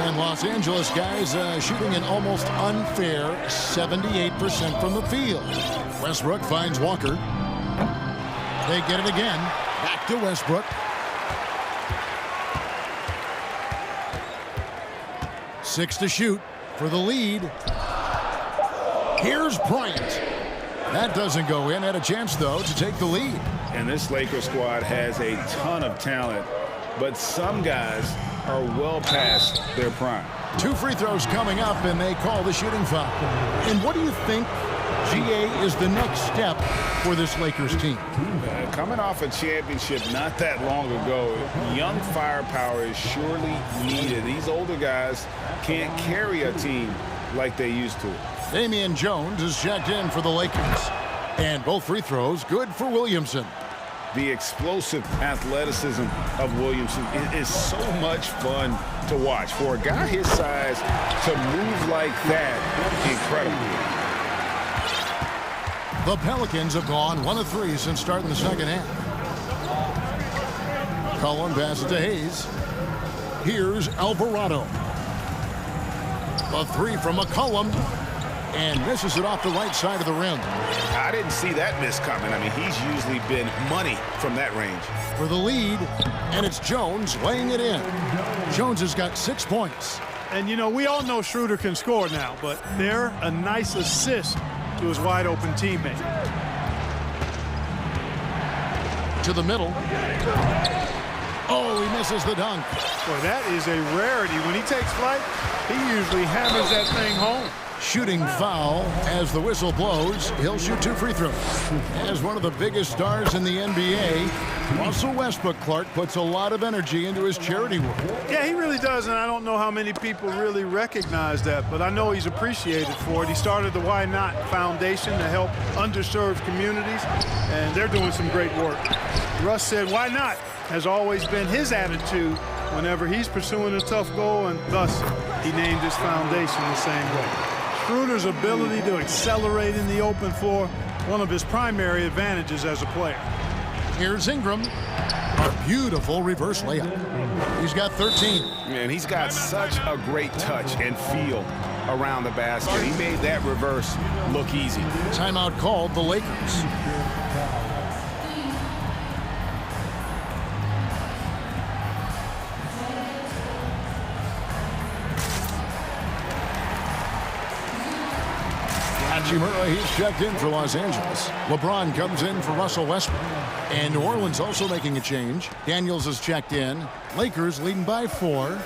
And Los Angeles guys shooting an almost unfair 78% from the field. Westbrook finds Walker. They get it again. Back to Westbrook. 6 to shoot for the lead. Here's Bryant. That doesn't go in. Had a chance, though, to take the lead. And this Lakers squad has a ton of talent, but some guys are well past their prime. 2 free throws coming up, and they call the shooting foul. And what do you think, GA, is the next step for this Lakers team? Coming off a championship not that long ago, young firepower is surely needed. These older guys can't carry a team like they used to. Damian Jones is checked in for the Lakers. And both free throws good for Williamson. The explosive athleticism of Williamson is so much fun to watch. For a guy his size to move like that, incredible. The Pelicans have gone 1 of 3 since starting the second half. Cullen passes to Hayes. Here's Alvarado. The 3 from McCollum. And misses it off the right side of the rim. I didn't see that miss coming. I mean, he's usually been money from that range. For the lead, and it's Jones laying it in. Jones has got 6 points. And, you know, we all know Schroeder can score now, but they're a nice assist to his wide-open teammate. To the middle. Oh, he misses the dunk. Boy, that is a rarity. When he takes flight, he usually hammers that thing home. Shooting foul as the whistle blows. He'll shoot 2 free throws. As one of the biggest stars in the NBA, Russell Westbrook, Clark, puts a lot of energy into his charity work. Yeah, he really does, and I don't know how many people really recognize that, but I know he's appreciated for it. He started the Why Not Foundation to help underserved communities, and they're doing some great work. Russ said, why not? Has always been his attitude whenever he's pursuing a tough goal, and thus he named his foundation the same way. Schroeder's ability to accelerate in the open floor, one of his primary advantages as a player. Here's Ingram. A beautiful reverse layup. He's got 13. Man, he's got such a great touch and feel around the basket. He made that reverse look easy. Timeout called the Lakers. He's checked in for Los Angeles. LeBron comes in for Russell Westbrook. And New Orleans also making a change. Daniels is checked in. Lakers leading by 4.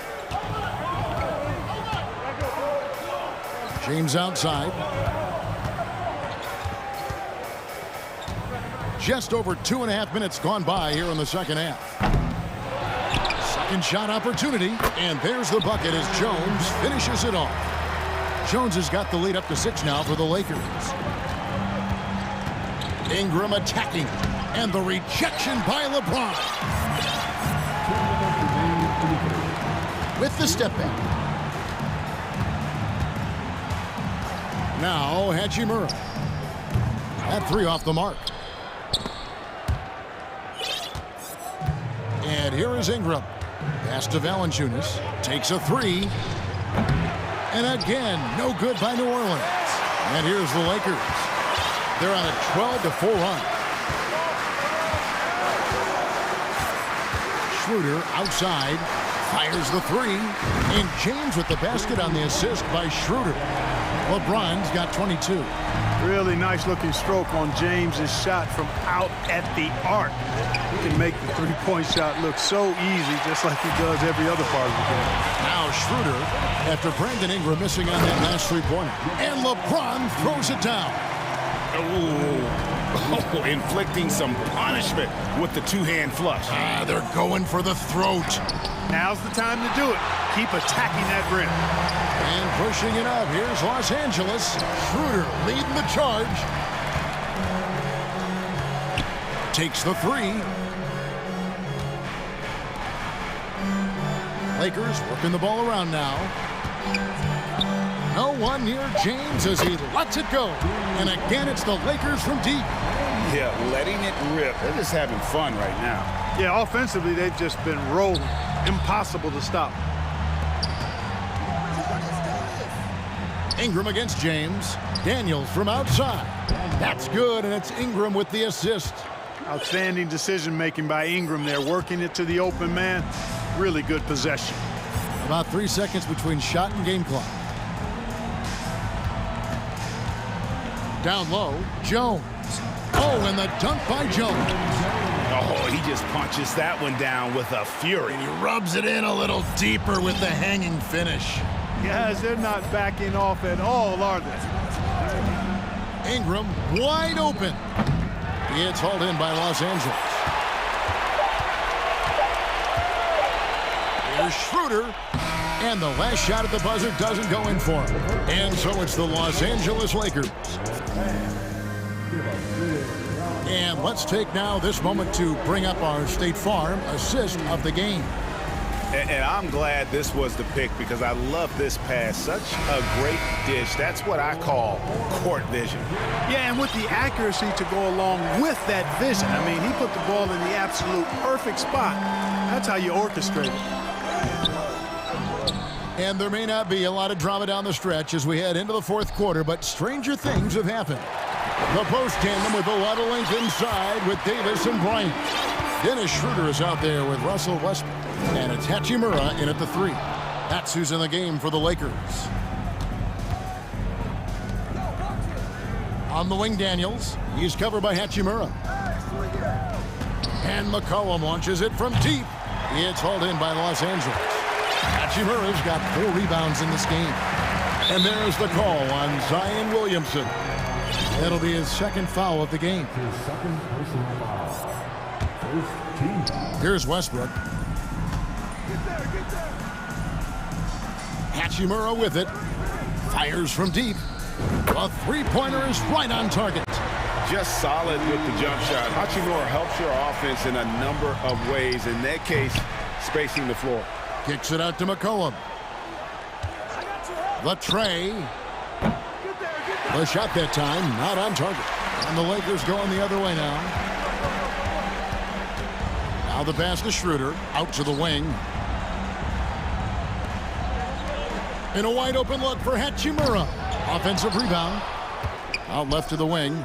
James outside. Just over 2.5 minutes gone by here in the second half. Second shot opportunity. And there's the bucket as Jones finishes it off. Jones has got the lead up to 6 now for the Lakers. Ingram attacking, and the rejection by LeBron. With the step back. Now Hachimura. That 3 off the mark. And here is Ingram. Pass to Valanciunas. Takes a 3. And again, no good by New Orleans. And here's the Lakers. They're on a 12-4 run. Schroeder outside, fires the 3. And James with the basket on the assist by Schroeder. LeBron's got 22. Really nice looking stroke on James's shot from out at the arc. He can make the 3-point shot look so easy, just like he does every other part of the game. Now Schroeder, after Brandon Ingram missing on that last 3-pointer. And LeBron throws it down. Oh, inflicting some punishment with the 2-hand flush. They're going for the throat. Now's the time to do it. Keep attacking that rim. And pushing it up. Here's Los Angeles. Schroeder leading the charge. Takes the 3. Lakers working the ball around now. No one near James as he lets it go. And again, it's the Lakers from deep. Yeah, letting it rip. They're just having fun right now. Yeah, offensively, they've just been rolling. Impossible to stop. Ingram against James. Daniels from outside. That's good, and it's Ingram with the assist. Outstanding decision-making by Ingram there, working it to the open man. Really good possession. About 3 seconds between shot and game clock. Down low, Jones. Oh, and the dunk by Jones. Oh, he just punches that one down with a fury. He rubs it in a little deeper with the hanging finish. Guys, they're not backing off at all, are they? Ingram wide open. It's hauled in by Los Angeles. Here's Schroeder. And the last shot at the buzzer doesn't go in for him. And so it's the Los Angeles Lakers. And let's take now this moment to bring up our State Farm assist of the game. And I'm glad this was the pick because I love this pass. Such a great dish. That's what I call court vision. Yeah, and with the accuracy to go along with that vision. I mean, he put the ball in the absolute perfect spot. That's how you orchestrate it. And there may not be a lot of drama down the stretch as we head into the fourth quarter, but stranger things have happened. The post tandem with a lot of length inside with Davis and Bryant. Dennis Schroeder is out there with Russell Westbrook. And it's Hachimura in at the 3. That's who's in the game for the Lakers. On the wing, Daniels. He's covered by Hachimura. And McCollum launches it from deep. It's hauled in by Los Angeles. Hachimura's got 4 rebounds in this game. And there's the call on Zion Williamson. That'll be his second foul of the game. His second personal foul. First team foul. Here's Westbrook. Hachimura with it. Fires from deep. A three-pointer is right on target. Just solid with the jump shot. Hachimura helps your offense in a number of ways. In that case, spacing the floor. Kicks it out to McCollum. The tray. The shot that time, not on target. And the Lakers going the other way now. Now the pass to Schroeder. Out to the wing. In a wide open look for Hachimura. Offensive rebound. Out left to the wing.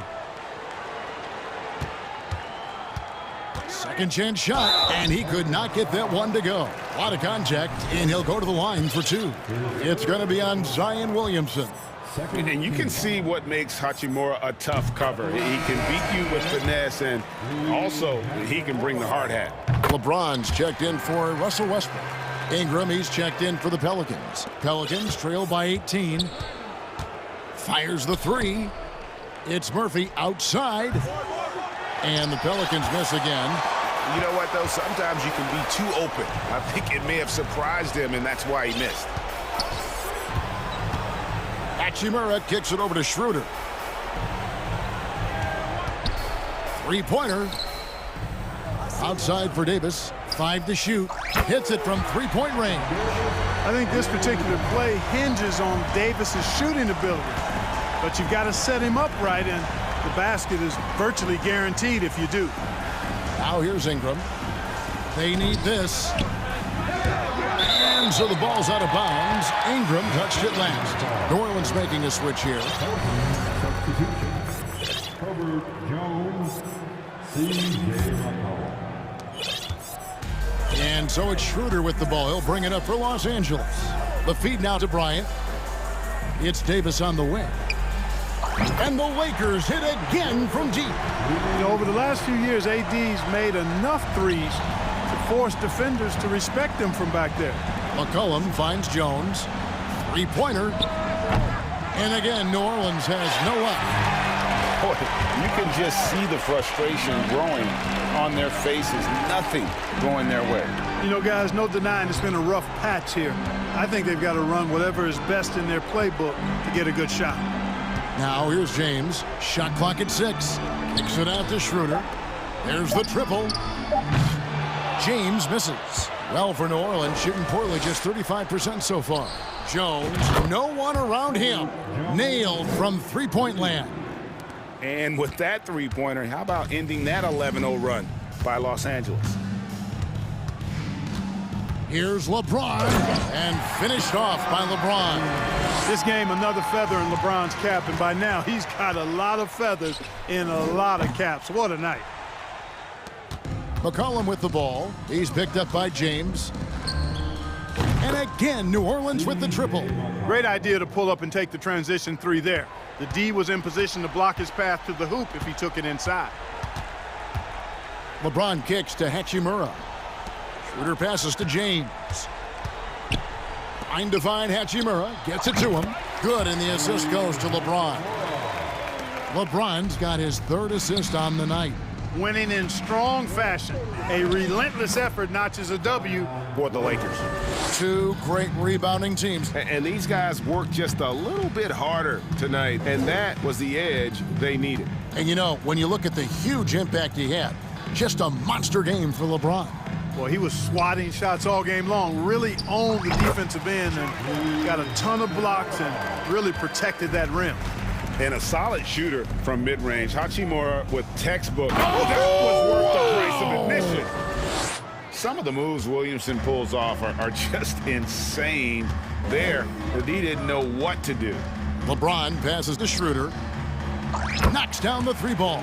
Second chance shot, and he could not get that one to go. A lot of contact, and he'll go to the line for 2. It's going to be on Zion Williamson. And you can see what makes Hachimura a tough cover. He can beat you with finesse, and also he can bring the hard hat. LeBron's checked in for Russell Westbrook. Ingram, he's checked in for the Pelicans. Pelicans trail by 18. Fires the 3. It's Murphy outside. And the Pelicans miss again. You know what, though? Sometimes you can be too open. I think it may have surprised him, and that's why he missed. Hachimura kicks it over to Schroeder. Three-pointer. Outside for Davis. 5 to shoot. Hits it from three-point range. I think this particular play hinges on Davis's shooting ability. But you've got to set him up right, and the basket is virtually guaranteed if you do. Now here's Ingram. They need this. And so the ball's out of bounds. Ingram touched it last. New Orleans making a switch here. Herbert Jones, C.J. McCollum. And so it's Schroeder with the ball. He'll bring it up for Los Angeles. The feed now to Bryant. It's Davis on the wing. And the Lakers hit again from deep. You know, over the last few years, AD's made enough threes to force defenders to respect them from back there. McCollum finds Jones. Three-pointer. And again, New Orleans has no luck. Boy, you can just see the frustration growing on their faces. Nothing going their way. You know, guys, no denying it's been a rough patch here. I think they've got to run whatever is best in their playbook to get a good shot. Now here's James. Shot clock at 6. Kicks it out to Schroeder. There's the triple. James misses. Well, for New Orleans, shooting poorly, just 35% so far. Jones, no one around him. Nailed from three-point land. And with that three-pointer, how about ending that 11-0 run by Los Angeles? Here's LeBron, and finished off by LeBron. This game, another feather in LeBron's cap, and by now he's got a lot of feathers in a lot of caps. What a night. McCollum with the ball. He's picked up by James. And again, New Orleans with the triple. Great idea to pull up and take the transition three there. The D was in position to block his path to the hoop if he took it inside. LeBron kicks to Hachimura. Schroeder passes to James. Trying to find Hachimura. Gets it to him. Good, and the assist goes to LeBron. LeBron's got his third assist on the night. Winning in strong fashion. A relentless effort notches a W for the Lakers. Two great rebounding teams. And these guys worked just a little bit harder tonight, and that was the edge they needed. And you know, when you look at the huge impact he had, just a monster game for LeBron. Well, he was swatting shots all game long, really owned the defensive end and got a ton of blocks and really protected that rim. And a solid shooter from mid-range. Hachimura with textbook. Oh, that was worth the price of admission. Some of the moves Williamson pulls off are just insane. There, he didn't know what to do. LeBron passes to Schroeder. Knocks down the three ball.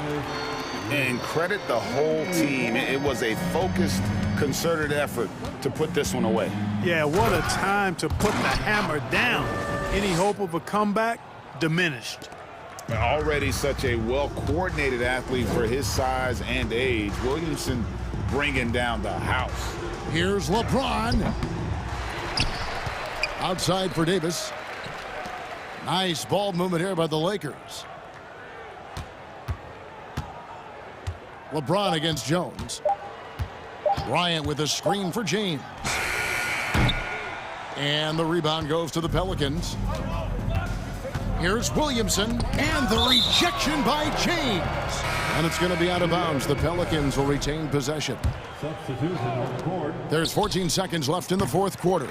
And credit the whole team. It was a focused, concerted effort to put this one away. Yeah, what a time to put the hammer down. Any hope of a comeback diminished. Already such a well-coordinated athlete for his size and age. Williamson bringing down the house. Here's LeBron. Outside for Davis. Nice ball movement here by the Lakers. LeBron against Jones. Bryant with a screen for James. And the rebound goes to the Pelicans. Here's Williamson, and the rejection by James. And it's going to be out of bounds. The Pelicans will retain possession. There's 14 seconds left in the fourth quarter.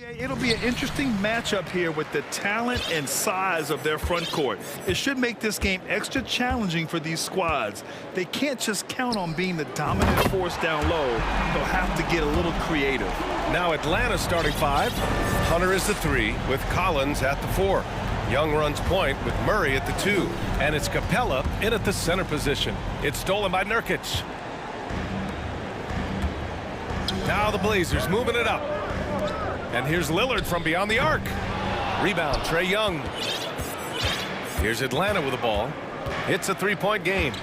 It'll be an interesting matchup here with the talent and size of their front court. It should make this game extra challenging for these squads. They can't just count on being the dominant force down low. They'll have to get a little creative. Now Atlanta starting 5. Hunter is the 3 with Collins at the 4. Young runs point with Murray at the 2. And it's Capella in at the center position. It's stolen by Nurkic. Now the Blazers moving it up. And here's Lillard from beyond the arc. Rebound, Trae Young. Here's Atlanta with the ball. It's a 3-point game.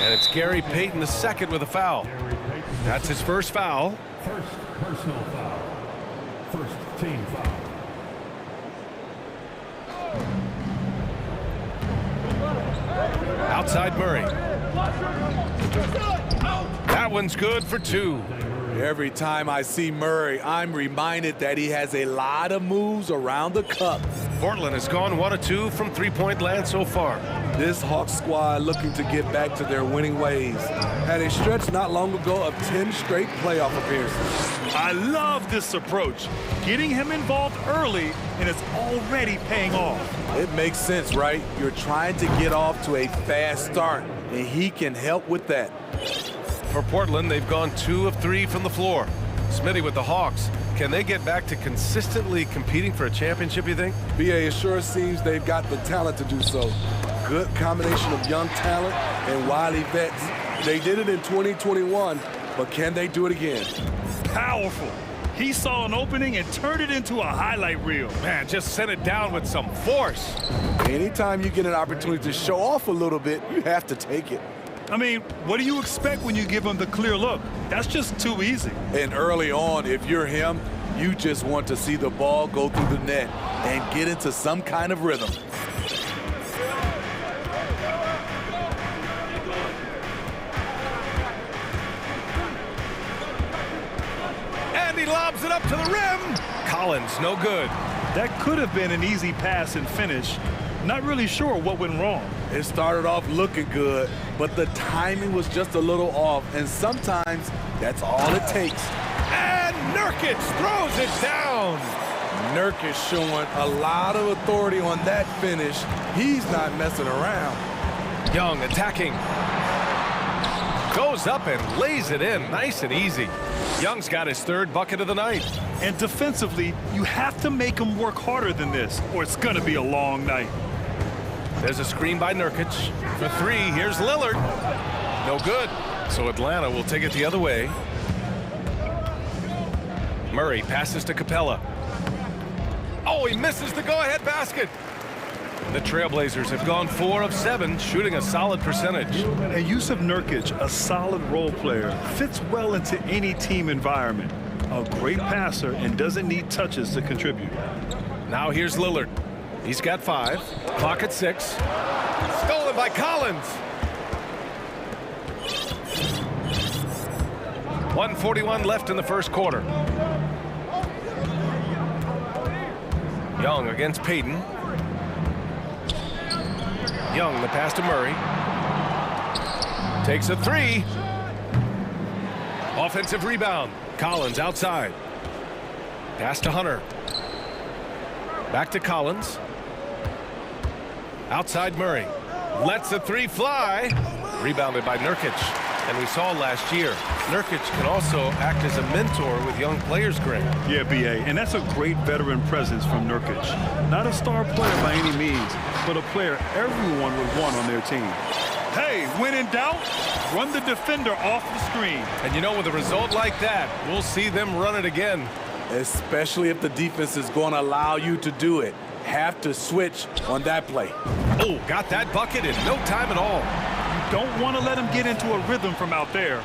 And it's Gary Payton II with a foul. That's his first foul. First personal foul. First team foul. Outside Murray. That one's good for 2. Every time I see Murray, I'm reminded that he has a lot of moves around the cup. Portland has gone 1 of 2 from 3-point land so far. This Hawks squad looking to get back to their winning ways. Had a stretch not long ago of 10 straight playoff appearances. I love this approach. Getting him involved early, and it's already paying off. It makes sense, right? You're trying to get off to a fast start, and he can help with that. For Portland, they've gone 2 of 3 from the floor. Smitty with the Hawks. Can they get back to consistently competing for a championship, you think? BA, it sure seems they've got the talent to do so. Good combination of young talent and wily vets. They did it in 2021, but can they do it again? Powerful. He saw an opening and turned it into a highlight reel. Man, just sent it down with some force. Anytime you get an opportunity to show off a little bit, you have to take it. I mean, what do you expect when you give him the clear look? That's just too easy. And early on, if you're him, you just want to see the ball go through the net and get into some kind of rhythm. And he lobs it up to the rim. Collins, no good. That could have been an easy pass and finish. Not really sure what went wrong. It started off looking good, but the timing was just a little off, and sometimes that's all it takes. And Nurkic throws it down. Nurkic showing a lot of authority on that finish. He's not messing around. Young attacking. Goes up and lays it in nice and easy. Young's got his 3rd bucket of the night. And defensively, you have to make him work harder than this, or it's going to be a long night. There's a screen by Nurkic. For 3, here's Lillard. No good. So Atlanta will take it the other way. Murray passes to Capella. Oh, he misses the go-ahead basket. The Trailblazers have gone 4 of 7, shooting a solid percentage. And Yusuf Nurkic, a solid role player, fits well into any team environment. A great passer and doesn't need touches to contribute. Now here's Lillard. He's got 5. Clock at 6. Stolen by Collins. 1:41 left in the first quarter. Young against Payton. Young, the pass to Murray. Takes a 3. Offensive rebound. Collins outside. Pass to Hunter. Back to Collins. Outside Murray. Lets the 3 fly. Rebounded by Nurkic. And we saw last year, Nurkic can also act as a mentor with young players, Greg. Yeah, B.A., and that's a great veteran presence from Nurkic. Not a star player by any means, but a player everyone would want on their team. Hey, when in doubt, run the defender off the screen. And you know, with a result like that, we'll see them run it again. Especially if the defense is going to allow you to do it. Have to switch on that play. Oh, got that bucket in no time at all. Don't want to let him get into a rhythm from out there.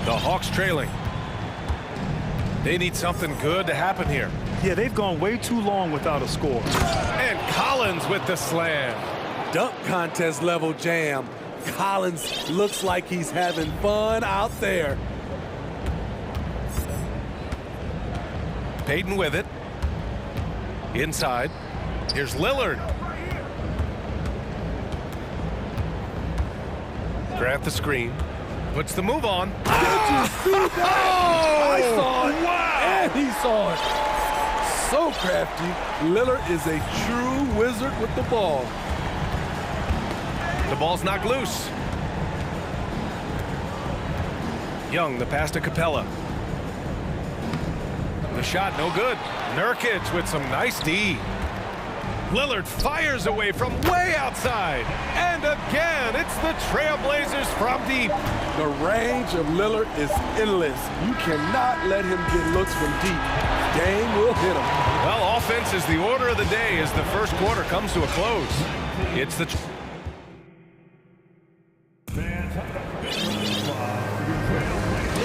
The Hawks trailing. They need something good to happen here. Yeah, they've gone way too long without a score. And Collins with the slam. Dunk contest level jam. Collins looks like he's having fun out there. Payton with it. Inside. Here's Lillard. Grant the screen. Puts the move on. Did you see that? I saw it. Wow. And he saw it. So crafty. Lillard is a true wizard with the ball. The ball's knocked loose. Young, the pass to Capella. The shot, no good. Nurkic with some nice D. Lillard fires away from way outside. And again, it's the Trailblazers from deep. The range of Lillard is endless. You cannot let him get looks from deep. Game will hit him. Well, offense is the order of the day as the first quarter comes to a close. It's the...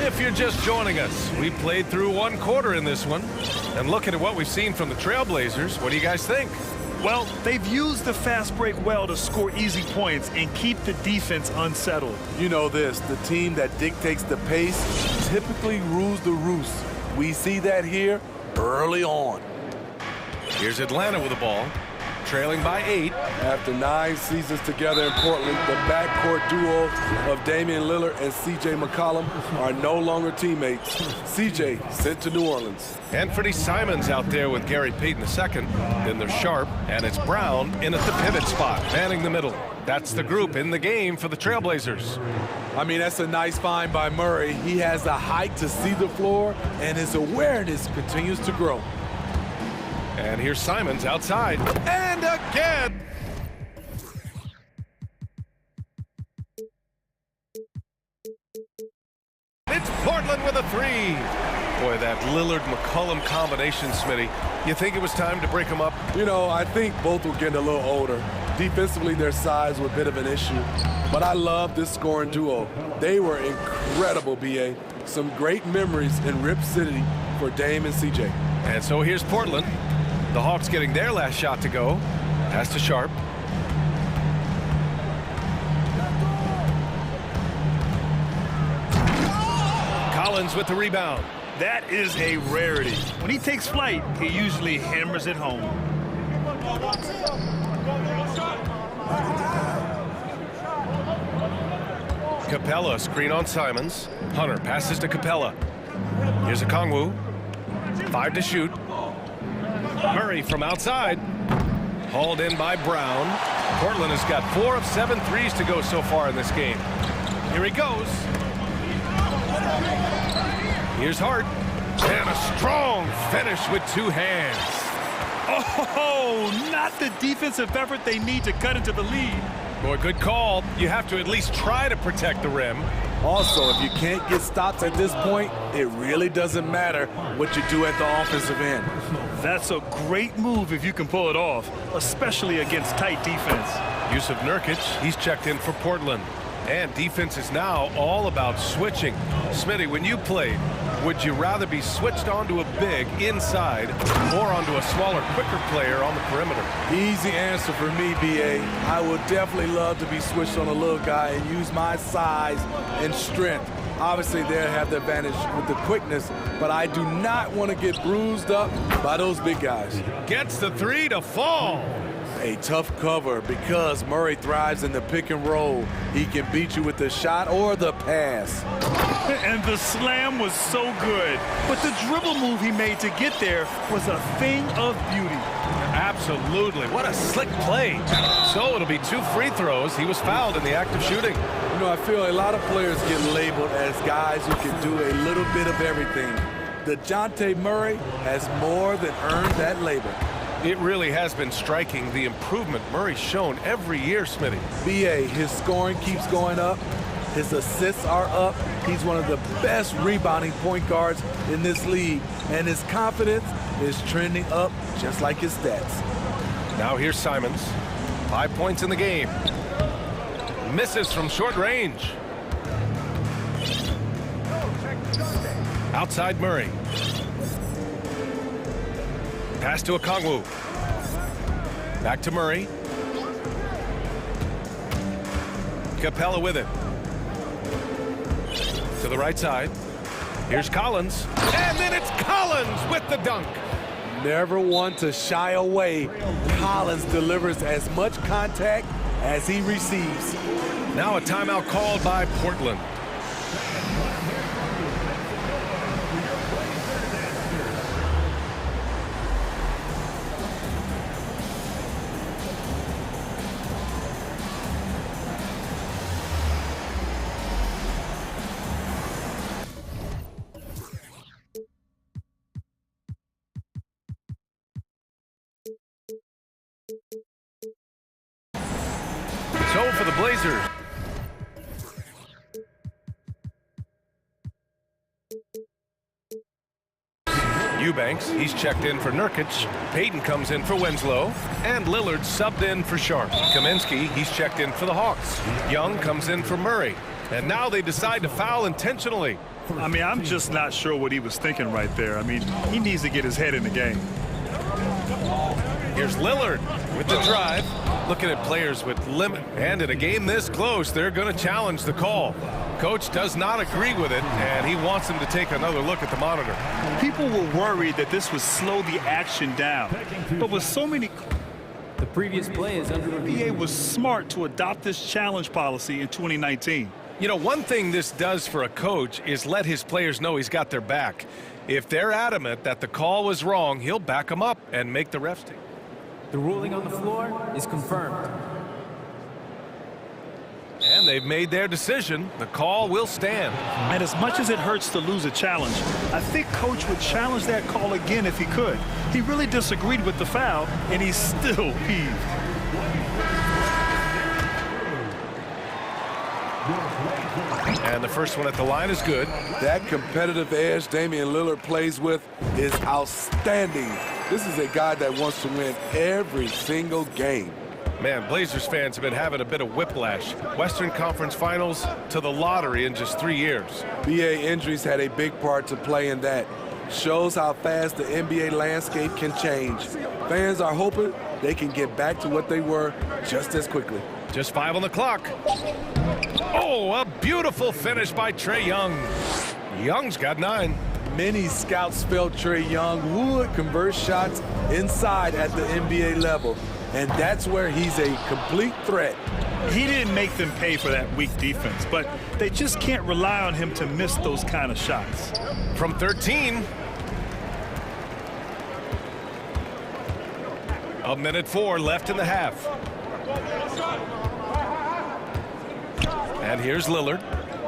If you're just joining us, we played through one quarter in this one. And looking at what we've seen from the Trailblazers, what do you guys think? Well, they've used the fast break well to score easy points and keep the defense unsettled. You know this, the team that dictates the pace typically rules the roost. We see that here early on. Here's Atlanta with the ball, trailing by 8. After 9 seasons together in Portland, the backcourt duo of Damian Lillard and C.J. McCollum are no longer teammates. C.J. sent to New Orleans. Anthony Simons out there with Gary Payton II. Then they're Sharp, and it's Brown in at the pivot spot, manning the middle. That's the group in the game for the Trailblazers. I mean, that's a nice find by Murray. He has the height to see the floor, and his awareness continues to grow. And here's Simons outside. And again! It's Portland with a 3. Boy, that Lillard-McCollum combination, Smitty. You think it was time to break them up? You know, I think both were getting a little older. Defensively, their size was a bit of an issue. But I love this scoring duo. They were incredible, B.A. Some great memories in Rip City for Dame and C.J. And so here's Portland. The Hawks getting their last shot to go. Pass to Sharp. Collins with the rebound. That is a rarity. When he takes flight, he usually hammers it home. Capella, screen on Simons. Hunter passes to Capella. Here's a Kongwu. 5 to shoot. Murray from outside. Hauled in by Brown. Portland has got 4 of 7 threes to go so far in this game. Here he goes. Here's Hart. And a strong finish with 2 hands. Oh, not the defensive effort they need to cut into the lead. Boy, good call. You have to at least try to protect the rim. Also, if you can't get stops at this point, it really doesn't matter what you do at the offensive end. That's a great move if you can pull it off, especially against tight defense. Yusuf Nurkic, he's checked in for Portland. And defense is now all about switching. Smitty, when you played, would you rather be switched onto a big inside or onto a smaller, quicker player on the perimeter? Easy answer for me, B.A. I would definitely love to be switched on a little guy and use my size and strength. Obviously, they'll have the advantage with the quickness, but I do not want to get bruised up by those big guys. Gets the 3 to fall. A tough cover because Murray thrives in the pick and roll. He can beat you with the shot or the pass. And the slam was so good. But the dribble move he made to get there was a thing of beauty. Absolutely. What a slick play. So it'll be 2 free throws. He was fouled in the act of shooting. You know, I feel a lot of players get labeled as guys who can do a little bit of everything. DeJounte Murray has more than earned that label. It really has been striking, the improvement Murray's shown every year, Smitty. B.A., his scoring keeps going up. His assists are up. He's one of the best rebounding point guards in this league. And his confidence is trending up just like his stats. Now here's Simons. 5 points in the game. Misses from short range. Outside Murray. Pass to Okongwu. Back to Murray. Capella with it. To the right side. Here's Collins. And then it's Collins with the dunk. Never one to shy away. Collins delivers as much contact as he receives. Now a timeout called by Portland. go for the Blazers. Eubanks, he's checked in for Nurkic. Payton comes in for Winslow. And Lillard subbed in for Sharp. Kaminsky, he's checked in for the Hawks. Young comes in for Murray. And now they decide to foul intentionally. I mean, I'm just not sure what he was thinking right there. I mean, he needs to get his head in the game. Here's Lillard with the drive. Looking at players with limit. And in a game this close, they're going to challenge the call. Coach does not agree with it, and he wants them to take another look at the monitor. People were worried that this would slow the action down. But with so many... The previous play is under review. NBA was smart to adopt this challenge policy in 2019. You know, one thing this does for a coach is let his players know he's got their back. If they're adamant that the call was wrong, he'll back them up and make the refs take. The ruling on the floor is confirmed. And they've made their decision. The call will stand. And as much as it hurts to lose a challenge, I think Coach would challenge that call again if he could. He really disagreed with the foul, and he's still peeved. And the first one at the line is good. That competitive edge Damian Lillard plays with is outstanding. This is a guy that wants to win every single game. Man, Blazers fans have been having a bit of whiplash. Western Conference Finals to the lottery in just 3 years. BA injuries had a big part to play in that. Shows how fast the NBA landscape can change. Fans are hoping they can get back to what they were just as quickly. Just 5 on the clock. Oh, a beautiful finish by Trae Young. Young's got 9. Many scouts felt Trae Young would convert shots inside at the NBA level. And that's where he's a complete threat. He didn't make them pay for that weak defense, but they just can't rely on him to miss those kind of shots. From 13. A minute 4 left in the half. And here's Lillard.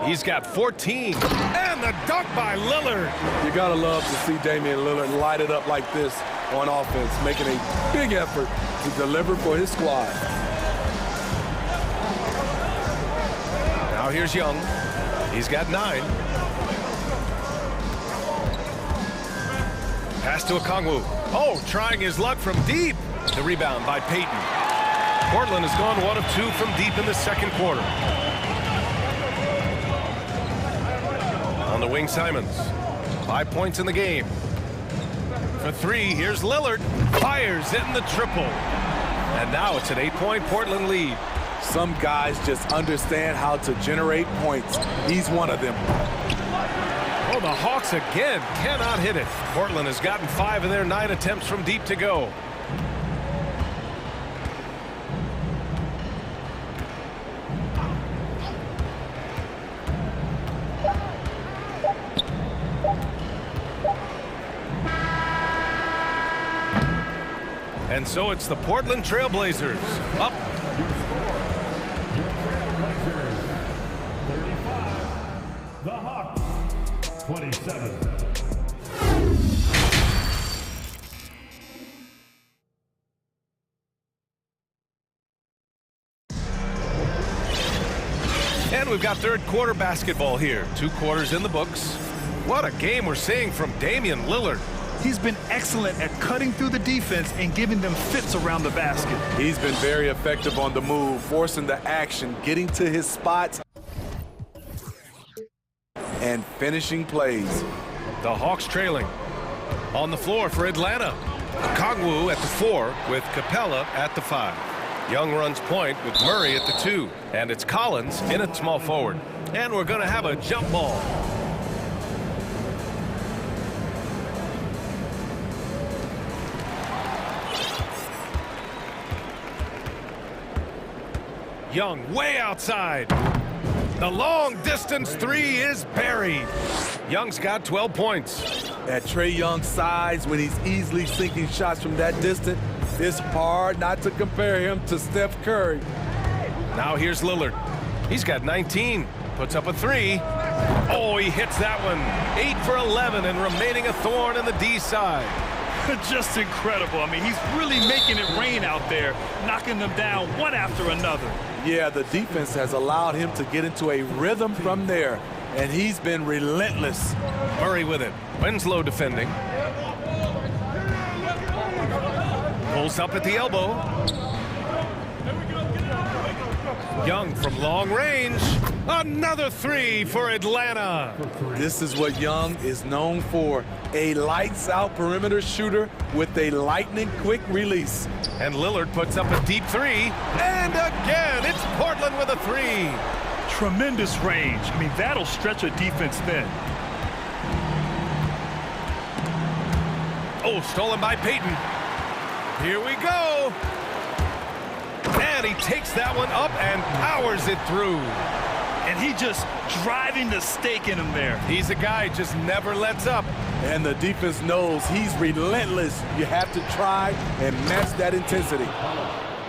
He's got 14. And the dunk by Lillard. You gotta love to see Damian Lillard light it up like this on offense, making a big effort to deliver for his squad. Now here's Young. He's got 9. Pass to Okongwu. Oh, trying his luck from deep. The rebound by Payton. Portland has gone 1 of 2 from deep in the second quarter. On the wing, Simons. 5 points in the game. For 3, here's Lillard. Fires in the triple. And now it's an 8-point Portland lead. Some guys just understand how to generate points. He's one of them. Oh, the Hawks again cannot hit it. Portland has gotten 5 of their 9 attempts from deep to go. And so it's the Portland Trailblazers up. 35. The Hawks, 27. And we've got third quarter basketball here. 2 quarters in the books. What a game we're seeing from Damian Lillard. He's been excellent at cutting through the defense and giving them fits around the basket. He's been very effective on the move, forcing the action, getting to his spots, and finishing plays. The Hawks trailing. On the floor for Atlanta. Okongwu at the 4 with Capella at the 5. Young runs point with Murray at the 2. And it's Collins in at small forward. And we're going to have a jump ball. Young way outside. The long distance 3 is buried. Young's got 12 points. At Trae Young's size, when he's easily sinking shots from that distance, it's hard not to compare him to Steph Curry. Now here's Lillard. He's got 19. Puts up a 3. Oh, he hits that one. 8 for 11 and remaining a thorn in the D side. Just incredible. I mean, he's really making it rain out there, knocking them down one after another. Yeah, the defense has allowed him to get into a rhythm from there, and he's been relentless. Murray with it. Winslow defending. Pulls up at the elbow. Young from long range. Another three for Atlanta. This is what Young is known for. A lights-out perimeter shooter with a lightning-quick release. And Lillard puts up a deep three. And again, it's Portland with a three. Tremendous range. I mean, that'll stretch a defense thin. Oh, stolen by Payton. Here we go. And he takes that one up and powers it through. And he just driving the stake in him there. He's a guy who just never lets up. And the defense knows he's relentless. You have to try and match that intensity.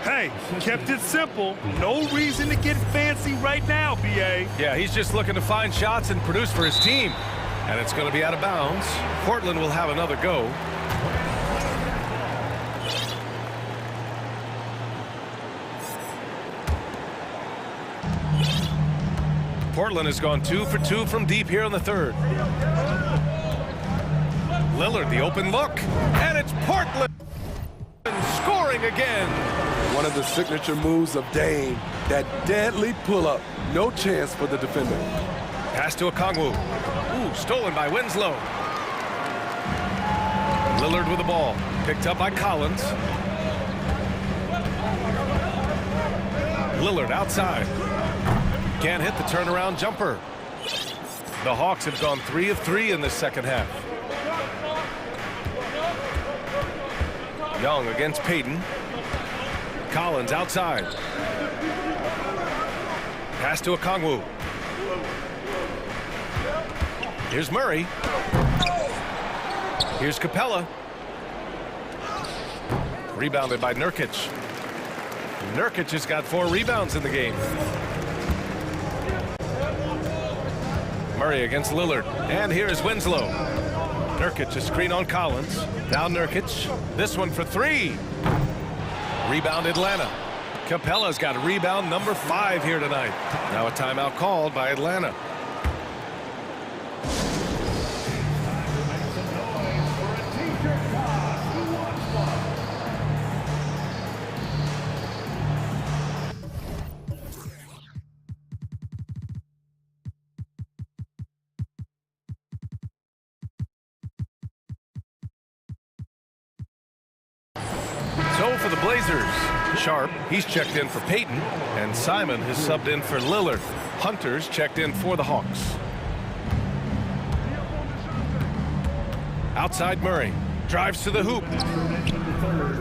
Hey, kept it simple. No reason to get fancy right now, B.A. Yeah, he's just looking to find shots and produce for his team. And it's going to be out of bounds. Portland will have another go. Portland has gone 2 for 2 from deep here in the third. Lillard, the open look. And it's Portland scoring again. One of the signature moves of Dame, that deadly pull-up. No chance for the defender. Pass to Okongwu. Ooh, stolen by Winslow. Lillard with the ball. Picked up by Collins. Lillard outside. Can't hit the turnaround jumper. The Hawks have gone 3 of 3 in this second half. Young against Payton. Collins outside. Pass to Okongwu. Here's Murray. Here's Capella. Rebounded by Nurkic. Nurkic has got 4 rebounds in the game. Murray against Lillard. And here is Winslow. Nurkic, a screen on Collins. Now Nurkic. This one for 3. Rebound Atlanta. Capella's got rebound number 5 here tonight. Now a timeout called by Atlanta. So for the Blazers, Sharp, he's checked in for Payton, and Simon has subbed in for Lillard. Hunter's checked in for the Hawks. Outside Murray, drives to the hoop.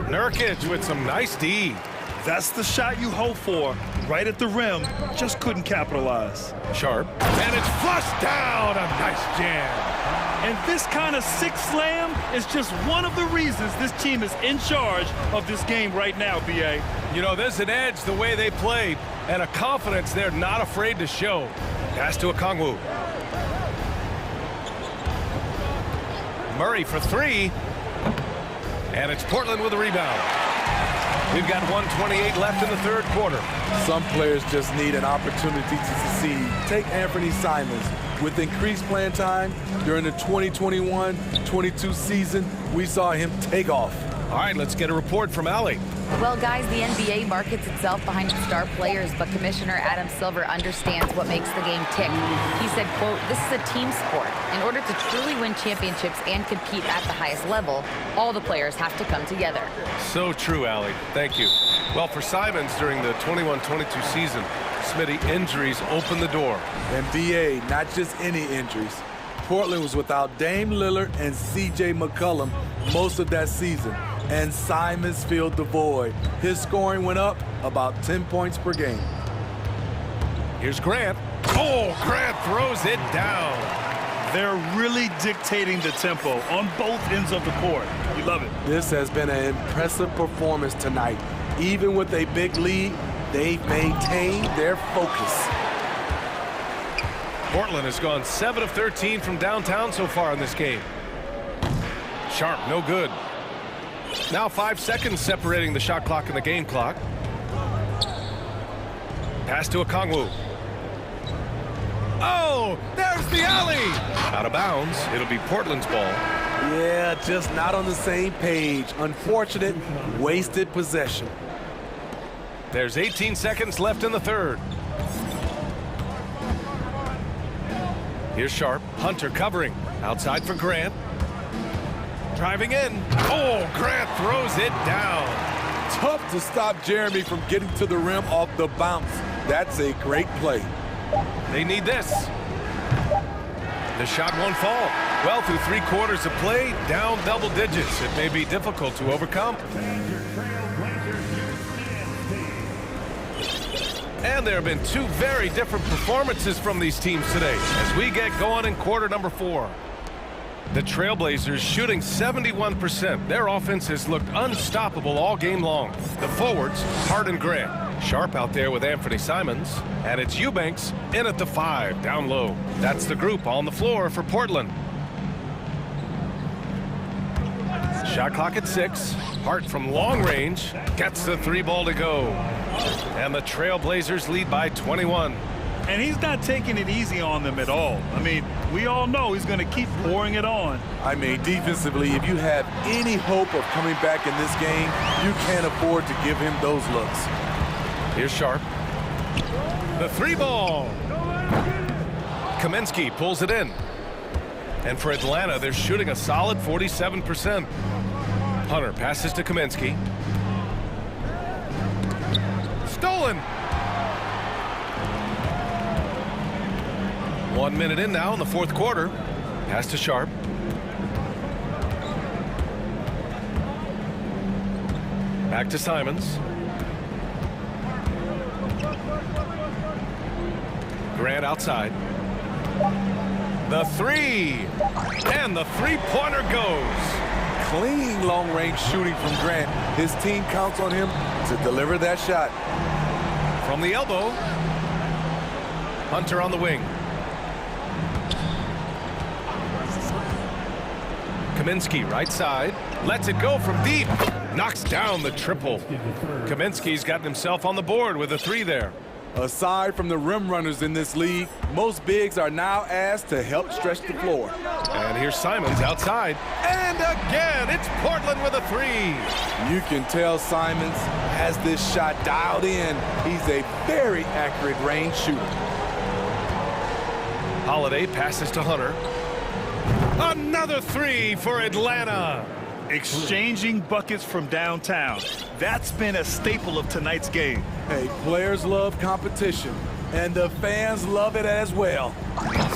Nurkic with some nice D. That's the shot you hope for. Right at the rim, just couldn't capitalize. Sharp, and it's flushed down. A nice jam. And this kind of sick slam is just one of the reasons this team is in charge of this game right now, B.A. You know, there's an edge the way they play and a confidence they're not afraid to show. Pass to Okongwu. Murray for 3. And it's Portland with a rebound. We've got 1:28 left in the third quarter. Some players just need an opportunity to succeed. Take Anthony Simons. With increased playing time during the 2021-22 season, we saw him take off. All right, let's get a report from Allie. Well, guys, the NBA markets itself behind its star players, but Commissioner Adam Silver understands what makes the game tick. He said, quote, "This is a team sport. In order to truly win championships and compete at the highest level, all the players have to come together." So true, Allie. Thank you. Well, for Simons during the 21-22 season, Smitty, injuries opened the door. And BA, not just any injuries. Portland was without Dame Lillard and C.J. McCollum most of that season. And Simons filled the void. His scoring went up about 10 points per game. Here's Grant. Oh, Grant throws it down. They're really dictating the tempo on both ends of the court. We love it. This has been an impressive performance tonight. Even with a big lead, they've maintained their focus. Portland has gone 7 of 13 from downtown so far in this game. Sharp, no good. Now 5 seconds separating the shot clock and the game clock. Pass to Okongwu. Oh, there's the alley. Out of bounds. It'll be Portland's ball. Yeah, just not on the same page. Unfortunate, wasted possession. There's 18 seconds left in the third. Here's Sharp. Hunter covering. Outside for Grant. Driving in. Oh, Grant throws it down. Tough to stop Jeremy from getting to the rim off the bounce. That's a great play. They need this. The shot won't fall. Well, through 3 quarters of play, down double digits. It may be difficult to overcome. And there have been 2 very different performances from these teams today as we get going in quarter number 4. The Trailblazers shooting 71%. Their offense has looked unstoppable all game long. The forwards, Hart and Grant. Sharp out there with Anthony Simons. And it's Eubanks in at the 5, down low. That's the group on the floor for Portland. Shot clock at 6. Hart from long range gets the 3 ball to go. And the Trailblazers lead by 21. And he's not taking it easy on them at all. I mean, we all know he's going to keep pouring it on. I mean, defensively, if you have any hope of coming back in this game, you can't afford to give him those looks. Here's Sharp. The 3 ball. Kaminsky pulls it in. And for Atlanta, they're shooting a solid 47%. Hunter passes to Kaminsky. Stolen. 1 minute in now in the 4th quarter. Pass to Sharp. Back to Simons. Grant outside. The 3. And the 3-pointer goes. Clean long-range shooting from Grant. His team counts on him to deliver that shot. From the elbow. Hunter on the wing. Kaminsky right side. Lets it go from deep. Knocks down the triple. Kaminsky's gotten himself on the board with a 3 there. Aside from the rim runners in this league, most bigs are now asked to help stretch the floor. And here's Simons outside. And again, it's Portland with a 3. You can tell Simons has this shot dialed in. He's a very accurate range shooter. Holiday passes to Hunter. Another 3 for Atlanta. Exchanging buckets from downtown. That's been a staple of tonight's game. Hey, players love competition, and the fans love it as well.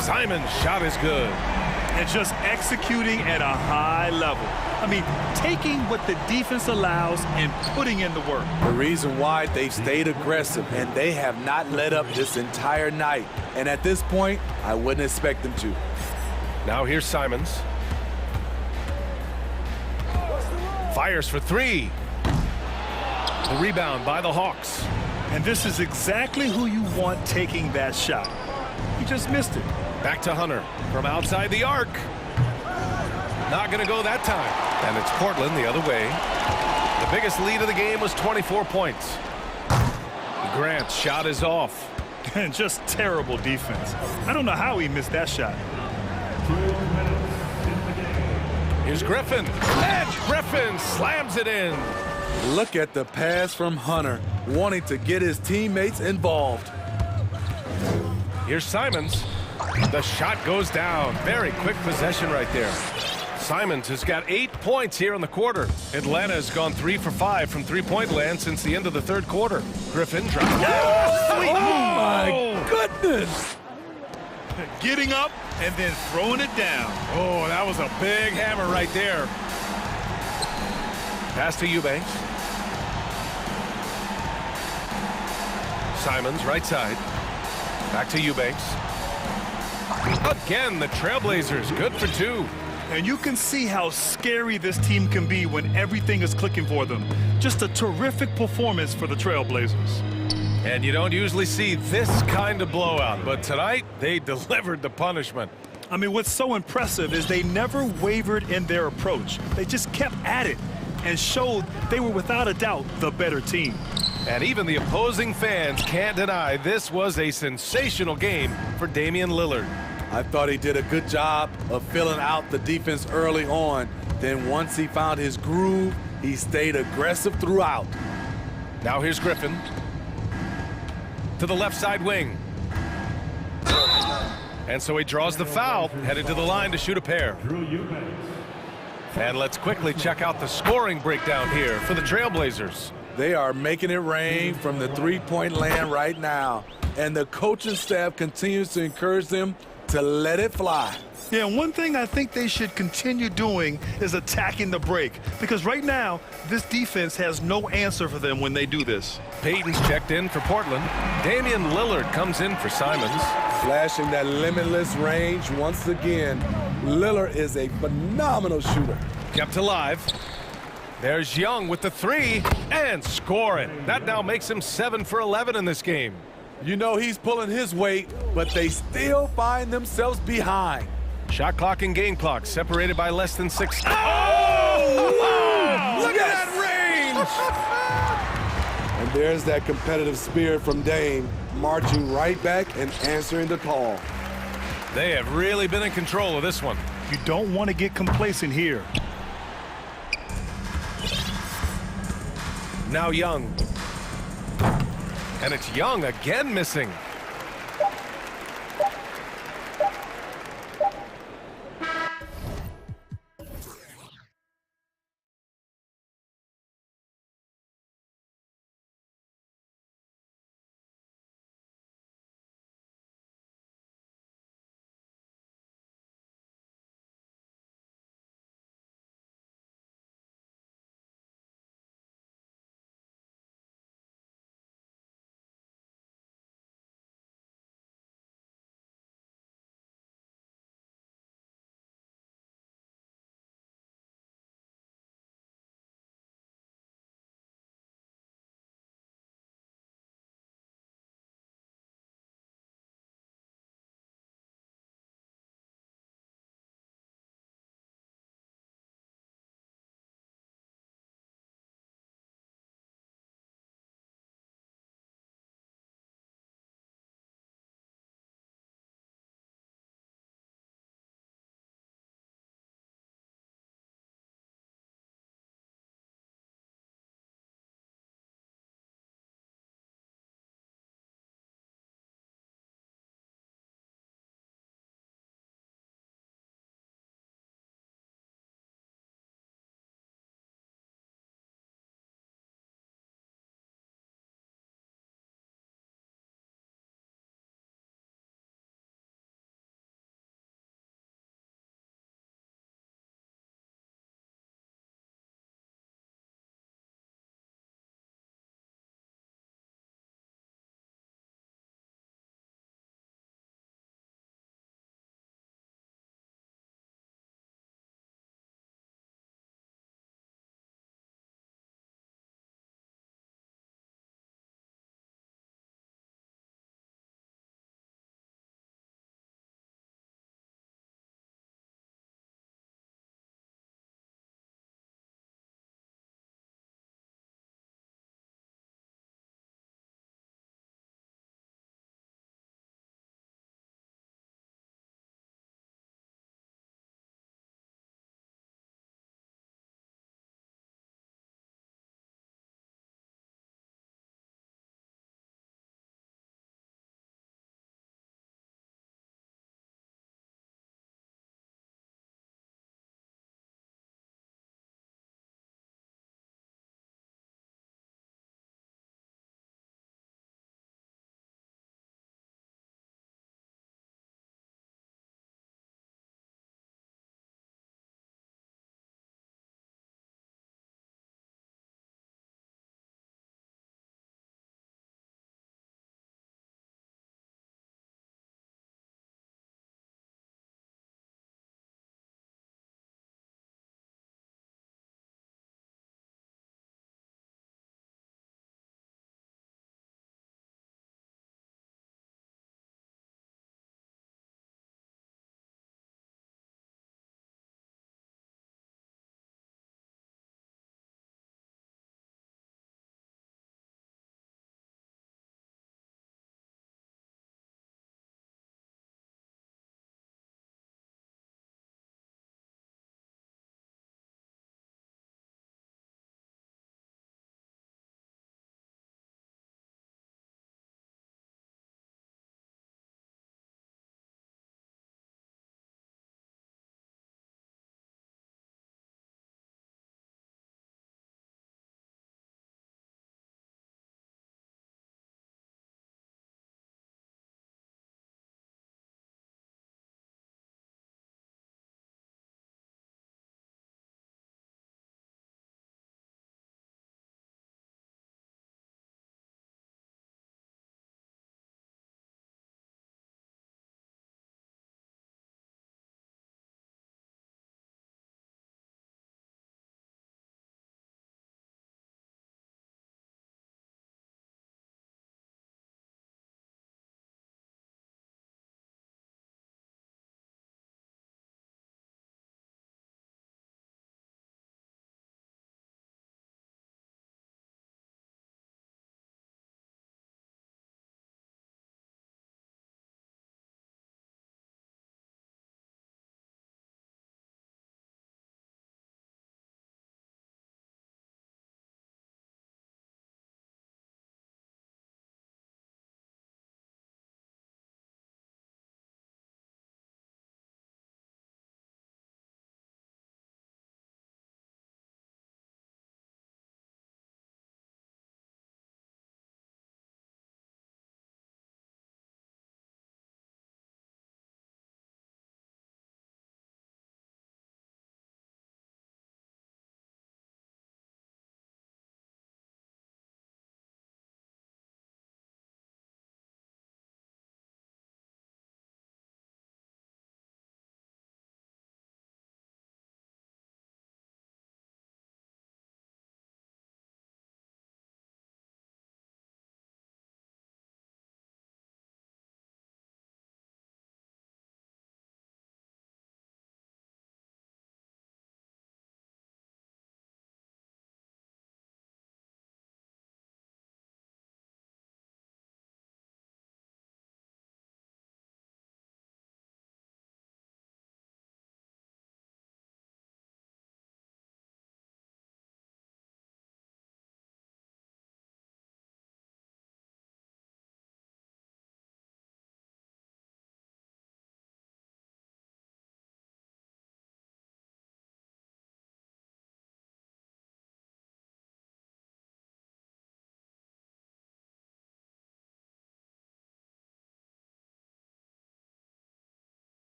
Simon's shot is good. And just executing at a high level. I mean, taking what the defense allows and putting in the work. The reason why they've stayed aggressive, and they have not let up this entire night. And at this point, I wouldn't expect them to. Now here's Simons. Fires for 3. The rebound by the Hawks. And this is exactly who you want taking that shot. He just missed it. Back to Hunter from outside the arc. Not going to go that time. And it's Portland the other way. The biggest lead of the game was 24 points. Grant's shot is off. And just terrible defense. I don't know how he missed that shot. Here's Griffin. And Griffin slams it in. Look at the pass from Hunter, wanting to get his teammates involved. Here's Simons. The shot goes down. Very quick possession right there. Simons has got 8 points here in the quarter. Atlanta has gone 3 for 5 from three-point land since the end of the 3rd quarter. Griffin drops. Oh, my goodness! Getting up and then throwing it down. Oh, that was a big hammer right there. Pass to Eubanks. Simons right side. Back to Eubanks. Again, the Trailblazers good for 2. And you can see how scary this team can be when everything is clicking for them. Just a terrific performance for the Trailblazers. And you don't usually see this kind of blowout, but tonight they delivered the punishment. I mean, what's so impressive is they never wavered in their approach. They just kept at it and showed they were without a doubt the better team. And even the opposing fans can't deny this was a sensational game for Damian Lillard. I thought he did a good job of filling out the defense early on. Then once he found his groove, he stayed aggressive throughout. Now here's Griffin. To the left side wing. And so he draws the foul, headed to the line to shoot a pair. And let's quickly check out the scoring breakdown here for the Trailblazers. They are making it rain from the three-point land right now. And the coaching staff continues to encourage them to let it fly. Yeah, and one thing I think they should continue doing is attacking the break. Because right now, this defense has no answer for them when they do this. Payton's checked in for Portland. Damian Lillard comes in for Simons. Flashing that limitless range once again. Lillard is a phenomenal shooter. Kept alive. There's Young with the three and scoring. That now makes him 7 for 11 in this game. You know he's pulling his weight, but they still find themselves behind. Shot clock and game clock separated by less than 6. Oh! Wow! Look at that range! And there's that competitive spirit from Dame, marching right back and answering the call. They have really been in control of this one. You don't want to get complacent here. Now Young. And it's Young again missing.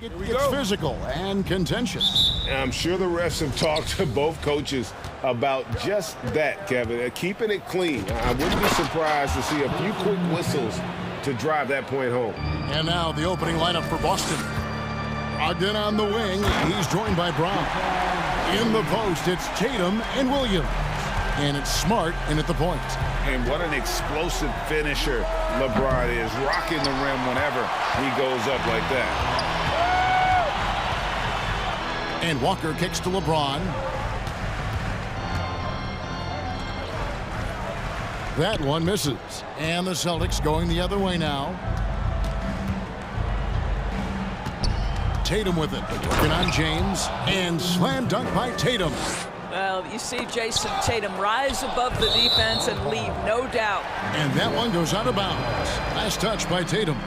It's physical and contentious. I'm sure the refs have talked to both coaches about just that, Kevin. Keeping it clean. I wouldn't be surprised to see a few quick whistles to drive that point home. And now the opening lineup for Boston. Ogden on the wing. He's joined by Brown. In the post, it's Tatum and Williams. And it's Smart in at the point. And what an explosive finisher LeBron is, rocking the rim whenever he goes up like that. And Walker kicks to LeBron. That one misses. And the Celtics going the other way now. Tatum with it. Working on James. And slam dunk by Tatum. Well, you see Jason Tatum rise above the defense and leave, no doubt. And that one goes out of bounds. Last touch by Tatum.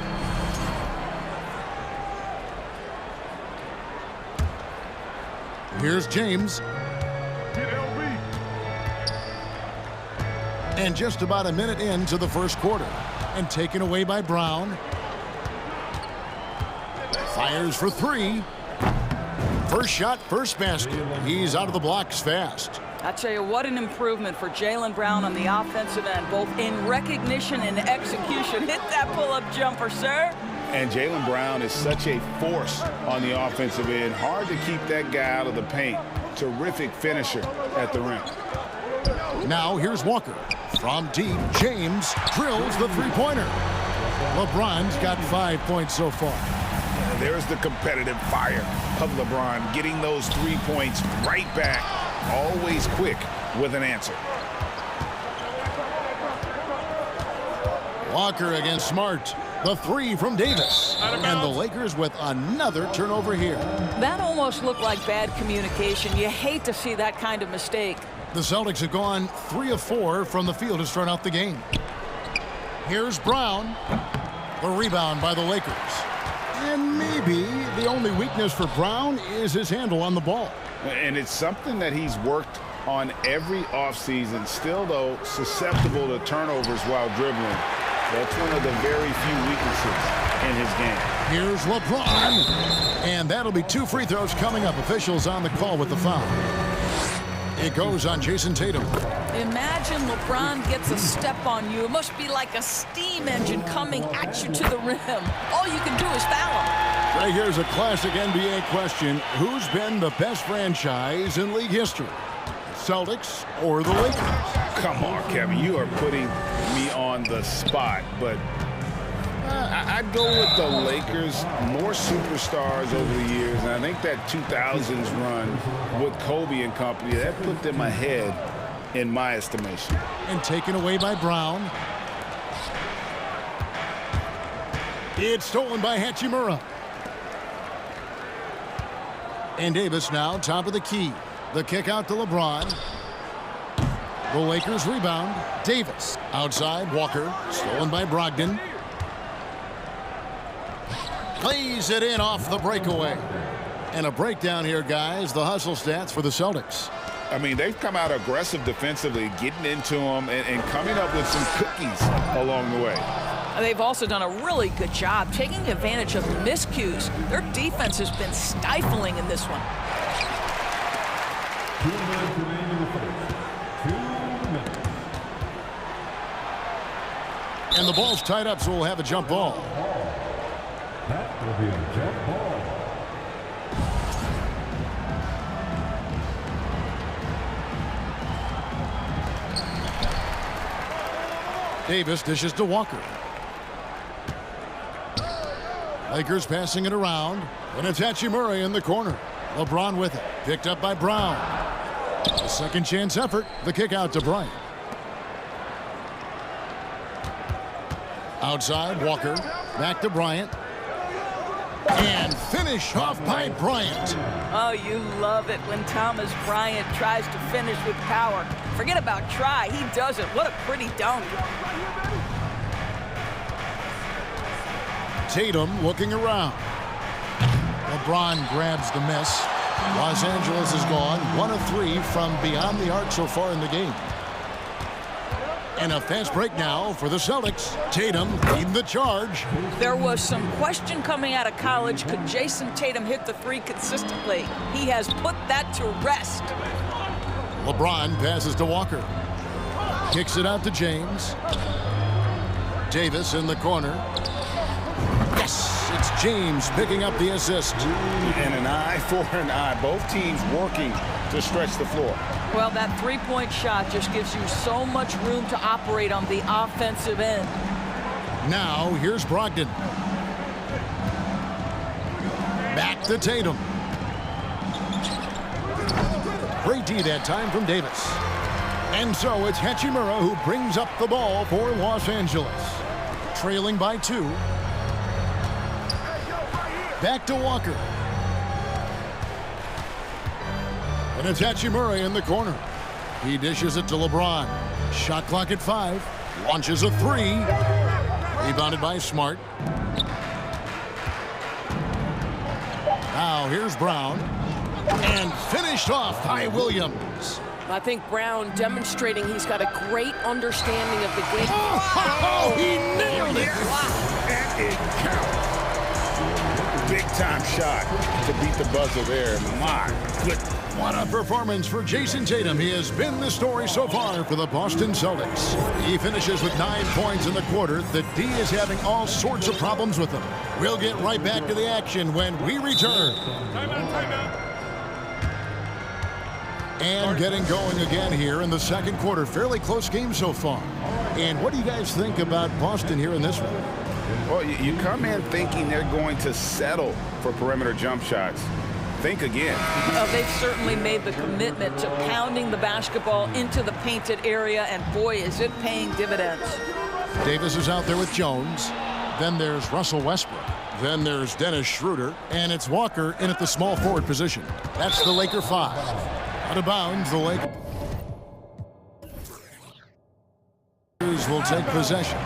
Here's James. And just about a minute into the first quarter. And taken away by Brown. Fires for three. First shot, first basket. He's out of the blocks fast. I tell you, what an improvement for Jaylen Brown on the offensive end, both in recognition and execution. Hit that pull-up jumper, sir. And Jaylen Brown is such a force on the offensive end. Hard to keep that guy out of the paint. Terrific finisher at the rim. Now here's Walker. From deep, James drills the three-pointer. LeBron's got 5 points so far. There's the competitive fire of LeBron, getting those 3 points right back, always quick with an answer. Walker against Smart. The three from Davis. And the Lakers with another turnover here. That almost looked like bad communication. You hate to see that kind of mistake. The Celtics have gone 3 of 4 from the field to start out the game. Here's Brown. The rebound by the Lakers. And maybe the only weakness for Brown is his handle on the ball. And it's something that he's worked on every offseason. Still, though, susceptible to turnovers while dribbling. That's one of the very few weaknesses in his game. Here's LeBron. And that'll be 2 free throws coming up. Officials on the call with the foul. It goes on Jason Tatum. Imagine LeBron gets a step on you. It must be like a steam engine coming at you to the rim. All you can do is foul him. Right, here's a classic NBA question. Who's been the best franchise in league history? Celtics or the Lakers? Come on, Kevin. You are putting me on the spot, but I'd go with the Lakers. More superstars over the years, and I think that 2000s run with Kobe and company, that put them ahead in my estimation. And taken away by Brown. It's stolen by Hachimura. And Davis now top of the key. The kick out to LeBron. The Lakers rebound. Davis outside. Walker stolen by Brogdon. Plays it in off the breakaway. And a breakdown here, guys. The hustle stats for the Celtics. I mean, they've come out aggressive defensively, getting into them and coming up with some cookies along the way. They've also done a really good job taking advantage of miscues. Their defense has been stifling in this one. 2 minutes remaining in the first. 2 minutes. And the ball's tied up, so we'll have a jump ball. That will be a jump ball. Davis dishes to Walker. Lakers passing it around. And it's Hachimura in the corner. LeBron with it. Picked up by Brown. A second chance effort. The kick out to Bryant. Outside, Walker. Back to Bryant. And finish off by Bryant. Oh, you love it when Thomas Bryant tries to finish with power. Forget about try. He does it. What a pretty dunk. Tatum looking around. LeBron grabs the miss. Los Angeles is gone 1 of 3 from beyond the arc so far in the game. And a fast break now for the Celtics. Tatum leading the charge. There was some question coming out of college. Could Jason Tatum hit the three consistently? He has put that to rest. LeBron passes to Walker. Kicks it out to James. Davis in the corner. Yes, it's James picking up the assist. And an eye for an eye. Both teams working to stretch the floor. Well, that three-point shot just gives you so much room to operate on the offensive end. Now, here's Brogdon. Back to Tatum. Great D that time from Davis. And so it's Hachimura who brings up the ball for Los Angeles. Trailing by 2. Back to Walker. And it's Hachimura in the corner. He dishes it to LeBron. Shot clock at 5. Launches a 3. Rebounded by Smart. Now here's Brown. And finished off by Williams. I think Brown demonstrating he's got a great understanding of the game. Oh, he nailed it. And it counts. Big-time shot to beat the buzzer there. My goodness. What a performance for Jason Tatum. He has been the story so far for the Boston Celtics. He finishes with 9 points in the quarter. The D is having all sorts of problems with him. We'll get right back to the action when we return. Timeout. And getting going again here in the second quarter. Fairly close game so far. And what do you guys think about Boston here in this one? Well, you come in thinking they're going to settle for perimeter jump shots. Think again. They've certainly made the commitment to pounding the basketball into the painted area, and boy, is it paying dividends. Davis is out there with Jones. Then there's Russell Westbrook. Then there's Dennis Schroeder. And it's Walker in at the small forward position. That's the Laker 5. Out of bounds, the Lakers will take possession.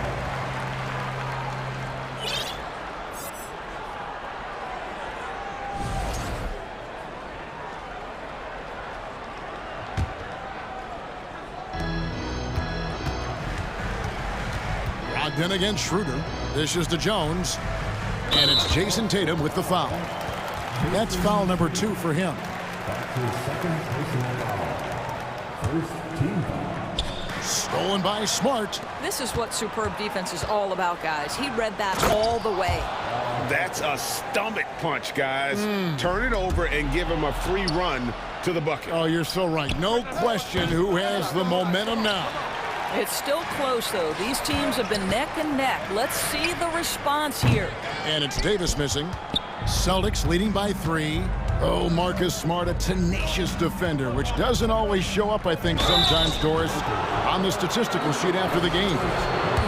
Brogdon against Schroeder. This is to Jones. And it's Jason Tatum with the foul. That's foul number 2 for him. Stolen by Smart. This is what superb defense is all about, guys. He read that all the way. That's a stomach punch, guys. Turn it over and give him a free run to the bucket. Oh, you're so right. No question who has the momentum now. It's still close, though. These teams have been neck and neck. Let's see the response here. And it's Davis missing. Celtics leading by 3. Oh, Marcus Smart, a tenacious defender, which doesn't always show up, I think, sometimes, Doris, on the statistical sheet after the game.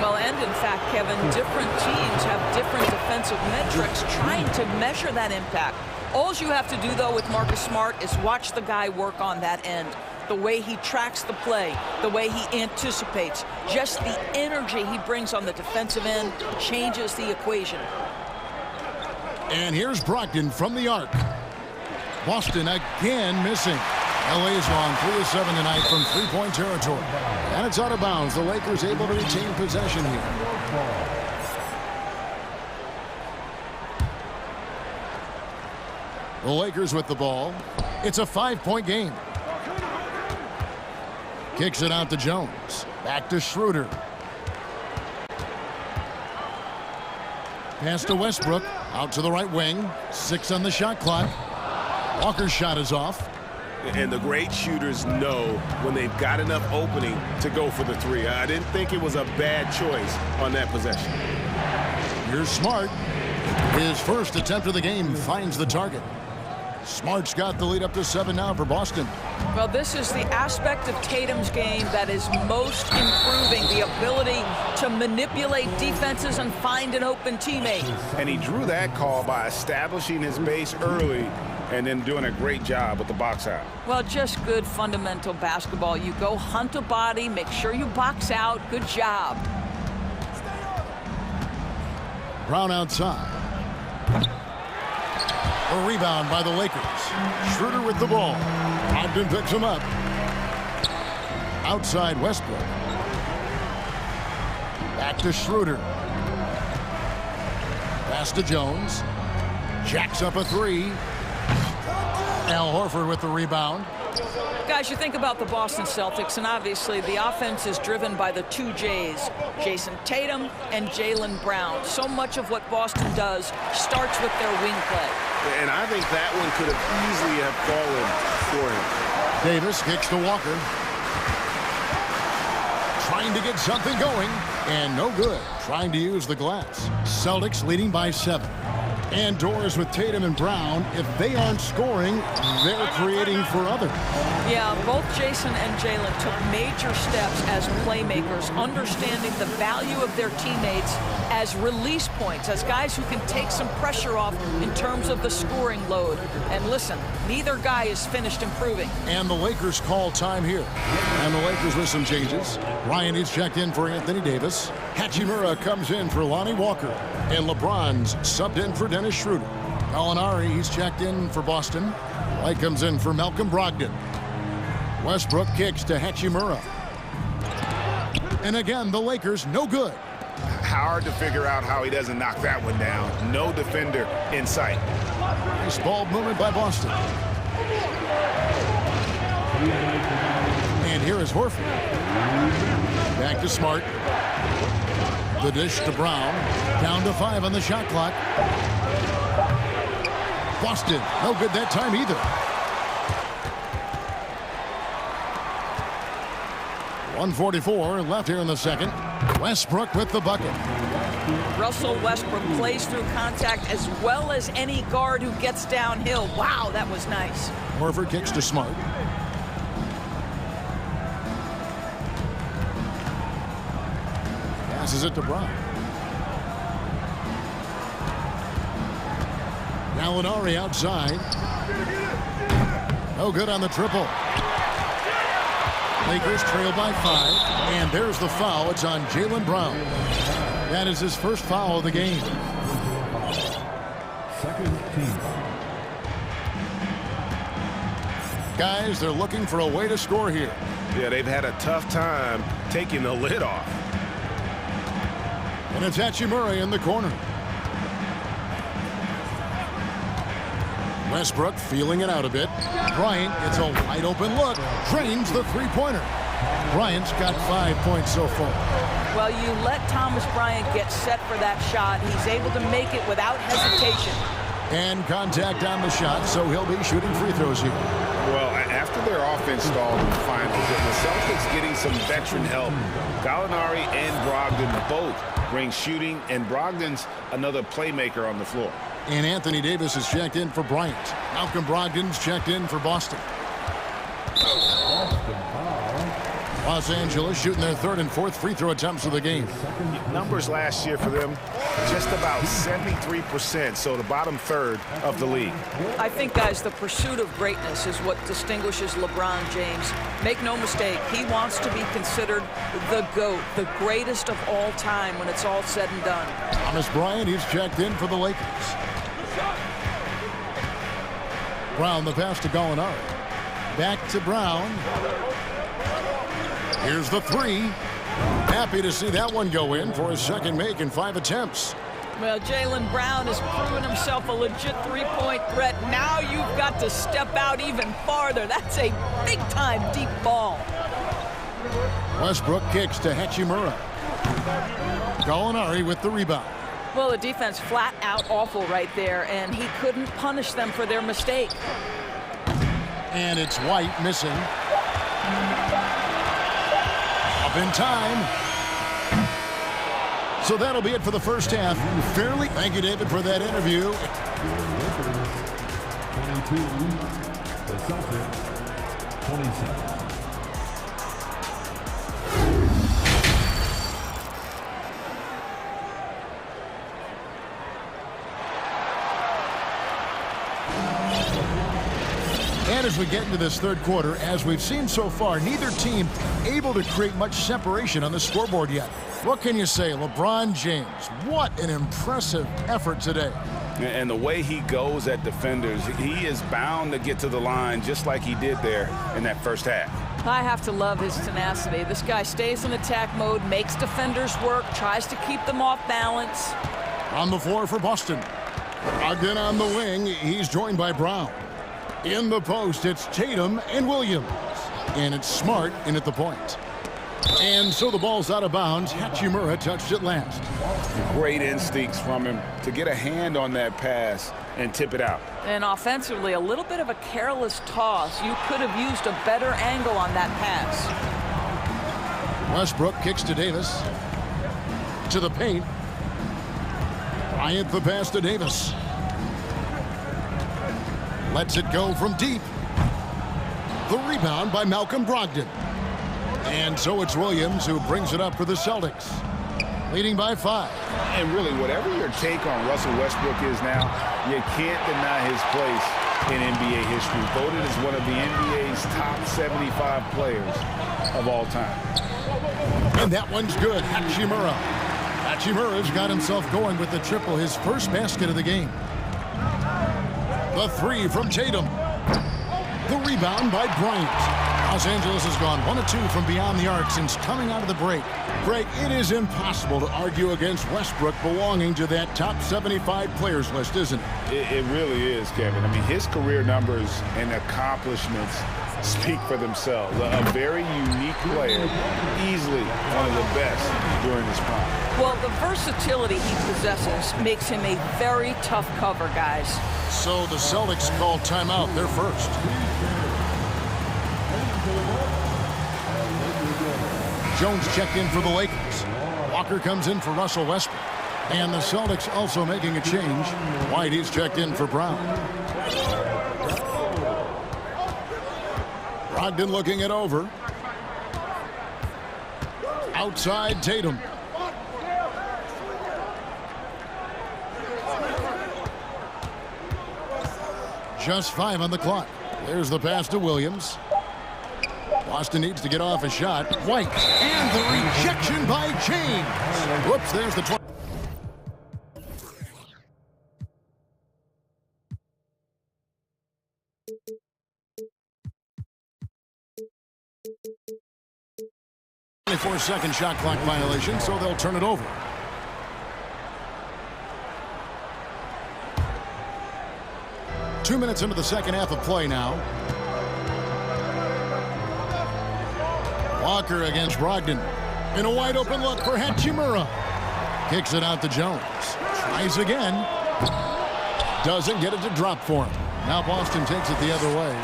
Well, and in fact, Kevin, different teams have different defensive metrics trying to measure that impact. All you have to do, though, with Marcus Smart is watch the guy work on that end. The way he tracks the play, the way he anticipates, just the energy he brings on the defensive end changes the equation. And here's Brogdon from the arc. Boston again missing. LA's gone 3 of 7 tonight from three-point territory. And it's out of bounds. The Lakers able to retain possession here. The Lakers with the ball. It's a 5-point game. Kicks it out to Jones. Back to Schroeder. Pass to Westbrook. Out to the right wing. 6 on the shot clock. Walker's shot is off. And the great shooters know when they've got enough opening to go for the 3. I didn't think it was a bad choice on that possession. Here's Smart. His first attempt of the game finds the target. Smart's got the lead up to 7 now for Boston. Well, this is the aspect of Tatum's game that is most improving, the ability to manipulate defenses and find an open teammate. And he drew that call by establishing his base early and then doing a great job with the box out. Well, just good fundamental basketball. You go hunt a body, make sure you box out. Good job. Brown outside. A rebound by the Lakers. Schroeder with the ball. Brogdon picks him up. Outside Westbrook. Back to Schroeder. Pass to Jones. Jacks up a three. Al Horford with the rebound. Guys, you think about the Boston Celtics, and obviously the offense is driven by the two J's, Jason Tatum and Jaylen Brown. So much of what Boston does starts with their wing play. And I think that one could have easily have fallen for him. Davis kicks to Walker. Trying to get something going, and no good. Trying to use the glass. Celtics leading by 7. And doors with Tatum and Brown. If they aren't scoring, they're creating for others. Yeah, both Jason and Jaylen took major steps as playmakers, understanding the value of their teammates as release points, as guys who can take some pressure off in terms of the scoring load. And listen, neither guy is finished improving. And the Lakers call time here. And the Lakers with some changes. Ryan is checked in for Anthony Davis. Hachimura comes in for Lonnie Walker. And LeBron's subbed in for Dennis Schroeder. Gallinari, he's checked in for Boston. White comes in for Malcolm Brogdon. Westbrook kicks to Hachimura. And again, the Lakers, no good. Hard to figure out how he doesn't knock that one down. No defender in sight. Nice ball movement by Boston. And here is Horford. Back to Smart. The dish to Brown. Down to 5 on the shot clock. Boston, no good that time either. 1:44 left here in the second. Westbrook with the bucket. Russell Westbrook plays through contact as well as any guard who gets downhill. Wow, that was nice. Horford kicks to Smart. Passes it to Brown. Gallinari outside. No good on the triple. Lakers trail by 5. And there's the foul. It's on Jaylen Brown. That is his first foul of the game. Second team. Guys, they're looking for a way to score here. Yeah, they've had a tough time taking the lid off. And it's Hachimura in the corner. Westbrook feeling it out a bit. Bryant gets a wide open look. Drains the three-pointer. Bryant's got 5 points so far. Well, you let Thomas Bryant get set for that shot. He's able to make it without hesitation. And contact on the shot, so he'll be shooting free throws here. Well, after their offense stalled in the finals, the Celtics getting some veteran help. Gallinari and Brogdon both bring shooting, and Brogdon's another playmaker on the floor. And Anthony Davis is checked in for Bryant. Malcolm Brogdon's checked in for Boston. Los Angeles shooting their 3rd and 4th free throw attempts of the game. Numbers last year for them, just about 73%, so the bottom third of the league. I think, guys, the pursuit of greatness is what distinguishes LeBron James. Make no mistake, he wants to be considered the GOAT, the greatest of all time when it's all said and done. Thomas Bryant, he's checked in for the Lakers. Brown, the pass to Gallinari. Back to Brown. Here's the three. Happy to see that one go in for his second make in 5 attempts. Well, Jaylen Brown has proven himself a legit three-point threat. Now you've got to step out even farther. That's a big-time deep ball. Westbrook kicks to Hachimura. Gallinari with the rebound. Well, the defense flat out awful right there, and he couldn't punish them for their mistake. And it's White missing. Up in time. So that'll be it for the first half. Fairly. Thank you, David, for that interview. 22, the Celtics, 27. And as we get into this third quarter, as we've seen so far, neither team able to create much separation on the scoreboard yet. What can you say? LeBron James, what an impressive effort today. And the way he goes at defenders, he is bound to get to the line just like he did there in that first half. I have to love his tenacity. This guy stays in attack mode, makes defenders work, tries to keep them off balance. On the floor for Boston. Again on the wing, he's joined by Brown. In the post, it's Tatum and Williams. And it's Smart in at the point. And so the ball's out of bounds. Hachimura touched it last. Great instincts from him to get a hand on that pass and tip it out. And offensively, a little bit of a careless toss. You could have used a better angle on that pass. Westbrook kicks to Davis. To the paint. Bryant the pass to Davis. Lets it go from deep. The rebound by Malcolm Brogdon. And so it's Williams who brings it up for the Celtics. Leading by 5. And really, whatever your take on Russell Westbrook is now, you can't deny his place in NBA history. Voted as one of the NBA's top 75 players of all time. And that one's good. Hachimura. Hachimura's got himself going with the triple, his first basket of the game. The 3 from Tatum. The rebound by Bryant. Los Angeles has gone 1 of 2 from beyond the arc since coming out of the break. Greg, it is impossible to argue against Westbrook belonging to that top 75 players list, isn't it? It really is, Kevin. I mean, his career numbers and accomplishments speak for themselves. A very unique player, easily one of the best during his prime. Well, the versatility he possesses makes him a very tough cover, guys. So the Celtics call timeout. They're first. Jones checked in for the Lakers. Walker comes in for Russell Westbrook. And the Celtics also making a change. White is checked in for Brown. Brogdon looking it over. Outside Tatum. Just 5 on the clock. There's the pass to Williams. Boston needs to get off a shot. White. And the rejection by James. Whoops, there's the 20. Second shot clock violation, so they'll turn it over. Two minutes into the second half of play now. Walker against Brogdon. In a wide open look for Hachimura. Kicks it out to Jones. Tries again. Doesn't get it to drop for him. Now Boston takes it the other way.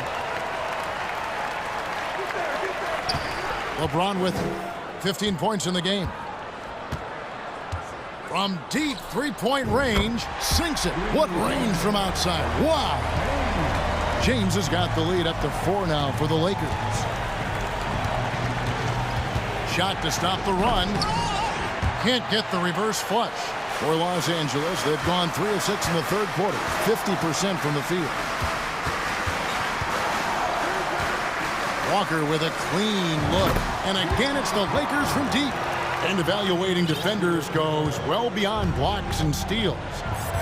LeBron with 15 points in the game. From deep three-point range, sinks it. What range from outside? Wow! James has got the lead up to 4 now for the Lakers. Shot to stop the run. Can't get the reverse flush. For Los Angeles, they've gone 3 of 6 in the third quarter, 50% from the field. Walker with a clean look. And again, it's the Lakers from deep. And evaluating defenders goes well beyond blocks and steals.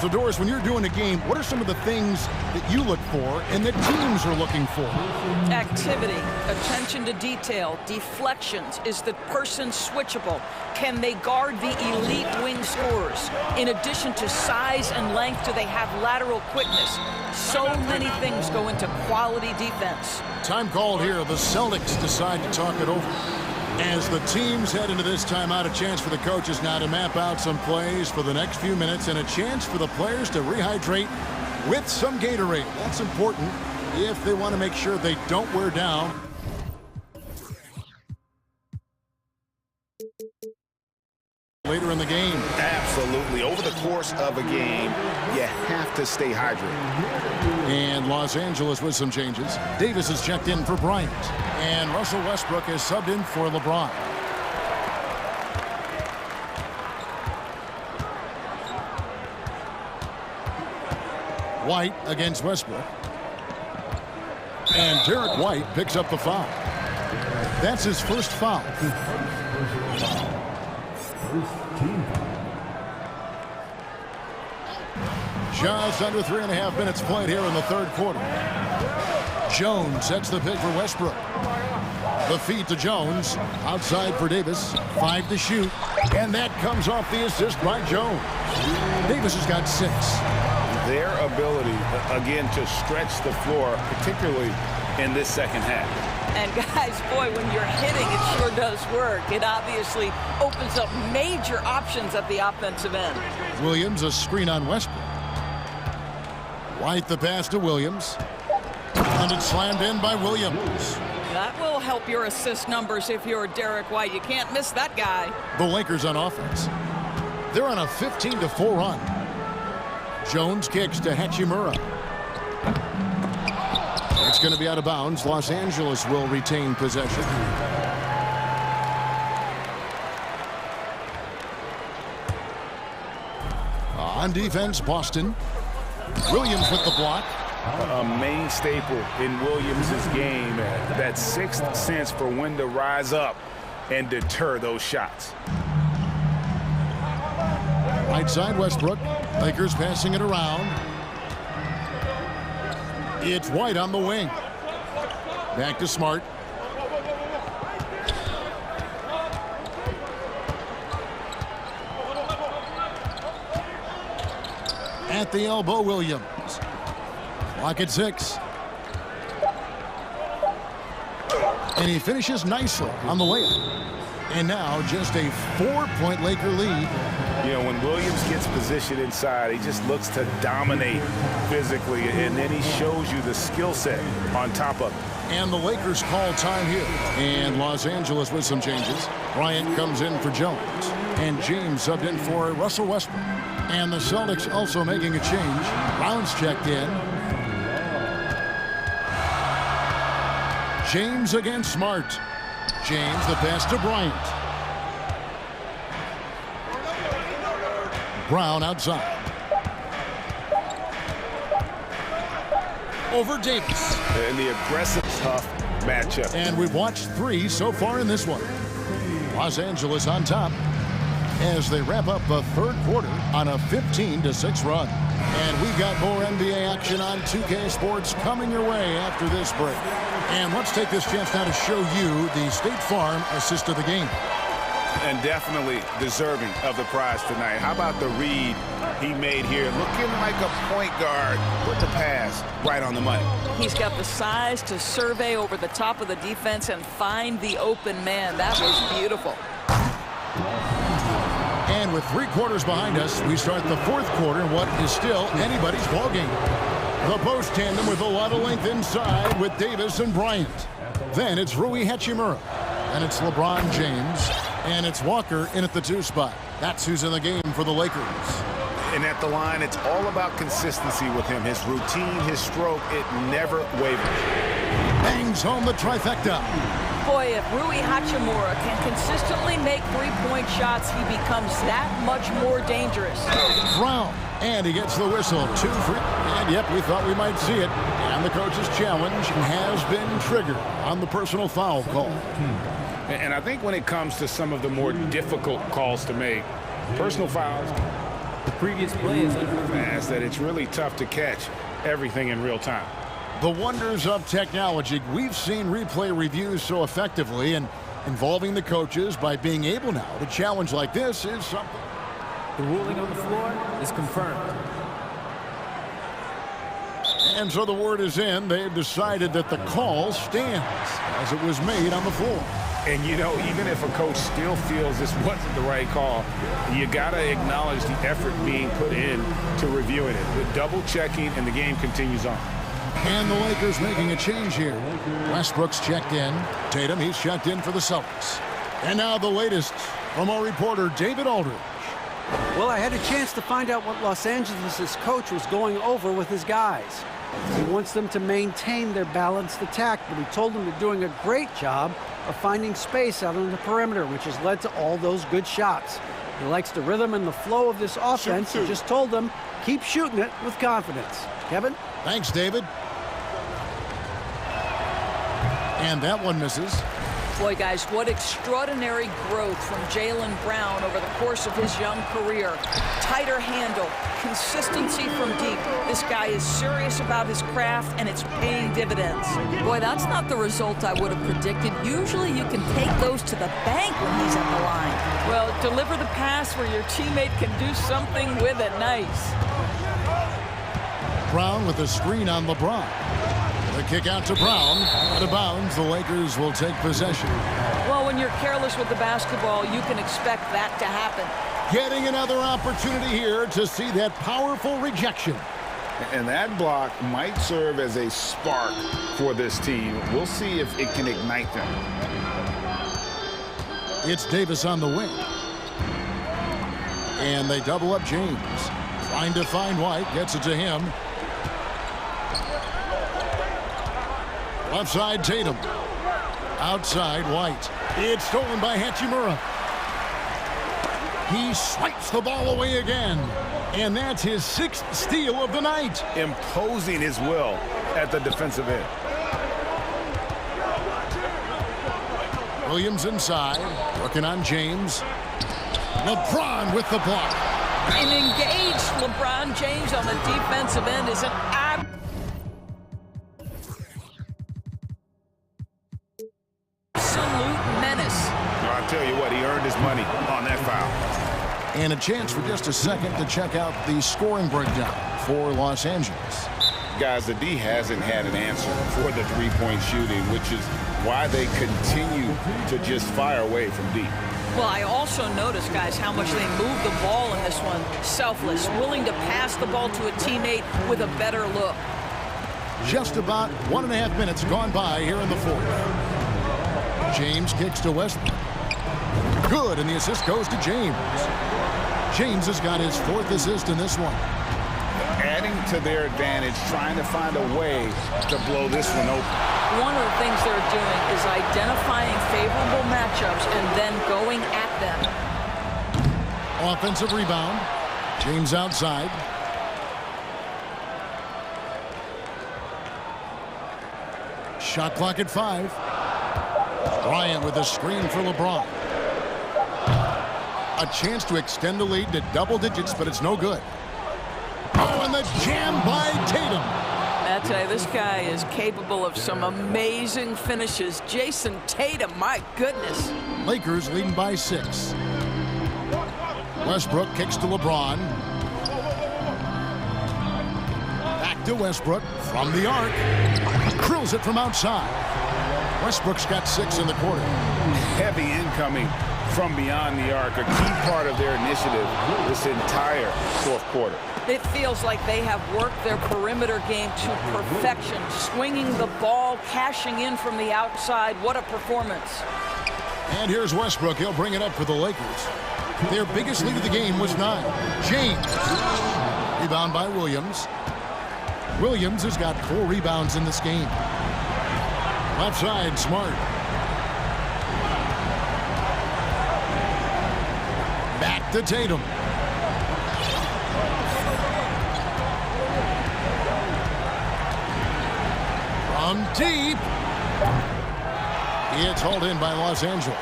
So, Doris, when you're doing a game, what are some of the things that you look for and that teams are looking for? Activity, attention to detail, deflections. Is the person switchable? Can they guard the elite wing scorers? In addition to size and length, do they have lateral quickness? So many things go into quality defense. Time called here. The Celtics decide to talk it over. As the teams head into this timeout, a chance for the coaches now to map out some plays for the next few minutes and a chance for the players to rehydrate with some Gatorade. That's important if they want to make sure they don't wear down. Later in the game. Absolutely. Over the course of a game, you have to stay hydrated. And Los Angeles with some changes. Davis is checked in for Bryant. And Russell Westbrook is subbed in for LeBron. White against Westbrook. And Derek White picks up the foul. That's his first foul. Just under 3.5 minutes played here in the third quarter. Jones sets the pick for Westbrook. The feed to Jones. Outside for Davis. 5 to shoot. And that comes off the assist by Jones. Davis has got 6. Their ability, again, to stretch the floor, particularly in this second half. And guys, boy, when you're hitting, it sure does work. It obviously opens up major options at the offensive end. Williams, a screen on Westbrook. White the pass to Williams. And it's slammed in by Williams. That will help your assist numbers if you're Derek White. You can't miss that guy. The Lakers on offense. They're on a 15-4 run. Jones kicks to Hachimura. It's going to be out of bounds. Los Angeles will retain possession. On defense, Boston. Williams with the block. A main staple in Williams' game, that sixth sense for when to rise up and deter those shots. Right side, Westbrook. Lakers passing it around. It's White on the wing. Back to Smart. At the elbow, Williams. Clock at 6. And he finishes nicely on the layup. And now just a 4-point Laker lead. You know, when Williams gets positioned inside, he just looks to dominate physically, and then he shows you the skill set on top of it. And the Lakers call time here. And Los Angeles with some changes. Bryant comes in for Jones. And James subbed in for Russell Westbrook. And the Celtics also making a change. Brown's checked in. James against Smart. James the pass to Bryant. Brown outside. Over Davis. And the aggressive, tough matchup. And we've watched 3 so far in this one. Los Angeles on top as they wrap up the third quarter on a 15-6 run. And we've got more NBA action on 2K Sports coming your way after this break. And let's take this chance now to show you the State Farm assist of the game. And definitely deserving of the prize tonight. How about the read he made here? Looking like a point guard. Put the pass right on the money. He's got the size to survey over the top of the defense and find the open man. That was beautiful. And with 3 quarters behind us, we start the fourth quarter in what is still anybody's ballgame. The post tandem with a lot of length inside with Davis and Bryant. Then it's Rui Hachimura. And it's LeBron James. And it's Walker in at the 2 spot. That's who's in the game for the Lakers. And at the line, it's all about consistency with him. His routine, his stroke, it never wavers. Bangs home the trifecta. Boy, if Rui Hachimura can consistently make 3-point shots, he becomes that much more dangerous. Brown. And he gets the whistle. 2 free. And yep, we thought we might see it. And the coach's challenge has been triggered on the personal foul call. And I think when it comes to some of the more difficult calls to make, personal fouls, the previous play is fast that it's really tough to catch everything in real time. The wonders of technology. We've seen replay reviews so effectively, and involving the coaches by being able now to challenge like this is something. The ruling on the floor is confirmed. And so the word is in. They've decided that the call stands as it was made on the floor. And, you know, even if a coach still feels this wasn't the right call, you got to acknowledge the effort being put in to reviewing it. The double checking, and the game continues on. And the Lakers making a change here. Westbrook's checked in. Tatum, he's checked in for the Celtics. And now the latest from our reporter, David Aldridge. Well, I had a chance to find out what Los Angeles' coach was going over with his guys. He wants them to maintain their balanced attack, but he told them they're doing a great job of finding space out on the perimeter, which has led to all those good shots. He likes the rhythm and the flow of this offense. He just told them, keep shooting it with confidence. Kevin? Thanks, David. And that one misses. Boy, guys, what extraordinary growth from Jaylen Brown over the course of his young career. Tighter handle, consistency from deep. This guy is serious about his craft, and it's paying dividends. Boy, that's not the result I would have predicted. Usually you can take those to the bank when he's at the line. Well, deliver the pass where your teammate can do something with it. Nice. Brown with a screen on LeBron. The kick out to Brown. Out of bounds, the Lakers will take possession. Well, when you're careless with the basketball, you can expect that to happen. Getting another opportunity here to see that powerful rejection. And that block might serve as a spark for this team. We'll see if it can ignite them. It's Davis on the wing. And they double up James. Trying to find White. Gets it to him. Left side, Tatum. Outside, White. It's stolen by Hachimura. He swipes the ball away again. And that's his 6th steal of the night. Imposing his will at the defensive end. Williams inside. Working on James. LeBron with the block. An engaged LeBron James on the defensive end is an tell you what, he earned his money on that foul. And a chance for just a second to check out the scoring breakdown for Los Angeles. Guys, the D hasn't had an answer for the three-point shooting, which is why they continue to just fire away from deep. Well, I also noticed, guys, how much they moved the ball in this one. Selfless, willing to pass the ball to a teammate with a better look. Just about 1.5 minutes gone by here in the fourth. James kicks to Westbrook. Good, and the assist goes to James. James has got his 4th assist in this one. Adding to their advantage, trying to find a way to blow this one open. One of the things they're doing is identifying favorable matchups and then going at them. Offensive rebound. James outside. Shot clock at 5. Bryant with a screen for LeBron. A chance to extend the lead to double digits, but it's no good. Oh, and the jam by Tatum. I tell you, this guy is capable of some amazing finishes. Jason Tatum, my goodness. Lakers leading by 6. Westbrook kicks to LeBron. Back to Westbrook from the arc. Drills it from outside. Westbrook's got 6 in the quarter. Heavy incoming from beyond the arc, a key part of their initiative this entire fourth quarter. It feels like they have worked their perimeter game to perfection, swinging the ball, cashing in from the outside. What a performance. And here's Westbrook. He'll bring it up for the Lakers. Their biggest lead of the game was 9. James. Rebound by Williams. Williams has got 4 rebounds in this game. Left side, Smart. Back to Tatum. From deep. It's hauled in by Los Angeles.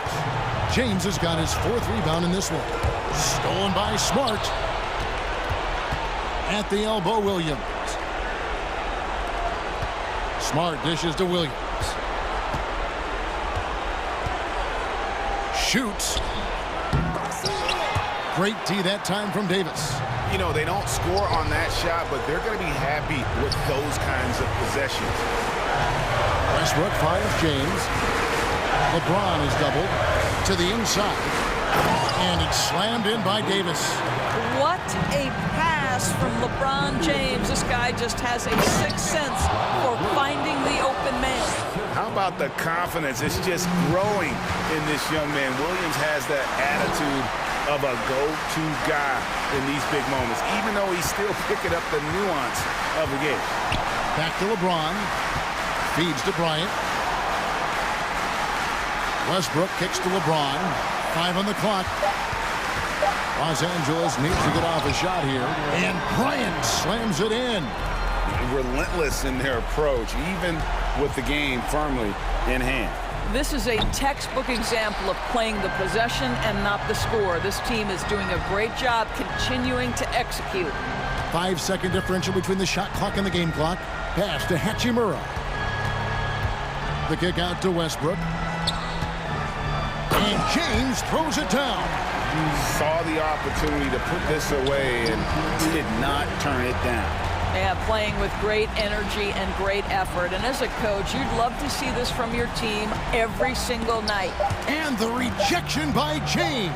James has got his 4th rebound in this one. Stolen by Smart. At the elbow, Williams. Smart dishes to Williams. Shoots. Great D that time from Davis. You know, they don't score on that shot, but they're going to be happy with those kinds of possessions. Westbrook fires James. LeBron is doubled to the inside. And it's slammed in by Davis. What a pass from LeBron James. This guy just has a 6th sense for finding the open man. How about the confidence? It's just growing in this young man. Williams has that attitude of a go-to guy in these big moments, even though he's still picking up the nuance of the game. Back to LeBron. Feeds to Bryant. Westbrook kicks to LeBron. 5 on the clock. Los Angeles needs to get off a shot here. And Bryant slams it in. relentless in their approach, even with the game firmly in hand. This is a textbook example of playing the possession and not the score. This team is doing a great job continuing to execute. 5-second differential between the shot clock and the game clock. Pass to Hachimura. The kick out to Westbrook. And James throws it down. Saw the opportunity to put this away and did not turn it down. Yeah, playing with great energy and great effort. And as a coach, you'd love to see this from your team every single night. And the rejection by James.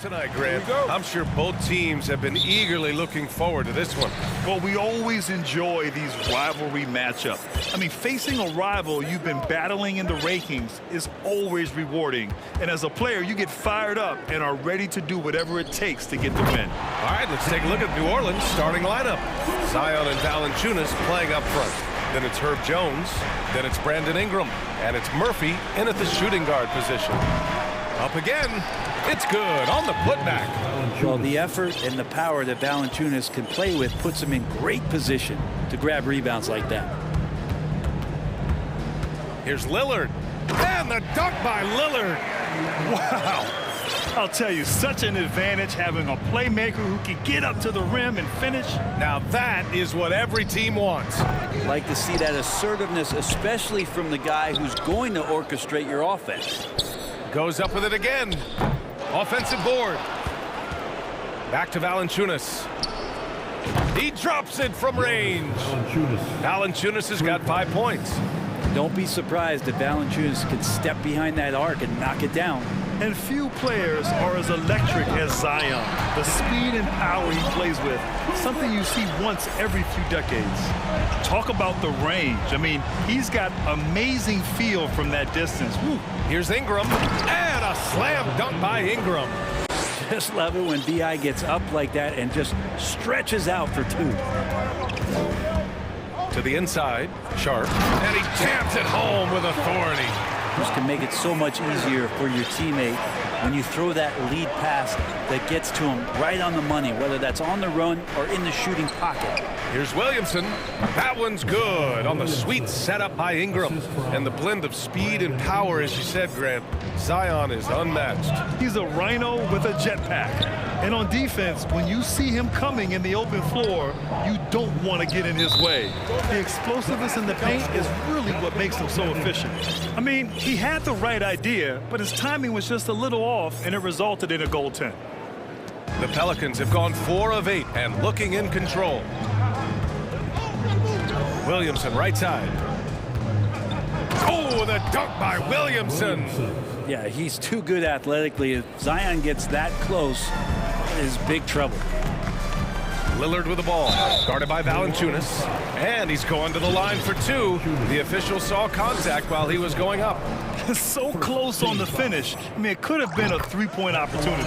Tonight, Grant. I'm sure both teams have been eagerly looking forward to this one. Well, we always enjoy these rivalry matchups. I mean, facing a rival you've been battling in the rankings is always rewarding. And as a player, you get fired up and are ready to do whatever it takes to get the win. All right, let's take a look at New Orleans' starting lineup. Zion and Valanciunas playing up front. Then it's Herb Jones. Then it's Brandon Ingram. And it's Murphy in at the shooting guard position. Up again. It's good on the putback. Well, the effort and the power that Valanciunas can play with puts him in great position to grab rebounds like that. Here's Lillard. And the dunk by Lillard. Wow. I'll tell you, such an advantage having a playmaker who can get up to the rim and finish. Now that is what every team wants. Like to see that assertiveness, especially from the guy who's going to orchestrate your offense. Goes up with it again. Offensive board. Back to Valanciunas. He drops it from range. Valanciunas has got 5 points. Don't be surprised if Valanciunas can step behind that arc and knock it down. And few players are as electric as Zion. The speed and power he plays with, something you see once every few decades. Talk about the range. I mean, he's got amazing feel from that distance. Woo. Here's Ingram, and a slam dunk by Ingram. Just love it when B.I. gets up like that and just stretches out for two. To the inside, Sharp, and he jams it home with authority. This can make it so much easier for your teammate when you throw that lead pass that gets to him right on the money, whether that's on the run or in the shooting pocket. Here's Williamson. That one's good on the sweet setup by Ingram. And the blend of speed and power, as you said, Grant, Zion is unmatched. He's a rhino with a jetpack. And on defense, when you see him coming in the open floor, you don't want to get in his way. The explosiveness in the paint is really what makes him so efficient. I mean, he had the right idea, but his timing was just a little off, and it resulted in a goaltend. The Pelicans have gone 4 of 8 and looking in control. Williamson, right side. Oh, the dunk by Williamson. Yeah, he's too good athletically. If Zion gets that close, it is big trouble. Lillard with the ball, guarded by Valanciunas, and he's going to the line for 2. The official saw contact while he was going up. So close on the finish. I mean, it could have been a three-point opportunity.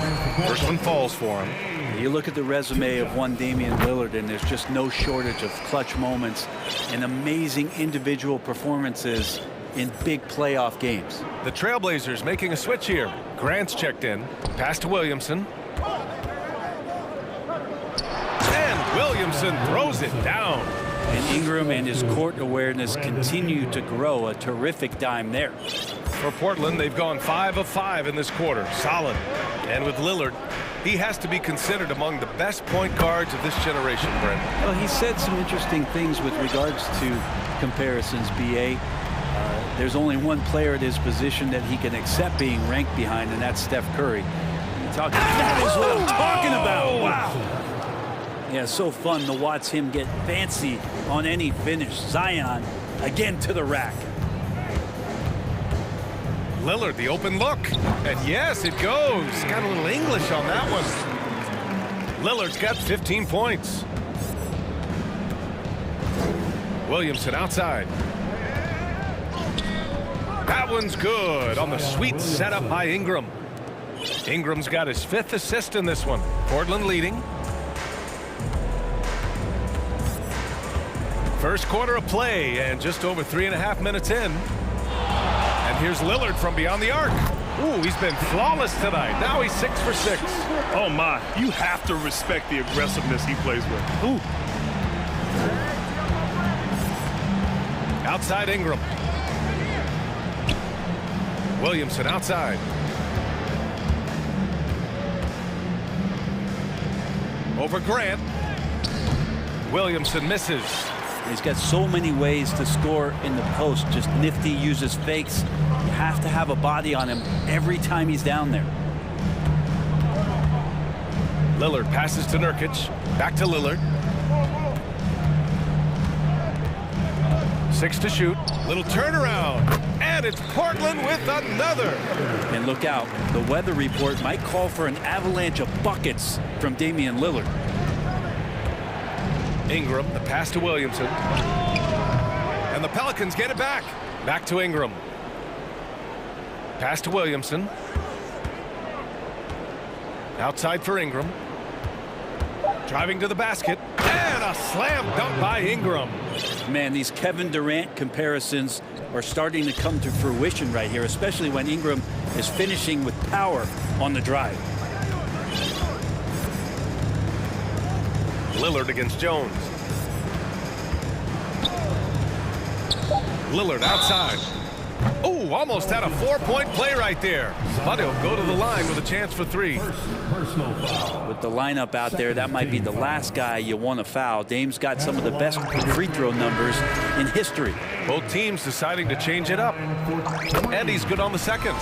First one falls for him. You look at the resume of one Damian Lillard, and there's just no shortage of clutch moments and amazing individual performances in big playoff games. The Trailblazers making a switch here. Grant's checked in. Pass to Williamson. And Williamson throws it down. And Ingram and his court awareness continue to grow. A terrific dime there. For Portland, they've gone 5 of 5 in this quarter. Solid. And with Lillard, he has to be considered among the best point guards of this generation, Brent. Well, he said some interesting things with regards to comparisons, B.A. There's only one player at his position that he can accept being ranked behind, and that's Steph Curry. That is what I'm talking about. Wow. Yeah, so fun to watch him get fancy on any finish. Zion, again to the rack. Lillard, the open look. And yes, it goes. Got a little English on that one. Lillard's got 15 points. Williamson outside. That one's good on the sweet setup by Ingram. Ingram's got his 5th assist in this one. Portland leading. First quarter of play and just over 3.5 minutes in. And here's Lillard from beyond the arc. Ooh, he's been flawless tonight. Now he's 6 for 6. Oh my, you have to respect the aggressiveness he plays with. Ooh. Outside Ingram. Williamson outside. Over Grant. Williamson misses. He's got so many ways to score in the post. Just nifty, uses fakes. You have to have a body on him every time he's down there. Lillard passes to Nurkic. Back to Lillard. 6 to shoot. Little turnaround. And it's Portland with another. And look out, the weather report might call for an avalanche of buckets from Damian Lillard. Ingram, the pass to Williamson. And the Pelicans get it back. Back to Ingram. Pass to Williamson. Outside for Ingram. Driving to the basket. And a slam dunk by Ingram. Man, these Kevin Durant comparisons are starting to come to fruition right here, especially when Ingram is finishing with power on the drive. Lillard against Jones. Lillard outside. Oh, almost had a 4-point play right there. But he'll go to the line with a chance for 3. With the lineup out there, that might be the last guy you want to foul. Dame's got some of the best free throw numbers in history. Both teams deciding to change it up. And he's good on the second.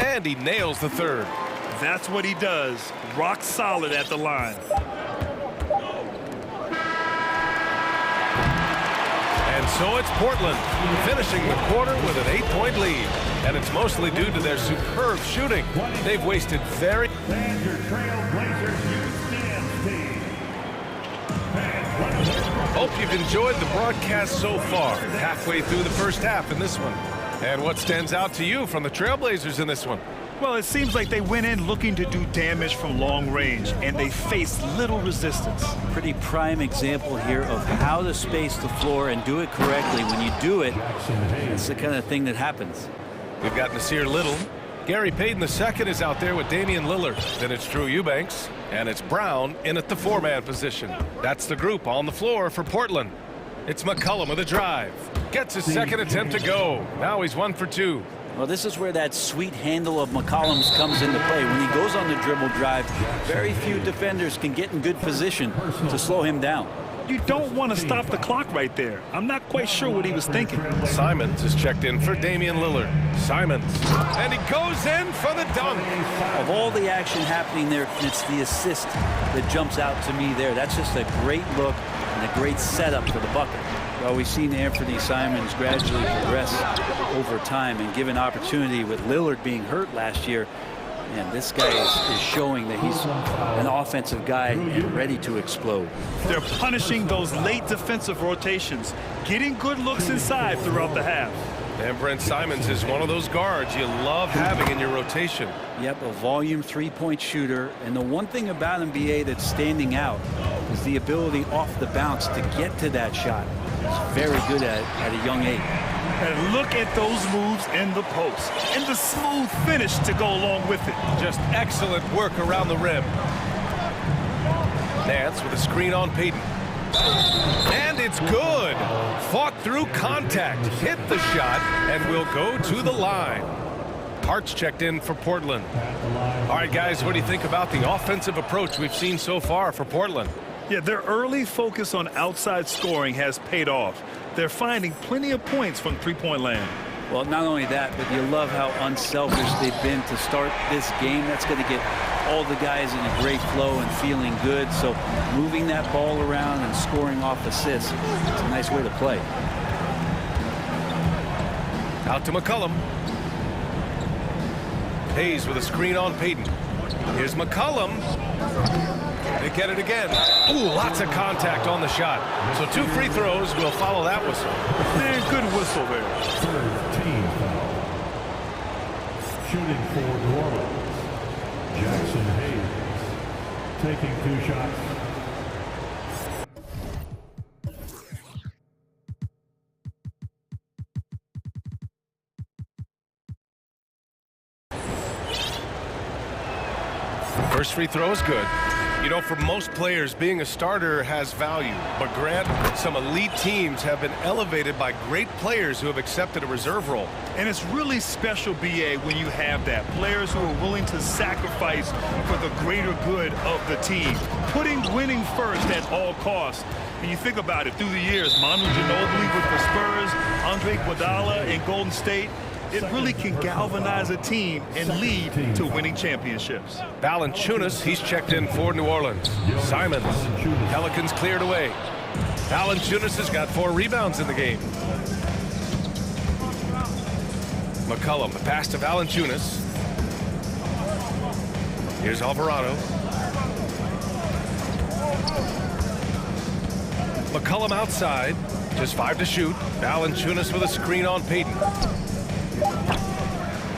And he nails the third. That's what he does. Rock solid at the line. And so it's Portland finishing the quarter with an 8-point lead. And it's mostly due to their superb shooting. They've wasted very... Hope you've enjoyed the broadcast so far. Halfway through the first half in this one. And what stands out to you from the Trailblazers in this one? Well, it seems like they went in looking to do damage from long range, and they faced little resistance. Pretty prime example here of how to space the floor and do it correctly. When you do it, it's the kind of thing that happens. We've got Nasir Little. Gary Payton II is out there with Damian Lillard. Then it's Drew Eubanks. And it's Brown in at the 4-man position. That's the group on the floor for Portland. It's McCollum with a drive. Gets his second attempt to go. Now he's 1 for 2. Well, this is where that sweet handle of McCollum's comes into play. When he goes on the dribble drive, very few defenders can get in good position to slow him down. You don't want to stop the clock right there. I'm not quite sure what he was thinking. Simons is checked in for Damian Lillard. Simons. And he goes in for the dunk. Of all the action happening there, it's the assist that jumps out to me there. That's just a great look and a great setup for the bucket. Well, we've seen Anthony Simons gradually progress over time and given opportunity with Lillard being hurt last year. And this guy is showing that he's an offensive guy and ready to explode. They're punishing those late defensive rotations, getting good looks inside throughout the half. And Brent Simons is one of those guards you love having in your rotation. Yep, a volume 3-point shooter. And the one thing about him, BA, that's standing out is the ability off the bounce to get to that shot. He's very good at a young age. And look at those moves in the post and the smooth finish to go along with it. Just excellent work around the rim. Nance with a screen on Payton. And it's good. Fought through contact, hit the shot, and will go to the line. Hart's checked in for Portland. All right, guys, what do you think about the offensive approach we've seen so far for Portland? Yeah, their early focus on outside scoring has paid off. They're finding plenty of points from three-point land. Well, not only that, but you love how unselfish they've been to start this game. That's going to get all the guys in a great flow and feeling good. So moving that ball around and scoring off assists, it's a nice way to play. Out to McCollum. Hayes with a screen on Payton. Here's McCollum. They get it again. Ooh, lots of contact on the shot. So 2 free throws will follow that whistle. Yeah, good whistle there. Third team foul. Shooting for New Orleans, Jackson Hayes. Taking 2 shots. First free throw is good. You know, for most players, being a starter has value. But Grant, some elite teams have been elevated by great players who have accepted a reserve role. And it's really special, BA, when you have that. Players who are willing to sacrifice for the greater good of the team. Putting winning first at all costs. And you think about it, through the years, Manu Ginobili with the Spurs, Andre Iguodala in Golden State, it really can galvanize a team and lead to winning championships. Valanciunas, he's checked in for New Orleans. Simons, Pelicans cleared away. Valanciunas has got 4 rebounds in the game. McCollum, the pass to Valanciunas. Here's Alvarado. McCollum outside, just 5 to shoot. Valanciunas with a screen on Payton.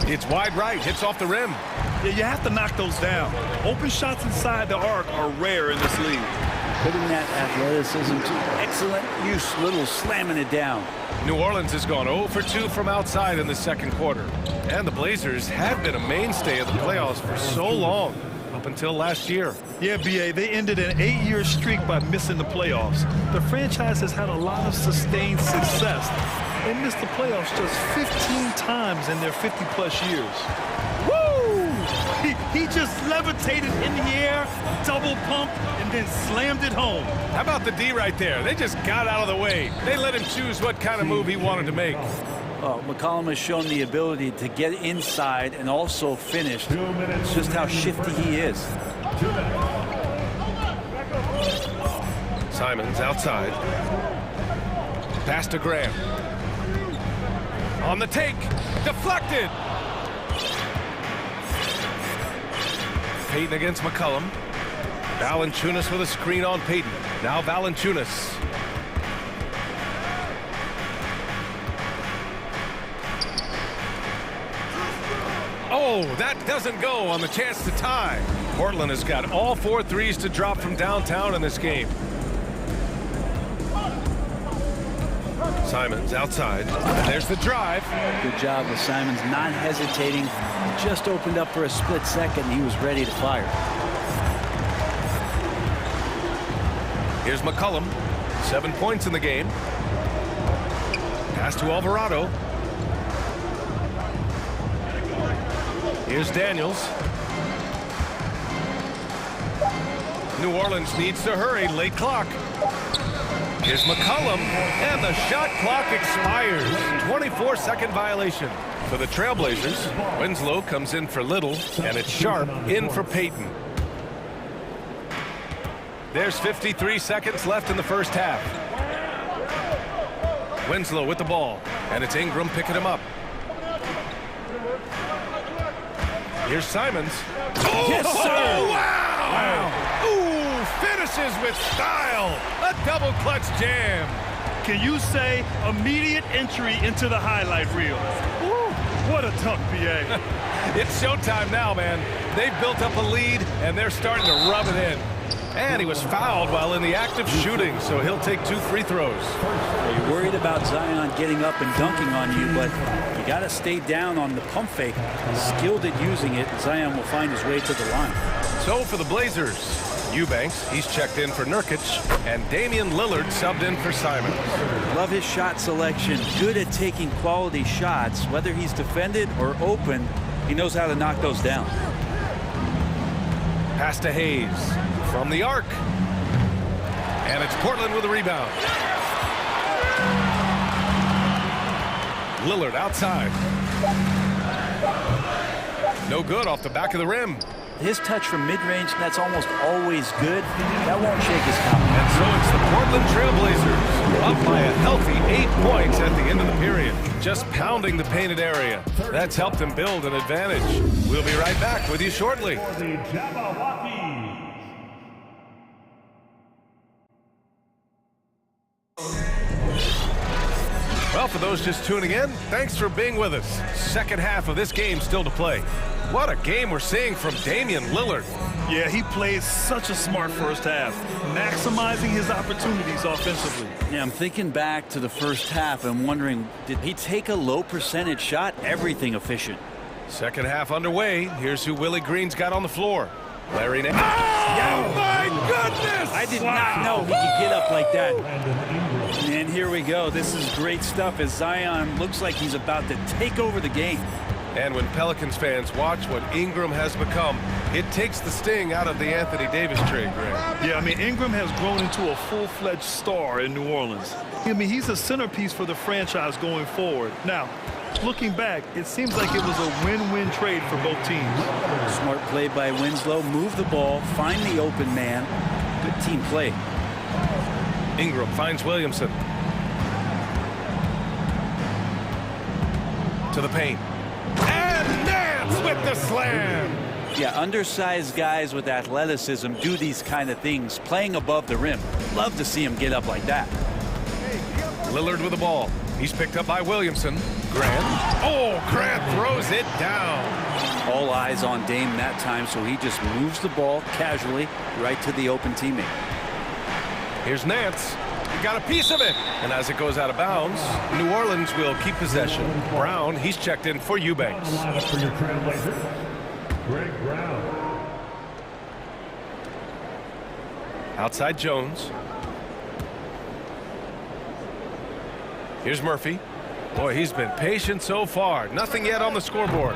It's wide right, hits off the rim. Yeah, you have to knock those down. Open shots inside the arc are rare in this league. Putting that athleticism to excellent use, little slamming it down. New Orleans has gone 0 for 2 from outside in the second quarter. And the Blazers have been a mainstay of the playoffs for so long, up until last year. Yeah, B.A., they ended an 8-year streak by missing the playoffs. The franchise has had a lot of sustained success. They missed the playoffs just 15 times in their 50-plus years. Woo! He just levitated in the air, double pumped, and then slammed it home. How about the D right there? They just got out of the way. They let him choose what kind of move he wanted to make. Oh, McCollum has shown the ability to get inside and also finish. It's just how shifty he is. Simons outside. Pass to Graham. On the take. Deflected. Payton against McCollum. Valanciunas with a screen on Payton. Now Valanciunas. Oh, that doesn't go on the chance to tie. Portland has got all 4 threes to drop from downtown in this game. Simons outside. And there's the drive. Good job of Simons not hesitating. Just opened up for a split second. He was ready to fire. Here's McCollum. 7 points in the game. Pass to Alvarado. Here's Daniels. New Orleans needs to hurry. Late clock. Here's McCollum, and the shot clock expires. 24-second violation. For the Trailblazers, Winslow comes in for Little, and it's Sharp in for Payton. There's 53 seconds left in the first half. Winslow with the ball, and it's Ingram picking him up. Here's Simons. Oh, yes, sir! Oh, wow! Ooh, finishes with style. A double clutch jam. Can you say immediate entry into the highlight reel? Woo, what a dunk, B.A. It's showtime now, man. They've built up a lead, and they're starting to rub it in. And he was fouled while in the act of shooting, so he'll take 2 free throws. You're worried about Zion getting up and dunking on you, but you got to stay down on the pump fake. He's skilled at using it. Zion will find his way to the line. So for the Blazers, Eubanks, he's checked in for Nurkic, and Damian Lillard subbed in for Simons. Love his shot selection. Good at taking quality shots. Whether he's defended or open, he knows how to knock those down. Pass to Hayes from the arc. And it's Portland with a rebound. Lillard outside. No good off the back of the rim. His touch from mid-range, that's almost always good. That won't shake his confidence. And so it's the Portland Trailblazers up by a healthy 8 points at the end of the period. Just pounding the painted area. That's helped them build an advantage. We'll be right back with you shortly. Well, for those just tuning in, thanks for being with us. Second half of this game still to play. What a game we're seeing from Damian Lillard. Yeah, he played such a smart first half, maximizing his opportunities offensively. Yeah, I'm thinking back to the first half and wondering, did he take a low percentage shot? Everything efficient. Second half underway. Here's who Willie Green's got on the floor. Larry Nance. Oh, my goodness! I did not know he could get up like that. And here we go. This is great stuff as Zion looks like he's about to take over the game. And when Pelicans fans watch what Ingram has become, it takes the sting out of the Anthony Davis trade, Greg. Yeah, I mean, Ingram has grown into a full-fledged star in New Orleans. I mean, he's a centerpiece for the franchise going forward. Now, looking back, it seems like it was a win-win trade for both teams. Smart play by Winslow. Move the ball, find the open man. Good team play. Ingram finds Williamson. To the paint. And Nance with the slam! Yeah, undersized guys with athleticism do these kind of things, playing above the rim. Love to see him get up like that. Lillard with the ball. He's picked up by Williamson. Grant. Oh, Grant throws it down. All eyes on Dame that time, so he just moves the ball casually right to the open teammate. Here's Nance. He got a piece of it. And as it goes out of bounds, New Orleans will keep possession. Brown, he's checked in for Eubanks. For your trailblazer, Greg Brown. Outside Jones. Here's Murphy. Boy, he's been patient so far. Nothing yet on the scoreboard.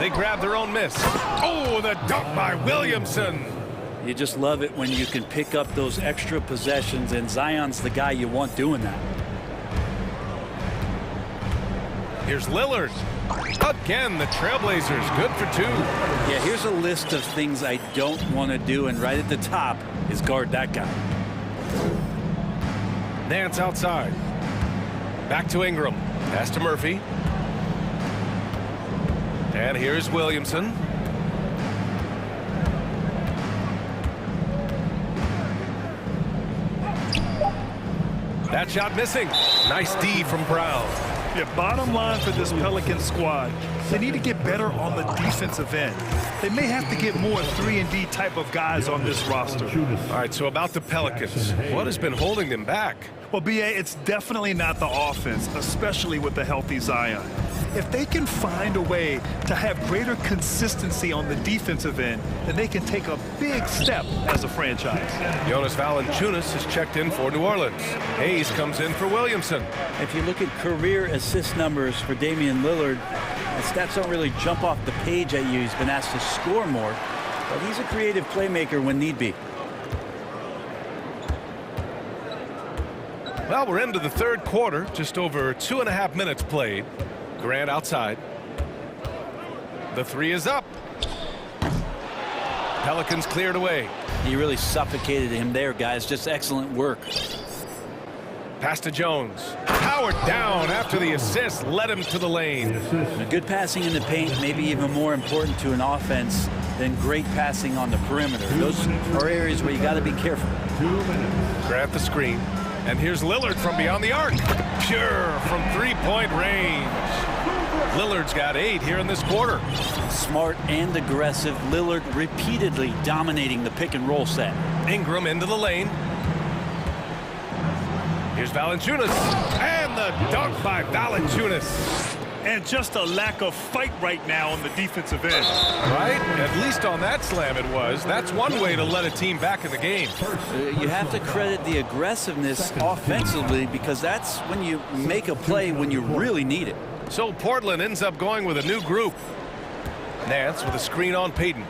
They grab their own miss. Oh, the dunk by Williamson. You just love it when you can pick up those extra possessions, and Zion's the guy you want doing that. Here's Lillard. Again, the Trailblazers, good for two. Yeah, here's a list of things I don't want to do, and right at the top is guard that guy. Nance outside. Back to Ingram. Pass to Murphy. And here's Williamson. That shot missing. Nice D from Brown. Yeah, bottom line for this Pelican squad, they need to get better on the defensive end. They may have to get more 3-and-D type of guys on this roster. All right, so about the Pelicans, what has been holding them back? Well, B.A., it's definitely not the offense, especially with the healthy Zion. If they can find a way to have greater consistency on the defensive end, then they can take a big step as a franchise. Jonas Valanciunas has checked in for New Orleans. Hayes comes in for Williamson. If you look at career assist numbers for Damian Lillard, the stats don't really jump off the page at you. He's been asked to score more, but he's a creative playmaker when need be. Well, we're into the third quarter, just over 2.5 minutes played. Grant outside. The three is up. Pelicans cleared away. He really suffocated him there, guys. Just excellent work. Pass to Jones. Powered down after the assist led him to the lane. Good passing in the paint, maybe even more important to an offense than great passing on the perimeter. Those are areas where you got to be careful. Grant the screen. And here's Lillard from beyond the arc. Pure from three-point range. Lillard's got 8 here in this quarter. Smart and aggressive. Lillard repeatedly dominating the pick-and-roll set. Ingram into the lane. Here's Valanciunas. And the dunk by Valanciunas. And just a lack of fight right now on the defensive end. Right? At least on that slam it was. That's one way to let a team back in the game. You have to credit the aggressiveness offensively, because that's when you make a play when you really need it. So Portland ends up going with a new group. Nance with a screen on Payton.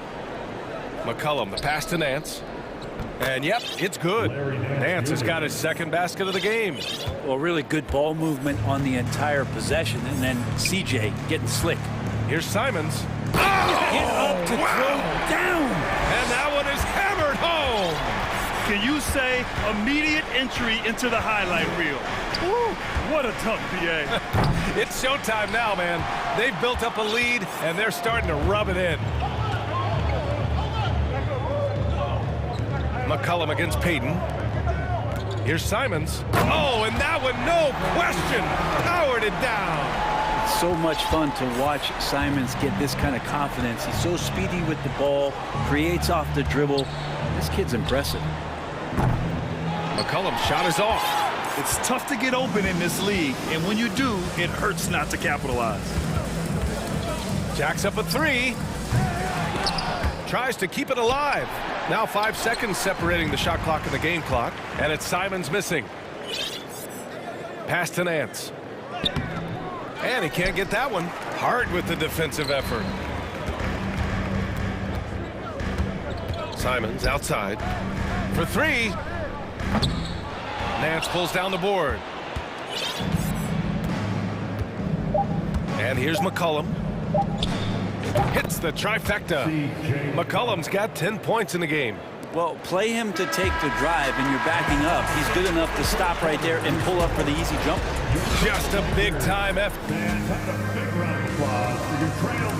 McCollum, the pass to Nance. And yep, it's good. Nance has got his second basket of the game. Well, really good ball movement on the entire possession, and then CJ getting slick. Here's Simons. Oh, get up to throw down. And that one is hammered home. Can you say immediate entry into the highlight reel? Woo, what a dunk, B.A. It's showtime now, man. They've built up a lead, and they're starting to rub it in. McCollum against Payton. Here's Simons. Oh, and that one, no question, powered it down. It's so much fun to watch Simons get this kind of confidence. He's so speedy with the ball, creates off the dribble. This kid's impressive. McCollum's shot is off. It's tough to get open in this league, and when you do, it hurts not to capitalize. Jacks up a 3. Tries to keep it alive. Now 5 seconds separating the shot clock and the game clock, and it's Simons missing. Pass to Nance. And he can't get that one. Hard with the defensive effort. Simons outside for 3. Nance pulls down the board. And here's McCollum. Hits the trifecta. McCollum's got 10 points in the game. Well, play him to take the drive, and you're backing up. He's good enough to stop right there and pull up for the easy jump. Just a big-time effort.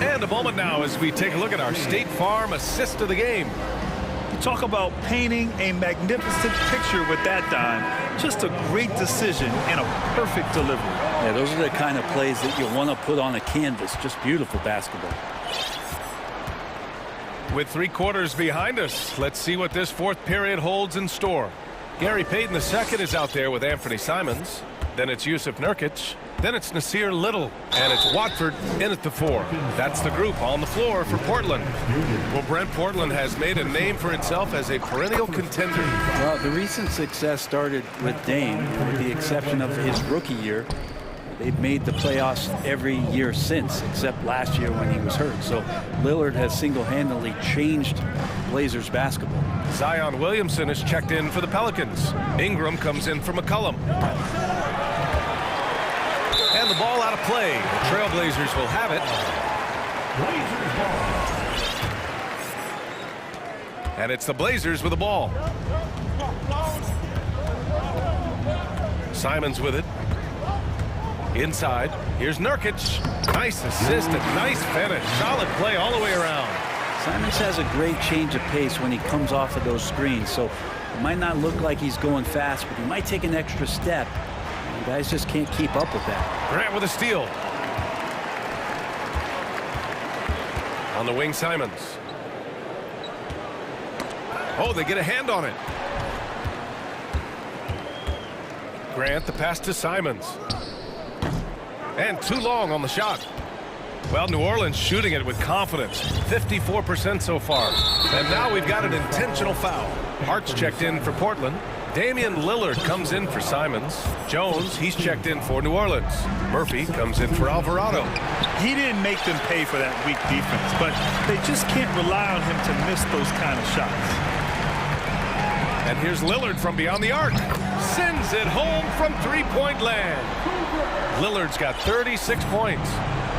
And a moment now as we take a look at our State Farm assist of the game. Talk about painting a magnificent picture with that dime. Just a great decision and a perfect delivery. Yeah, those are the kind of plays that you want to put on a canvas. Just beautiful basketball. With 3 quarters behind us, let's see what this fourth period holds in store. Gary Payton II is out there with Anthony Simons. Then it's Yusuf Nurkic. Then it's Nasir Little. And it's Watford in at the 4. That's the group on the floor for Portland. Well, Brent, Portland has made a name for itself as a perennial contender. Well, the recent success started with Dame, with the exception of his rookie year. They've made the playoffs every year since, except last year when he was hurt. So Lillard has single-handedly changed Blazers basketball. Zion Williamson is checked in for the Pelicans. Ingram comes in for McCollum. And the ball out of play. The Trailblazers will have it. And it's the Blazers with the ball. Simons with it. Inside, here's Nurkic. Nice assist and nice finish. Solid play all the way around. Simons has a great change of pace when he comes off of those screens, so it might not look like he's going fast, but he might take an extra step. And guys just can't keep up with that. Grant with a steal. On the wing, Simons. Oh, they get a hand on it. Grant, the pass to Simons. And too long on the shot. Well, New Orleans shooting it with confidence. 54% so far. And now we've got an intentional foul. Hart's checked in for Portland. Damian Lillard comes in for Simons. Jones, he's checked in for New Orleans. Murphy comes in for Alvarado. He didn't make them pay for that weak defense, but they just can't rely on him to miss those kind of shots. And here's Lillard from beyond the arc. Sends it home from three-point land. Lillard's got 36 points.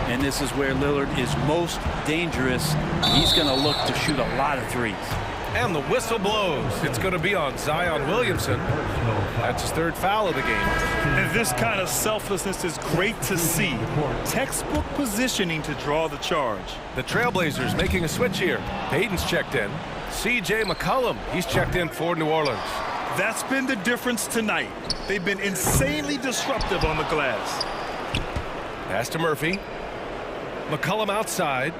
And this is where Lillard is most dangerous. He's going to look to shoot a lot of threes. And the whistle blows. It's going to be on Zion Williamson. That's his 3rd foul of the game. And this kind of selflessness is great to see. Textbook positioning to draw the charge. The Trailblazers making a switch here. Payton's checked in. C.J. McCollum, he's checked in for New Orleans. That's been the difference tonight. They've been insanely disruptive on the glass. Pass to Murphy. McCollum outside.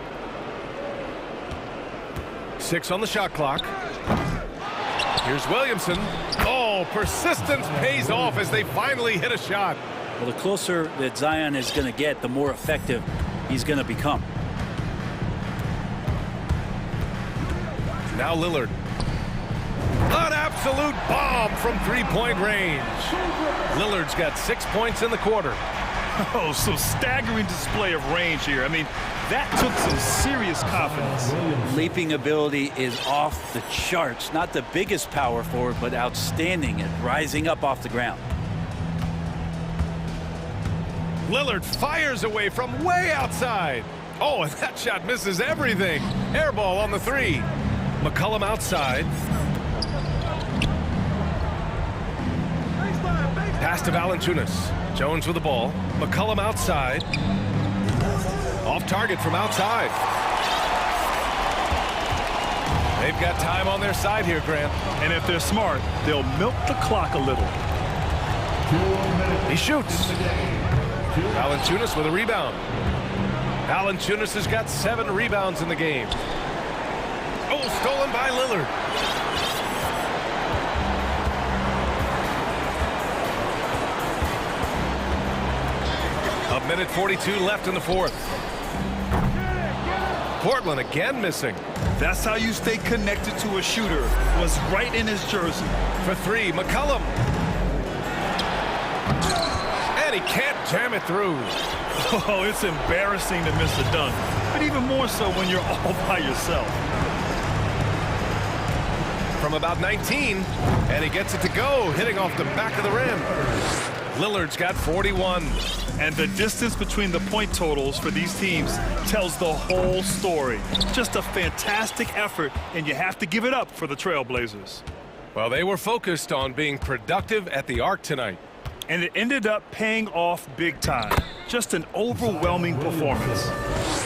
6 on the shot clock. Here's Williamson. Oh, persistence pays off as they finally hit a shot. Well, the closer that Zion is going to get, the more effective he's going to become. Now Lillard. An absolute bomb from three-point range. Lillard's got 6 points in the quarter. Oh, some staggering display of range here. I mean, that took some serious confidence. Leaping ability is off the charts. Not the biggest power forward, but outstanding at rising up off the ground. Lillard fires away from way outside. Oh, and that shot misses everything. Air ball on the 3. McCollum outside. Pass to Valanciunas. Jones with the ball. McCollum outside. Off target from outside. They've got time on their side here, Grant. And if they're smart, they'll milk the clock a little. He shoots. Valanciunas with a rebound. Valanciunas has got 7 rebounds in the game. Oh, stolen by Lillard. A minute 42 left in the 4th. Portland again missing. That's how you stay connected to a shooter. Was right in his jersey. For 3, McCollum. And he can't jam it through. Oh, it's embarrassing to miss a dunk, but even more so when you're all by yourself. From about 19, and he gets it to go, hitting off the back of the rim. Lillard's got 41. And the distance between the point totals for these teams tells the whole story. Just a fantastic effort, and you have to give it up for the Trailblazers. Well, they were focused on being productive at the arc tonight. And it ended up paying off big time. Just an overwhelming performance.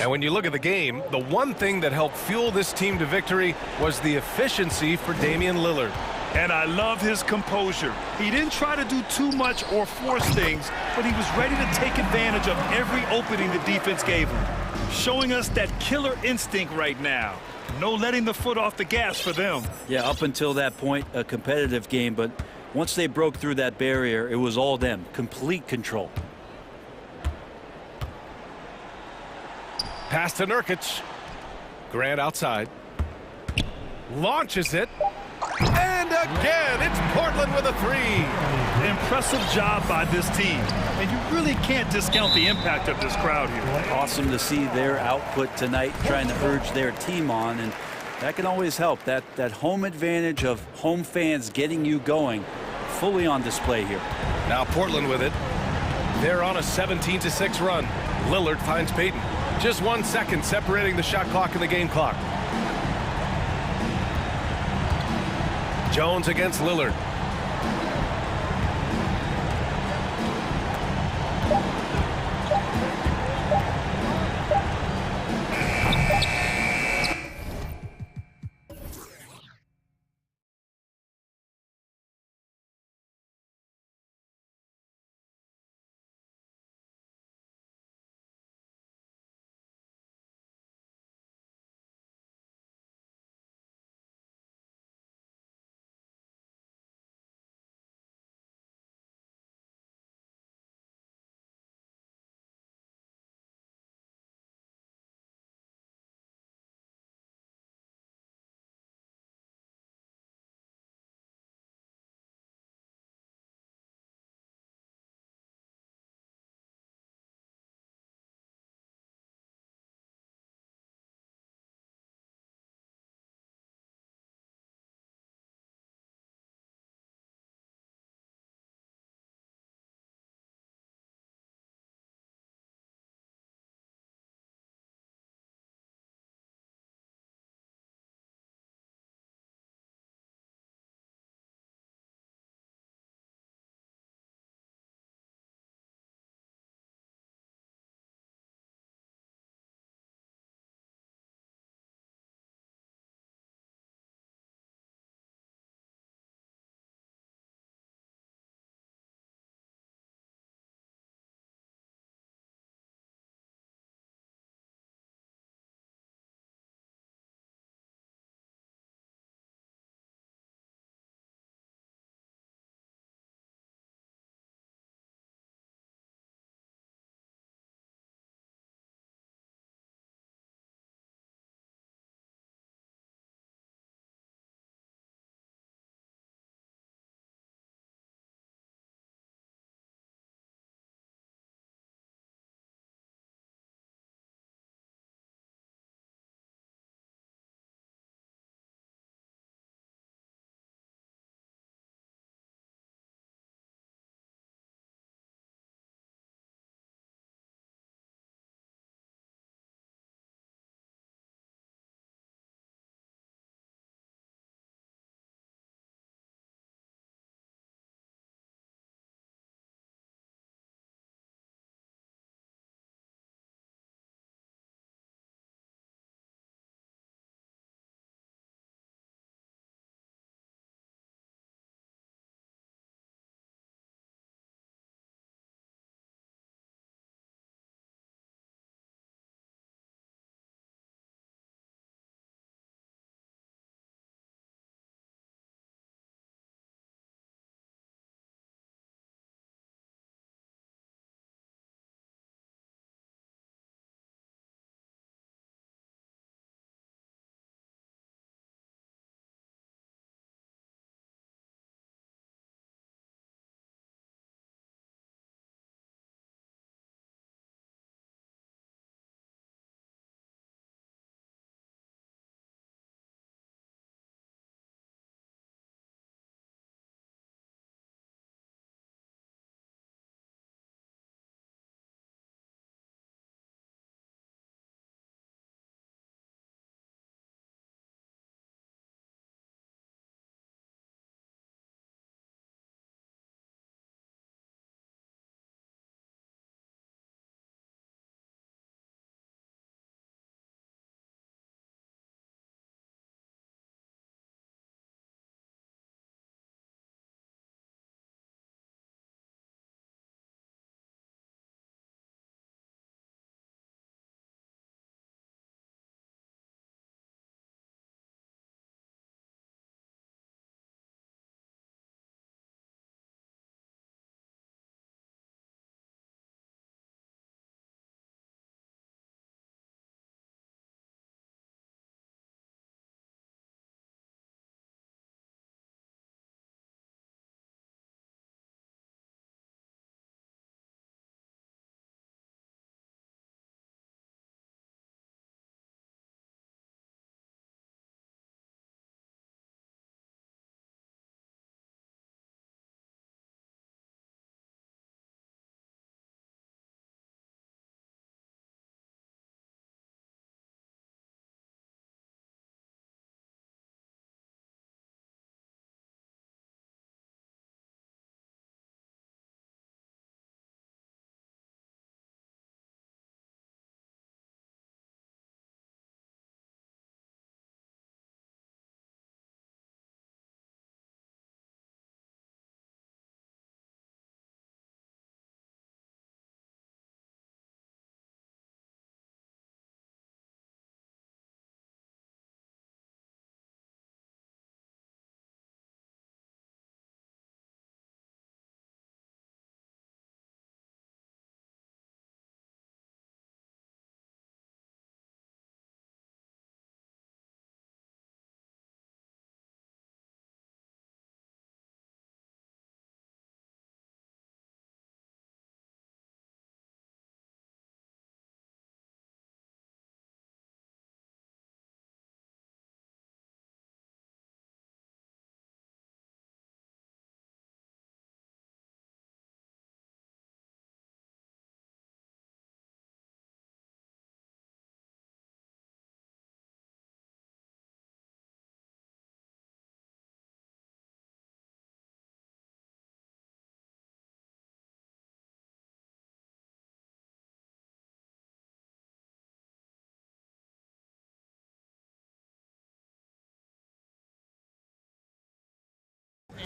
And when you look at the game, the one thing that helped fuel this team to victory was the efficiency for Damian Lillard. And I love his composure. He didn't try to do too much or force things, but he was ready to take advantage of every opening the defense gave him. Showing us that killer instinct right now. No letting the foot off the gas for them. Yeah, up until that point, a competitive game, but once they broke through that barrier, it was all them. Complete control. Pass to Nurkic. Grant outside. Launches it. And again, it's Portland with a three. Impressive job by this team. And you really can't discount the impact of this crowd here. Awesome to see their output tonight, trying to urge their team on, and that can always help. That home advantage of home fans getting you going, fully on display here. Now Portland with it. They're on a 17-6 run. Lillard finds Payton. Just 1 second separating the shot clock and the game clock. Jones against Lillard.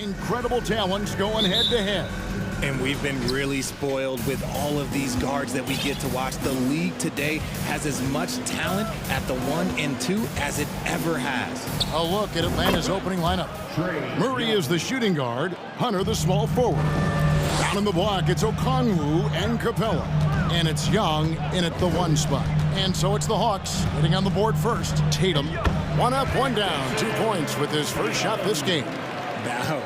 Incredible talents going head-to-head. And we've been really spoiled with all of these guards that we get to watch. The league today has as much talent at the 1 and 2 as it ever has. A look at Atlanta's opening lineup. Murray is the shooting guard, Hunter the small forward. Down in the block, it's Okongwu and Capella. And it's Young in at the 1 spot. And so it's the Hawks hitting on the board first. Tatum, 1 up, 1 down, 2 points with his first shot this game.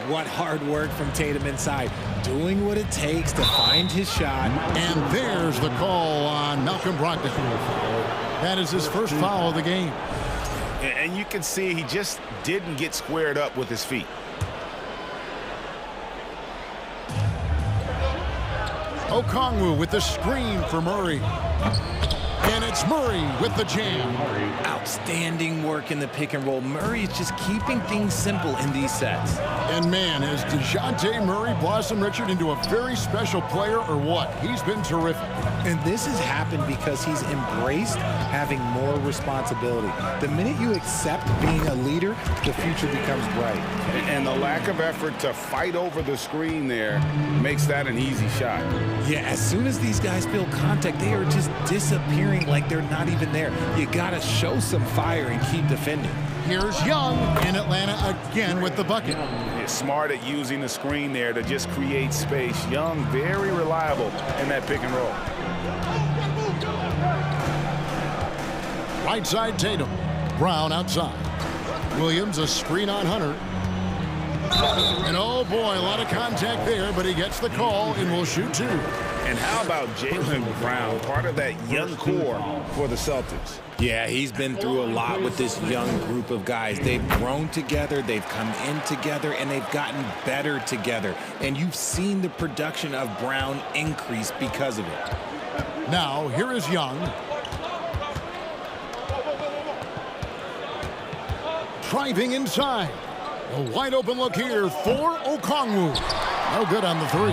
What hard work from Tatum inside, doing what it takes to find his shot. And there's the call on Malcolm Brogdon. That is his first foul of the game. And you can see he just didn't get squared up with his feet. Okongwu with the screen for Murray. And it's Murray with the jam. Outstanding work in the pick and roll. Murray is just keeping things simple in these sets. And man, has DeJounte Murray blossomed Richard into a very special player or what? He's been terrific. And this has happened because he's embraced having more responsibility. The minute you accept being a leader, the future becomes bright. And the lack of effort to fight over the screen there makes that an easy shot. Yeah, as soon as these guys feel contact, they are just disappearing like they're not even there. You gotta show some fire and keep defending. Here's Young in Atlanta again with the bucket. He's smart at using the screen there to just create space. Young, very reliable in that pick and roll. Right side Tatum. Brown outside. Williams a screen on Hunter. And oh boy, a lot of contact there, but he gets the call and will shoot 2. And how about Jaylen Brown, part of that young core for the Celtics? Yeah, he's been through a lot with this young group of guys. They've grown together, they've come in together, and they've gotten better together. And you've seen the production of Brown increase because of it. Now, here is Young. Driving inside. A wide open look here for Okongwu. No good on the 3.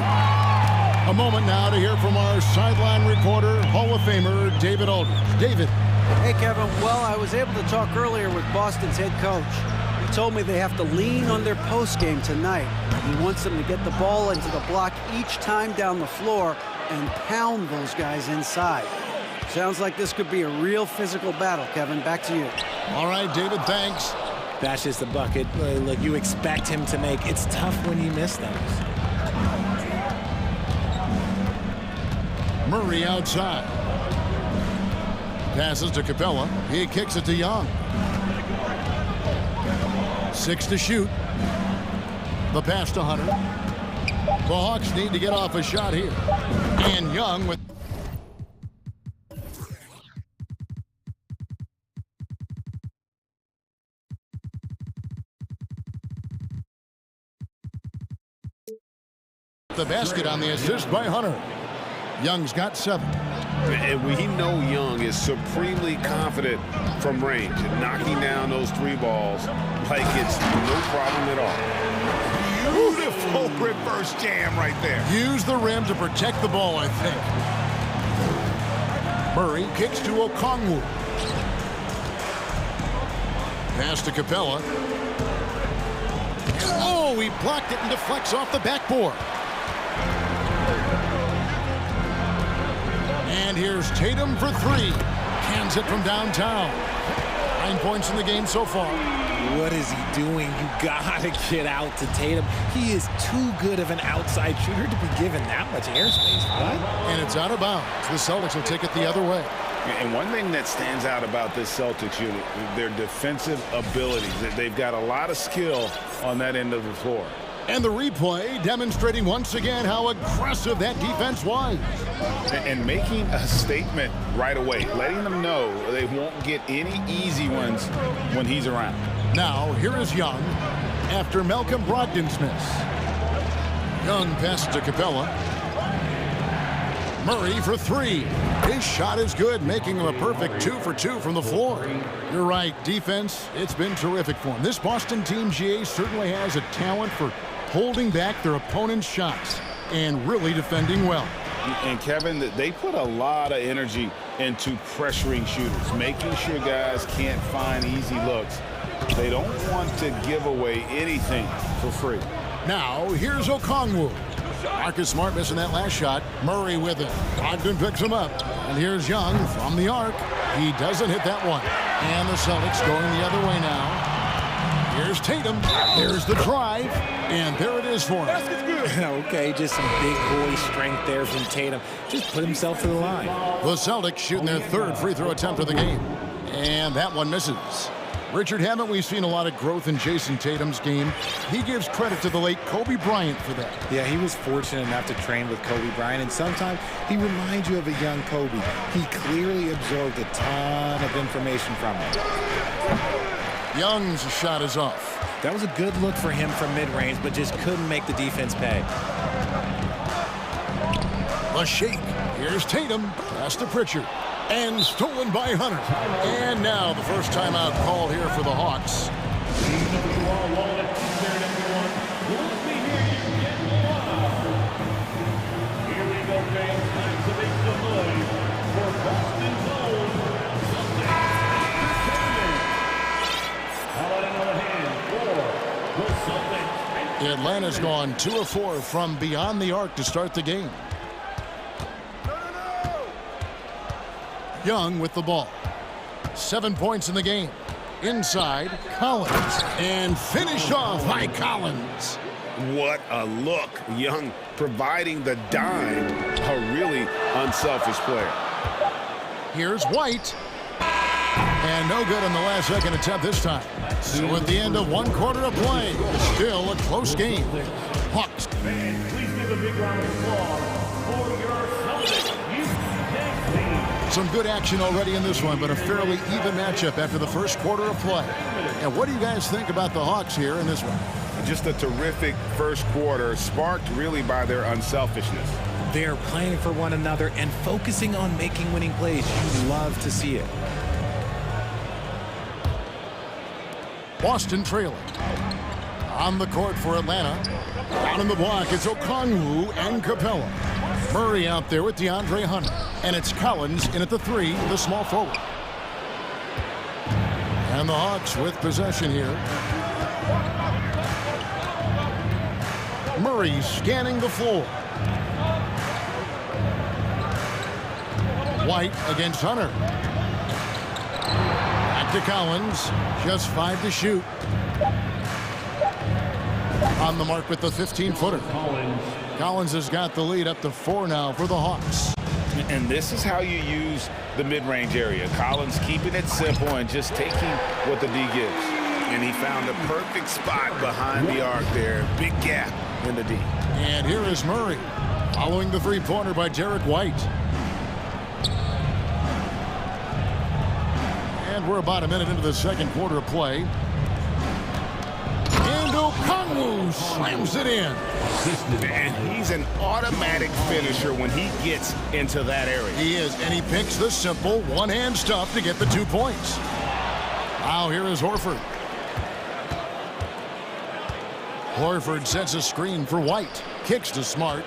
A moment now to hear from our sideline reporter, Hall of Famer, David Aldridge. David. Hey, Kevin. Well, I was able to talk earlier with Boston's head coach. He told me they have to lean on their post game tonight. He wants them to get the ball into the block each time down the floor and pound those guys inside. Sounds like this could be a real physical battle, Kevin. Back to you. All right, David, thanks. That's just a bucket like you expect him to make. It's tough when you miss those. Murray outside. Passes to Capella. He kicks it to Young. 6 to shoot. The pass to Hunter. The Hawks need to get off a shot here. And Young with... the basket on the assist by Hunter. Young's got 7. And we know Young is supremely confident from range, knocking down those 3 balls like it's no problem at all. Beautiful reverse jam right there. Use the rim to protect the ball, I think. Murray kicks to Okongwu. Pass to Capella. Oh, he blocked it and deflects off the backboard. And here's Tatum for 3. Cans it from downtown. 9 points in the game so far. What is he doing? You gotta get out to Tatum. He is too good of an outside shooter to be given that much airspace. What? And it's out of bounds. The Celtics will take it the other way. And one thing that stands out about this Celtics unit, their defensive abilities. They've got a lot of skill on that end of the floor. And the replay demonstrating once again how aggressive that defense was. And making a statement right away, letting them know they won't get any easy ones when he's around. Now, here is Young after Malcolm Brogdon's miss. Young passes to Capella. Murray for 3. His shot is good, making him a perfect 2 for 2 from the floor. You're right, defense, it's been terrific for him. This Boston team, GA, certainly has a talent for holding back their opponent's shots and really defending well. And Kevin, they put a lot of energy into pressuring shooters, making sure guys can't find easy looks. They don't want to give away anything for free. Now, here's Okongwu. Marcus Smart missing that last shot. Murray with it. Ogden picks him up. And here's Young from the arc. He doesn't hit that one. And the Celtics going the other way now. Here's Tatum. There's the drive. And there it is for him. Okay, just some big boy strength there from Tatum. Just put himself to the line. The Celtics shooting their third free throw attempt of the game. And that one misses. Richard, haven't we seen a lot of growth in Jason Tatum's game? He gives credit to the late Kobe Bryant for that. Yeah, he was fortunate enough to train with Kobe Bryant, and sometimes he reminds you of a young Kobe. He clearly absorbed a ton of information from him. Young's shot is off. That was a good look for him from mid-range, but just couldn't make the defense pay. The shake. Here's Tatum. Pass to Pritchard. And stolen by Hunter. And now the first timeout called here for the Hawks. Atlanta's gone 2 of 4 from beyond the arc to start the game. Young with the ball. 7 points in the game. Inside, Collins. And finished off by Collins. What a look. Young providing the dime. A really unselfish player. Here's White. And no good on the last second attempt this time. So at the end of 1 quarter of play, still a close game. Hawks. Please give a big round of applause for your Celtics. Some good action already in this one, but a fairly even matchup after the first quarter of play. And what do you guys think about the Hawks here in this one? Just a terrific first quarter, sparked really by their unselfishness. They're playing for one another and focusing on making winning plays. You love to see it. Boston trailing. On the court for Atlanta. Down in the block, it's Okongwu and Capella. Murray out there with DeAndre Hunter. And it's Collins in at the 3, the small forward. And the Hawks with possession here. Murray scanning the floor. White against Hunter. Back to Collins. Just 5 to shoot. On the mark with the 15-footer. Collins has got the lead up to 4 now for the Hawks. And this is how you use the mid-range area. Collins keeping it simple and just taking what the D gives. And he found the perfect spot behind the arc there. Big gap in the D. And here is Murray following the three-pointer by Derek White. And we're about a minute into the second quarter of play. And Okongwu slams it in. And he's an automatic finisher when he gets into that area. He is, and he picks the simple one-hand stuff to get the 2 points. Now here is Horford. Horford sets a screen for White. Kicks to Smart.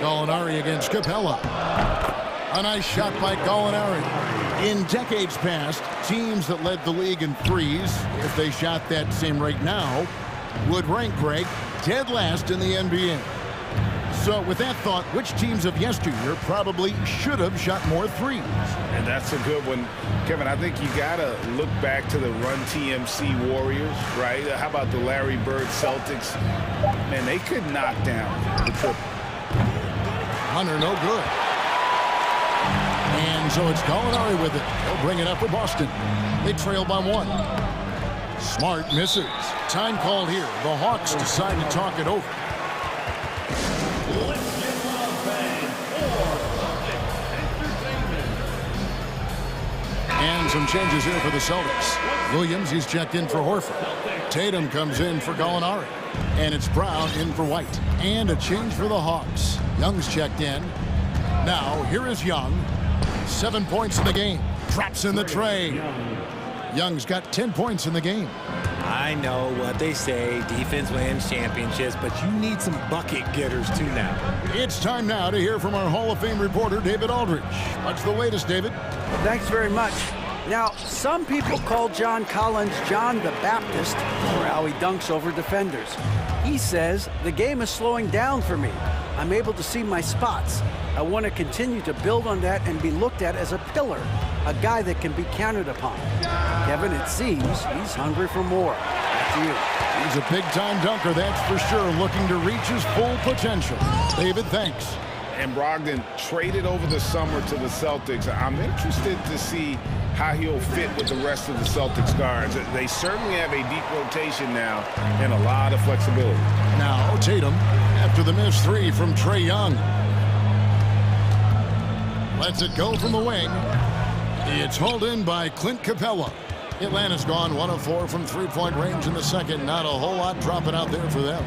Gallinari against Capella. A nice shot by Gallinari. In decades past, teams that led the league in threes, if they shot that same rate now, would rank, Greg, dead last in the NBA. So with that thought, which teams of yesteryear probably should have shot more threes? And that's a good one. Kevin, I think you got to look back to the Run TMC Warriors, right? How about the Larry Bird Celtics? Man, they could knock down the triple. Hunter, no good. And so it's Gallinari with it. They'll bring it up for Boston. They trail by 1. Smart misses. Time called here. The Hawks decide to talk it over. And some changes here for the Celtics. Williams, he's checked in for Horford. Tatum comes in for Gallinari. And it's Brown in for White. And a change for the Hawks. Young's checked in. Now, here is Young. 7 points in the game. Drops in the tray. Young's got 10 points in the game. I know what they say, defense wins championships, but you need some bucket getters too now. It's time now to hear from our Hall of Fame reporter, David Aldridge. What's the latest, David? Thanks very much. Now, some people call John Collins John the Baptist for how he dunks over defenders. He says, the game is slowing down for me. I'm able to see my spots. I want to continue to build on that and be looked at as a pillar, a guy that can be counted upon. Kevin, it seems he's hungry for more. Back to you. He's a big-time dunker, that's for sure, looking to reach his full potential. David, thanks. And Brogdon traded over the summer to the Celtics. I'm interested to see how he'll fit with the rest of the Celtics guards. They certainly have a deep rotation now and a lot of flexibility. Now Tatum, after the missed three from Trae Young. Lets it go from the wing. It's hauled in by Clint Capella. Atlanta's gone 1 of 4 from three-point range in the second. Not a whole lot dropping out there for them.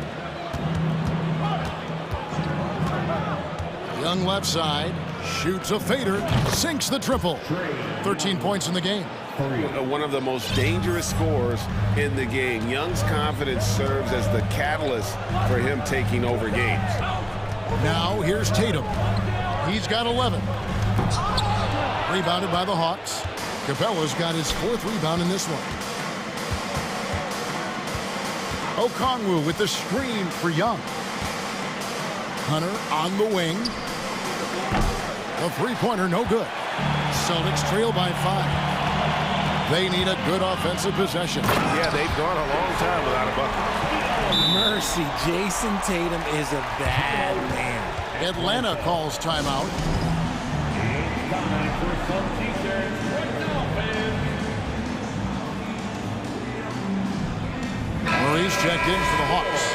Young left side, shoots a fader, sinks the triple. 13 points in the game. One of the most dangerous scorers in the game. Young's confidence serves as the catalyst for him taking over games. Now here's Tatum. He's got 11. Rebounded by the Hawks. Capella's got his 4th rebound in this one. Okongwu with the screen for Young. Hunter on the wing. The three-pointer, no good. Celtics trail by 5. They need a good offensive possession. Yeah, they've gone a long time without a bucket. Mercy, Jason Tatum is a bad man. Atlanta calls timeout. Murray's checked in for the Hawks.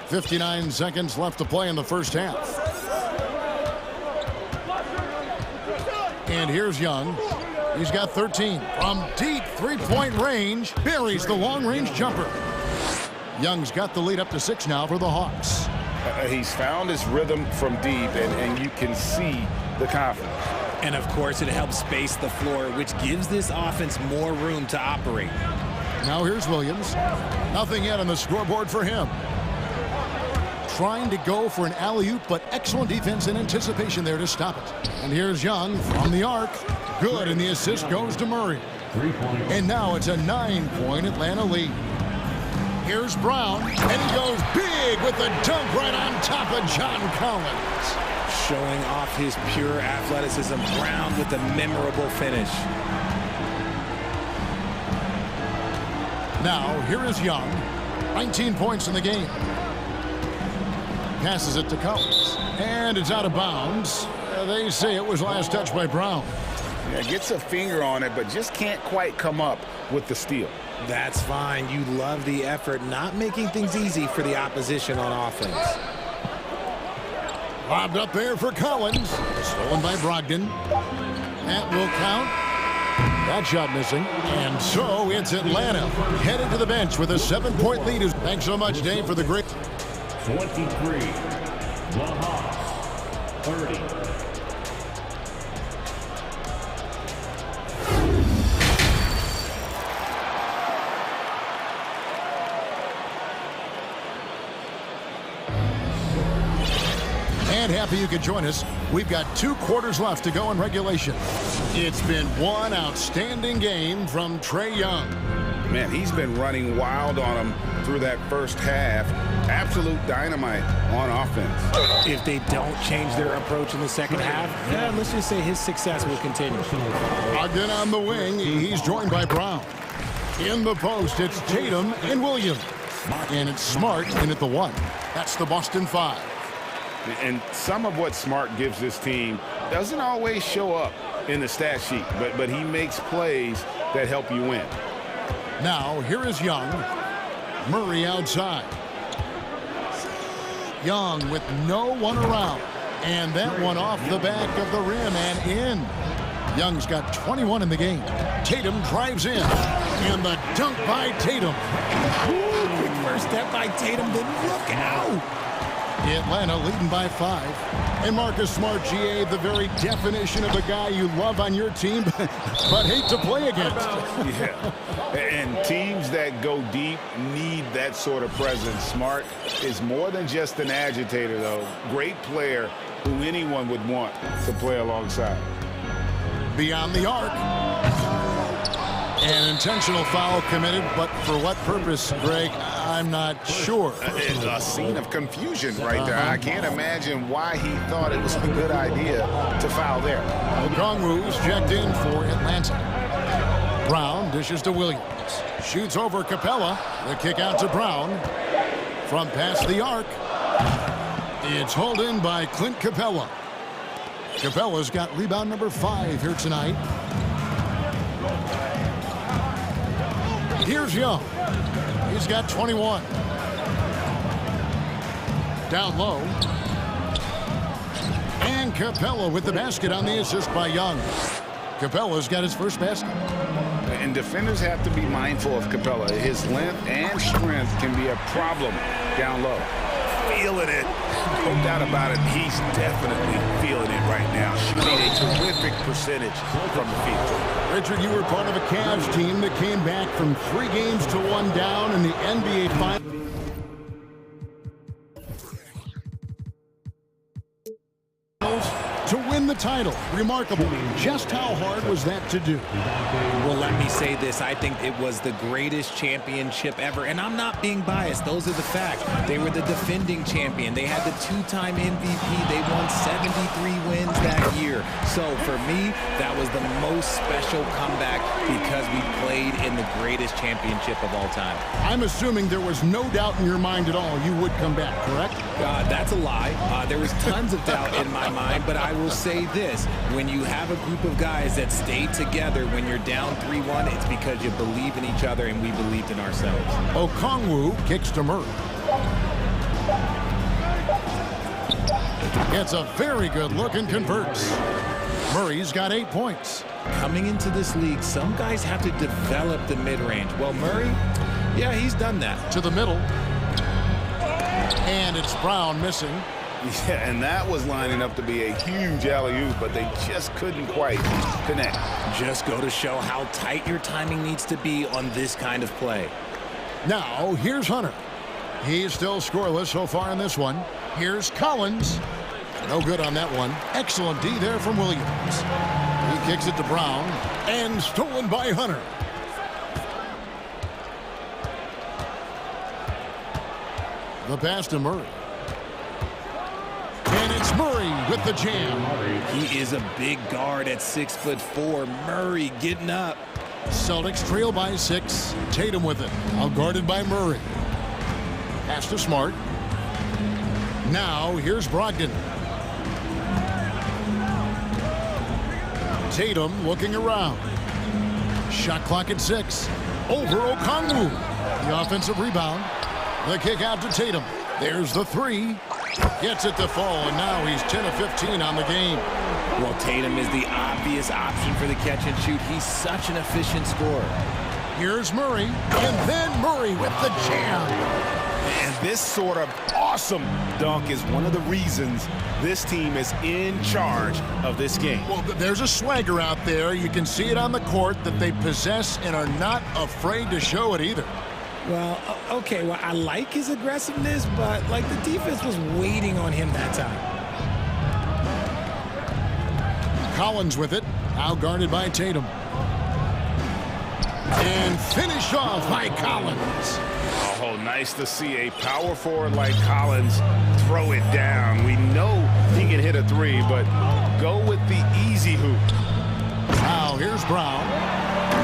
59 seconds left to play in the first half. And here's Young. He's got 13. From deep three-point range, buries the long-range jumper. Young's got the lead up to 6 now for the Hawks. He's found his rhythm from deep, and you can see the confidence. And, of course, it helps space the floor, which gives this offense more room to operate. Now here's Williams. Nothing yet on the scoreboard for him. Trying to go for an alley-oop, but excellent defense and anticipation there to stop it. And here's Young from the arc. Good, and the assist goes to Murray. And now it's a 9-point Atlanta lead. Here's Brown, and he goes big with the dunk right on top of John Collins. Showing off his pure athleticism. Brown with a memorable finish. Now, here is Young. 19 points in the game. Passes it to Collins. And it's out of bounds. They say it was last touched by Brown. Yeah, gets a finger on it, but just can't quite come up with the steal. That's fine. You love the effort, not making things easy for the opposition on offense. Lobbed up there for Collins. Stolen by Brogdon. That will count. That shot missing. And so it's Atlanta headed to the bench with a 7-point lead. Thanks so much, Dave, for the great... 23. The Hawks. 30. And happy you could join us. We've got 2 quarters left to go in regulation. It's been one outstanding game from Trae Young. Man, he's been running wild on him through that first half. Absolute dynamite on offense. If they don't change their approach in the second half, let's just say his success will continue. Again on the wing, he's joined by Brown. In the post, it's Tatum and Williams. And it's Smart in at the 1. That's the Boston 5. And some of what Smart gives this team doesn't always show up in the stat sheet, but he makes plays that help you win. Now, here is Young. Murray outside. Young with no one around. And that one off the back of the rim and in. Young's got 21 in the game. Tatum drives in. And the dunk by Tatum. Ooh, quick first step by Tatum, then look out. Atlanta leading by 5. And Marcus Smart, GA, the very definition of a guy you love on your team, but hate to play against. Yeah, and teams that go deep need that sort of presence. Smart is more than just an agitator, though. Great player who anyone would want to play alongside. Beyond the arc. An intentional foul committed, but for what purpose, Greg? I'm not sure. A scene of confusion right there. I can't imagine why he thought it was a good idea to foul there. Okongwu's checked in for Atlanta. Brown dishes to Williams. Shoots over Capella. The kick out to Brown. From past the arc. It's hauled in by Clint Capella. Capella's got rebound number 5 here tonight. Here's Young. He's got 21. Down low. And Capella with the basket on the assist by Young. Capella's got his first basket. And defenders have to be mindful of Capella. His length and strength can be a problem down low. Feeling it. No doubt about it. He's definitely feeling it right now. Shooting a terrific percentage from the field. Richard, you were part of a Cavs team that came back from 3 games to 1 down in the NBA Finals. To win the title. Remarkable. Just how hard was that to do? Well, let me say this. I think it was the greatest championship ever. And I'm not being biased. Those are the facts. They were the defending champion. They had the 2-time MVP. They won 73 wins that year. So for me, that was the most special comeback because we played in the greatest championship of all time. I'm assuming there was no doubt in your mind at all you would come back, correct? That's a lie. There was tons of doubt in my mind, but I will say this. When you have a group of guys that stay together when you're down 3-1, it's because you believe in each other and we believed in ourselves. Okongwu kicks to Murray. Gets a very good look and converts. Murray's got 8 points. Coming into this league, some guys have to develop the mid-range. Well, Murray, yeah, he's done that. To the middle. And it's Brown missing. Yeah, and that was lining up to be a huge alley-oop, but they just couldn't quite connect. Just go to show how tight your timing needs to be on this kind of play. Now, here's Hunter. He's still scoreless so far in this one. Here's Collins. No good on that one. Excellent D there from Williams. He kicks it to Brown. And stolen by Hunter. The pass to Murray. And it's Murray with the jam. He is a big guard at 6'4". Murray getting up. Celtics trail by 6. Tatum with it. All guarded by Murray. Pass to Smart. Now here's Brogdon. Tatum looking around. Shot clock at 6. Over Okongwu. The offensive rebound. The kick out to Tatum. There's the 3. Gets it to fall, and now he's 10 of 15 on the game. Well, Tatum is the obvious option for the catch and shoot. He's such an efficient scorer. Here's Murray, and then Murray with the jam. And this sort of awesome dunk is one of the reasons this team is in charge of this game. Well, there's a swagger out there. You can see it on the court that they possess and are not afraid to show it either. Well, okay, well, I like his aggressiveness, but, like, the defense was waiting on him that time. Collins with it, now guarded by Tatum. And finished off by Collins. Oh, nice to see a power forward like Collins throw it down. We know he can hit a 3, but go with the easy hoop. Now, here's Brown.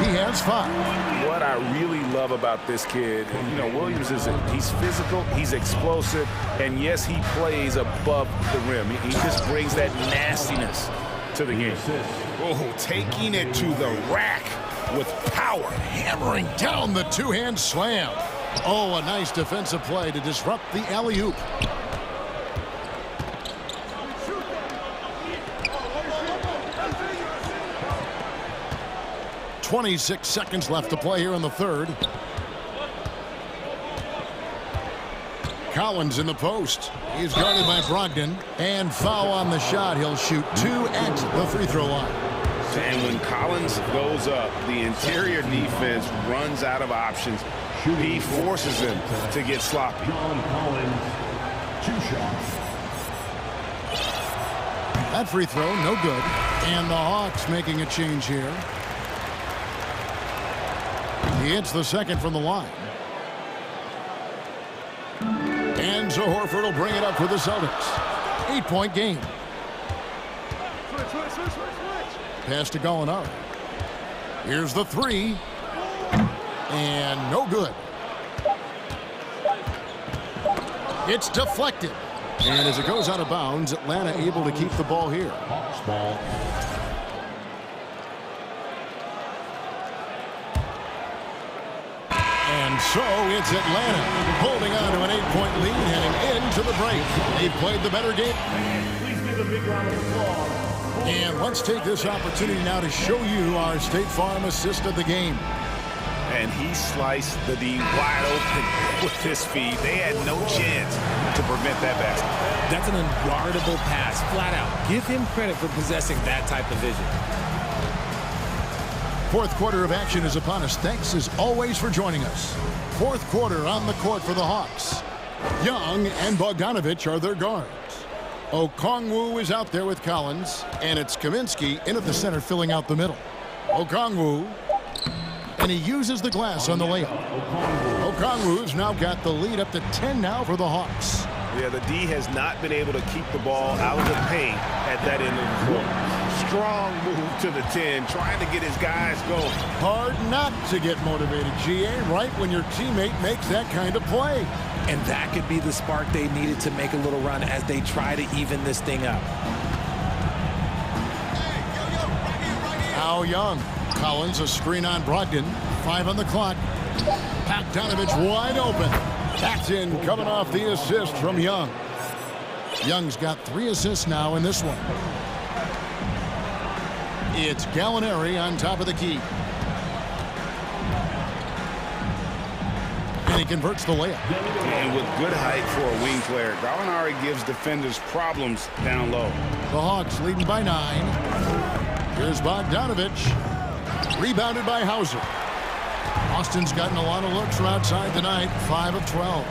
He has 5. What I really love about this kid, you know, Williams he's physical, he's explosive, and yes, he plays above the rim. He just brings that nastiness to the game. Oh, taking it to the rack with power. Hammering down the 2-hand slam. Oh, a nice defensive play to disrupt the alley-oop. .26 seconds left to play here in the third. Collins in the post. He's guarded by Brogdon. And foul on the shot. He'll shoot 2 at the free throw line. And when Collins goes up, the interior defense runs out of options. He forces them to get sloppy. John Collins, 2 shots. That free throw, no good. And the Hawks making a change here. He hits the second from the line. And so Horford will bring it up for the Celtics. 8-point game. Pass to Gallinari. Here's the three. And no good. It's deflected. And as it goes out of bounds, Atlanta able to keep the ball here. Ball. And so it's Atlanta holding on to an 8-point lead heading into the break. They've played the better game. Please give a big round of applause. And let's take this opportunity now to show you our State Farm assist of the game. And he sliced the D wide open with his feed. They had no chance to prevent that basket. That's an unguardable pass, flat out. Give him credit for possessing that type of vision. Fourth quarter of action is upon us. Thanks as always for joining us. Fourth quarter on the court for the Hawks. Young and Bogdanovich are their guards. Okongwu is out there with Collins, and it's Kaminsky in at the center filling out the middle. Okongwu, and he uses the glass on the layup. Okongwu's now got the lead up to 10 now for the Hawks. Yeah, the D has not been able to keep the ball out of the paint at that end of the court. Strong move to the 10, trying to get his guys going. Hard not to get motivated, GA, right when your teammate makes that kind of play. And that could be the spark they needed to make a little run as they try to even this thing up. Now Young. Collins, a screen on Brogdon. 5 on the clock. Bogdanovich wide open. That's in, coming off the assist from Young. Young's got 3 assists now in this one. It's Gallinari on top of the key. And he converts the layup. And with good height for a wing player, Gallinari gives defenders problems down low. The Hawks leading by 9. Here's Bogdanovich. Rebounded by Hauser. Austin's gotten a lot of looks from outside tonight. 5 of 12.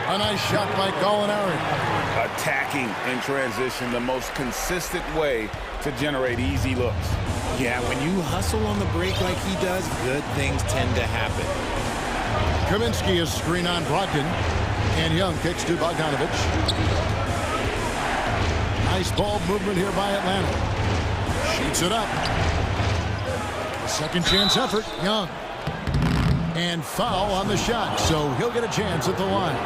A nice shot by Gallinari. Attacking in transition, the most consistent way to generate easy looks. Yeah, when you hustle on the break like he does, good things tend to happen. Kaminsky is screen on Brogdon. And Young kicks to Bogdanovich. Nice ball movement here by Atlanta. Shoots it up. Second chance effort, Young. And foul on the shot, so he'll get a chance at the line.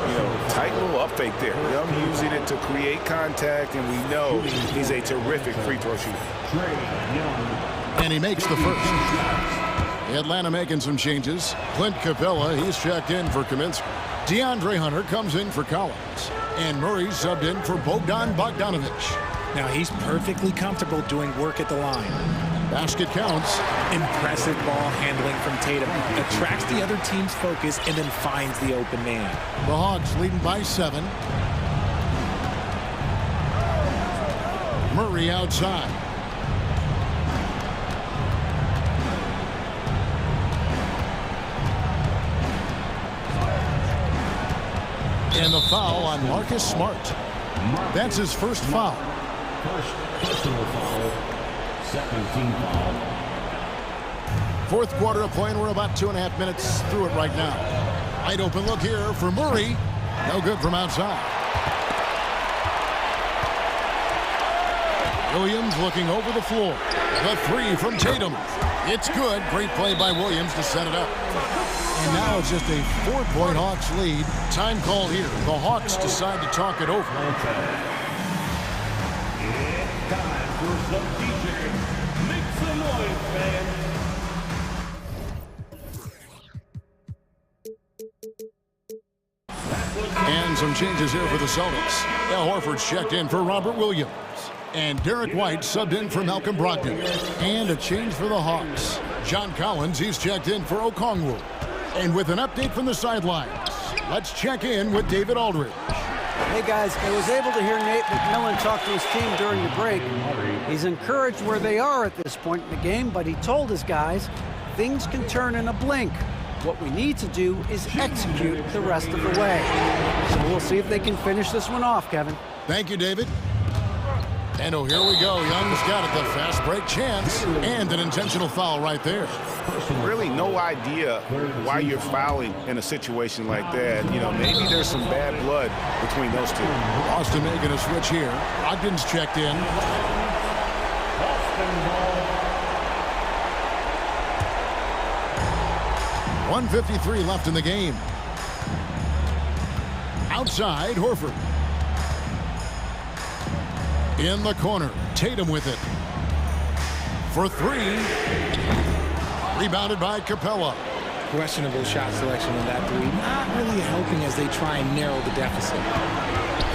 You know, tight little up fake there. Young using it to create contact, and we know he's a terrific free throw shooter. And he makes the first. Atlanta making some changes. Clint Capella, he's checked in for Kaminsky. DeAndre Hunter comes in for Collins. And Murray subbed in for Bogdanovich. Now he's perfectly comfortable doing work at the line. Basket counts. Impressive ball handling from Tatum. Attracts the other team's focus and then finds the open man. The Hawks leading by 7. Murray outside. And the foul on Marcus Smart. That's his first foul. First personal foul. Second team foul. Fourth quarter of play, and we're about 2.5 minutes through it right now. Wide open look here for Murray. No good from outside. Williams looking over the floor. The 3 from Tatum. It's good. Great play by Williams to set it up. And now it's just a 4-point Hawks lead. Time call here. The Hawks decide to talk it over. It's time for some DJ. Make some noise, man. And some changes here for the Celtics. Al Horford's checked in for Robert Williams. And Derek White subbed in for Malcolm Brogdon. And a change for the Hawks. John Collins, he's checked in for Okongwu. And with an update from the sidelines, let's check in with David Aldridge. Hey guys, I was able to hear Nate McMillan talk to his team during the break. He's encouraged where they are at this point in the game, but he told his guys things can turn in a blink. What we need to do is execute the rest of the way. So we'll see if they can finish this one off, Kevin. Thank you, David. And oh, here we go. Young's got it, the fast break chance, and an intentional foul right there. Really no idea why you're fouling in a situation like that. You know, maybe there's some bad blood between those two. Boston making a switch here. Ogden's checked in. 1:53 left in the game. Outside, Horford. In the corner, Tatum with it. For three. Rebounded by Capella. Questionable shot selection on that three. Not really helping as they try and narrow the deficit.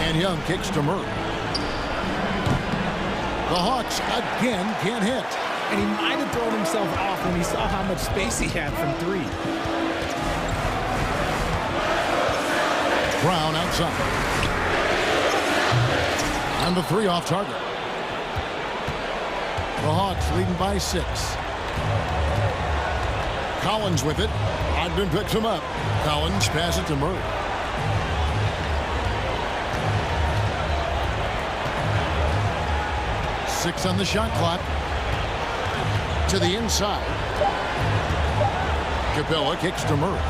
And Young kicks to Murray. The Hawks again can't hit. And he might have thrown himself off when he saw how much space he had from three. Brown outside. And the three off target. The Hawks leading by 6. Collins with it. Ogden picks him up. Collins passes it to Murray. Six on the shot clock. To the inside. Capella kicks to Murray.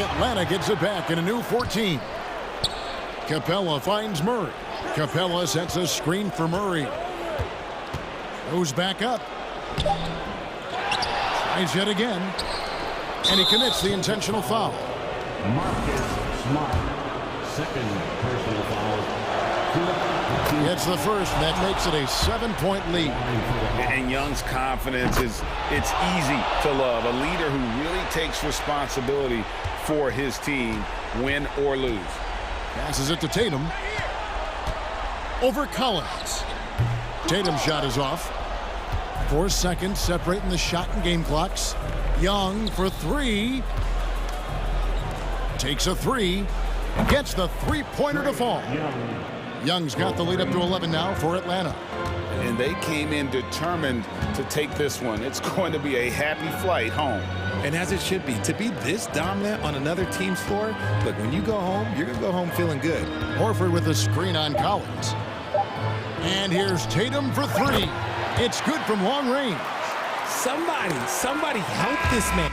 Atlanta gets it back in a new 14. Capella finds Murray. Capella sets a screen for Murray. Goes back up. Tries yet again. And he commits the intentional foul. Marcus Smart, second personal foul. It's the first, and that makes it a 7-point lead. And Young's confidence it's easy to love. A leader who really takes responsibility for his team, win or lose. Passes it to Tatum. Over Collins. Tatum's shot is off. 4 seconds separating the shot and game clocks. Young for three. Takes a three. Gets the three-pointer to fall. Young's got the lead up to 11 now for Atlanta. And they came in determined to take this one. It's going to be a happy flight home. And as it should be, to be this dominant on another team's floor, look, when you go home, you're going to go home feeling good. Horford with a screen on Collins. And here's Tatum for three. It's good from long range. Somebody help this man.